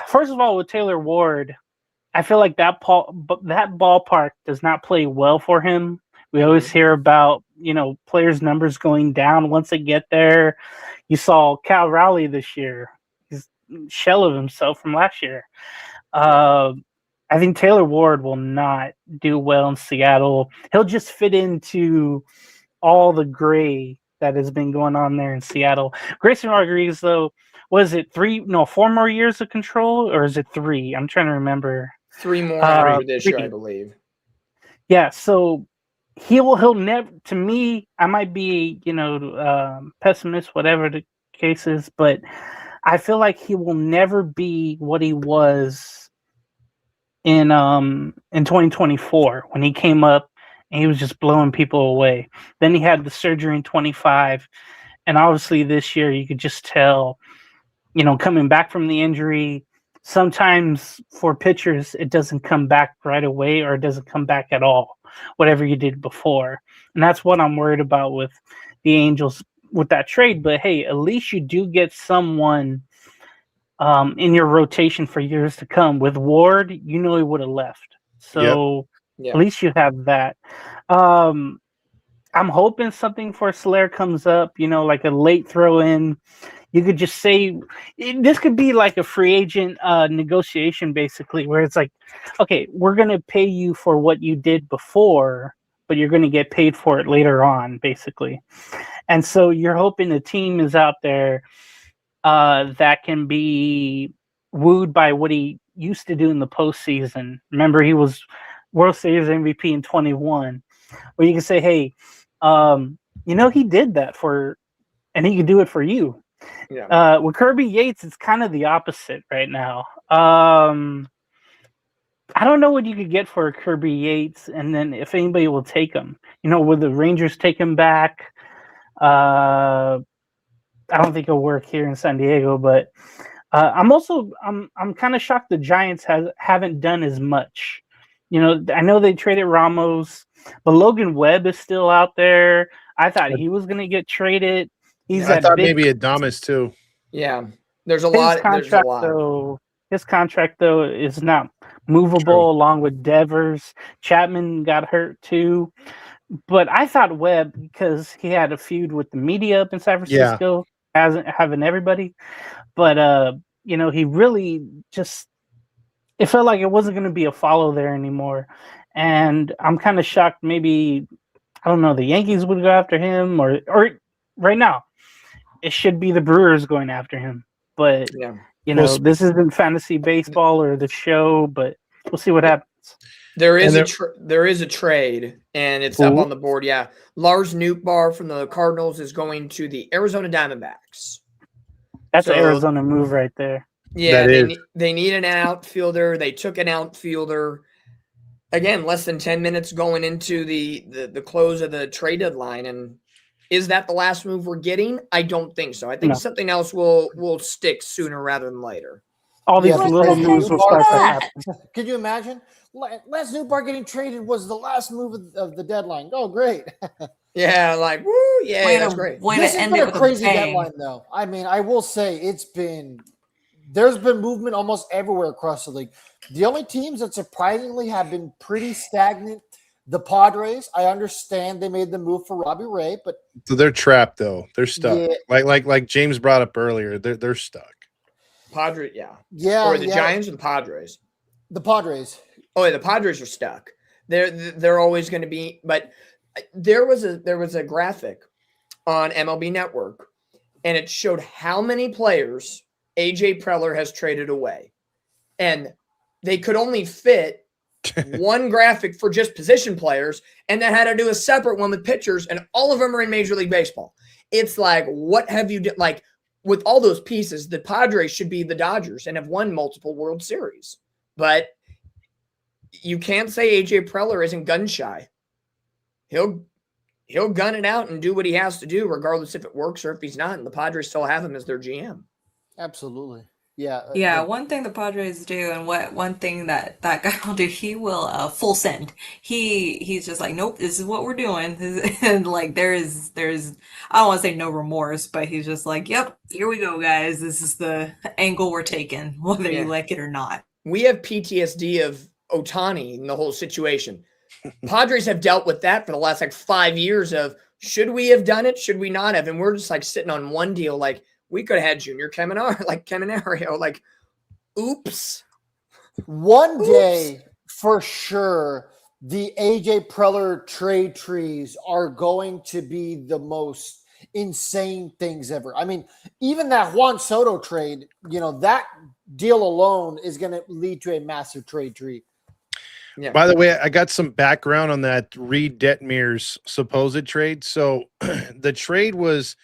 First of all, with Taylor Ward, I feel like that ballpark does not play well for him. We always hear about, players' numbers going down once they get there. You saw Cal Raleigh this year. He's a shell of himself from last year. I think Taylor Ward will not do well in Seattle. He'll just fit into all the gray that has been going on there in Seattle. Grayson Rodriguez, though, Was it 4 more years of control, or is it 3? I'm trying to remember. 3 more after this year, I believe. Yeah, so he'll never. To me, I might be pessimist, whatever the case is, but I feel like he will never be what he was in 2024 when he came up and he was just blowing people away. Then he had the surgery in 25, and obviously this year you could just tell, coming back from the injury. Sometimes for pitchers, it doesn't come back right away, or it doesn't come back at all, whatever you did before. And that's what I'm worried about with the Angels with that trade. But hey, at least you do get someone in your rotation for years to come. With Ward, he would have left. So Yep. At least you have that. I'm hoping something for Soler comes up, like a late throw in. You could just say this could be like a free agent negotiation, basically, where it's like, okay, we're going to pay you for what you did before, but you're going to get paid for it later on, basically. And so you're hoping the team is out there that can be wooed by what he used to do in the postseason. Remember, he was World Series MVP in 21, where you can say, hey, he did that and he could do it for you. Yeah. With Kirby Yates, it's kind of the opposite right now. I don't know what you could get for Kirby Yates, and then if anybody will take him. Will the Rangers take him back? I don't think it'll work here in San Diego, but I'm kind of shocked the Giants haven't done as much. I know they traded Ramos, but Logan Webb is still out there. I thought he was going to get traded. I thought maybe Adames too. Yeah, there's a lot. His contract though is not movable. True. Along with Devers, Chapman got hurt too. But I thought Webb, because he had a feud with the media up in San Francisco, having everybody. But he really just, it felt like it wasn't going to be a follow there anymore. And I'm kind of shocked. Maybe, I don't know, the Yankees would go after him, or right now it should be the Brewers going after him. But this isn't fantasy baseball or the show, but we'll see what happens. There is a trade, and it's up on the board. Yeah, Lars Nootbaar from the Cardinals is going to the Arizona Diamondbacks. That's an Arizona move right there. Yeah, they need an outfielder. They took an outfielder. Again, less than 10 minutes going into the close of the trade deadline, and is that the last move we're getting? I don't think so. I think something else will stick sooner rather than later. All these little moves will start to happen. Could you imagine? Les Nootbaar getting traded was the last move of the deadline. Oh, great. Yeah, like, woo, yeah, that's great. This has been a crazy deadline, though. I mean, I will say there's been movement almost everywhere across the league. The only teams that surprisingly have been pretty stagnant, the Padres. I understand they made the move for Robbie Ray, but so they're trapped though. They're stuck. Yeah. Like James brought up earlier. They're stuck. Padres, yeah. Or the Giants or the Padres? The Padres. Oh, yeah, the Padres are stuck. They're always going to be. But there was a graphic on MLB Network, and it showed how many players AJ Preller has traded away, and they could only fit one graphic for just position players, and they had to do a separate one with pitchers, and all of them are in Major League Baseball. It's like, what have you done? Like, with all those pieces, the Padres should be the Dodgers and have won multiple World Series. But you can't say AJ Preller isn't gun shy. He'll gun it out and do what he has to do, regardless if it works or if he's not. And the Padres still have him as their GM. Absolutely. Yeah. Yeah. One thing the Padres do, and one thing that guy will do, he will full send. He's just like, nope, this is what we're doing. And like, there's I don't want to say no remorse, but he's just like, yep, here we go, guys. This is the angle we're taking, whether you like it or not. We have PTSD of Ohtani in the whole situation. Padres have dealt with that for the last 5 years of, should we have done it? Should we not have? And we're just sitting on one deal. Like, we could have had Junior Caminario. Like, oops. One day, for sure, the AJ Preller trade trees are going to be the most insane things ever. I mean, even that Juan Soto trade, that deal alone is going to lead to a massive trade tree. Yeah. By the way, I got some background on that Reed Detmer's supposed trade. So the trade was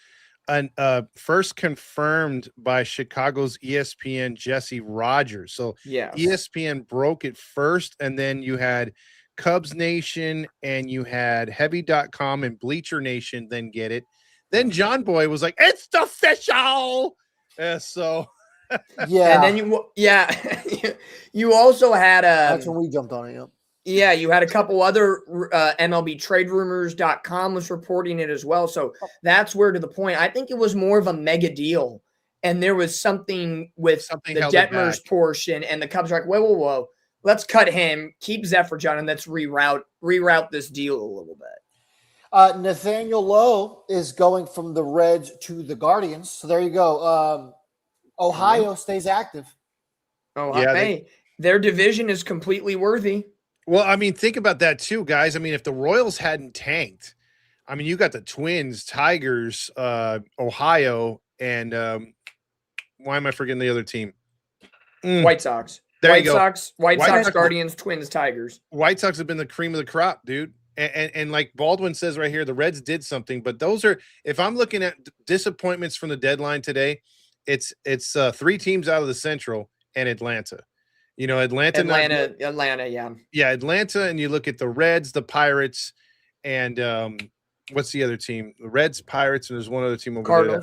first confirmed by Chicago's ESPN Jesse Rogers. So ESPN broke it first, and then you had Cubs Nation and you had Heavy.com and Bleacher Nation then get it. Then John Boy was like, "It's official." So and then you also had that's when we jumped on it. Yep. Yeah, you had a couple other MLB trade rumors.com was reporting it as well. So that's where, to the point, I think it was more of a mega deal. And there was something with the Detmers portion, and the Cubs are like, whoa. Let's cut him, keep Zephyr, and let's reroute this deal a little bit. Nathaniel Lowe is going from the Reds to the Guardians. So there you go. Ohio stays active. Their division is completely worthy. Well, I mean, think about that too, guys. I mean, if the Royals hadn't tanked, I mean, you got the Twins, Tigers, Ohio, and why am I forgetting the other team? White Sox. White Sox, Guardians, Twins, Tigers. White Sox have been the cream of the crop, dude. And like Baldwin says right here, the Reds did something, but those are, if I'm looking at disappointments from the deadline today, it's 3 teams out of the Central and Atlanta. Atlanta, yeah. Yeah, Atlanta, and you look at the Reds, the Pirates, and what's the other team? The Reds, Pirates, and there's one other team over there.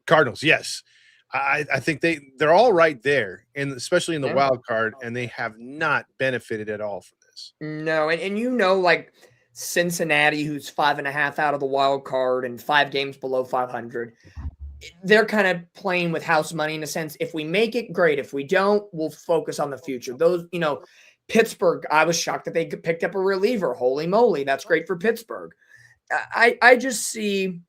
Cardinals, yes. I think they're all right there, and especially in the wild card, and they have not benefited at all from this. No, and like Cincinnati, who's 5.5 out of the wild card and 5 games below 500. They're kind of playing with house money in a sense. If we make it, great. If we don't, we'll focus on the future. Those, Pittsburgh, I was shocked that they picked up a reliever. Holy moly, that's great for Pittsburgh. I just see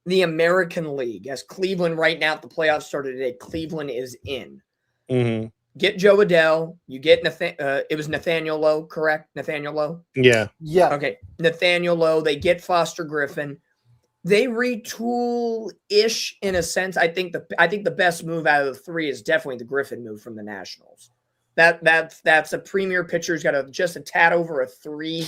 the American League as Cleveland right now. At the playoffs started today. Cleveland is in. Mm-hmm. Get Joe Adell. You get it was Nathaniel Lowe, correct? Nathaniel Lowe. Yeah. Okay, Nathaniel Lowe. They get Foster Griffin. They retool-ish in a sense. I think the best move out of the 3 is definitely the Griffin move from the Nationals. That's a premier pitcher who's got just a tad over a 3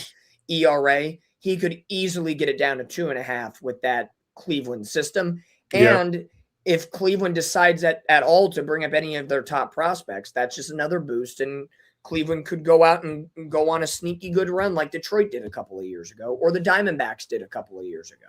ERA. He could easily get it down to 2.5 with that Cleveland system. And if Cleveland decides at all to bring up any of their top prospects, that's just another boost. And Cleveland could go out and go on a sneaky good run like Detroit did a couple of years ago, or the Diamondbacks did a couple of years ago.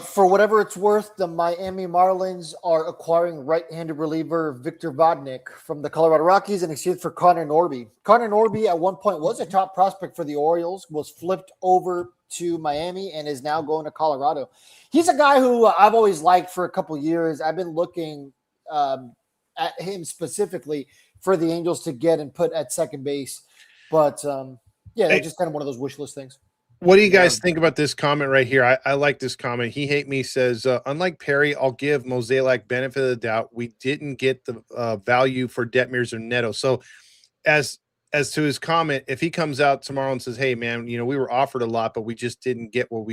For whatever it's worth, the Miami Marlins are acquiring right-handed reliever Victor Vodnik from the Colorado Rockies in exchange for Connor Norby. Connor Norby at one point was a top prospect for the Orioles, was flipped over to Miami, and is now going to Colorado. He's a guy who I've always liked for a couple of years. I've been looking at him specifically for the Angels to get and put at second base. But, they're just kind of one of those wish list things. What do you guys think about this comment right here? I like this comment. He Hate Me says, unlike Perry, I'll give Mozeliak benefit of the doubt. We didn't get the value for Detmers or Neto. So as to his comment, if he comes out tomorrow and says, hey, man, we were offered a lot, but we just didn't get what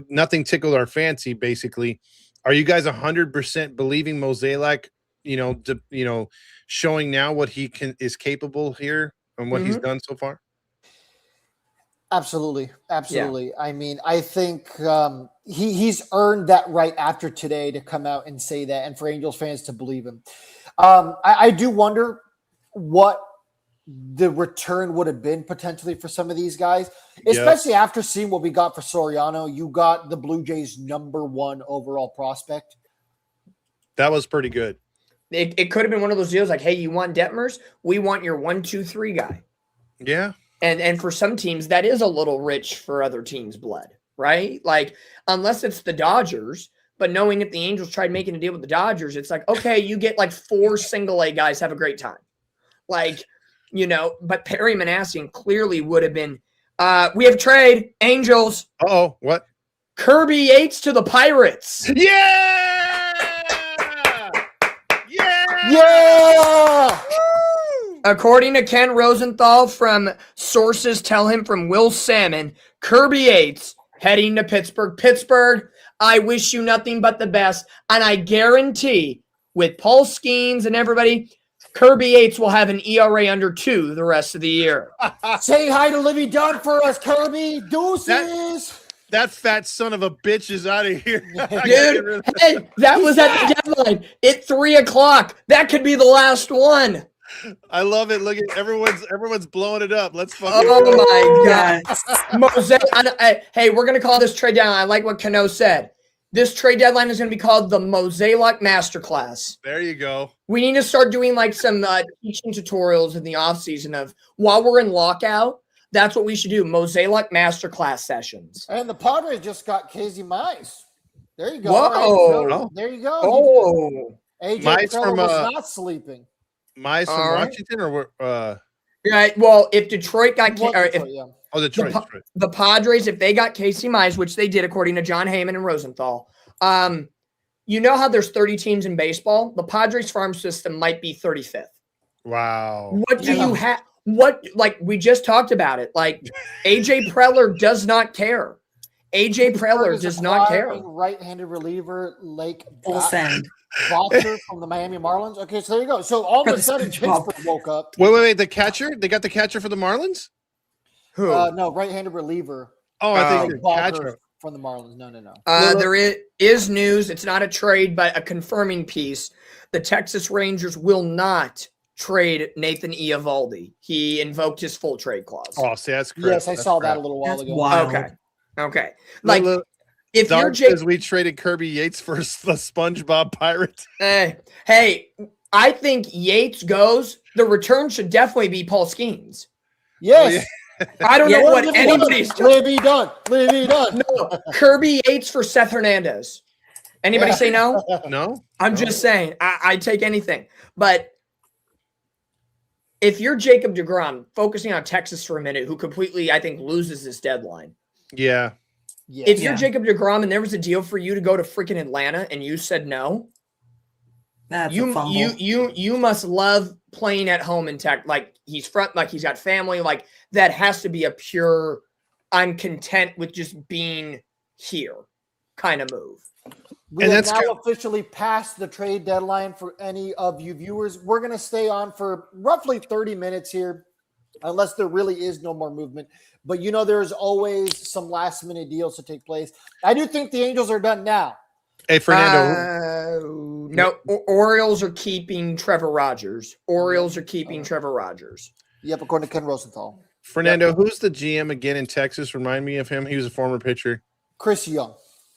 nothing tickled our fancy, basically. Are you guys 100% believing Mozeliak, showing now what he is capable here and what he's done so far? Absolutely. Yeah. I mean, I think he's earned that right after today to come out and say that, and for Angels fans to believe him. I do wonder what the return would have been potentially for some of these guys, especially after seeing what we got for Soriano. You got the Blue Jays' #1 overall prospect. That was pretty good. It could have been one of those deals like, hey, you want Detmers? We want your 1, 2, 3 guy. Yeah. And for some teams, that is a little rich for other teams' blood, right? Like, unless it's the Dodgers, but knowing if the Angels tried making a deal with the Dodgers, it's like, okay, you get like 4 single-A guys, have a great time. Like, but Perry Manassian clearly would have been, we have a trade, Angels. Uh-oh, what? Kirby Yates to the Pirates. Yeah! Yeah! According to Ken Rosenthal from sources tell him from Will Salmon, Kirby Yates heading to Pittsburgh. Pittsburgh, I wish you nothing but the best. And I guarantee with Paul Skeens and everybody, Kirby Yates will have an ERA under 2 the rest of the year. Say hi to Livy Dunn for us, Kirby. Deuces. That fat son of a bitch is out of here. Dude, hey, that was at the deadline at 3 o'clock. That could be the last one. I love it. Look at everyone's blowing it up. Let's fucking. Oh my God, Mosaic. Hey, we're gonna call this trade deadline. I like what Cano said. This trade deadline is gonna be called the Mosaic Masterclass. There you go. We need to start doing like some teaching tutorials in the off season of while we're in lockout. That's what we should do. Mosaic Masterclass sessions. And the Padres just got Casey Mize. There you go. Whoa. Right. So, there you go. Oh, AJ Mize Preller from, was not sleeping. Mize from All right. Washington or right. Well, if Detroit got Detroit. The Padres, if they got Casey Mize, which they did according to John Heyman and Rosenthal, you know how there's 30 teams in baseball? The Padres farm system might be 35th. Wow. What do you have? What, like we just talked about it. Like AJ Preller does not care. AJ Preller does not care. Right-handed reliever Lake Full send. Boxer from the Miami Marlins. Okay, so there you go. So all of a sudden, Pittsburgh woke up. Wait. The catcher? They got the catcher for the Marlins? Who? No, right-handed reliever. Oh, I think Lake the Boxer catcher. from the Marlins. No. There is news. It's not a trade, but a confirming piece. The Texas Rangers will not trade Nathan Eovaldi. He invoked his full trade clause. Oh, see, that's correct. Yes, I saw that a little while ago. Wild. Okay. Like, if Dark you're Jake, says we traded Kirby Yates for the SpongeBob Pirate. Hey, I think Yates goes. The return should definitely be Paul Skeens. Yes. I don't know what anybody's Libby done. No, Kirby Yates for Seth Hernandez. Anybody say no? No. I'm just saying. I'd take anything. But if you're Jacob deGrom, focusing on Texas for a minute, who completely, I think, loses this deadline. Yeah. If you're Jacob deGrom and there was a deal for you to go to freaking Atlanta and you said no, That's a fumble. you must love playing at home in Tech. Like he's got family. Like that has to be a pure, I'm content with just being here kind of move. We have now officially passed the trade deadline for any of you viewers. We're going to stay on for roughly 30 minutes here, unless there really is no more movement. But you know, there's always some last minute deals to take place. I do think the Angels are done now. Hey, Fernando. No, Orioles are keeping Trevor Rogers. Yep, according to Ken Rosenthal. Fernando, who's the GM again in Texas? Remind me of him. He was a former pitcher. Chris Young.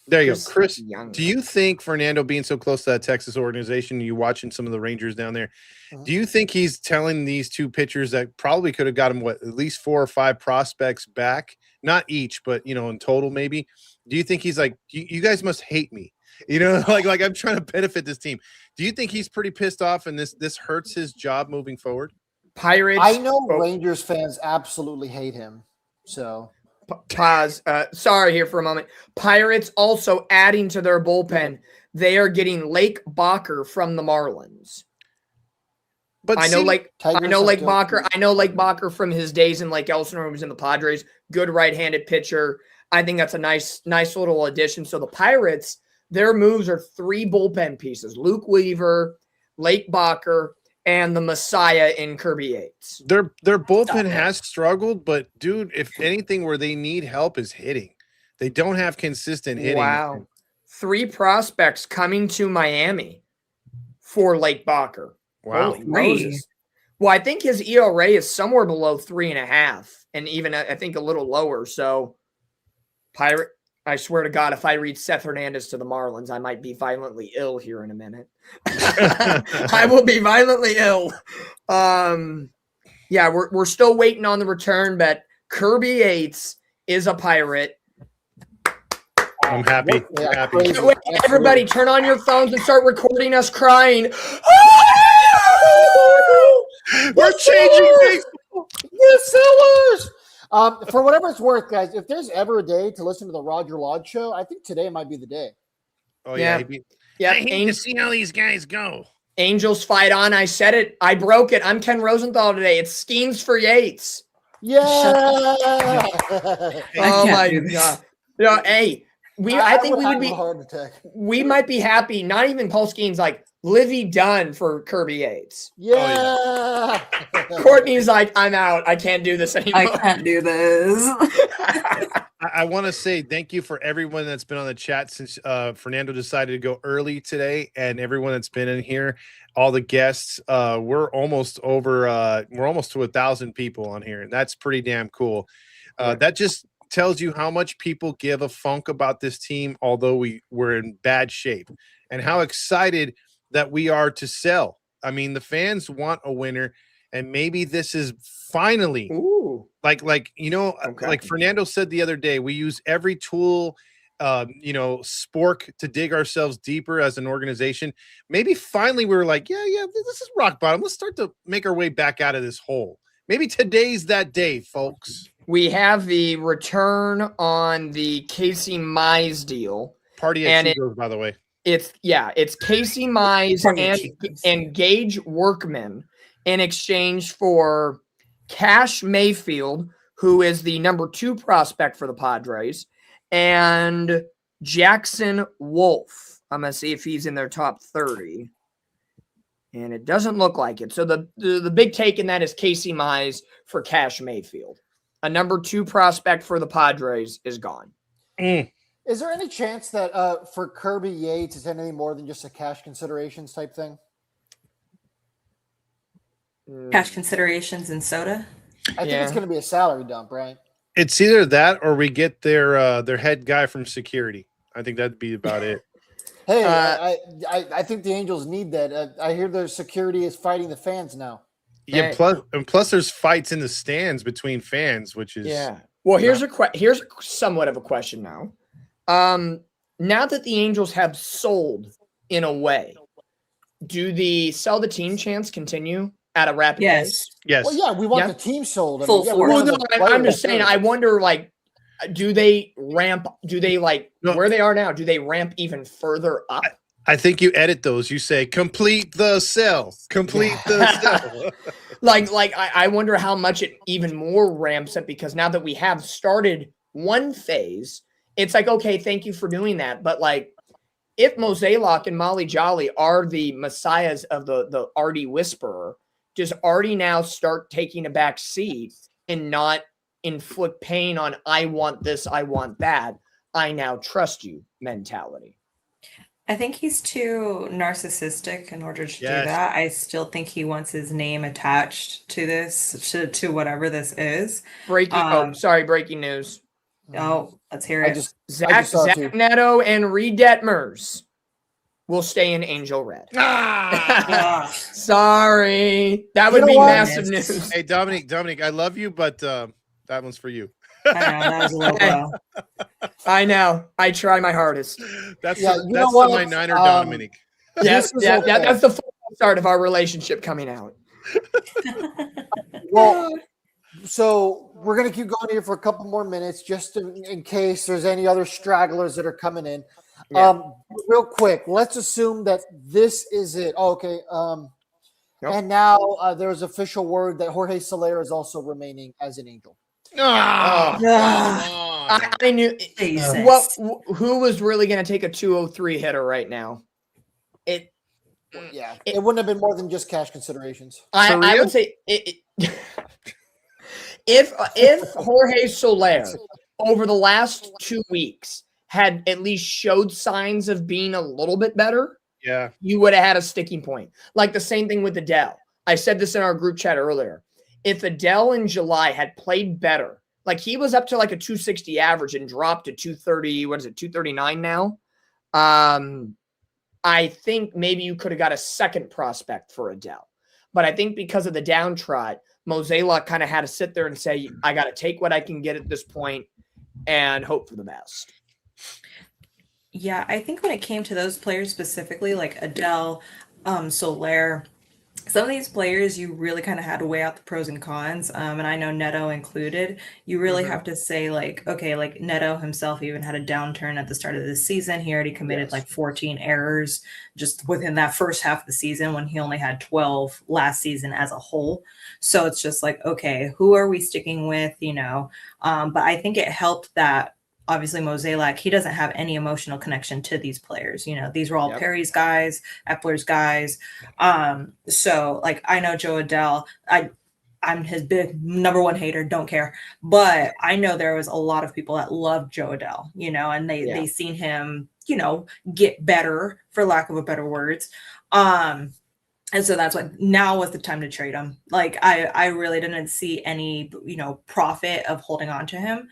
There you go. Chris Young. Do you think Fernando being so close to that Texas organization, you watching some of the Rangers down there, do you think he's telling these two pitchers that probably could have got him, at least 4 or 5 prospects back? Not each, but, in total maybe. Do you think he's like, you guys must hate me? Like I'm trying to benefit this team. Do you think he's pretty pissed off and this hurts his job moving forward? Pirates. I know Rangers fans absolutely hate him. So pause. Sorry here for a moment. Pirates also adding to their bullpen. They are getting Lake Bacher from the Marlins. But I know Lake Bacher from his days in Lake Elsinore, who was in the Padres. Good right-handed pitcher. I think that's a nice little addition. So the Pirates, their moves are 3 bullpen pieces: Luke Weaver, Lake Bacher, and the Messiah in Kirby Yates. Their bullpen has struggled, but dude, if anything where they need help is hitting. They don't have consistent hitting. Wow. 3 prospects coming to Miami for Lake Bacher. Wow. Holy Moses. Well, I think his ERA is somewhere below 3.5, and even I think a little lower. So Pirate, I swear to God, if I read Seth Hernandez to the Marlins, I might be violently ill here in a minute. I will be violently ill. Yeah, we're still waiting on the return, but Kirby Yates is a Pirate. I'm happy. Everybody turn on your phones and start recording us crying. We're changing things. We're sellers. For whatever it's worth, guys, if there's ever a day to listen to the Roger Lodge show, I think today might be the day. Oh, yeah. Yeah. I hate to see how these guys go. Angels fight on. I said it. I broke it. I'm Ken Rosenthal today. It's Skeens for Yates. Yeah. Oh, my God. Yeah, hey, I think we would have be a heart attack. we might be happy. Not even Paul Skeens, like Livy Dunn for Kirby Yates. Yeah. Courtney's like, I'm out. I can't do this anymore. I can't do this. I want to say thank you for everyone that's been on the chat since Fernando decided to go early today, and everyone that's been in here, all the guests. We're almost over. We're almost to 1,000 people on here, and that's pretty damn cool. That just tells you how much people give a funk about this team, although we're in bad shape, and how excited that we are to sell. I mean, the fans want a winner, and maybe this is finally. Ooh. Like Fernando said the other day, we use every tool, spork to dig ourselves deeper as an organization. Maybe finally we were like, yeah, this is rock bottom. Let's start to make our way back out of this hole. Maybe today's that day, folks. We have the return on the Casey Mize deal. Party at Chico's, by the way. It's Casey Mize and Gage Workman in exchange for Cash Mayfield, who is the number 2 prospect for the Padres, and Jackson Wolf. I'm going to see if he's in their top 30. And it doesn't look like it. So the big take in that is Casey Mize for Cash Mayfield. A number 2 prospect for the Padres is gone. Is there any chance that for Kirby Yates it's anything more than just a cash considerations type thing? Cash considerations and soda. I think it's going to be a salary dump, right? It's either that or we get their head guy from security. I think that'd be about it. Hey, I think the Angels need that. I hear their security is fighting the fans now. Yeah, plus there's fights in the stands between fans, which is Well, here's somewhat of a question now. Now that the Angels have sold in a way, do the sell the team chants continue at a rapid pace? Yes. Well, yeah, we want the team sold. Full force. I'm just saying. I wonder, like, do they ramp? Do they where they are now? Do they ramp even further up? I think you edit those. You say complete the sell. Complete the sell. I wonder how much it even more ramps up, because now that we have started one phase, it's like, okay, thank you for doing that. But like, if Mozeliak and Molly Jolly are the messiahs of the Artie Whisperer, does Artie now start taking a back seat and not inflict pain on I want this, I want that, I now trust you mentality? I think he's too narcissistic in order to do that. I still think he wants his name attached to this, to whatever this is. Breaking news. Oh, let's hear it. Zach Neto and Reed Detmers will stay in Angel Red. Sorry. That would be massive news. Hey, Dominic, I love you, but that one's for you. I know, that was a little low. I know. I try my hardest. That's my Niner Dominic. Yes, that's the full start of our relationship coming out. Well, so we're going to keep going here for a couple more minutes, just in case there's any other stragglers that are coming in. Real quick, let's assume that this is it. Oh, okay. And now there's official word that Jorge Soler is also remaining as an Angel. I knew who was really going to take a 203 hitter right now. It wouldn't have been more than just cash considerations. I would say if Jorge Soler over the last 2 weeks had at least showed signs of being a little bit better, you would have had a sticking point. Like the same thing with Adele. I said this in our group chat earlier. If Adele in July had played better, like he was up to like a 260 average and dropped to 230, 239 now? I think maybe you could have got a second prospect for Adele. But I think because of the downtrot, Mozeliak kind of had to sit there and say, I got to take what I can get at this point and hope for the best. Yeah, I think when it came to those players specifically, like Adele, Soler, some of these players, you really kind of had to weigh out the pros and cons. And I know Neto included. You really have to say, like, okay, like Neto himself even had a downturn at the start of the season. He already committed like 14 errors just within that first half of the season when he only had 12 last season as a whole. So it's just like, okay, who are we sticking with, But I think it helped that obviously Mozeliak, he doesn't have any emotional connection to these players. You know, these were all Yep. Perry's guys, Epler's guys. So like I know Joe Adele, I'm his big number one hater, don't care. But I know there was a lot of people that loved Joe Adele, you know, and they seen him, you know, get better, for lack of a better words. And so that's what now was the time to trade him. Like I really didn't see any, you know, profit of holding on to him.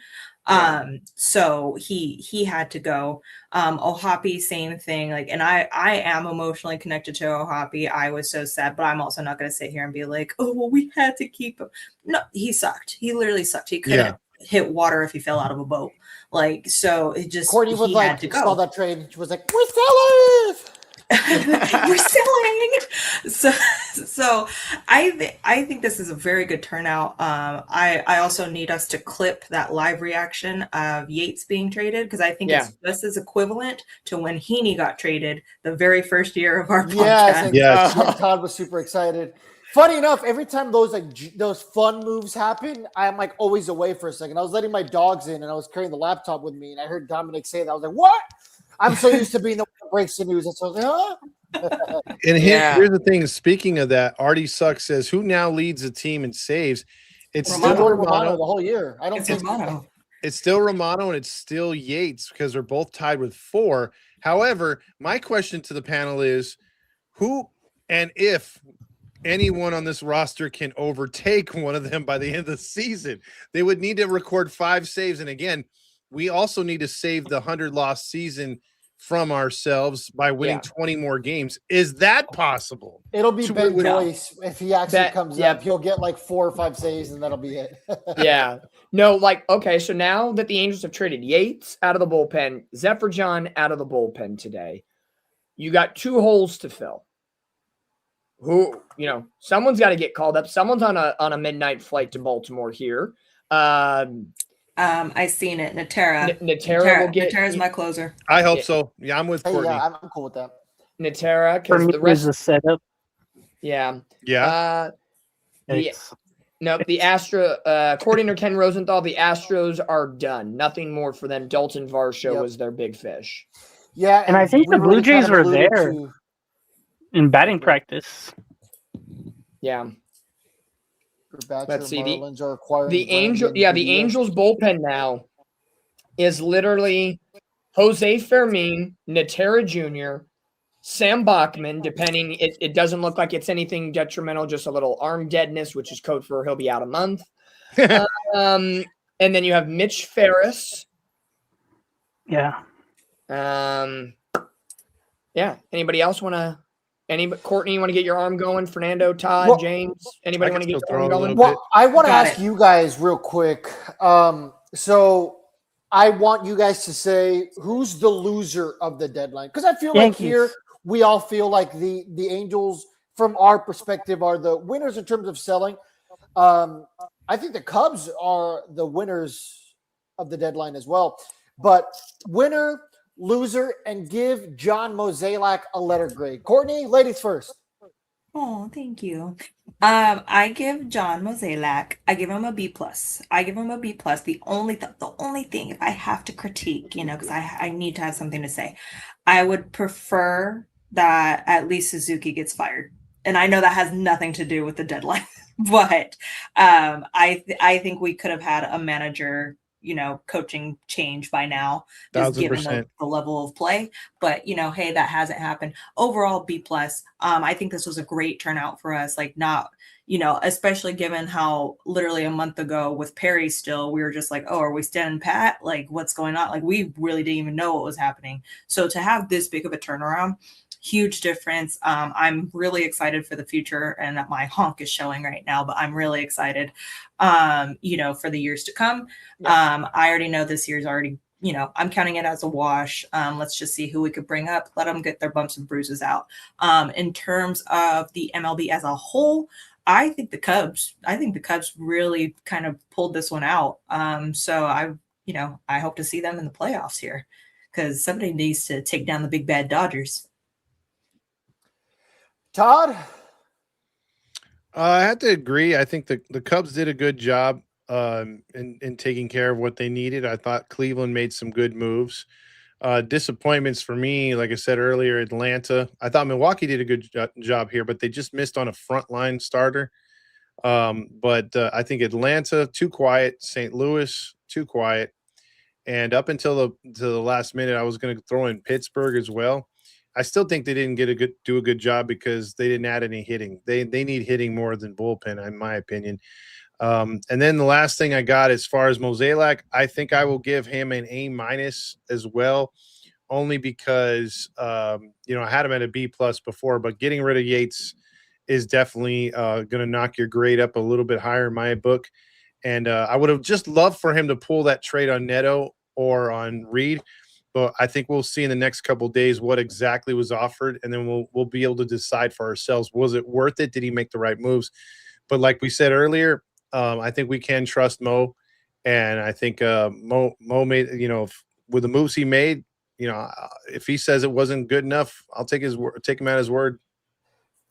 So he had to go. Ohapi, same thing. Like, and I am emotionally connected to Ohapi. I was so sad, but I'm also not going to sit here and be like, oh, well, we had to keep him. No, he sucked. He literally sucked. He couldn't hit water if he fell out of a boat. Like, so it just, Courtney was he like, had to go. saw that trade. She was like, we're sellers. We're selling. So I think this is a very good turnout. I also need us to clip that live reaction of Yates being traded, because I think it's just as equivalent to when Heaney got traded the very first year of our podcast. Yes. Todd was super excited. Funny enough, every time those fun moves happen, I'm like always away for a second. I was letting my dogs in, and I was carrying the laptop with me, and I heard Dominic say that. I was like, "What?" I'm so used to being the one that breaks the news. And so I was like, huh? And here's the thing. Speaking of that, Artie Suck says, who now leads the team in saves? It's still Romano the whole year. I don't think Romano. It's still Romano and it's still Yates, because they're both tied with 4. However, my question to the panel is, who and if anyone on this roster can overtake one of them by the end of the season? They would need to record 5 saves. And again, we also need to save the 100-loss season from ourselves by winning 20 more games. Is that possible? It'll be Ben Joyce if he actually comes up. He'll get like 4 or 5 saves, and that'll be it. No, like, okay, so now that the Angels have traded Yates out of the bullpen, Zephyr John out of the bullpen today, you got 2 holes to fill. Who, you know, someone's got to get called up. Someone's on a midnight flight to Baltimore here. I seen it. Natera will get. Natera's my closer. I hope so. Yeah, I'm with Courtney. Yeah, I'm cool with that. Natera, because the rest is a setup. Yeah. The according to Ken Rosenthal, the Astros are done. Nothing more for them. Dalton Varsho was their big fish. Yeah, and I think the Blue Jays were there in batting practice. Yeah. Let's see. The Angels bullpen now is literally Jose Fermin, Natera Jr., Sam Bachman, depending. It doesn't look like it's anything detrimental, just a little arm deadness, which is code for he'll be out a month. And then you have Mitch Ferris. Yeah. Anybody else want to? Courtney, you want to get your arm going? Fernando, Todd, James, anybody want to get your arm going? Well, I want to ask you guys real quick. So I want you guys to say who's the loser of the deadline, because I feel like here we all feel like the Angels, from our perspective, are the winners in terms of selling. I think the Cubs are the winners of the deadline as well. But winner, loser, and give John Mozeliak a letter grade. Courtney, ladies first. Oh, thank you. I give John Mozeliak, I give him a B+. I give him a B+. The only thing, if I have to critique, you know, because I need to have something to say, I would prefer that at least Suzuki gets fired. And I know that has nothing to do with the deadline, but I think we could have had a manager, you know, coaching change by now, just given the level of play. But, you know, hey, that hasn't happened. Overall, B+. I think this was a great turnout for us. Like, not, you know, especially given how literally a month ago with Perry still, we were just like, oh, are we standing pat? Like, what's going on? Like, we really didn't even know what was happening. So to have this big of a turnaround, huge difference. I'm really excited for the future, and that my honk is showing right now, but I'm really excited, you know, for the years to come. I already know this year's already, you know, I'm counting it as a wash. Let's just see who we could bring up. Let them get their bumps and bruises out. In terms of the MLB as a whole, I think the Cubs really kind of pulled this one out. So I hope to see them in the playoffs here, because somebody needs to take down the big bad Dodgers. Todd? I have to agree. I think the Cubs did a good job. in taking care of what they needed. I thought Cleveland made some good moves. Disappointments for me, like I said earlier, Atlanta. I thought Milwaukee did a good job here, but they just missed on a frontline starter. But I think Atlanta, too quiet. St. Louis, too quiet. And up until the last minute, I was going to throw in Pittsburgh as well. I still think they didn't do a good job because they didn't add any hitting. They need hitting more than bullpen, in my opinion. And then the last thing I got as far as Mozeliak, I think I will give him an A- as well, only because I had him at a B+ before, but getting rid of Yates is definitely going to knock your grade up a little bit higher in my book. And I would have just loved for him to pull that trade on Neto or on Reed, but I think we'll see in the next couple of days what exactly was offered, and then we'll be able to decide for ourselves, was it worth it? Did he make the right moves? But like we said earlier, I think we can trust Mo, and I think Mo made, with the moves he made, if he says it wasn't good enough, I'll take him at his word.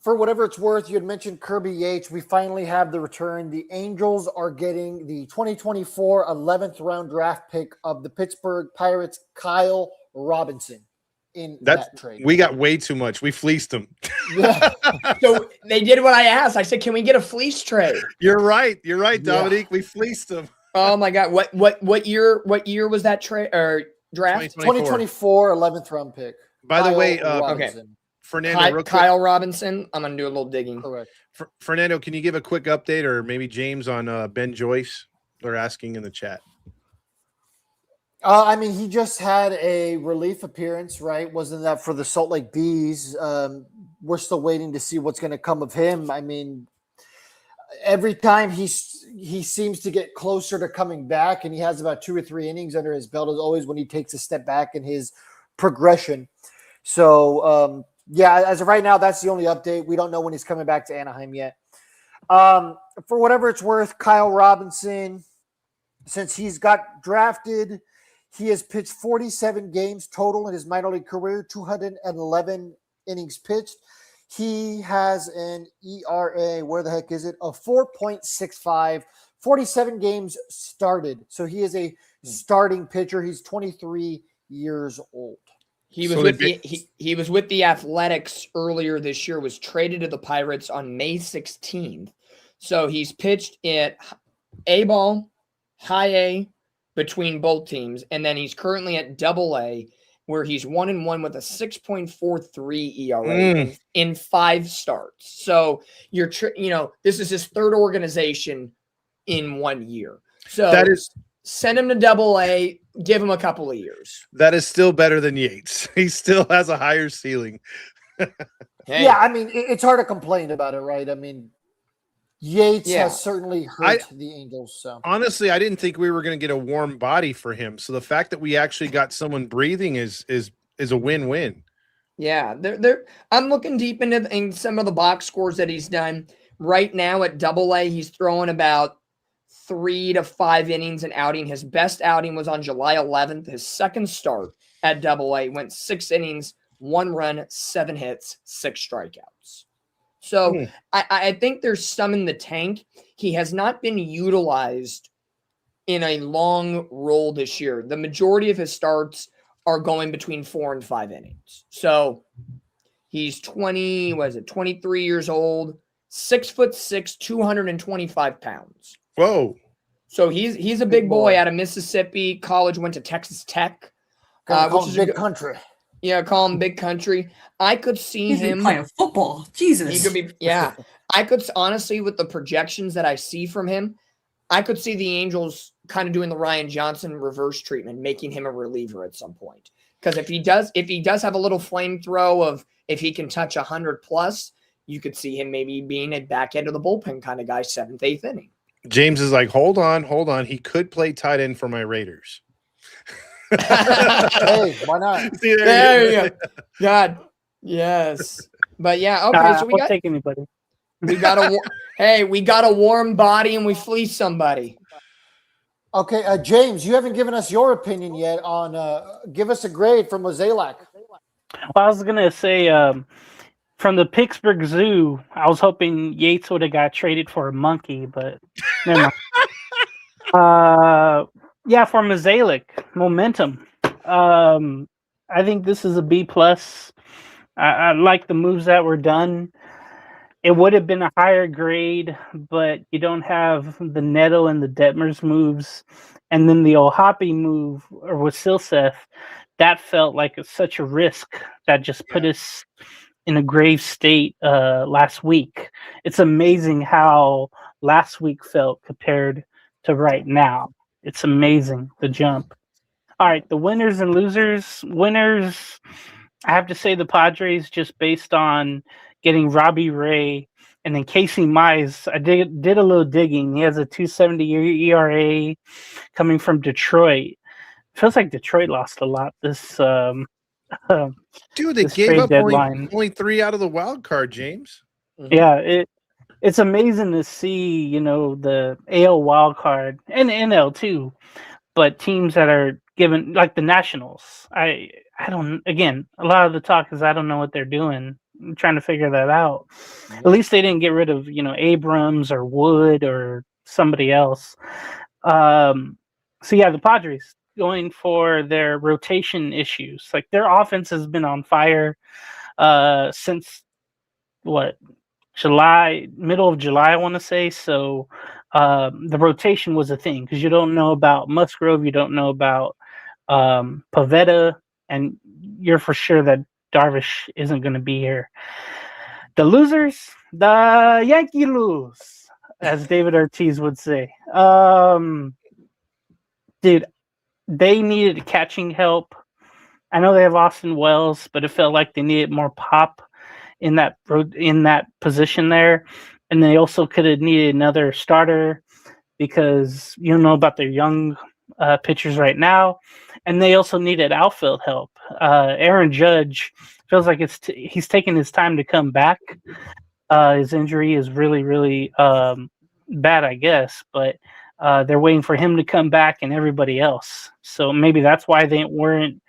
For whatever it's worth, you had mentioned Kirby Yates. We finally have the return. The Angels are getting the 2024 11th round draft pick of the Pittsburgh Pirates, Kyle Robinson, in that trade. We got way too much. We fleeced them. Yeah. So they did what I asked. I said, "Can we get a fleece trade?" You're right, Dominique. Yeah. We fleeced them. Oh my God! What year was that trade or draft? 2024 11th round pick. By the way, okay. Fernando, Kyle Robinson. I'm going to do a little digging. Correct. Fernando, can you give a quick update, or maybe James, on Ben Joyce? They're asking in the chat. He just had a relief appearance, right? Wasn't that for the Salt Lake Bees? We're still waiting to see what's going to come of him. Every time he seems to get closer to coming back, and he has about 2 or 3 innings under his belt, is always when he takes a step back in his progression. So, as of right now, that's the only update. We don't know when he's coming back to Anaheim yet. For whatever it's worth, Kyle Robinson, since he's got drafted, he has pitched 47 games total in his minor league career, 211 innings pitched. He has an ERA, where the heck is it, of 4.65, 47 games started. So he is a starting pitcher. He's 23 years old. He was with the Athletics earlier this year, was traded to the Pirates on May 16th. So he's pitched at A-ball, high A, between both teams, and then he's currently at Double-A, where he's 1-1 with a 6.43 ERA in 5 starts. So this is his 3rd organization in 1 year. So that is. Send him to Double-A, give him a couple of years. That is still better than Yates. He still has a higher ceiling. Hey. Yeah, it's hard to complain about it, right? Yates has certainly hurt the Angels. So honestly, I didn't think we were going to get a warm body for him. So the fact that we actually got someone breathing is a win-win. Yeah, I'm looking deep into some of the box scores that he's done. Right now at Double-A, he's throwing about 3 to 5 innings an outing. His best outing was on July 11th. His second start at Double-A went 6 innings, 1 run, 7 hits, 6 strikeouts. So I think there's some in the tank. He has not been utilized in a long role this year. The majority of his starts are going between 4 and 5 innings. So he's 23 years old, 6'6", 225 pounds. Whoa. So he's a big boy out of Mississippi. College, went to Texas Tech. Which is big country. Yeah, call him big country. I could see him playing football. Jesus. He could be, yeah. I could honestly, with the projections that I see from him, I could see the Angels kind of doing the Ryan Johnson reverse treatment, making him a reliever at some point. Because if he does have a little flame throw of if he can touch 100 plus, you could see him maybe being a back end of the bullpen kind of guy, 7th, 8th inning. James is like, hold on. He could play tight end for my Raiders. Hey, why not? See, there you go. God, yes. But yeah, okay. So we'll take anybody. We got a warm body and we fleece somebody. Okay, James, you haven't given us your opinion yet on. Give us a grade for Mozeliak. Well, I was gonna say, from the Pittsburgh Zoo, I was hoping Yates would have got traded for a monkey, but never mind. Yeah, for Mazalik, momentum. I think this is a B plus. I like the moves that were done. It would have been a higher grade, but you don't have the Neto and the Detmers moves, and then the Ohapi move or with Silseth. That felt like such a risk that just put us in a grave state last week. It's amazing how last week felt compared to right now. It's amazing the jump. All right, the winners and losers. Winners, I have to say the Padres, just based on getting Robbie Ray and then Casey Mize. I did a little digging. He has a 2.70 ERA coming from Detroit. Feels like Detroit lost a lot this Dude, they this gave trade up deadline. only 3 out of the wild card, James. Yeah, it's amazing to see, you know, the AL wild card and NL too, but teams that are given like the Nationals. I don't, again, a lot of the talk is I don't know what they're doing. I'm trying to figure that out. At least they didn't get rid of, you know, Abrams or Wood or somebody else. So yeah, the Padres going for their rotation issues. Like their offense has been on fire since what, July, middle of July, I want to say. So the rotation was a thing because you don't know about Musgrove, you don't know about Pavetta, and you're for sure that Darvish isn't going to be here. The losers, the Yankee lose, as David Ortiz would say. Dude, they needed catching help. I know they have Austin Wells, but it felt like they needed more pop in that position there, and they also could have needed another starter because you don't know about their young pitchers right now, and they also needed outfield help. Aaron Judge feels like he's taking his time to come back. His injury is really, really bad, I guess, but they're waiting for him to come back and everybody else. So maybe that's why they weren't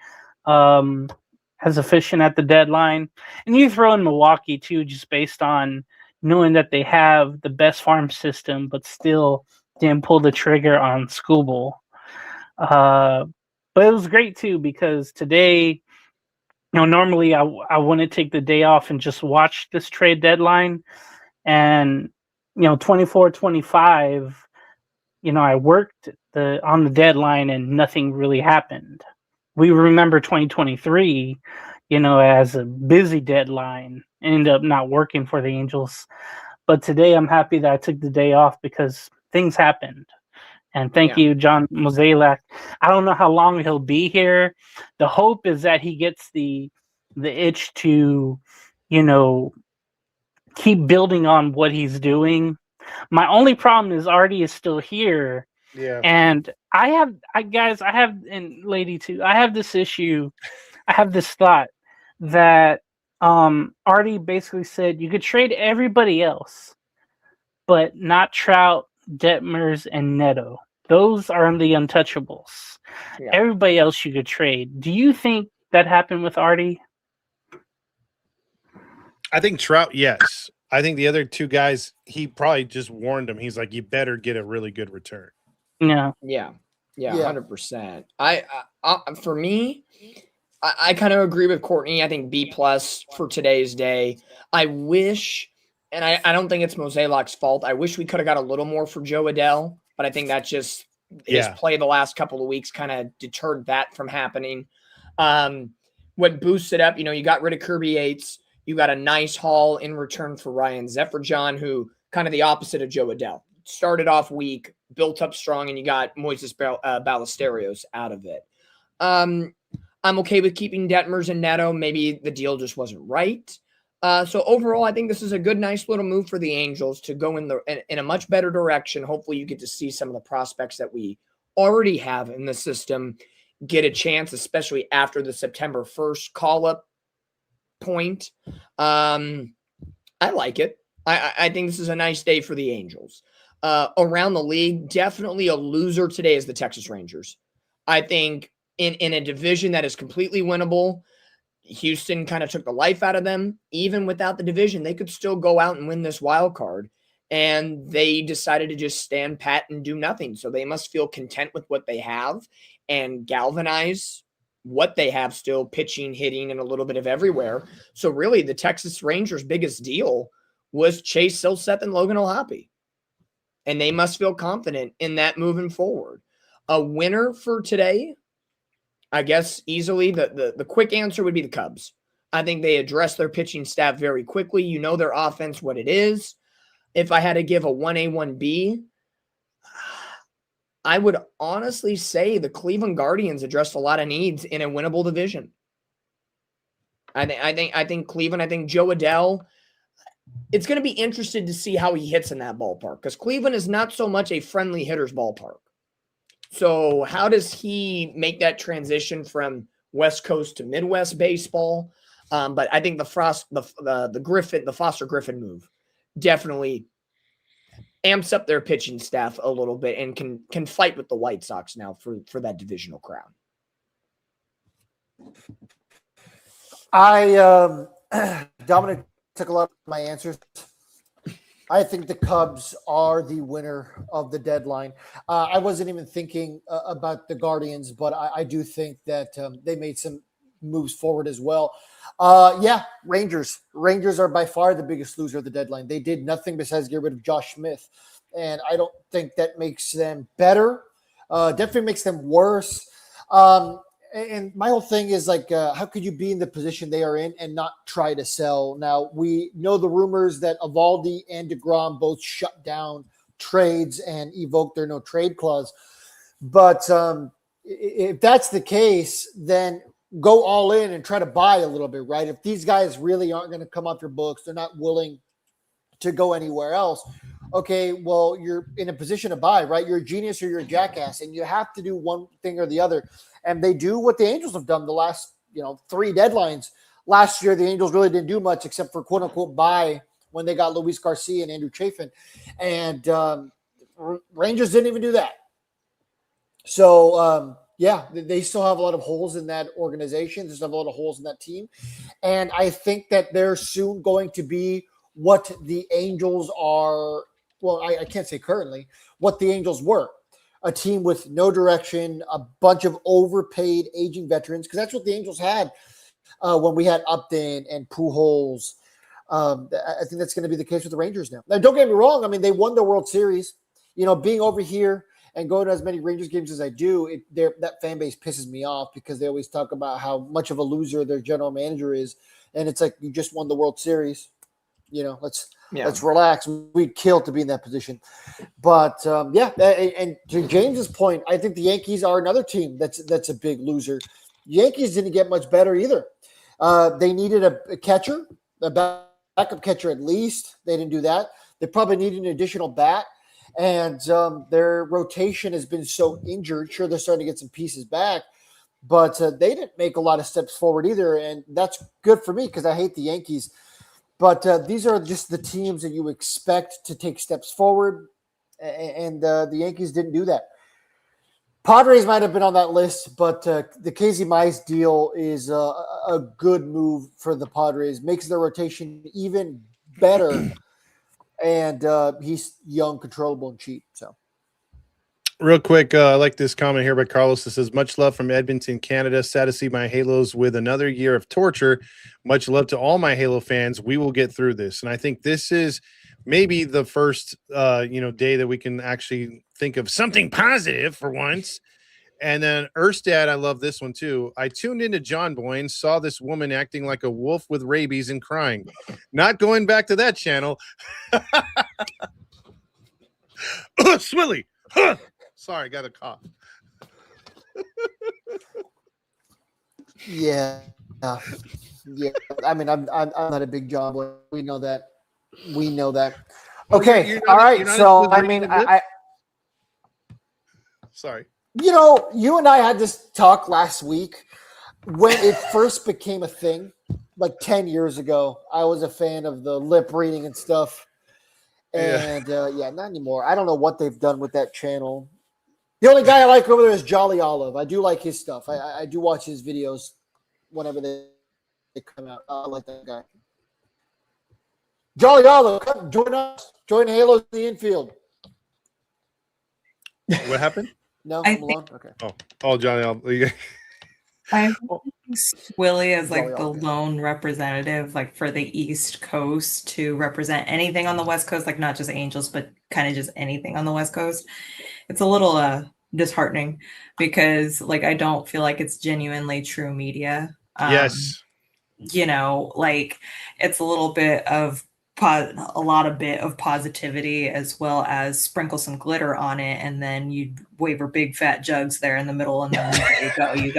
as efficient at the deadline. And you throw in Milwaukee too, just based on knowing that they have the best farm system, but still didn't pull the trigger on Skubal. But it was great too because today, you know, normally I want to take the day off and just watch this trade deadline. And, you know, 24-25, you know, I worked on the deadline and nothing really happened. We remember 2023, you know, as a busy deadline, ended up not working for the Angels. But today I'm happy that I took the day off because things happened. And thank you, John Mozeliak. I don't know how long he'll be here. The hope is that he gets the itch to, you know, keep building on what he's doing. My only problem is Artie is still here. Yeah. And I have, and lady too, I have this issue. I have this thought that Artie basically said you could trade everybody else, but not Trout, Detmers, and Neto. Those are the untouchables. Yeah. Everybody else you could trade. Do you think that happened with Artie? I think Trout, yes. I think the other 2 guys, he probably just warned him. He's like, you better get a really good return. No. Yeah, 100%. For me, I kind of agree with Courtney. I think B plus for today's day. I wish, and I don't think it's Mozeliak's fault. I wish we could have got a little more for Joe Adell, but I think that's just his play the last couple of weeks kind of deterred that from happening. What boosts it up, you know, you got rid of Kirby Yates. You got a nice haul in return for Ryan Zephyr-John, who kind of the opposite of Joe Adell. Started off weak, built up strong, and you got Moises Ballesteros out of it. I'm okay with keeping Detmers and Neto. Maybe the deal just wasn't right. So overall, I think this is a good, nice little move for the Angels to go in a much better direction. Hopefully you get to see some of the prospects that we already have in the system get a chance, especially after the September 1st call-up point. I like it. I think this is a nice day for the Angels. Around the league, definitely a loser today is the Texas Rangers. I think in a division that is completely winnable, Houston kind of took the life out of them. Even without the division, they could still go out and win this wild card. and they decided to just stand pat and do nothing. So they must feel content with what they have and galvanize what they have still, pitching, hitting, and a little bit of everywhere. So really the Texas Rangers' biggest deal was Chase Silseth and Logan O'Hoppe. And they must feel confident in that moving forward. A winner for today, I guess easily the quick answer would be the Cubs. I think they address their pitching staff very quickly. You know their offense, what it is. If I had to give a 1A, 1B, I would honestly say the Cleveland Guardians addressed a lot of needs in a winnable division. I think Cleveland, I think Joe Adell, it's going to be interesting to see how he hits in that ballpark because Cleveland is not so much a friendly hitter's ballpark. So how does he make that transition from West Coast to Midwest baseball? But I think the Foster Griffin move definitely amps up their pitching staff a little bit and can fight with the White Sox now for that divisional crown. Dominic took a lot of my answers. I think the Cubs are the winner of the deadline. I wasn't even thinking about the Guardians, but I do think that they made some moves forward as well. Rangers. Rangers are by far the biggest loser of the deadline. They did nothing besides get rid of Josh Smith, and I don't think that makes them better. Definitely makes them worse. And my whole thing is like, how could you be in the position they are in and not try to sell? Now, we know the rumors that Eovaldi and DeGrom both shut down trades and evoked their no trade clause. But if that's the case, then go all in and try to buy a little bit, right? If these guys really aren't going to come off your books, they're not willing to go anywhere else. Okay, well, you're in a position to buy, right? You're a genius or you're a jackass, and you have to do one thing or the other. And they do what the Angels have done the last, 3 deadlines. Last year, the Angels really didn't do much except for quote unquote buy when they got Luis Garcia and Andrew Chafin. And Rangers didn't even do that. So, they still have a lot of holes in that organization. There's a lot of holes in that team. And I think that they're soon going to be what the Angels are. Well, I can't say currently what the Angels were. A team with no direction, a bunch of overpaid aging veterans, because that's what the Angels had when we had Upton and Pujols. I think that's going to be the case with the Rangers now. Now, don't get me wrong. I mean, they won the World Series. Being over here and going to as many Rangers games as I do, that fan base pisses me off because they always talk about how much of a loser their general manager is. And it's like, you just won the World Series. Let's relax. We'd kill to be in that position. But, and to James's point, I think the Yankees are another team that's a big loser. Yankees didn't get much better either. They needed a catcher, a backup catcher at least. They didn't do that. They probably needed an additional bat. And their rotation has been so injured. Sure, they're starting to get some pieces back. But they didn't make a lot of steps forward either. And that's good for me because I hate the Yankees. But these are just the teams that you expect to take steps forward, and the Yankees didn't do that. Padres might have been on that list, but the Casey Mize deal is a good move for the Padres. Makes their rotation even better, and he's young, controllable, and cheap. So. Real quick, I like this comment here by Carlos that says, much love from Edmonton, Canada. Sad to see my Halos with another year of torture. Much love to all my Halo fans. We will get through this. And I think this is maybe the first, day that we can actually think of something positive for once. And then Erstad, I love this one too. I tuned into John Boyne, saw this woman acting like a wolf with rabies and crying. Not going back to that channel. Swilly. Sorry, got a cough. Yeah. I mean, I'm not a big John Boy. We know that. Okay. All right. So, I mean, I sorry. You and I had this talk last week when it first became a thing, like 10 years ago. I was a fan of the lip reading and stuff. And not anymore. I don't know what they've done with that channel. The only guy I like over there is Jolly Olive. I do like his stuff. I do watch his videos whenever they come out. I like that guy. Jolly Olive, come join us. Join Halos in the infield. What happened? No, I I'm think- alone. Okay. Oh, Johnny. I Willie is Jolly like the Olive. lone representative, like for the East Coast to represent anything on the West Coast, like not just Angels, but kind of just anything on the West Coast. It's a little disheartening because like I don't feel like it's genuinely true media. Yes. You know, like it's a little bit of bit of positivity as well as sprinkle some glitter on it, and then you waver big fat jugs there in the middle, and then there you go. You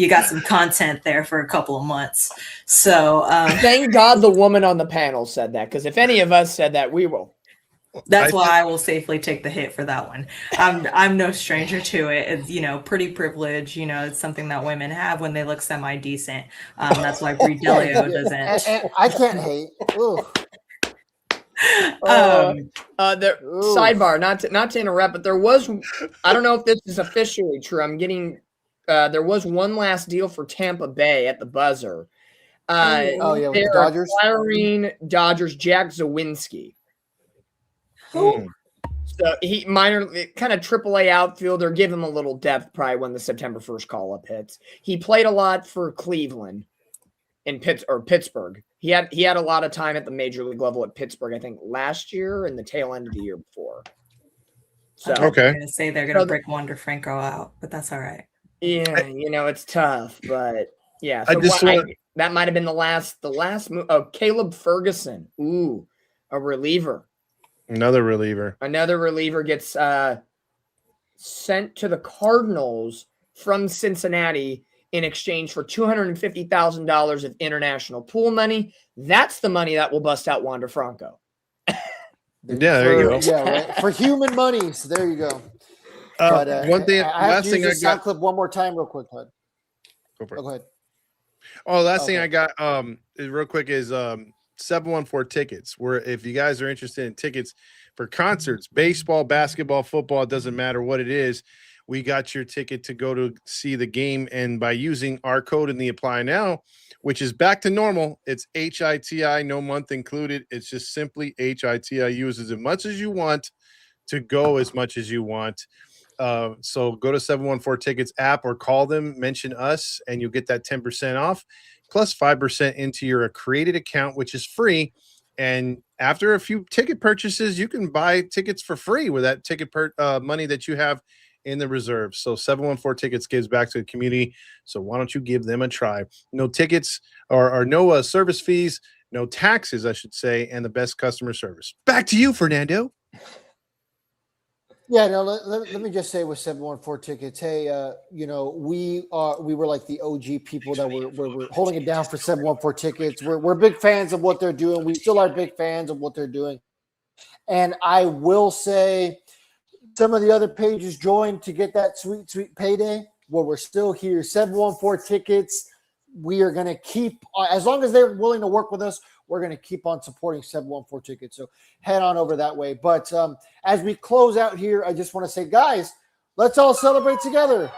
got some content there for a couple of months. So Thank God the woman on the panel said that, because if any of us said that, we will. that's why I will safely take the hit for that one. I'm no stranger to it. It's, you know, pretty privilege. You know, it's something that women have when they look semi decent. That's why Brie Delio doesn't. And I can't hate. Ooh. Sidebar, not to interrupt, but there was, I don't know if this is officially true. I'm getting there was one last deal for Tampa Bay at the buzzer. With the They're Dodgers? acquiring Dodgers Jack Zawinski. Who? So he minor kind of AAA outfielder. Give him a little depth probably when the September 1st call up hits. He played a lot for Cleveland in Pittsburgh. He had a lot of time at the major league level at Pittsburgh, I think last year and the tail end of the year before. So They're gonna say they're gonna break Wander Franco out, but that's all right. Yeah, you know, it's tough, but yeah. I So just that might have been the last move. Oh, Caleb Ferguson. Ooh, a reliever. Another reliever. Another reliever gets sent to the Cardinals from Cincinnati in exchange for $250,000 of international pool money. That's the money that will bust out Wander Franco. There you go. Yeah, right. For human money. So there you go. One thing, I have last to thing use I the sound got. clip one more time, real quick. Go Go ahead. Oh, last thing Okay. I got, is real quick is 714 tickets. Where if you guys are interested in tickets for concerts, baseball, basketball, football, it doesn't matter what it is. We got your ticket to go to see the game, and by using our code in the apply now, which is back to normal, it's HITI, no month included. It's just simply HITI. Use as much as you want to go as much as you want. So go to 714 Tickets app or call them, mention us, and you'll get that 10% off plus 5% into your created account, which is free. And after a few ticket purchases, you can buy tickets for free with that ticket money that you have in the reserve. So 714 Tickets gives back to the community. So why don't you give them a try? No tickets or no service fees, no taxes, I should say, and the best customer service. Back to you, Fernando. Yeah, no. Let me just say with 714 Tickets, hey, you know, we were like the OG people that were holding it down for 714 Tickets. We're big fans of what they're doing. We still are big fans of what they're doing. And I will say, some of the other pages joined to get that sweet payday. Well, we're still here. 714 Tickets. We are going to keep, as long as they're willing to work with us, we're going to keep on supporting 714 Tickets. So head on over that way. But as we close out here, I just want to say, guys, let's all celebrate together.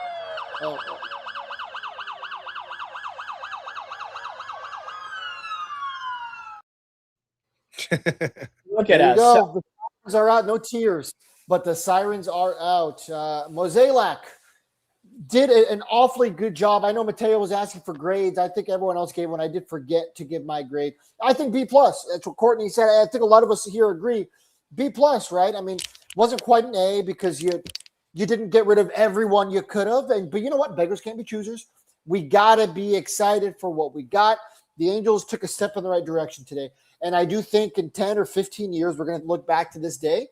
Look There at you us. go. The sirens are out. No tears, but the sirens are out. Mozeliak did an awfully good job. I know Mateo was asking for grades. I think everyone else gave one. I did forget to give my grade. I think B+. That's what Courtney said. I think a lot of us here agree. B+, right? I mean, wasn't quite an A because you didn't get rid of everyone you could have. But you know what? Beggars can't be choosers. We got to be excited for what we got. The Angels took a step in the right direction today. And I do think in 10 or 15 years, we're going to look back to this day.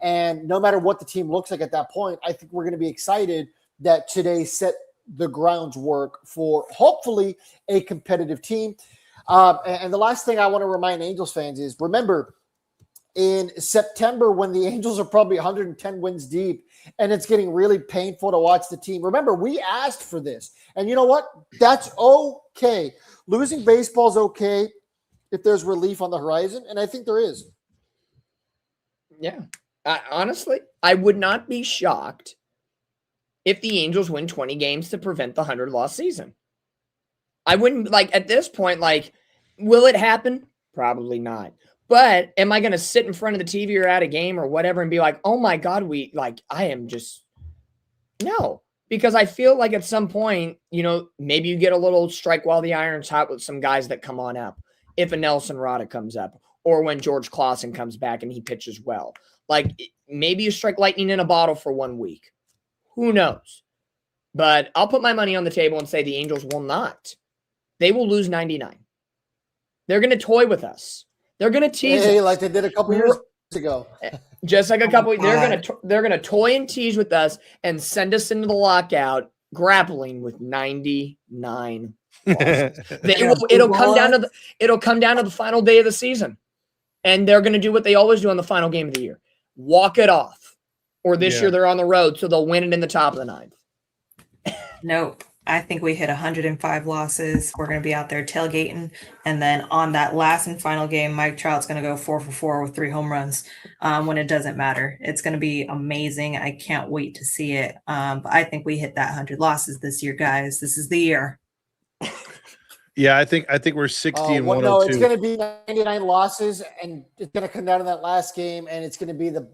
And no matter what the team looks like at that point, I think we're going to be excited that today set the groundwork for hopefully a competitive team. And the last thing I want to remind Angels fans is, remember, in September when the Angels are probably 110 wins deep and it's getting really painful to watch the team. Remember, we asked for this. And you know what? That's okay. Losing baseball is okay if there's relief on the horizon, and I think there is. Yeah. Honestly, I would not be shocked if the Angels win 20 games to prevent the 100-loss season. I wouldn't, like, at this point, like, will it happen? Probably not. But am I going to sit in front of the TV or at a game or whatever and be like, oh my God, I am just, no. Because I feel like at some point, maybe you get a little strike while the iron's hot with some guys that come on up. If a Nelson Rada comes up or when George Clausen comes back and he pitches well. Like maybe you strike lightning in a bottle for 1 week. Who knows? But I'll put my money on the table and say the Angels will not. They will lose 99. They're going to toy with us. They're going to tease us. Like they did a couple years ago. Just like a couple. They're going to toy and tease with us and send us into the lockout grappling with 99 losses. It'll come down to the final day of the season. And they're going to do what they always do on the final game of the year. Walk it off. Or this year they're on the road, so they'll win it in the top of the ninth. Nope. I think we hit 105 losses. We're going to be out there tailgating. And then on that last and final game, Mike Trout's going to go 4 for 4 with 3 home runs when it doesn't matter. It's going to be amazing. I can't wait to see it. But I think we hit that 100 losses this year, guys. This is the year. Yeah, I think we're 60 and 102. No, it's going to be 99 losses, and it's going to come down to that last game, and it's going to be the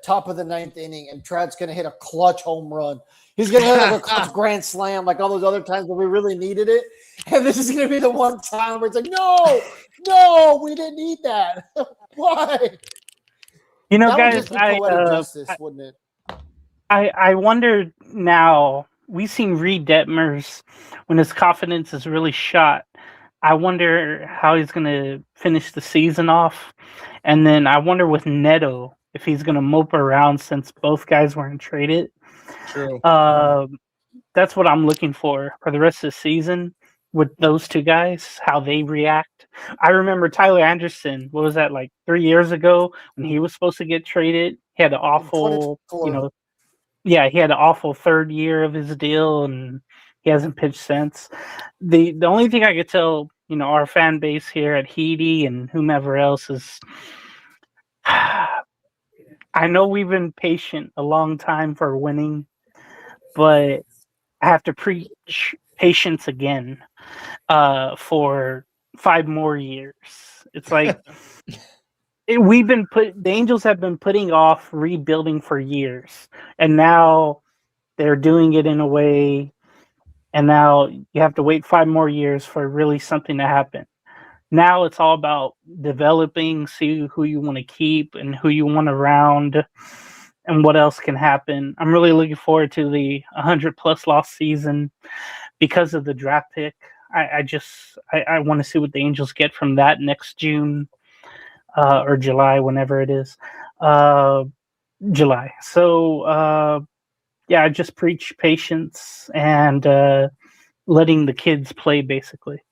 top of the 9th inning, and Trout's going to hit a clutch home run. He's going to hit like a clutch grand slam like all those other times where we really needed it. And this is going to be the one time where it's like, no, we didn't need that. Why? Guys, wouldn't it? I wonder now, we've seen Reed Detmers when his confidence is really shot. I wonder how he's going to finish the season off. And then I wonder with Neto, if he's going to mope around since both guys weren't traded. True. That's what I'm looking for the rest of the season with those two guys, how they react. I remember Tyler Anderson, what was that, like 3 years ago when he was supposed to get traded? He had an awful, he had an awful third year of his deal and he hasn't pitched since. The only thing I could tell, our fan base here at Heedy and whomever else is, I know we've been patient a long time for winning, but I have to preach patience again for 5 more years. It's like the Angels have been putting off rebuilding for years, and now they're doing it in a way, and now you have to wait 5 more years for really something to happen. Now it's all about developing, see who you want to keep and who you want around and what else can happen. I'm really looking forward to the 100-plus loss season because of the draft pick. I want to see what the Angels get from that next June or July, whenever it is. July. So, I just preach patience and letting the kids play, basically.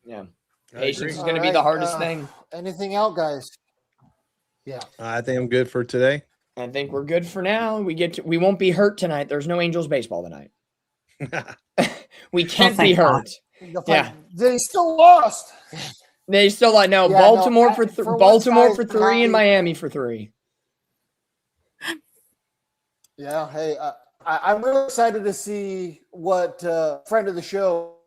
Yeah. Patience is going to be the hardest thing. Anything else, guys? Yeah. I think I'm good for today. I think we're good for now. We won't be hurt tonight. There's no Angels baseball tonight. We can't be hurt. Yeah. They still lost. They still Baltimore for 3 and Miami for 3. Yeah. Hey, I'm really excited to see what friend of the show,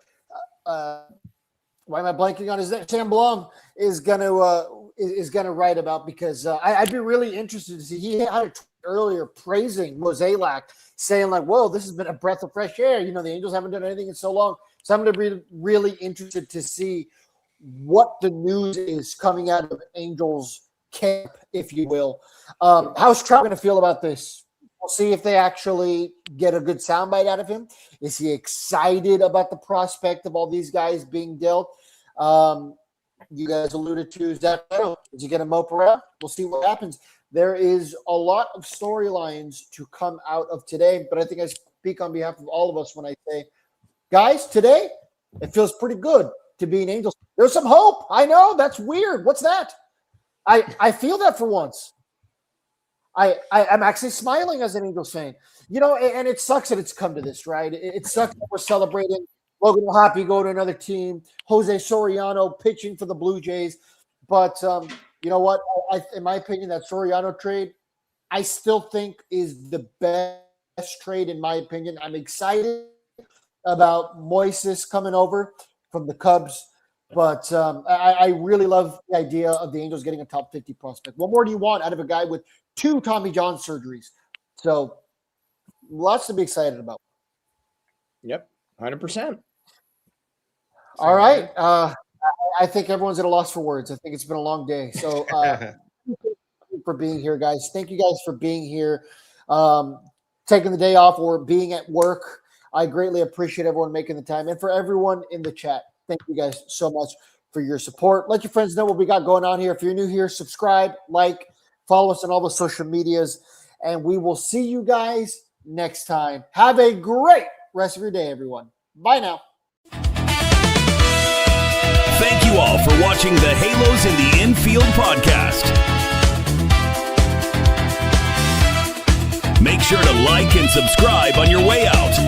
why am I blanking on his name? Sam Blum is gonna write about, because I'd be really interested to see. He had a tweet earlier praising Mozeliak, saying like, "Whoa, this has been a breath of fresh air." The Angels haven't done anything in so long, so I'm gonna be really interested to see what the news is coming out of Angels camp, if you will. How's Trout gonna feel about this? We'll see if they actually get a good soundbite out of him. Is he excited about the prospect of all these guys being dealt? You guys alluded to Zach Neto. Is he going to mope around? We'll see what happens. There is a lot of storylines to come out of today, but I think I speak on behalf of all of us when I say, guys, today it feels pretty good to be an Angels. There's some hope. I know, that's weird. What's that? I feel that for once. I'm actually smiling as an Angels fan. And it sucks that it's come to this, right? It sucks that we're celebrating Logan O'Hoppe going to another team, Jose Soriano pitching for the Blue Jays. But you know what? In my opinion, that Soriano trade, I still think is the best trade in my opinion. I'm excited about Moises coming over from the Cubs. But I really love the idea of the Angels getting a top 50 prospect. What more do you want out of a guy with 2 Tommy John surgeries? So lots to be excited about. Yep, 100%. All right. I think everyone's at a loss for words. I think it's been a long day. So thank you for being here, guys. Thank you guys for being here, taking the day off or being at work. I greatly appreciate everyone making the time. And for everyone in the chat, thank you guys so much for your support. Let your friends know what we got going on here. If you're new here, subscribe, like, follow us on all the social medias, and we will see you guys next time. Have a great rest of your day, everyone. Bye now. Thank you all for watching the Halos in the Infield podcast. Make sure to like and subscribe on your way out.